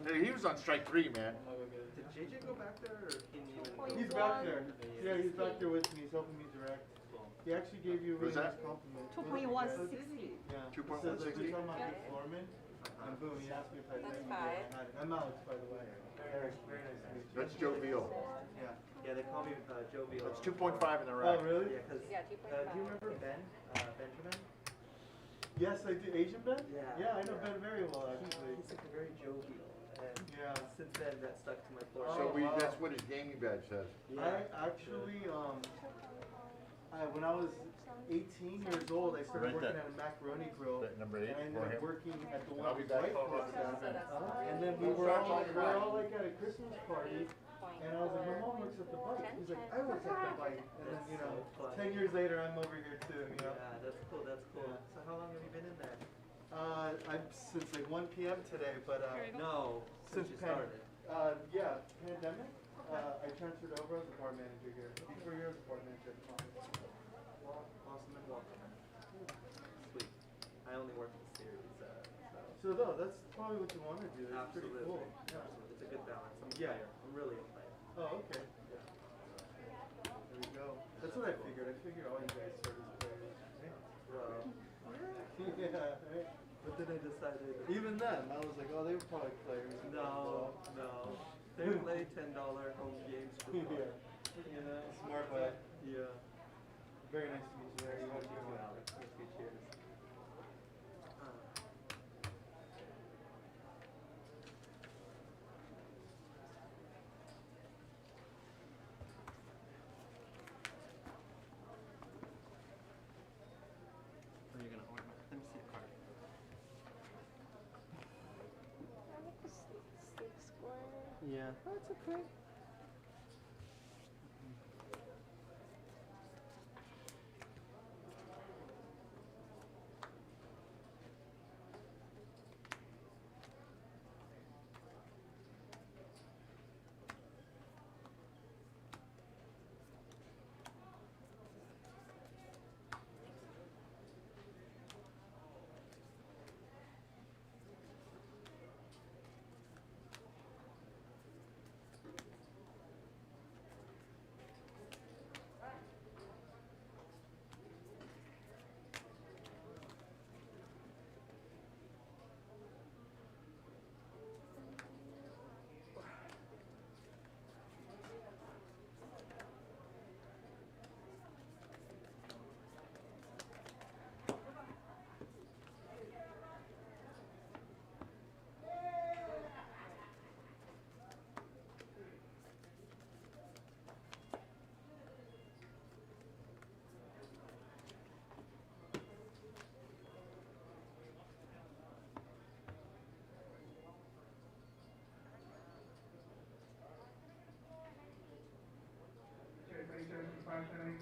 Hey, he was on strike 3, man. Did JJ go back there or can you even? He's back there. Yeah, he's back there with me. He's helping me direct. He actually gave you a really Who's that? nice compliment. 2.160. Yeah. 2.160? He said, "You're talking about Dick Foreman?" And boom, he asked me if I That's knew. five. I had it. I'm Alex, by the way. Very, very nice to meet you. That's Joe Beal. Yeah. Yeah, they call me Joe Beal. That's 2.5 in the rack. Oh, really? Yeah, cause, Yeah, do you 2.5. remember Ben, Benjamin? Yes, I do. Asian Ben? Yeah. Yeah, I know Ben very well, actually. He's like a very jovial, and Yeah. since then that stuck to my floor. So Oh, wow. that's what his gaming badge says. I actually, when I was 18 years old, I started Right working there. at a macaroni grill. That number 8 And I ended for up him. working at the one I'll be his back. wife worked at. And then we were all like at a Christmas party. And I was like, my mom works at the bike. He's like, I work at the bike. And then, you know, 10 years later, I'm over here too, you know. Yeah, that's cool, that's cool. Yeah. So how long have you been in there? I'm since like 1 p.m. today, but No, since you started. yeah, pandemic. I transferred over as a bar manager here. Before you were a bar manager. Awesome and welcome. Sweet. I only work in the series, So no, that's probably what you want to do. It's absolutely. pretty cool. Absolutely. It's a good balance. I'm a Yeah. player. I'm really a player. Oh, okay. There we go. That's what I figured. I figured all you guys started as players. Well, Yeah, right. but then I decided. Even then, I was like, oh, they were probably players. No, no. They play $10 home games for fun. Yeah. You know, smart guy. Yeah. Very nice to meet you. Larry. You too, Alex. Let's be cheers. Are you gonna order? Let me see a card. Steak square. Yeah. That's okay.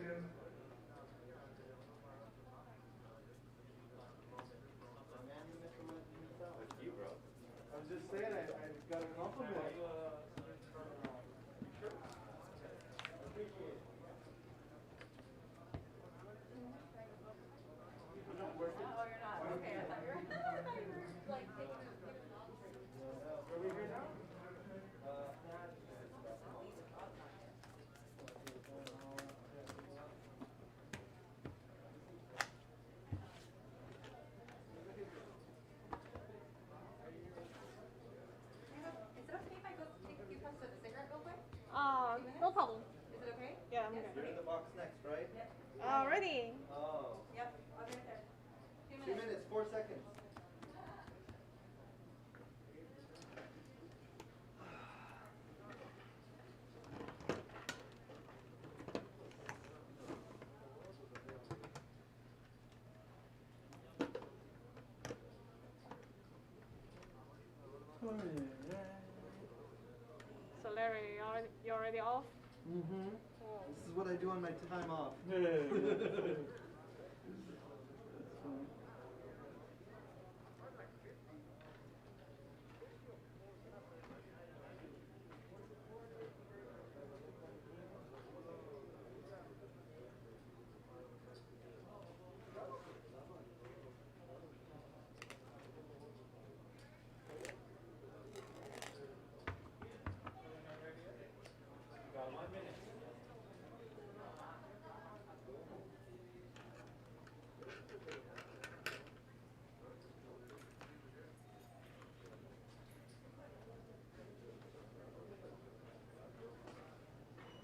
I was just saying, I got a compliment. No problem. Is it okay? Yeah, I'm You're good. in the box next, right? Already. Oh. Yep, I'll be right there. 2 minutes, 4 seconds. So Larry, you already off? Mm-hmm. Oh. This is what I do on my time off.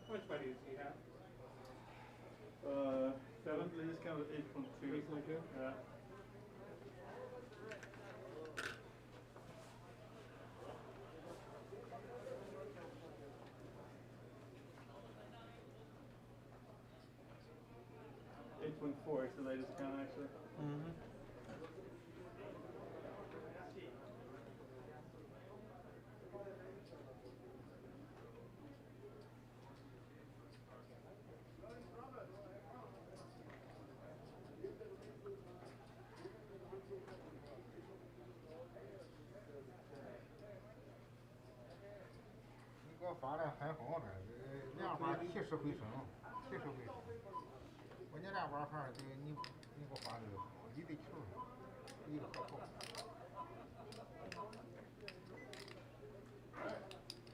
How much money does he have? 7, please count 8.2. 8.2? Yeah. .4 is the latest count actually. Mm-hmm.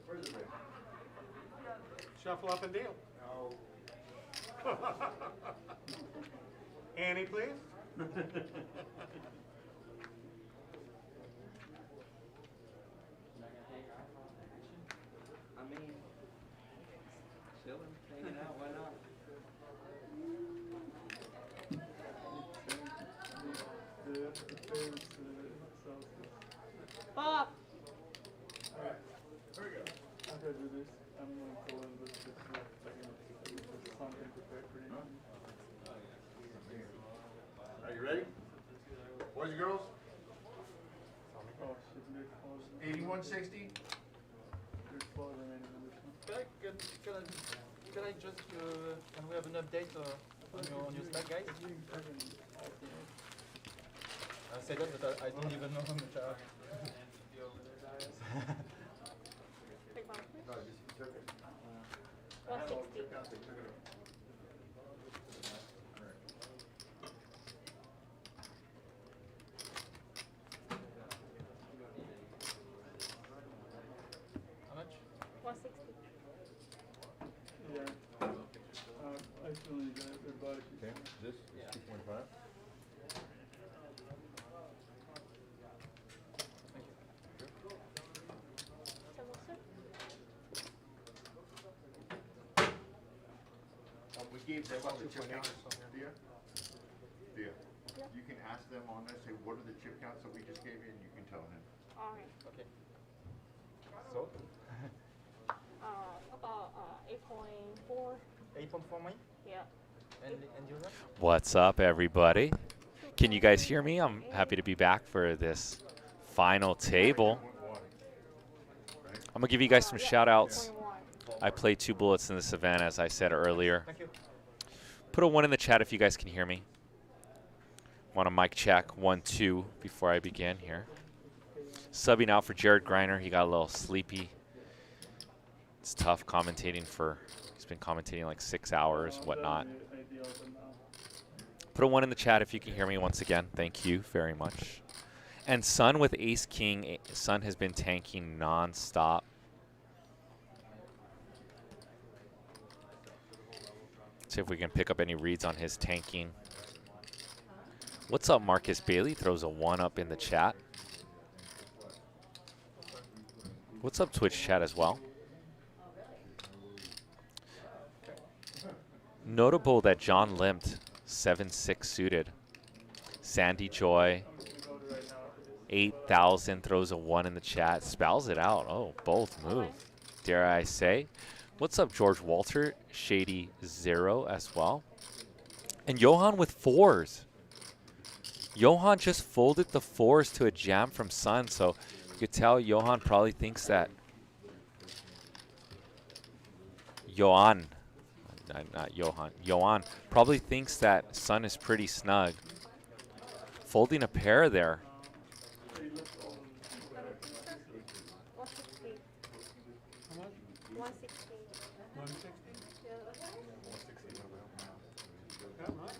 Where's the ring? Shuffle up and deal. No. Annie, please. I mean, chilling, hanging out, why not? Bob. Alright. Here we go. I'm gonna do this. I'm gonna pull in this something prepared for you. Are you ready? Boys and girls? Oh shit, good close. 8160? Good close remaining on this one. Can I just, can we have an update on your stack, guys? I said that, but I don't even know how much I have. Big one. No, just took it. 160. Took out, they took it. How much? 160. Yeah. I still need their body sheet. Okay, this is 2.5. We gave them all the chip counts, Thea. You can ask them on this, say, what are the chip counts that we just gave you, and you can tell him. Alright. Okay. So? About 8.4. 8.4 mine? Yeah. And you have? What's up, everybody? Can you guys hear me? I'm happy to be back for this final table. I'm going to give you guys some shout outs. I played 2 bullets in this event, as I said earlier. Thank you. Put a 1 in the chat if you guys can hear me. Want a mic check, 1, 2, before I begin here. Subbing out for Jared Griener. He got a little sleepy. It's tough commentating for, he's been commentating like 6 hours, whatnot. Put a 1 in the chat if you can hear me once again. Thank you very much. And Sun with Ace King. Sun has been tanking non-stop. See if we can pick up any reads on his tanking. What's up, Marcus Bailey? Throws a 1 up in the chat. What's up, Twitch chat as well? Notable that John limped 7-6 suited. Sandy Joy 8,000 throws a 1 in the chat. Spells it out. Oh, both move. Dare I say? What's up, George Walter? Shady 0 as well. And Johan with 4s. Johan just folded the 4s to a jam from Sun, so you could tell Johan probably thinks that Johan probably thinks that Sun is pretty snug. Folding a pair there. 160. How much? 160. 160? That much?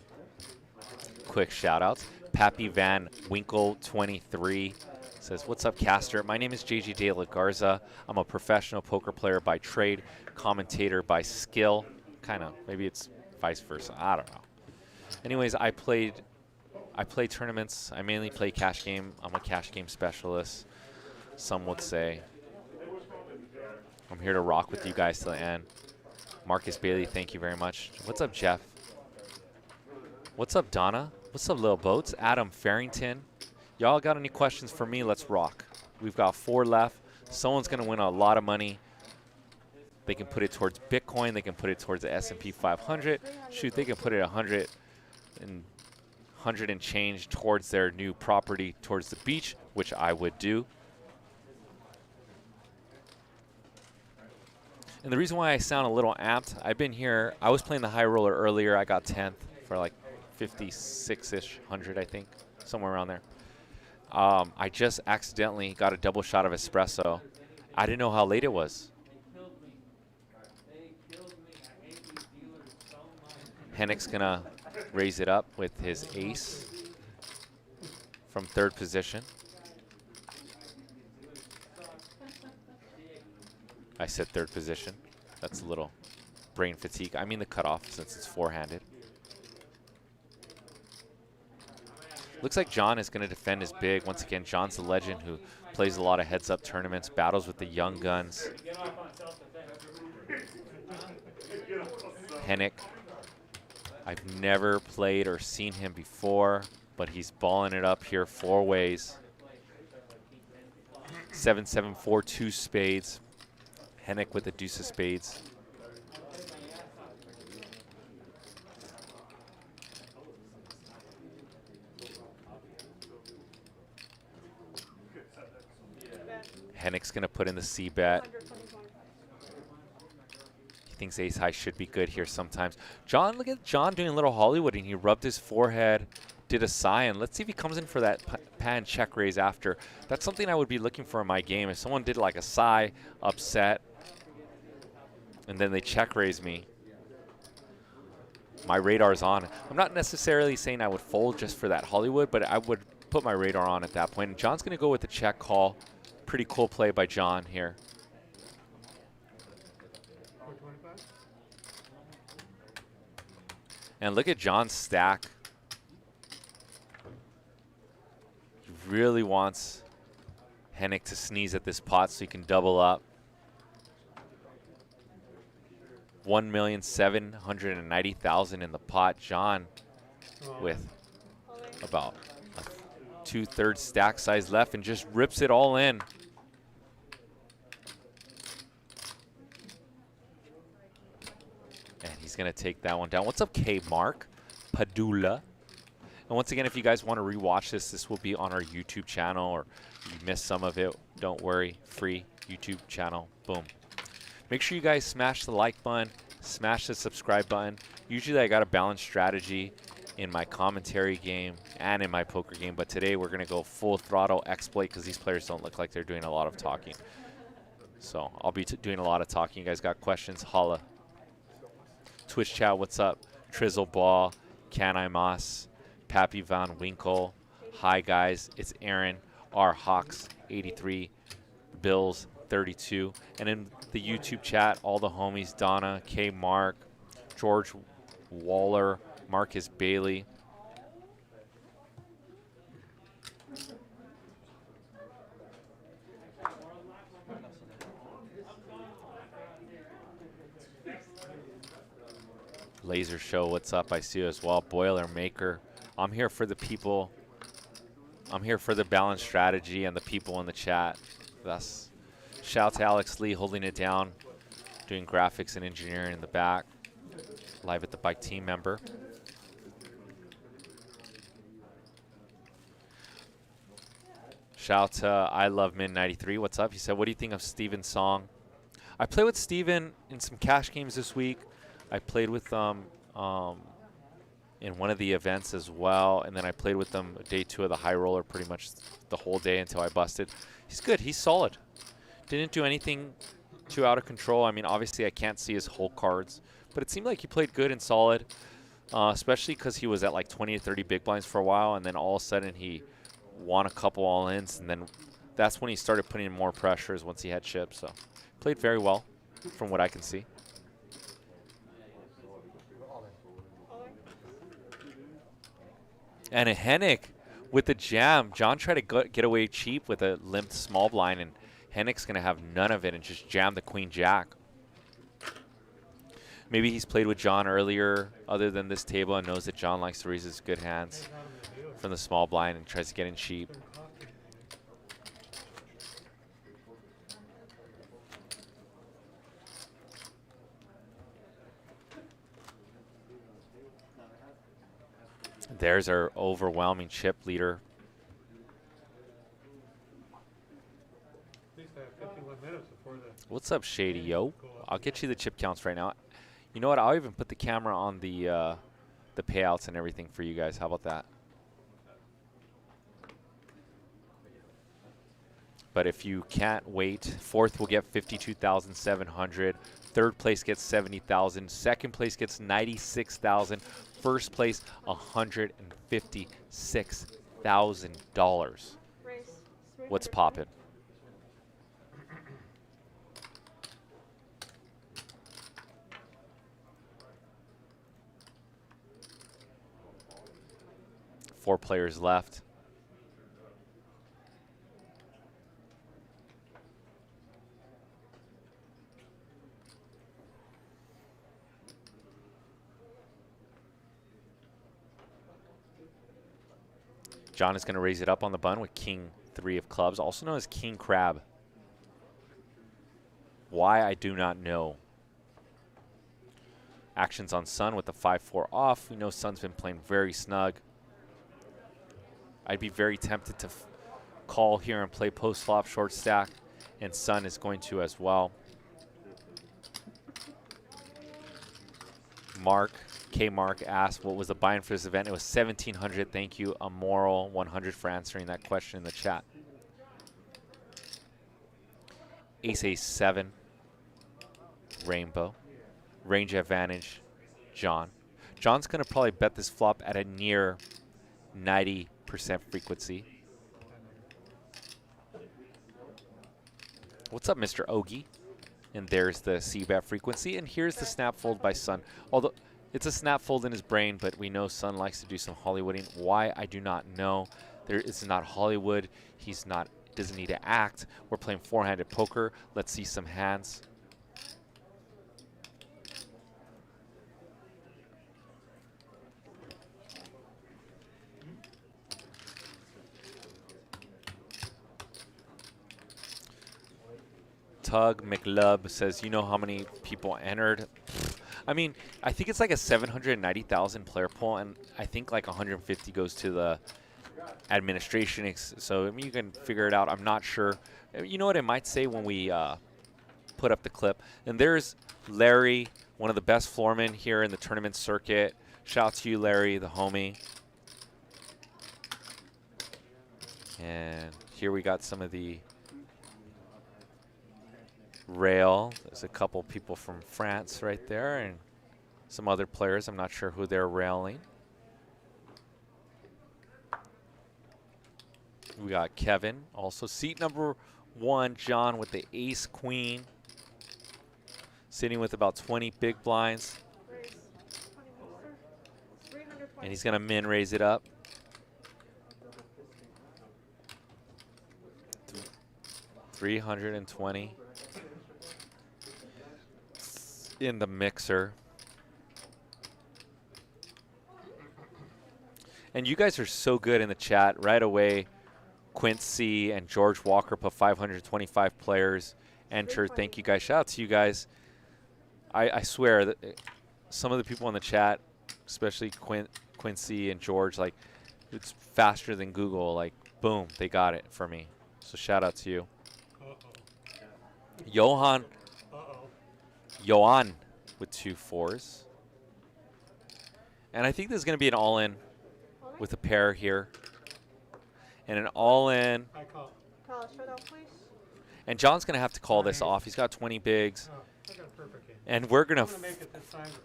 Quick shout outs. Pappy Van Winkle 23 says, what's up, caster? My name is JJ De La Garza. I'm a professional poker player by trade, commentator by skill. Kind of, maybe it's vice versa. I don't know. Anyways, I play tournaments. I mainly play cash game. I'm a cash game specialist, some would say. I'm here to rock with you guys till the end. Marcus Bailey, thank you very much. What's up, Jeff? What's up, Donna? What's up, Lil Boats? Adam Farrington. Y'all got any questions for me? Let's rock. We've got 4 left. Someone's going to win a lot of money. They can put it towards Bitcoin. They can put it towards the S&P 500. Shoot, they can put it 100 and change towards their new property towards the beach, which I would do. And the reason why I sound a little amped, I've been here. I was playing the high roller earlier. I got 10th for like 56-ish, 100, I think, somewhere around there. I just accidentally got a double shot of espresso. I didn't know how late it was. Hennick's gonna raise it up with his ace from 3rd position. I said 3rd position. That's a little brain fatigue. I mean the cutoff since it's 4-handed. Looks like John is going to defend his big. Once again, John's the legend who plays a lot of heads-up tournaments, battles with the young guns. Hennick. I've never played or seen him before, but he's balling it up here 4 ways. 7-7, 4, 2 spades. Hennick with the deuce of spades. Hennick's going to put in the C bet. He thinks ace high should be good here sometimes. John, look at John doing a little Hollywooding. He rubbed his forehead, did a sigh, and let's see if he comes in for that pan check raise after. That's something I would be looking for in my game. If someone did like a sigh, upset, and then they check raise me, my radar's on. I'm not necessarily saying I would fold just for that Hollywood, but I would put my radar on at that point. And John's going to go with the check call. Pretty cool play by John here. 425? And look at John's stack. He really wants Hennick to sneeze at this pot so he can double up. 1,790,000 in the pot. John with about a 2/3 stack size left and just rips it all in. And he's going to take that one down. What's up, K Mark Padula? And once again, if you guys want to rewatch this, this will be on our YouTube channel, or you missed some of it, don't worry, free YouTube channel. Boom. Make sure you guys smash the like button, Smash the subscribe button. Usually I got a balanced strategy in my commentary game and in my poker game, but today we're going to go full throttle exploit because these players don't look like they're doing a lot of talking. So I'll be doing a lot of talking. You guys got questions? Holla. Twitch chat, what's up? Trizzle Ball, Can I Moss, Pappy Van Winkle. Hi guys, it's Aaron, R Hawks 83, Bills 32, and in the YouTube chat, all the homies: Donna, K Mark, George Waller, Marcus Bailey. Laser Show, what's up? I see you as well. Boilermaker. I'm here for the people. I'm here for the balanced strategy and the people in the chat. Thus, shout to Alex Lee holding it down, doing graphics and engineering in the back. Live at the Bike team member. Shout to I Love Min 93. What's up? He said, what do you think of Steven's song? I played with Steven in some cash games this week. I played with them in one of the events as well, and then I played with them day 2 of the high roller pretty much the whole day until I busted. He's good. He's solid. Didn't do anything too out of control. I mean, obviously I can't see his whole cards, but it seemed like he played good and solid, especially because he was at like 20 to 30 big blinds for a while, and then all of a sudden he won a couple all-ins, and then that's when he started putting in more pressures once he had chips. So played very well from what I can see. And a Hennick with the jam. John tried to get away cheap with a limped small blind, and Hennick's going to have none of it and just jam the queen jack. Maybe he's played with John earlier other than this table and knows that John likes to raise his good hands from the small blind and tries to get in cheap. There's our overwhelming chip leader. What's up, Shady? Yo, I'll get you the chip counts right now. You know what? I'll even put the camera on the payouts and everything for you guys. How about that? But if you can't wait, fourth will get 52,700. Third place gets 70,000. Second place gets 96,000. First place, $156,000. What's poppin'? Four players left. John is going to raise it up on the bun with King 3 of clubs, also known as King Crab. Why, I do not know. Actions on Sun with the 5-4 off. We know Sun's been playing very snug. I'd be very tempted to call here and play post flop short stack, and Sun is going to as well. K Mark asked, what was the buy-in for this event? It was 1,700. Thank you, Amoral 100, for answering that question in the chat. Ace 7, Rainbow, range advantage, John. John's going to probably bet this flop at a near 90% frequency. What's up, Mr. Ogie? And there's the C-bet frequency, and here's the snap fold by Sun. Although it's a snap fold in his brain, but we know Sun likes to do some Hollywooding. Why, I do not know. It's not Hollywood. He's not, doesn't need to act. We're playing four-handed poker. Let's see some hands. Tug McLub says, you know how many people entered? I mean, I think it's like a 790,000 player pool, and I think like 150 goes to the administration. So I mean, you can figure it out. I'm not sure. You know what it might say when we put up the clip? And there's Larry one of the best floormen here in the tournament circuit. Shout out to you, Larry, the homie. And here we got some of the rail. There's a couple people from France right there and some other players. I'm not sure who they're railing. We got Kevin, also seat number 1, John with the ace queen, sitting with about 20 big blinds. And he's going to min raise it up. $320 in the mixer. And you guys are so good in the chat right away. Quincy and George Walker put 525 players entered. Thank you guys. Shout out to you guys. I swear that some of the people in the chat, especially Quincy and George, like, it's faster than Google. Like, boom, they got it for me. So shout out to you. Johan with 2 4s. And I think this is going to be an all-in with a pair here. And an all-in. Call a showdown, please. And John's going to have to call this off. He's got 20 bigs. I got a perfect game. And we're going to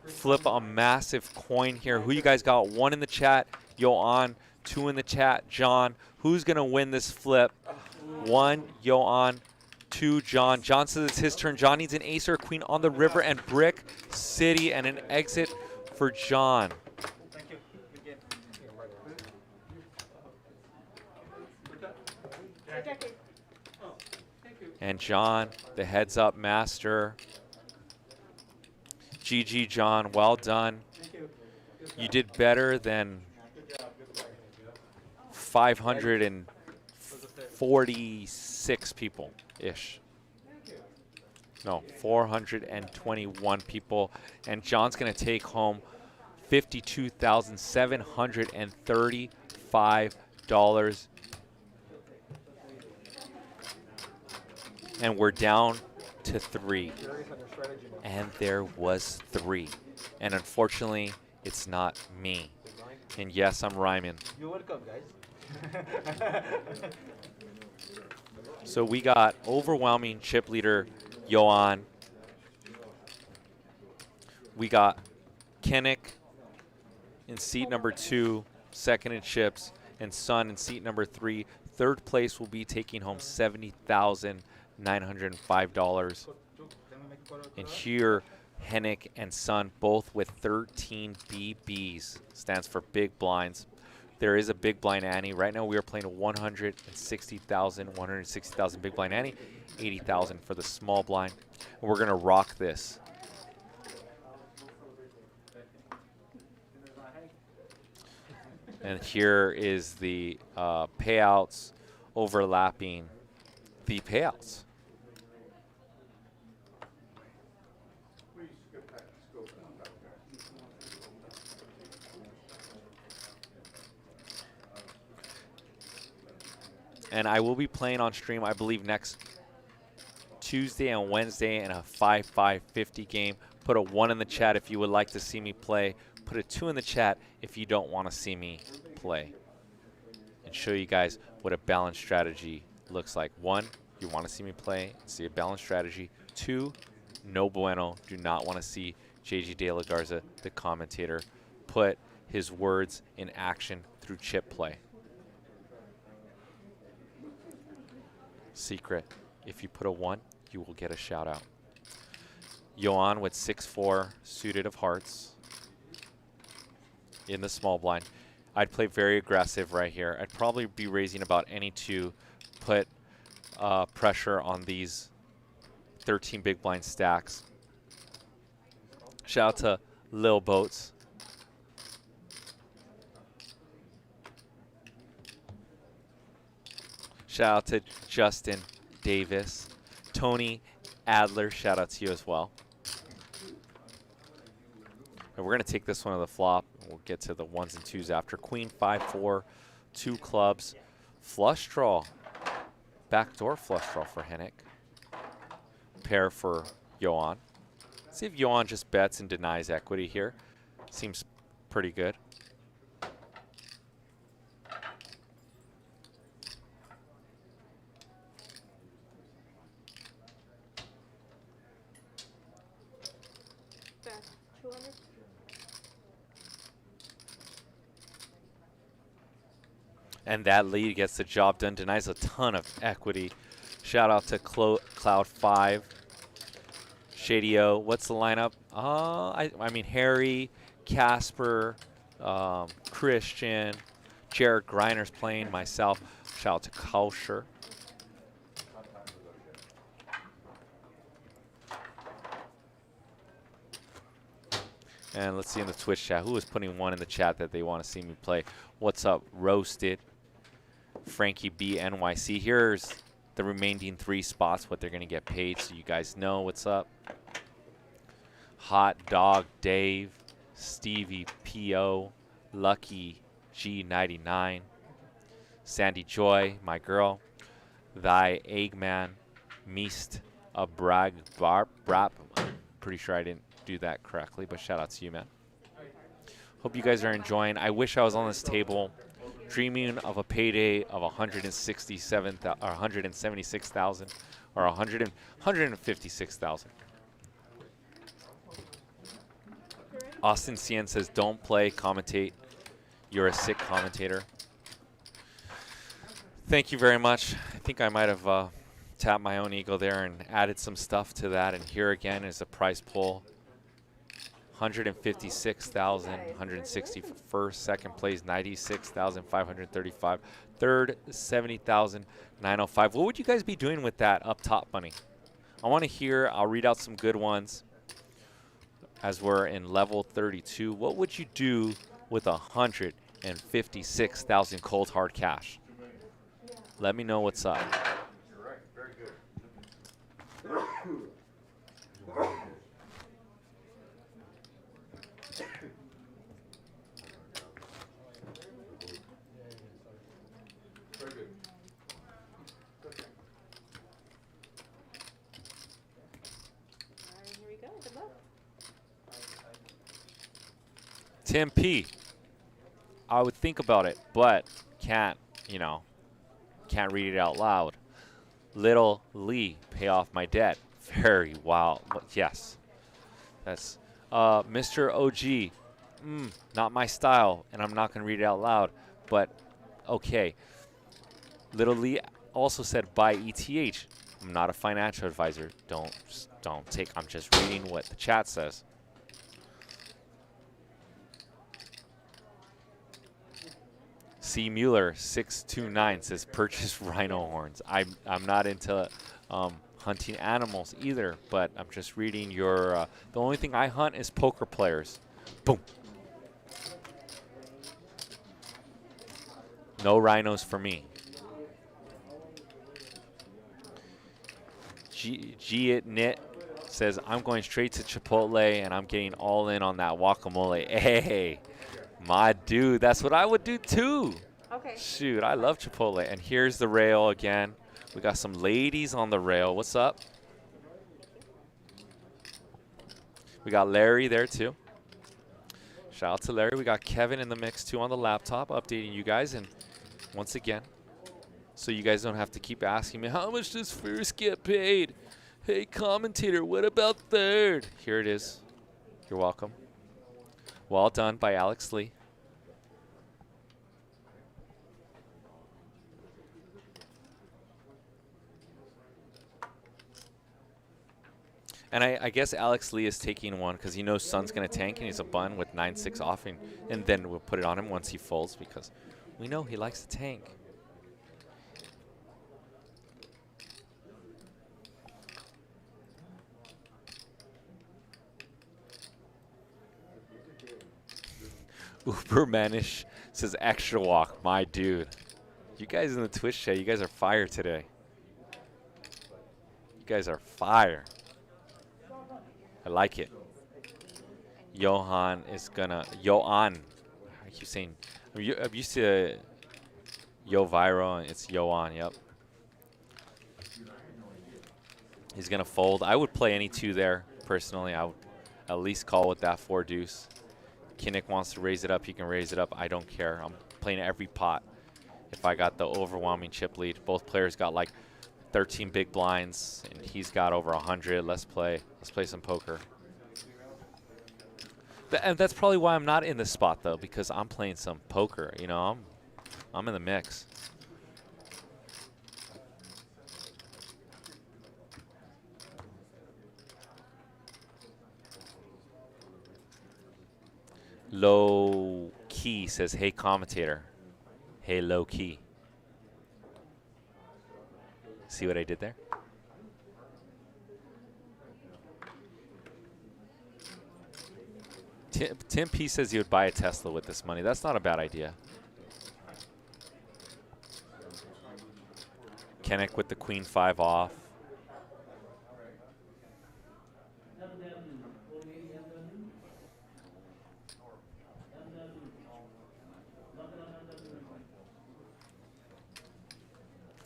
flip a massive coin here. Who you guys got? 1 in the chat, Johan. 2 in the chat, John. Who's going to win this flip? 1, Johan. 2, John. John says it's his turn. John needs an ace or a queen on the river and Brick City and an exit for John. Thank you. Good game. Rejected. And John, the heads up master. GG, John. Well done. You did better than 546 people-ish. No, 421 people. And John's going to take home $52,735. And we're down to 3. And there was 3. And unfortunately, it's not me. And yes, I'm rhyming. You're welcome, guys. So we got overwhelming chip leader Johan. We got Kennick in seat number 2, second in chips, and Sun in seat number 3. Third place will be taking home $70,905. And here, Hennick and Sun both with 13 BBs, stands for big blinds. There is a big blind ante. Right now we are playing 160,000 big blind ante, 80,000 for the small blind. And we're gonna rock this. And here is the payouts overlapping the payouts. And I will be playing on stream, I believe, next Tuesday and Wednesday in a 5-5-50 game. Put a 1 in the chat if you would like to see me play. Put a 2 in the chat if you don't want to see me play. And show you guys what a balanced strategy looks like. 1, you want to see me play, see a balanced strategy. 2, no bueno, do not want to see JG De La Garza, the commentator, put his words in action through chip play. Secret, if you put a 1, you will get a shout out. Johan with 6-4 suited of hearts in the small blind. I'd play very aggressive right here. I'd probably be raising about any 2, put pressure on these 13 big blind stacks. Shout out to Lil Boats. Shout out to Justin Davis. Tony Adler, shout out to you as well. And we're going to take this one to the flop. We'll get to the 1s and 2s after. Queen 5-4, 2 clubs. Flush draw. Backdoor flush draw for Hennick. Pair for Johan. See if Johan just bets and denies equity here. Seems pretty good. Yeah, 200. And that lead gets the job done. Denies a ton of equity. Shout out to Cloud 5. Shady-O, what's the lineup? I mean, Harry, Casper, Christian, Jared Griner's playing, myself. Shout out to Kauscher. And let's see in the Twitch chat, who is putting one in the chat that they want to see me play? What's up, Roasted? Frankie B, NYC. Here's the remaining 3 spots, what they're going to get paid, so you guys know what's up. Hot Dog Dave, Stevie P.O., Lucky G99, Sandy Joy, my girl, Thy Eggman, Meest, a Brag Barb, Brap. Pretty sure I didn't do that correctly, but shout out to you, man. Hope you guys are enjoying. I wish I was on this table dreaming of a payday of 167 or 176,000 or 156,000. Austin Cien says, don't play, commentate. You're a sick commentator. Thank you very much. I think I might have tapped my own ego there and added some stuff to that. And here again is a prize pool. 156,000, 160 for first, second place 96,535, third 70,905. What would you guys be doing with that up top money? I want to hear. I'll read out some good ones as we're in level 32. What would you do with 156,000 cold hard cash? Let me know what's up. You're right. Very good. Very good. Alright, here we go. Good luck. Tim P. I would think about it, but can't, you know, can't read it out loud. Little Lee, pay off my debt. Very wild. Yes. That's Mr. OG. Not my style, and I'm not going to read it out loud, but okay. Little Lee also said buy ETH. I'm not a financial advisor. Don't take. I'm just reading what the chat says. C. Mueller 629 says purchase rhino horns. I'm not into hunting animals either, but I'm just reading your. The only thing I hunt is poker players. Boom. No rhinos for me. G It Knit says I'm going straight to Chipotle and I'm getting all in on that guacamole. Hey, my dude, that's what I would do too. Okay. Shoot, I love Chipotle. And here's the rail again. We got some ladies on the rail. What's up? We got Larry there too. Shout out to Larry. We got Kevin in the mix too on the laptop, updating you guys. And once again, so you guys don't have to keep asking me, how much does first get paid? Hey, commentator, what about third? Here it is. You're welcome. Well done by Alex Lee. And I guess Alex Lee is taking one because he knows Sun's going to tank and he's a bun with 9-6 off. And then we'll put it on him once he folds because we know he likes to tank. Ubermanish says extra walk, my dude. You guys in the Twitch chat, you guys are fire today. You guys are fire. I like it. Johan is gonna, Johan. I keep saying, I'm used to Yo Viro, and it's Johan, yep. He's gonna fold. I would play any two there, personally. I would At least call with that 4 deuce. Kinnick wants to raise it up, he can raise it up. I don't care. I'm playing every pot if I got the overwhelming chip lead. Both players got like 13 big blinds, and he's got over 100. Let's play some poker. And that's probably why I'm not in this spot though, because I'm playing some poker. You know, I'm in the mix. Low key says, "Hey commentator." Hey low key. See what I did there? Tim P says he would buy a Tesla with this money. That's not a bad idea. Kinnick with the queen 5 off.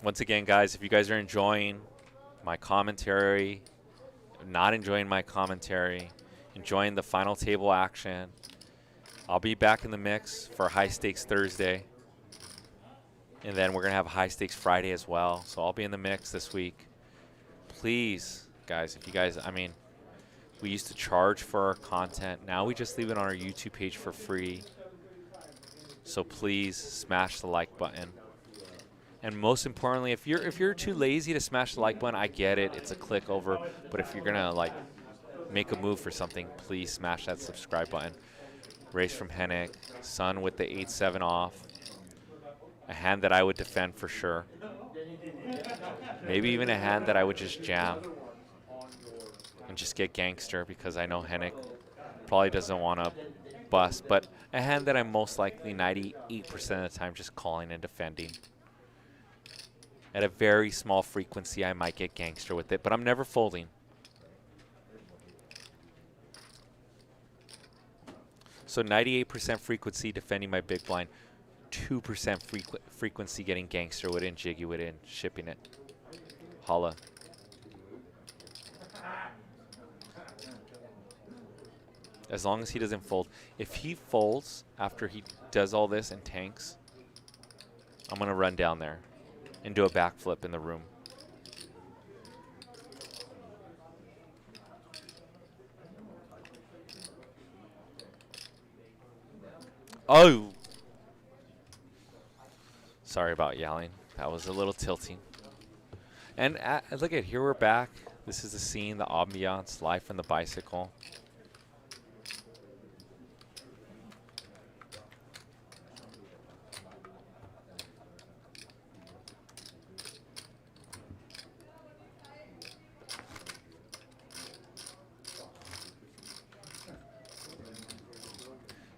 Once again, guys, if you guys are enjoying my commentary, not enjoying my commentary, enjoying the final table action, I'll be back in the mix for High Stakes Thursday. And then we're going to have High Stakes Friday as well. So I'll be in the mix this week. Please, guys, if you guys, I mean, we used to charge for our content. Now we just leave it on our YouTube page for free. So please smash the like button. And most importantly, if you're too lazy to smash the like button, I get it. It's a click over. But if you're going to like make a move for something, please smash that subscribe button. Race from Hennick. Sun with the 8-7 off. A hand that I would defend for sure. Maybe even a hand that I would just jam and just get gangster, because I know Hennick probably doesn't want to bust. But a hand that I'm most likely 98% of the time just calling and defending. At a very small frequency, I might get gangster with it, but I'm never folding. So 98% frequency defending my big blind, 2% frequency getting gangster with it, jiggy with it, and shipping it. Holla. As long as he doesn't fold. If he folds after he does all this and tanks, I'm going to run down there and do a backflip in the room. Oh! Sorry about yelling. That was a little tilting. And look at here, we're back. This is the scene, the ambiance, live from the bicycle.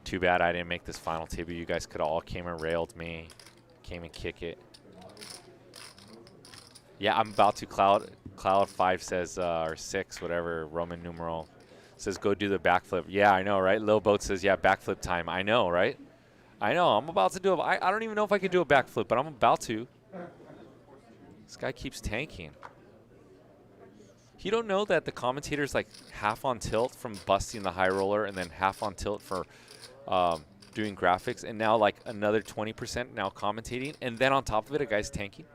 Too bad I didn't make this final table. You guys could all came and railed me, came and kick it. Yeah, I'm about to. Cloud 5 says, or 6, whatever, Roman numeral, says go do the backflip. Yeah, I know, right? Lil Boat says, yeah, backflip time. I know, right? I know. I'm about to do it. I don't even know if I can do a backflip, but I'm about to. This guy keeps tanking. You don't know that the commentator's like half on tilt from busting the high roller, and then half on tilt for doing graphics, and now like another 20% now commentating, and then on top of it a guy's tanking?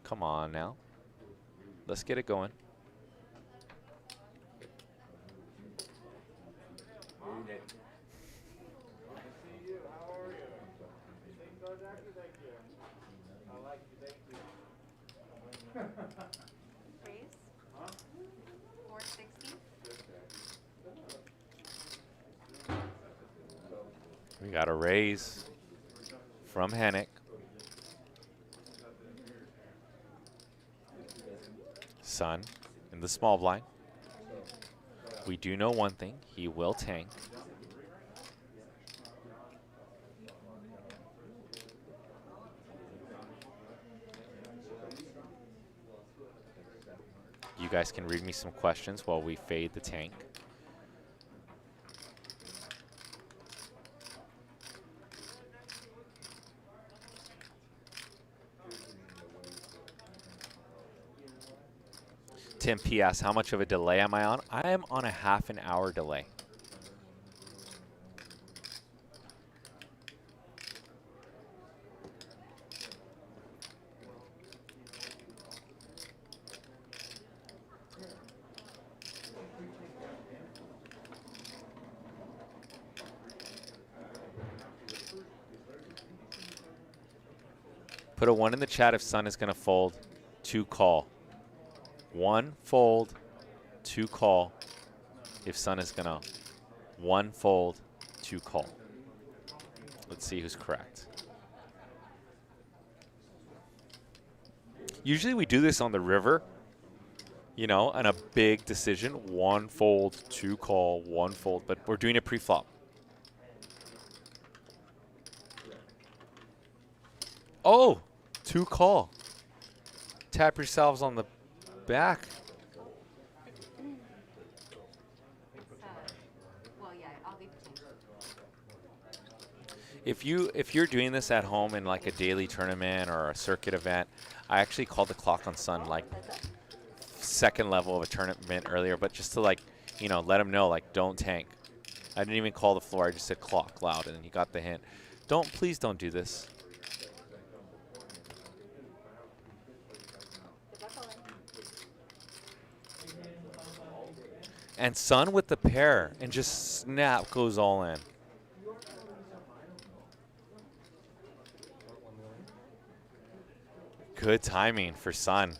Come on now. Let's get it going. Raise. 460. We got a raise from Hennick. Sun in the small blind. We do know one thing. He will tank. You guys can read me some questions while we fade the tank. Tim P.S. How much of a delay am I on? I am on a half an hour delay. Put a 1 in the chat if Sun is going to fold. 2 call. 1 fold, 2 call. If Sun is going to 1 fold, 2 call. Let's see who's correct. Usually we do this on the river, you know, and a big decision. 1 fold, 2 call, 1 fold. But we're doing it pre-flop. Oh, 2 call. Tap yourselves on the back. Well, yeah, I'll leave it. If you're doing this at home in like a daily tournament or a circuit event, I actually called the clock on Sun like second level of a tournament earlier, but just to like, you know, let him know like don't tank. I didn't even call the floor. I just said clock loud, and he got the hint. Please don't do this. And Sun with the pair, and just snap goes all in. Good timing for Sun.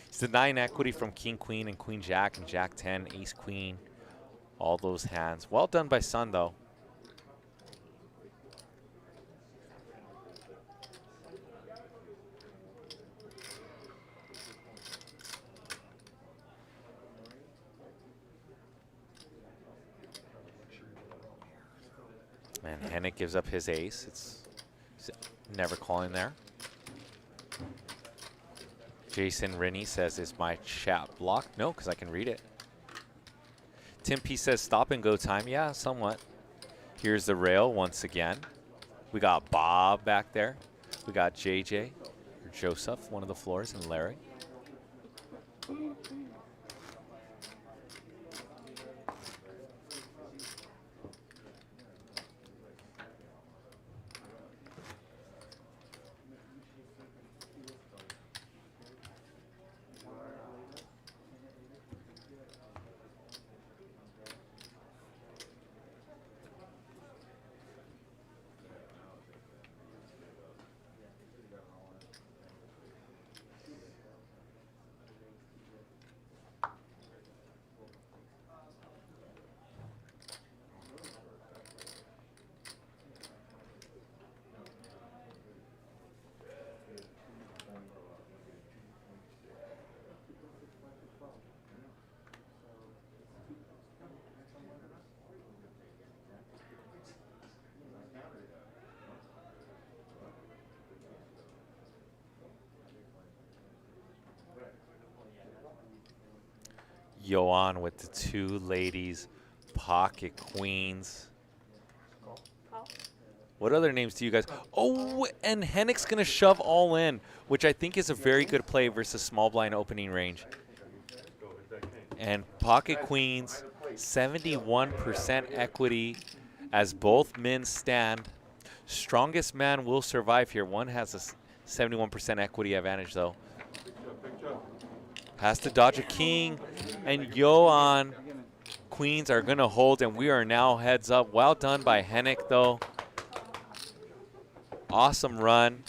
He's the 9 equity from King Queen and Queen Jack and Jack 10, Ace Queen, all those hands. Well done by Sun though. And Hennick gives up his ace. It's never calling there. Jason Rennie says, is my chat blocked? No, because I can read it. Tim P says, stop and go time. Yeah, somewhat. Here's the rail once again. We got Bob back there. We got JJ, or Joseph, one of the floors, and Larry. Yoan with the 2 ladies, pocket queens. What other names do you guys? Oh, and Hennick's going to shove all in, which I think is a very good play versus small blind opening range. And pocket queens, 71% equity as both men stand. Strongest man will survive here. One has a 71% equity advantage, though. Has to dodge a king, and Yoan queens are going to hold, and we are now heads up. Well done by Hennick, though. Awesome run.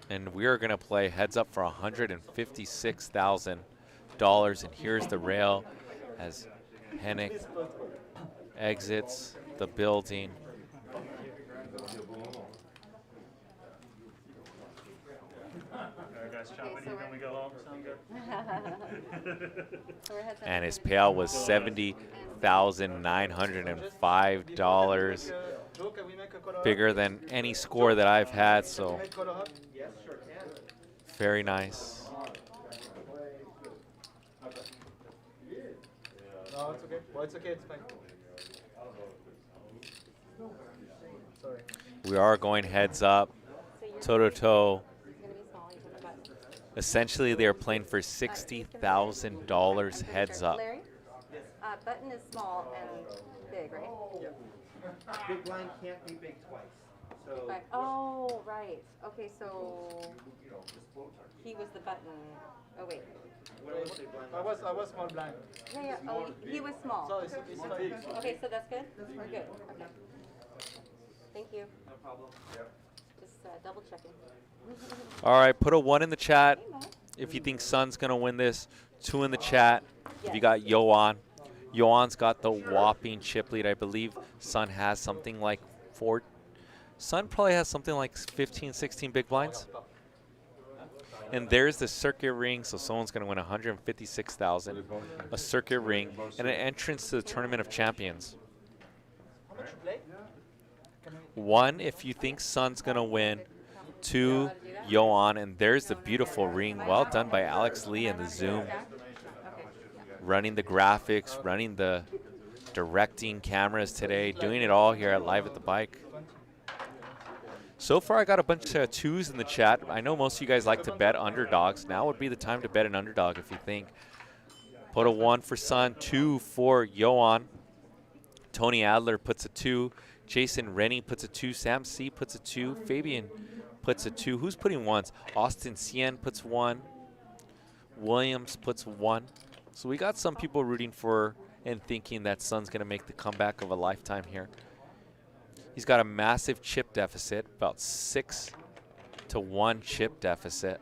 And we are going to play heads up for $156,000. And here's the rail as Hennick exits the building. And his payout was $70,905. Bigger than any score that I've had, so very nice. No, it's okay. Well, it's okay. It's fine. Sorry. We are going heads up, toe to toe. Essentially, they are playing for $60,000 heads up. Larry? Button is small and big, right? Big blind can't be big twice. So But, oh, right. Okay, so he was the button. Oh, wait. I was small blind. Yeah, yeah. Oh, he was small. So it's big. Okay, so that's good? We're good. Okay. Thank you. no problem. Just double checking. All right, put a 1 in the chat if you think Sun's going to win this. 2 in the chat if you got Yoan. Yoan's got the whopping chip lead. I believe Sun has something like 4. Sun probably has something like 15, 16 big blinds. And there's the circuit ring, so someone's going to win 156,000, a circuit ring, and an entrance to the Tournament of Champions. 1 if you think Sun's going to win. 2, Yoan, and there's the beautiful ring. Well done by Alex Lee and the Zoom. Running the graphics, running the directing cameras today, doing it all here at Live at the Bike. So far, I got a bunch of 2s in the chat. I know most of you guys like to bet underdogs. Now would be the time to bet an underdog if you think. Put a 1 for Sun, 2 for Yoan. Tony Adler puts a 2. Jason Rennie puts a 2. Sam C puts a 2. Fabian puts a 2. Who's putting 1s? Austin Cien puts 1. Williams puts 1. So we got some people rooting for and thinking that Sun's going to make the comeback of a lifetime here. He's got a massive chip deficit, about 6-1 chip deficit.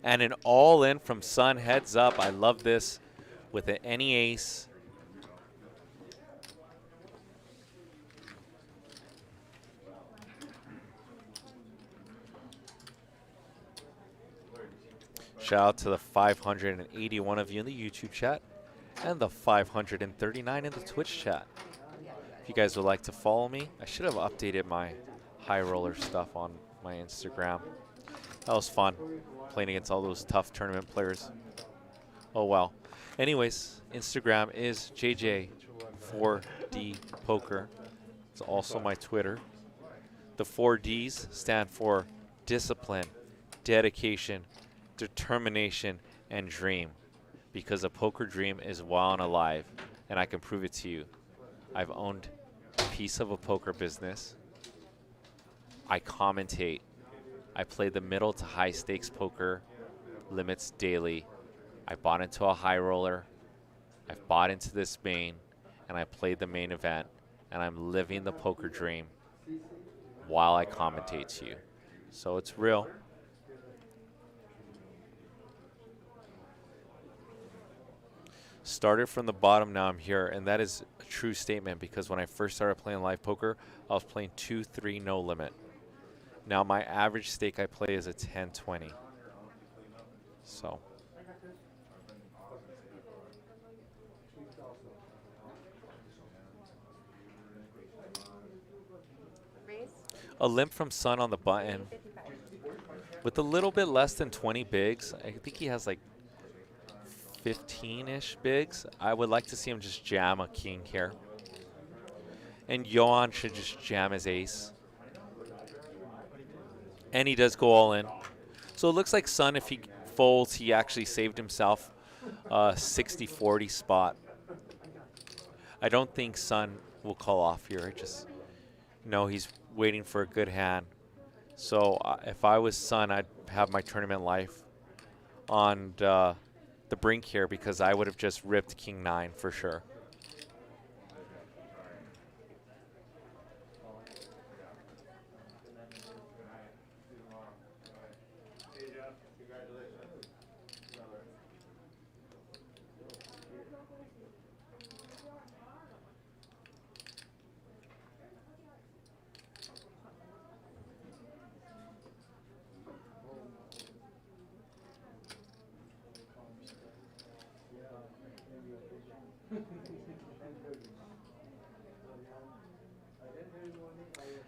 And an all-in from Sun, heads up. I love this with an any ace. Shout out to the 581 of you in the YouTube chat and the 539 in the Twitch chat. If you guys would like to follow me, I should have updated my high roller stuff on my Instagram. That was fun, playing against all those tough tournament players. Oh well. Anyways, Instagram is JJ4D Poker. It's also my Twitter. The 4 Ds stand for discipline, dedication, determination, and dream. Because a poker dream is well and alive, and I can prove it to you. I've owned a piece of a poker business. I commentate. I play the middle to high stakes poker limits daily. I bought into a high roller. I've bought into this main, and I played the main event, and I'm living the poker dream while I commentate to you. So it's real. Started from the bottom, now I'm here, and that is a true statement because when I first started playing live poker, I was playing 2-3 no limit. Now my average stake I play is a 10-20. So. A limp from Sun on the button. With a little bit less than 20 bigs, I think he has like 15-ish bigs. I would like to see him just jam a king here. And Yoan should just jam his ace. And he does go all in. So it looks like Sun, if he folds, he actually saved himself a 60-40 spot. I don't think Sun will call off here. I just know he's waiting for a good hand. So if I was Sun, I'd have my tournament life on the brink here because I would have just ripped King 9 for sure.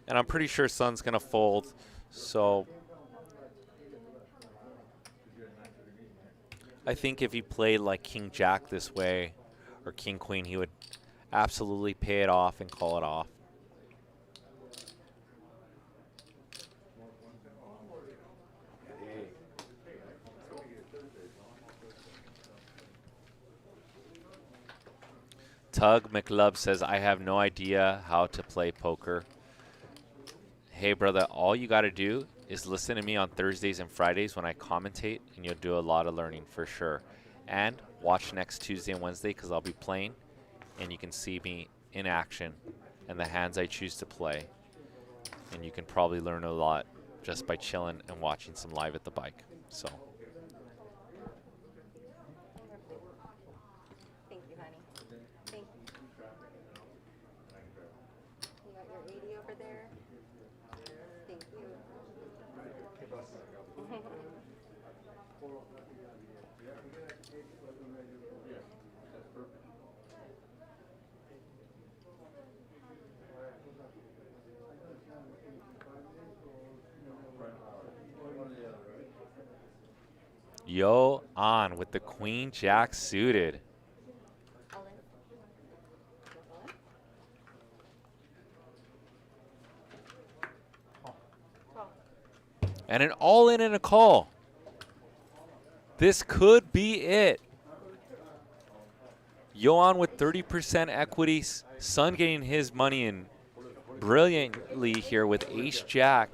And I'm pretty sure Sun's going to fold. So I think if he played like King Jack this way or King Queen, he would absolutely pay it off and call it off. Tug McLub says, I have no idea how to play poker. Hey, brother, all you got to do is listen to me on Thursdays and Fridays when I commentate, and you'll do a lot of learning for sure. And watch next Tuesday and Wednesday because I'll be playing, and you can see me in action and the hands I choose to play. And you can probably learn a lot just by chilling and watching some live at the bike. So. Thank you, honey. Thank you. You got your 80 over there. Thank you. Yo on with the Queen Jack suited. And an all in and a call. This could be it. Johan with 30% equity. Sun getting his money in brilliantly here with Ace Jack.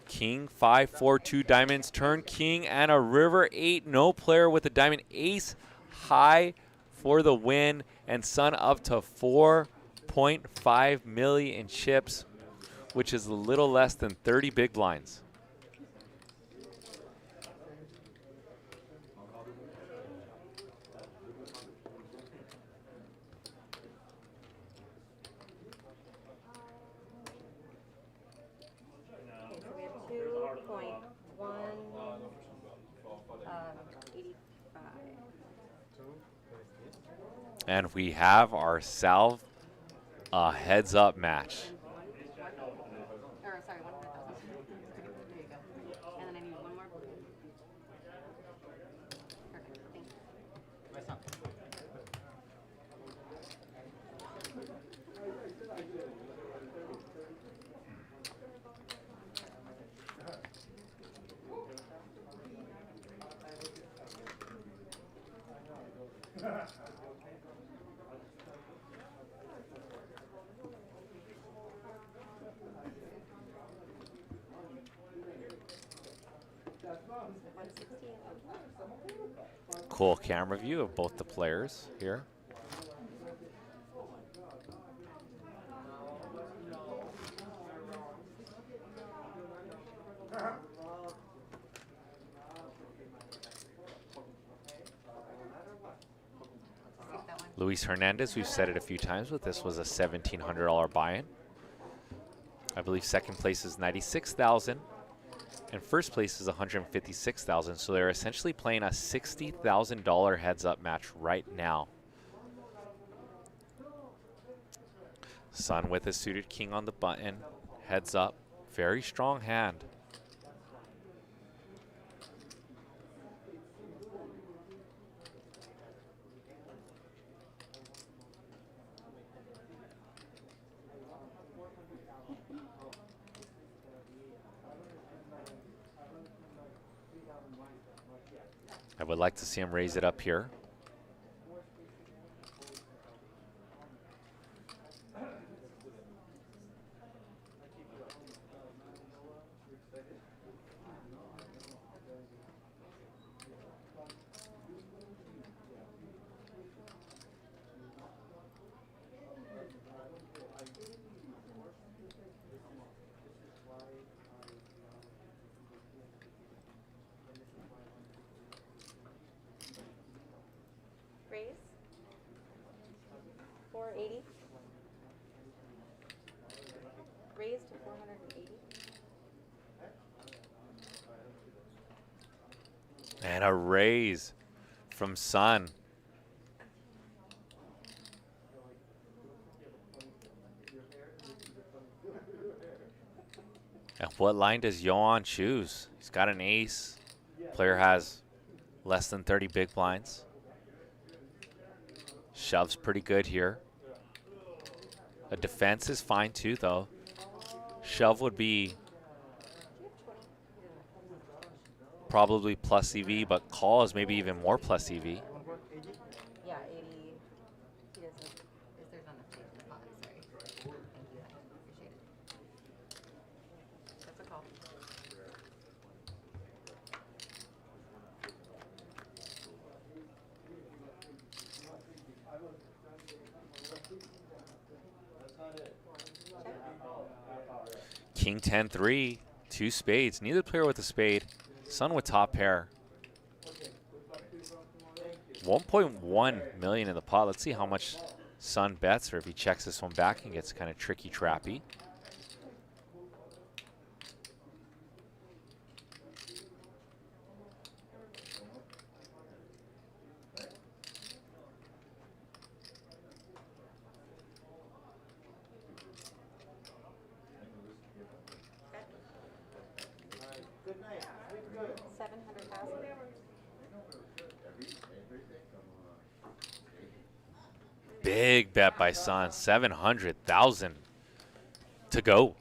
King 5, 4, 2 diamonds. Turn king and a river 8. No player with a diamond. Ace high for the win. And Sun up to 4.5 million in chips, which is a little less than 30 big blinds. And we have ourselves a heads-up match. Or, sorry, 100,000. There you go. And then I need one more. Perfect. Thank you. Cool camera view of both the players here. Luis Hernandez, we've said it a few times, but this was a $1,700 buy-in. I believe second place is $96,000, and first place is $156,000. So they're essentially playing a $60,000 heads-up match right now. Sun with a suited king on the button, heads up, very strong hand. I would like to see him raise it up here. Raise. 480. Raise to 480. And a raise from Sun. And what line does Johan choose? He's got an ace. Player has less than 30 big blinds. Shove's pretty good here. A defense is fine too, though. Shove would be probably plus EV, but call is maybe even more plus EV. Yeah, 80. He doesn't. There's not enough space in the pot. Sorry. Thank you. Appreciate it. That's a call. King 10-3, 2 spades. Neither player with a spade. Sun with top pair. 1.1 million in the pot. Let's see how much Sun bets, or if he checks this one back and gets kind of tricky trappy. Good night. Sleep good. 700,000. Big bet by Sun, 700,000 to go.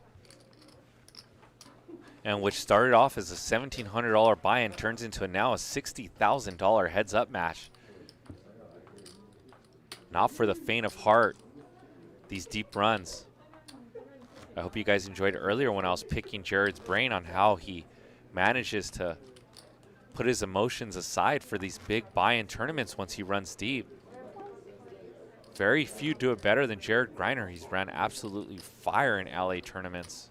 And which started off as a $1,700 buy-in turns into now a $60,000 heads-up match. Not for the faint of heart, these deep runs. I hope you guys enjoyed earlier when I was picking Jared's brain on how he manages to put his emotions aside for these big buy-in tournaments once he runs deep. Very few do it better than Jared Griener. He's ran absolutely fire in LA tournaments.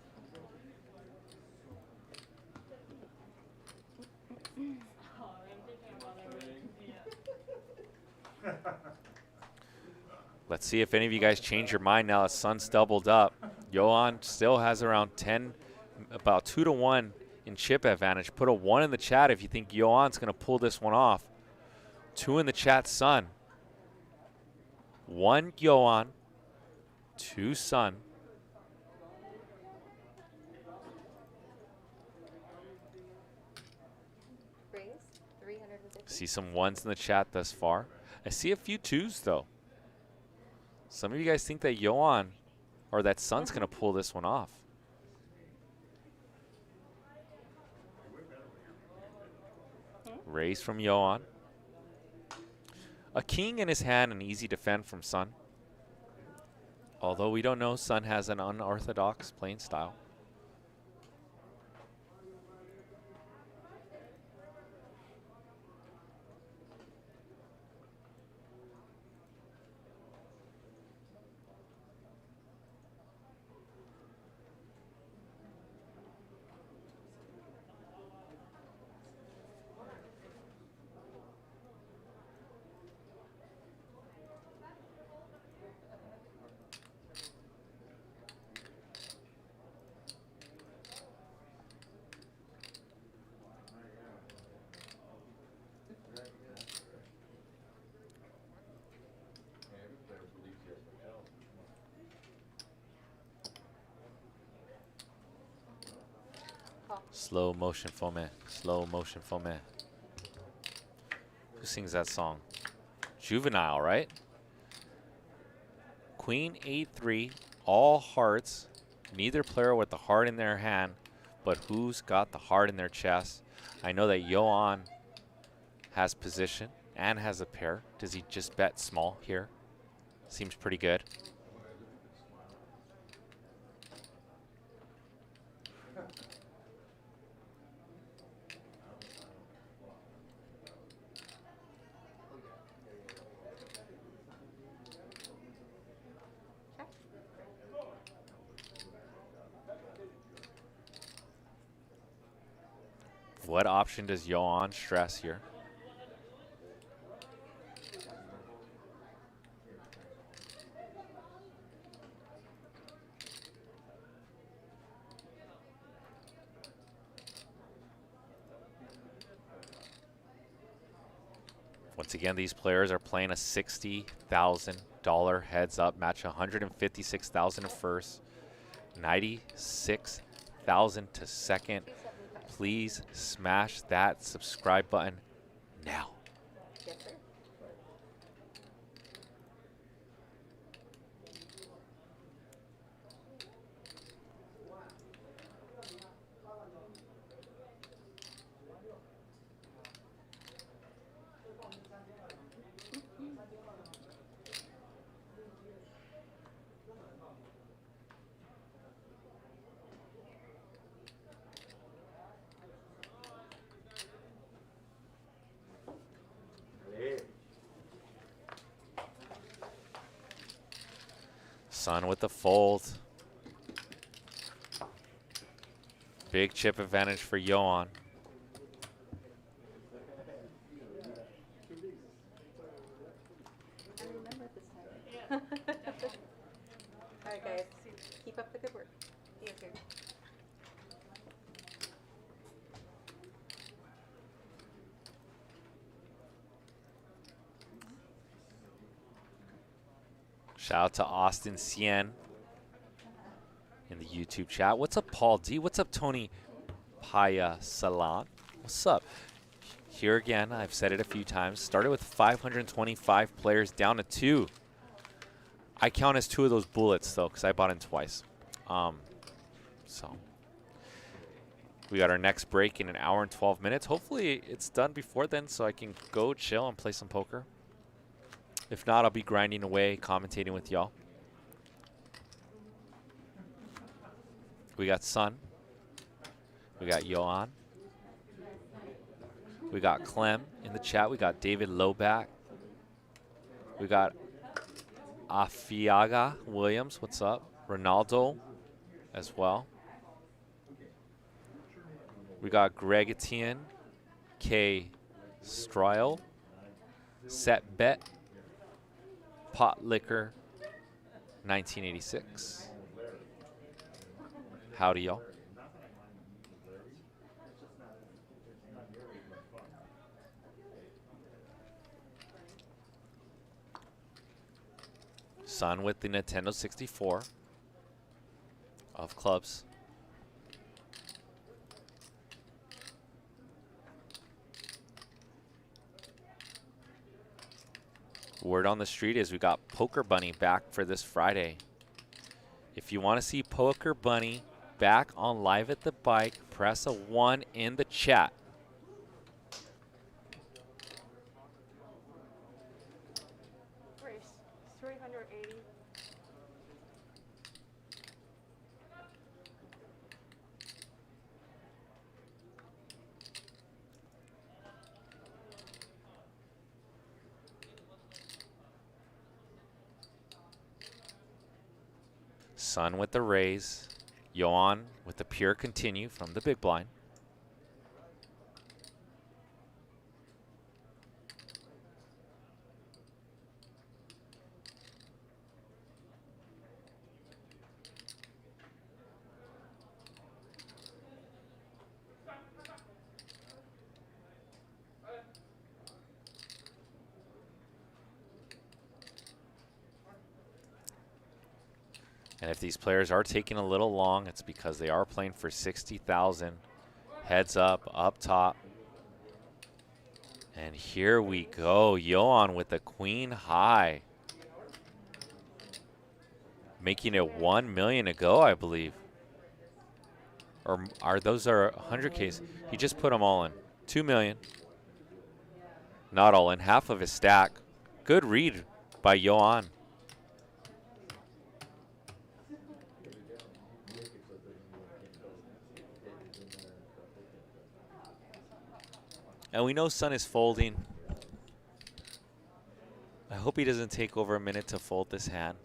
Let's see if any of you guys change your mind now that Sun's doubled up. Johan still has around 10, about 2 to 1 in chip advantage. Put a 1 in the chat if you think Johan's going to pull this one off. 2 in the chat, Sun. 1 Johan, 2 Sun. Raise 350. See some 1s in the chat thus far. I see a few 2s though. Some of you guys think that Johan or that Sun's going to pull this one off. Raise from Johan. A king in his hand, an easy defend from Sun. Although we don't know, Sun has an unorthodox playing style. Slow motion for me. Slow motion for me. Who sings that song? Juvenile, right? Queen 8-3, all hearts. Neither player with the heart in their hand, but who's got the heart in their chest? I know that Johan has position and has a pair. Does he just bet small here? Seems pretty good. What option does Johan stress here? Once again, these players are playing a $60,000 heads up match, $156,000 in first, $96,000 60,000 to second. Please smash that subscribe button now. Yes, sir. Sun with the fold. Big chip advantage for Yohan. I remember this time. All right, guys. Keep up the good work. See you soon. Shout out to Austin Cien in the YouTube chat. What's up, Paul D? What's up, Tony Paya Salon? What's up? Here again, I've said it a few times. Started with 525 players down to 2. I count as 2 of those bullets, though, because I bought in twice. So we got our next break in 1 hour and 12 minutes. Hopefully it's done before then so I can go chill and play some poker. If not, I'll be grinding away, commentating with y'all. We got Sun. We got Yohan. We got Clem in the chat. We got David Loback. We got Afiaga Williams. What's up? Ronaldo as well. We got Greg Etienne. K. Stryle. Set Bet. Pot Liquor 1986. Howdy, y'all. Sun with the Nintendo 64 of clubs. Word on the street is we got Poker Bunny back for this Friday. If you want to see Poker Bunny back on Live at the Bike, press a 1 in the chat. Race 380. Sun with the raise. Yohan with the pure continue from the big blind. And if these players are taking a little long, it's because they are playing for 60,000. Heads up top. And here we go. Yohan with the queen high. Making it 1 million to go, I believe. Or are those are 100Ks? He just put them all in. 2 million. Not all in. Half of his stack. Good read by Yohan. And we know Sun is folding. I hope he doesn't take over a minute to fold this hand.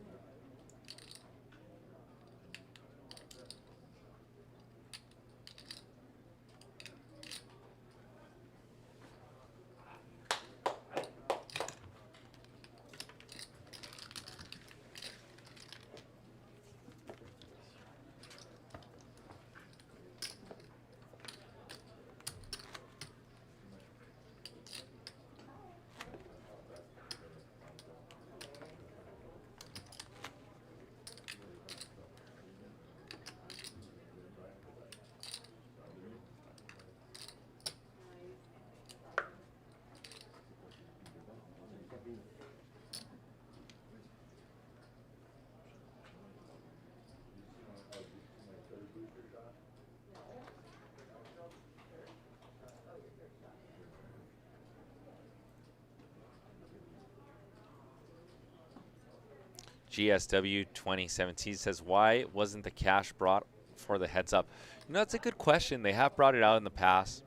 GSW 2017 says, why wasn't the cash brought for the heads up? You know, that's a good question. They have brought it out in the past.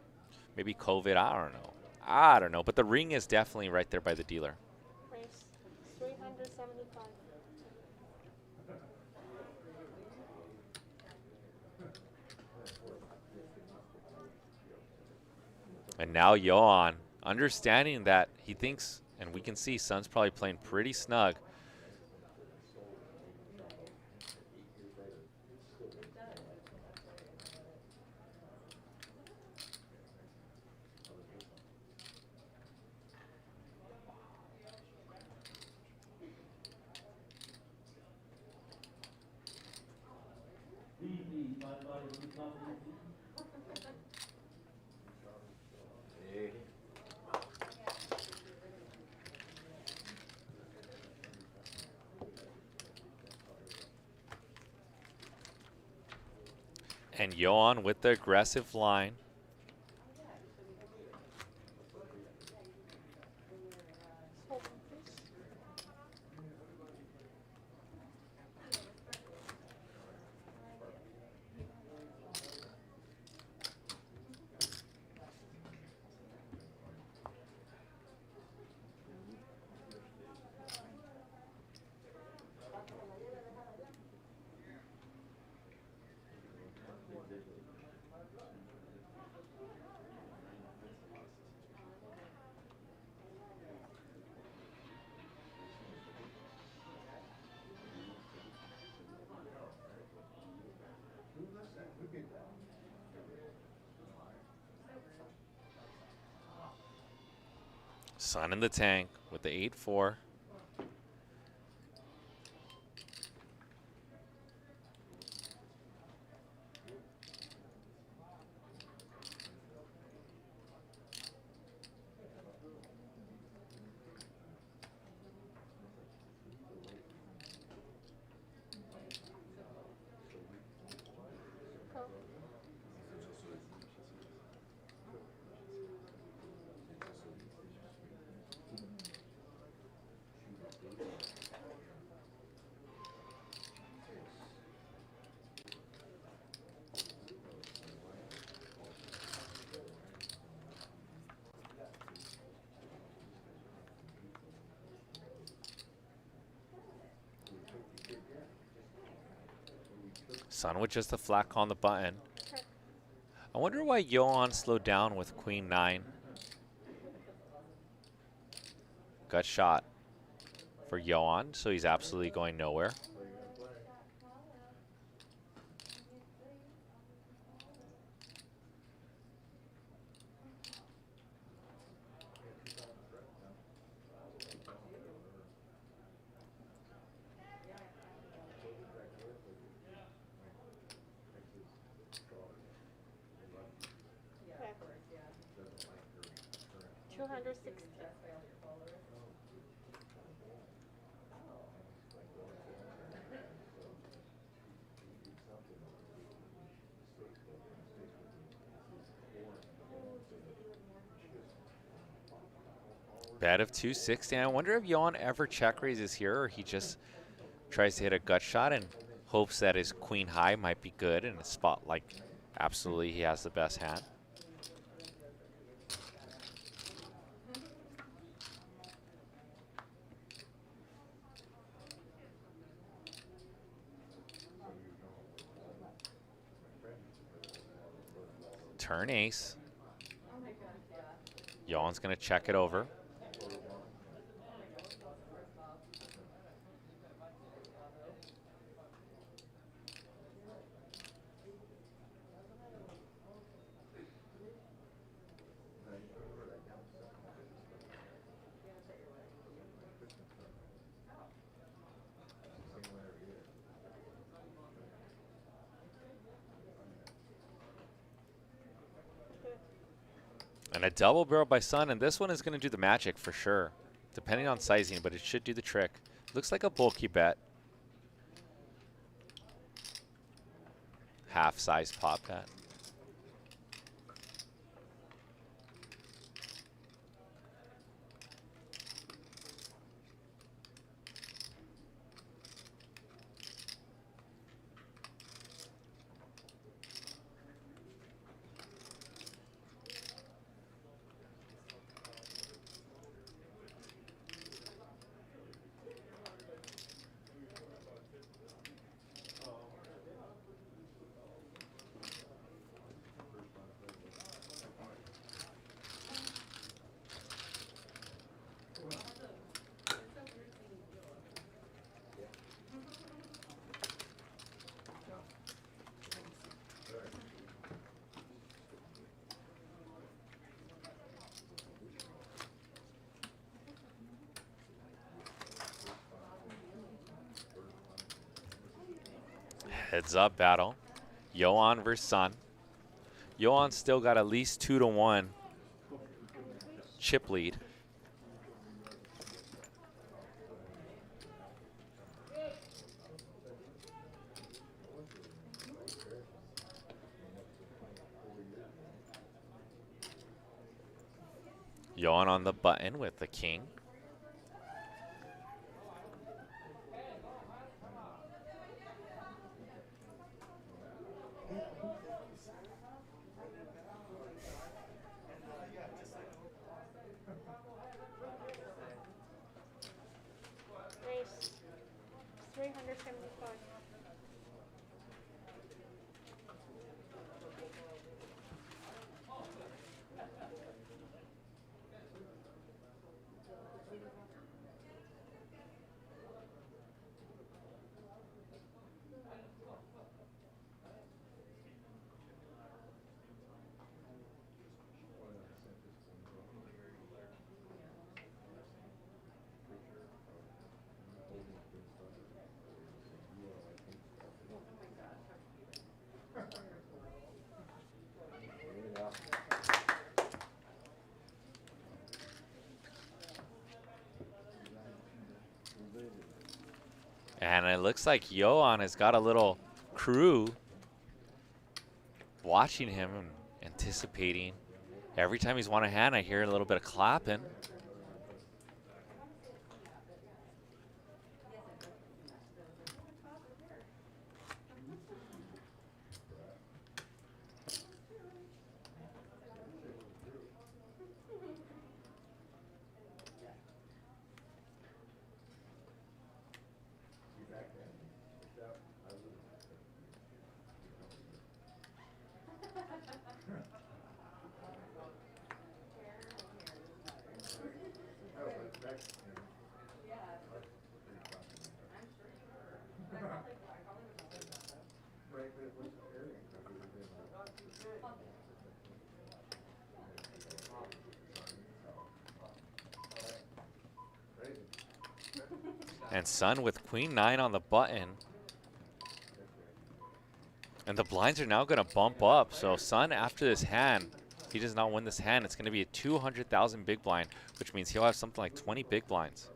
Maybe COVID, I don't know. But the ring is definitely right there by the dealer. Race 375. And now Johan, understanding that he thinks, and we can see Sun's probably playing pretty snug. And Johan with the aggressive line. Sun in the tank with the 8-4. Sun with just a flat call on the button. I wonder why Johan slowed down with Queen 9. Gut shot for Johan, so he's absolutely going nowhere. Okay. 260. Bet of 260. I wonder if Johan ever check raises here, or he just tries to hit a gut shot and hopes that his queen high might be good in a spot like absolutely he has the best hand. Turn ace. Johan's going to check it over. And a double barrel by Sun, and this one is going to do the magic for sure, depending on sizing, but it should do the trick. Looks like a bulky bet. Half size pop bet. Heads up battle. Johan versus Sun. Johan's still got at least 2-1 chip lead. Johan on the button with the king. Race 375. And it looks like Johan has got a little crew watching him and anticipating. Every time he's won a hand, I hear a little bit of clapping. And Sun with Queen 9 on the button. And the blinds are now going to bump up. So Sun, after this hand, if he does not win this hand, it's going to be a 200,000 big blind, which means he'll have something like 20 big blinds.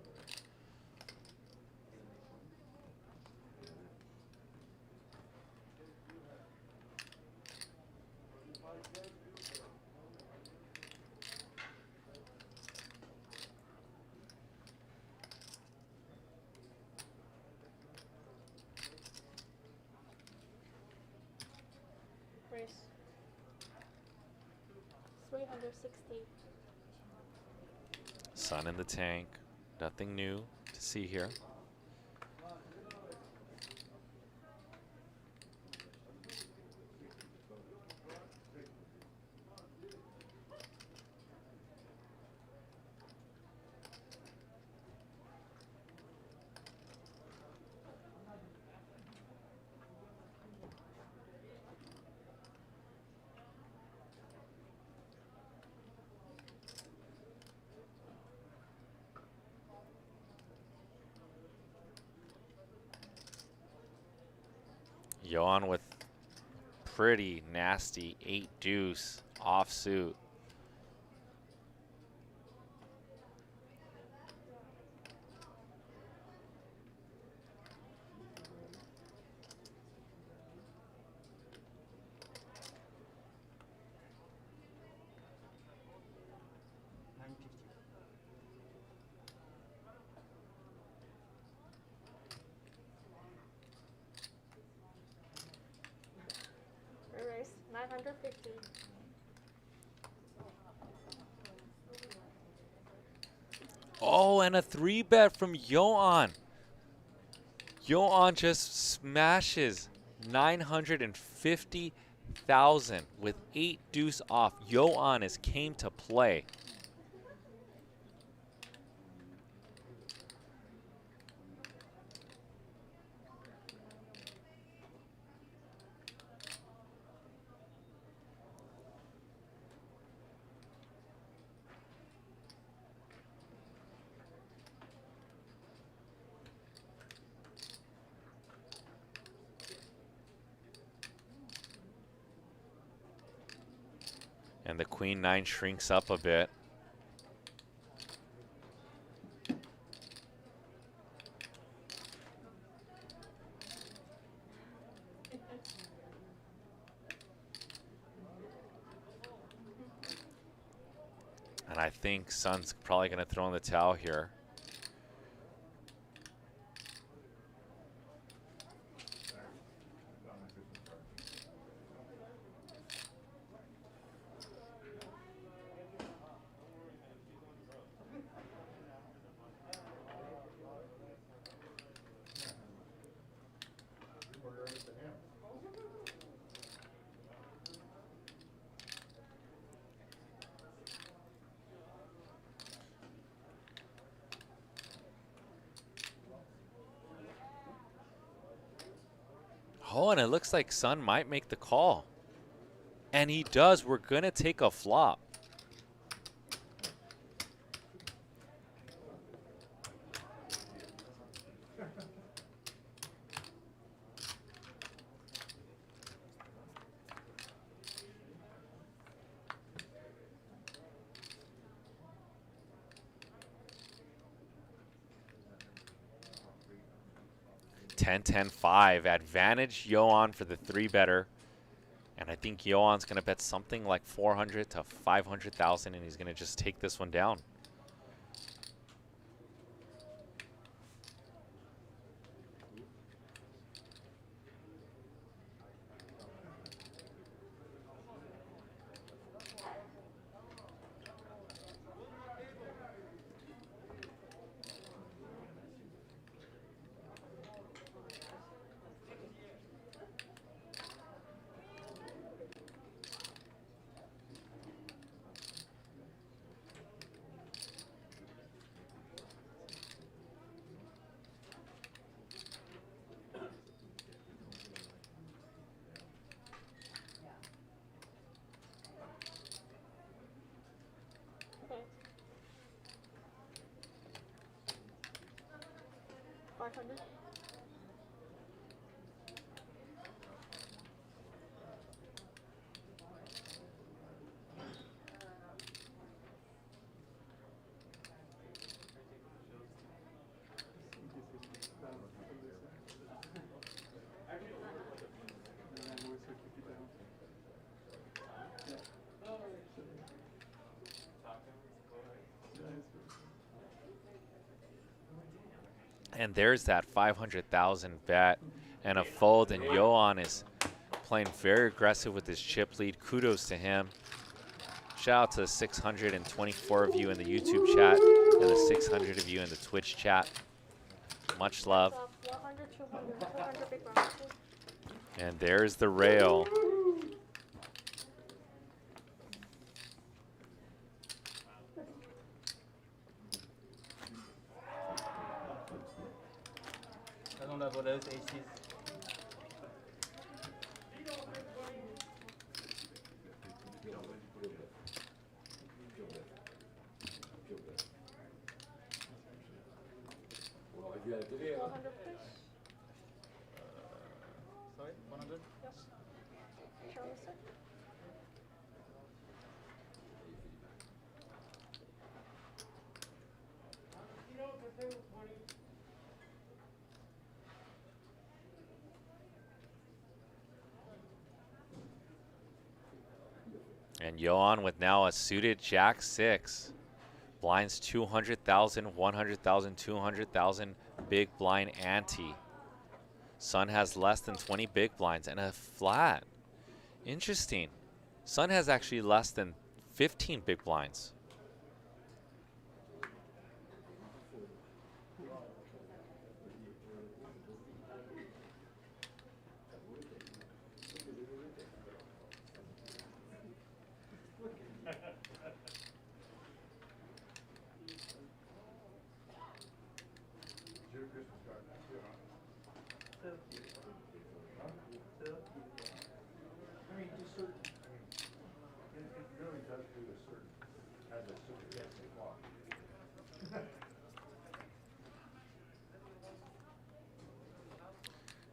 Race 360. Sun in the tank. Nothing new to see here. Johan with pretty nasty 8 deuce offsuit. Race 950. Oh, and a 3-bet from Johan. Johan just smashes 950,000 with 8 deuce off. Johan is came to play. And the queen 9 shrinks up a bit. And I think Sun's probably going to throw in the towel here. Oh, and it looks like Sun might make the call. And he does. We're going to take a flop. Ten, 10, 5. Advantage Yoan for the 3-better. And I think Yoan's going to bet something like 400 to 500,000, and he's going to just take this one down. Okay. 500. And there's that 500,000 bet and a fold, and Yoan is playing very aggressive with his chip lead. Kudos to him. Shout out to the 624 of you in the YouTube chat and the 600 of you in the Twitch chat. Much love. 100, 200, 200 big rounds. And there's the rail. I don't have all those aces. Sorry, 100? Yes. Charlie, sir. And Yoan with now a suited Jack 6. Blinds 200,000, 100,000, 200,000 big blind ante. Sun has less than 20 big blinds and a flat. Interesting. Sun has actually less than 15 big blinds.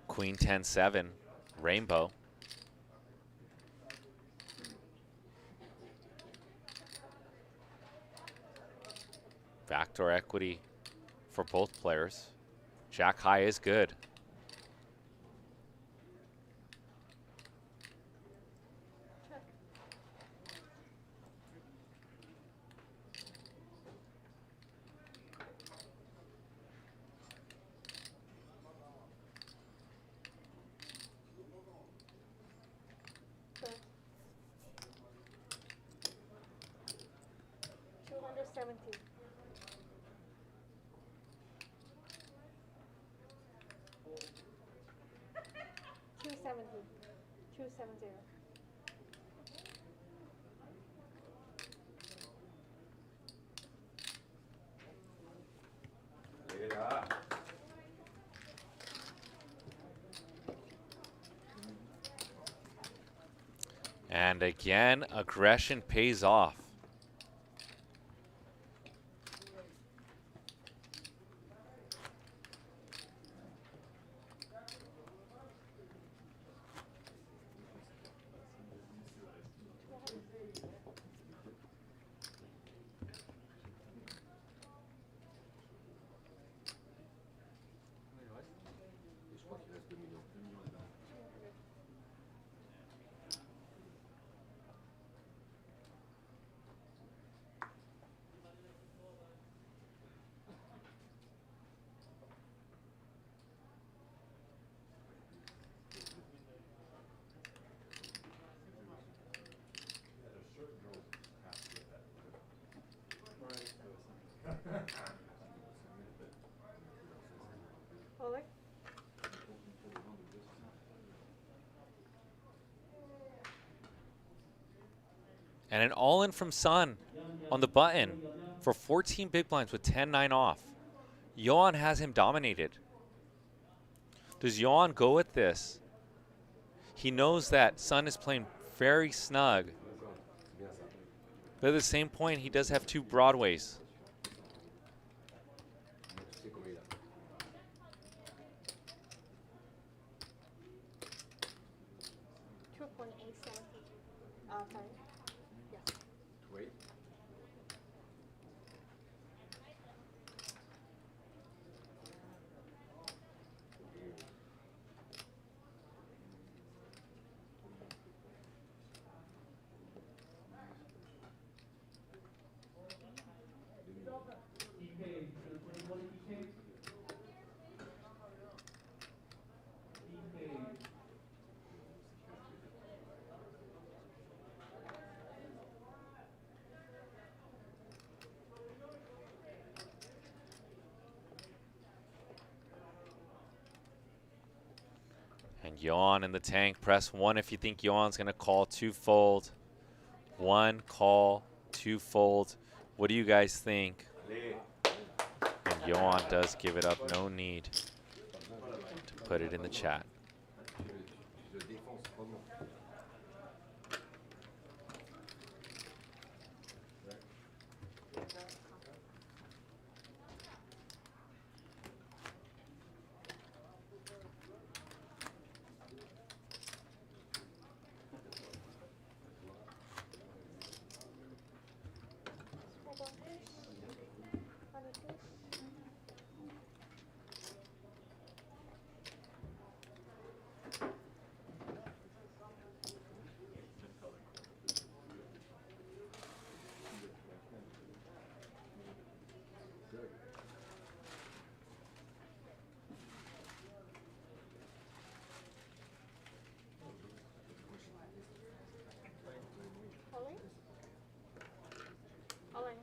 Queen 10-7, rainbow. Backdoor equity for both players. Jack high is good. Check. 270. 270. 270. And again, aggression pays off. Ollie? And an all-in from Sun on the button for 14 big blinds with 10-9 off. Johan has him dominated. Does Johan go with this? He knows that Sun is playing very snug. But at the same point, he does have two Broadways. Sorry. Yes. Wait. And Johan in the tank. Press 1 if you think Johan's going to call 2-fold. 1 call, 2-fold. What do you guys think? And Johan does give it up. No need to put it in the chat. Ollie? Ollie.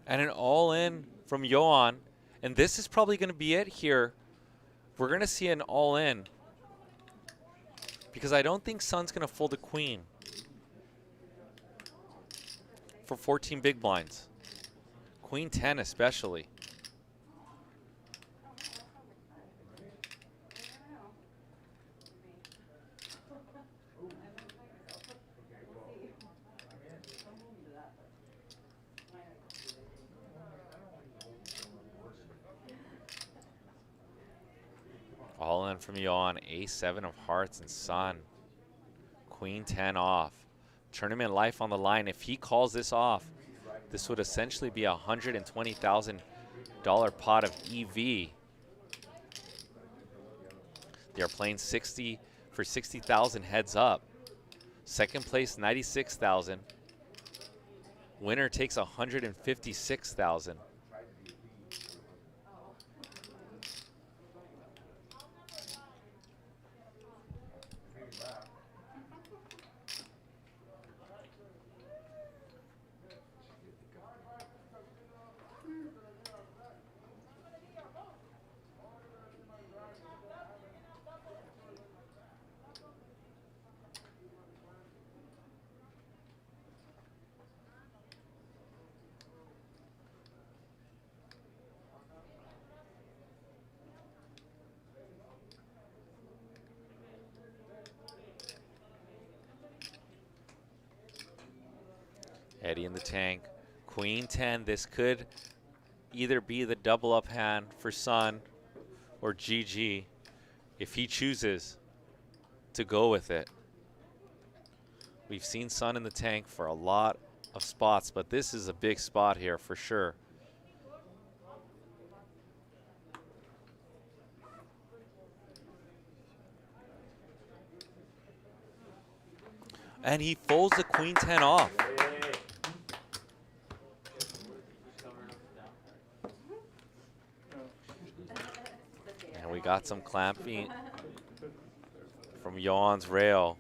And an all-in from Johan. And this is probably going to be it here. We're going to see an all-in. Because I don't think Sun's going to fold a queen. For 14 big blinds. Queen 10 especially. All in from Johan, A7 of hearts and Sun. Queen 10 off. Tournament life on the line. If he calls this off, this would essentially be a $120,000 pot of EV. They are playing 60 for 60,000 heads up. Second place, 96,000. Winner takes 156,000. Eddie in the tank. Queen 10. This could either be the double up hand for Sun or GG if he chooses to go with it. We've seen Sun in the tank for a lot of spots, but this is a big spot here for sure. And he folds the Queen 10 off. And we got some clamping from Johan's rail.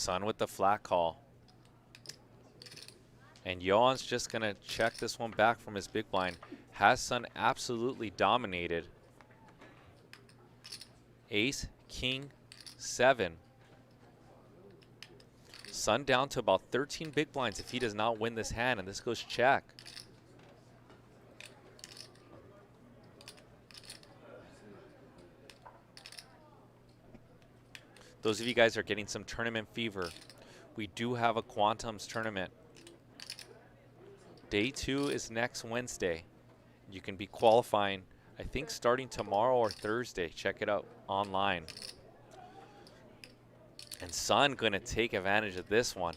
Sun with the flat call. And Johan's just going to check this one back from his big blind. Has Sun absolutely dominated. Ace, King, 7. Sun down to about 13 big blinds if he does not win this hand, and this goes check. Those of you guys are getting some tournament fever. We do have a Quantums tournament. Day 2 is next Wednesday. You can be qualifying, I think, starting tomorrow or Thursday. Check it out online. And Sun going to take advantage of this one.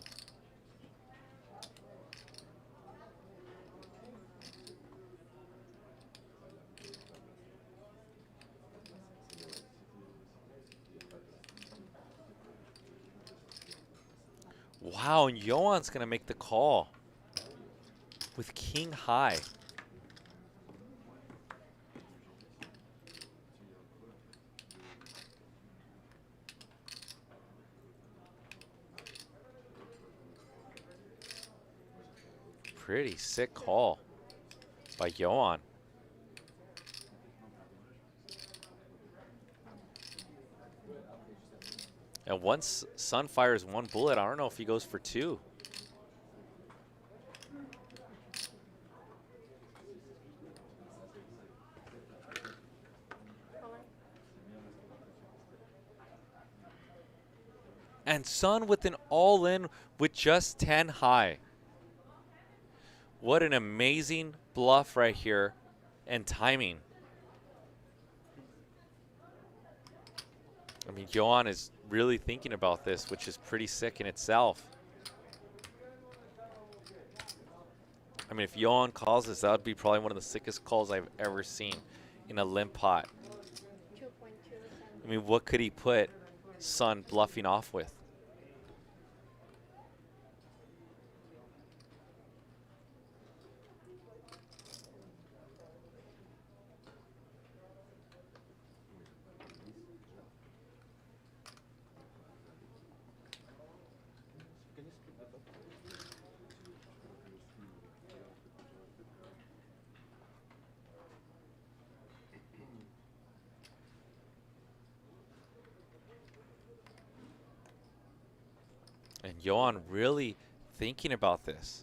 Wow, and Johan's going to make the call with King high. Pretty sick call by Johan. And once Sun fires one bullet, I don't know if he goes for 2. And Sun with an all-in with just 10 high. What an amazing bluff right here and timing. I mean, Johan is really thinking about this, which is pretty sick in itself. I mean, if Johan calls this, that would be probably one of the sickest calls I've ever seen in a limp pot. 2.2. I mean, what could he put Sun bluffing off with? Can you split that up? And Johan really thinking about this.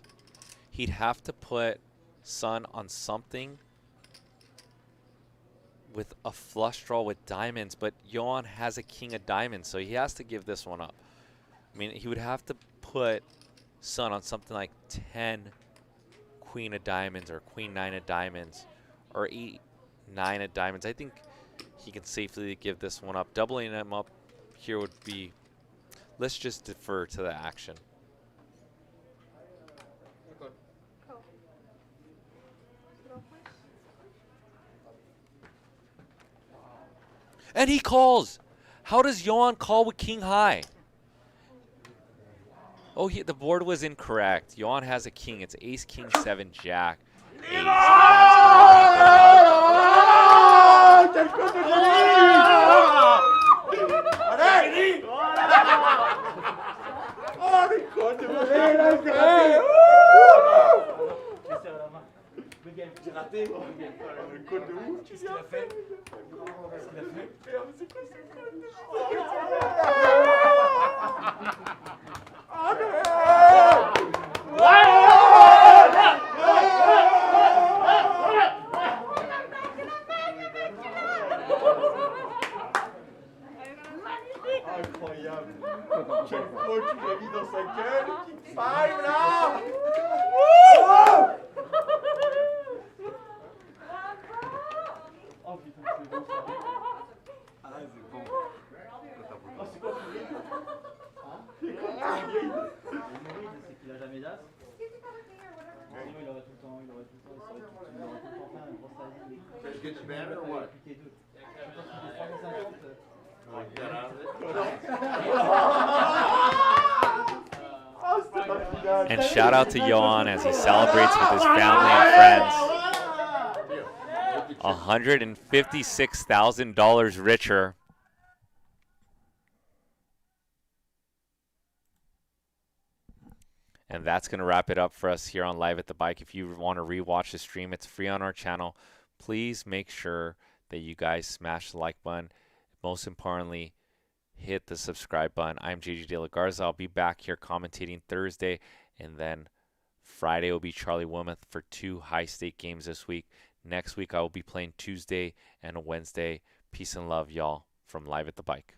He'd have to put Sun on something with a flush draw with diamonds, but Johan has a king of diamonds, so he has to give this one up. I mean, he would have to put Sun on something like 10 queen of diamonds or queen 9 of diamonds or 8 9 of diamonds. I think he can safely give this one up. Doubling him up here would be, let's just defer to the action. Good. Call. Draw first. And he calls. How does Johan call with king high? Oh, the board was incorrect. Johan has a king. It's ace, king, 7, jack. Ace. And that's gonna J'ai raté. Le code de ouf. Qu'est-ce qu'il a fait? Qu'est-ce qu'il a fait? Merde, c'est quoi ce code? Incroyable. Quelle fois tu l'as mis dans sa gueule? Five là! Oh putain, c'est bon ça. Ah là, c'est bon. Oh, c'est quoi ton ride? Hein? C'est quoi ton ride? C'est qu'il a jamais d'as. Sinon, il aurait tout le temps, il aurait tout le temps fait un gros size. Did you get the banner or what? Je pense qu'il est 350. And shout out to Johan as he celebrates with his family and friends. $156,000 richer. And that's going to wrap it up for us here on Live at the Bike. If you want to rewatch the stream, it's free on our channel. Please make sure that you guys smash the like button. Most importantly, hit the subscribe button. I'm JJ De La Garza. I'll be back here commentating Thursday, and then Friday will be Charlie Wilmoth for 2 high-stake games this week. Next week, I will be playing Tuesday and Wednesday. Peace and love, y'all, from Live at the Bike.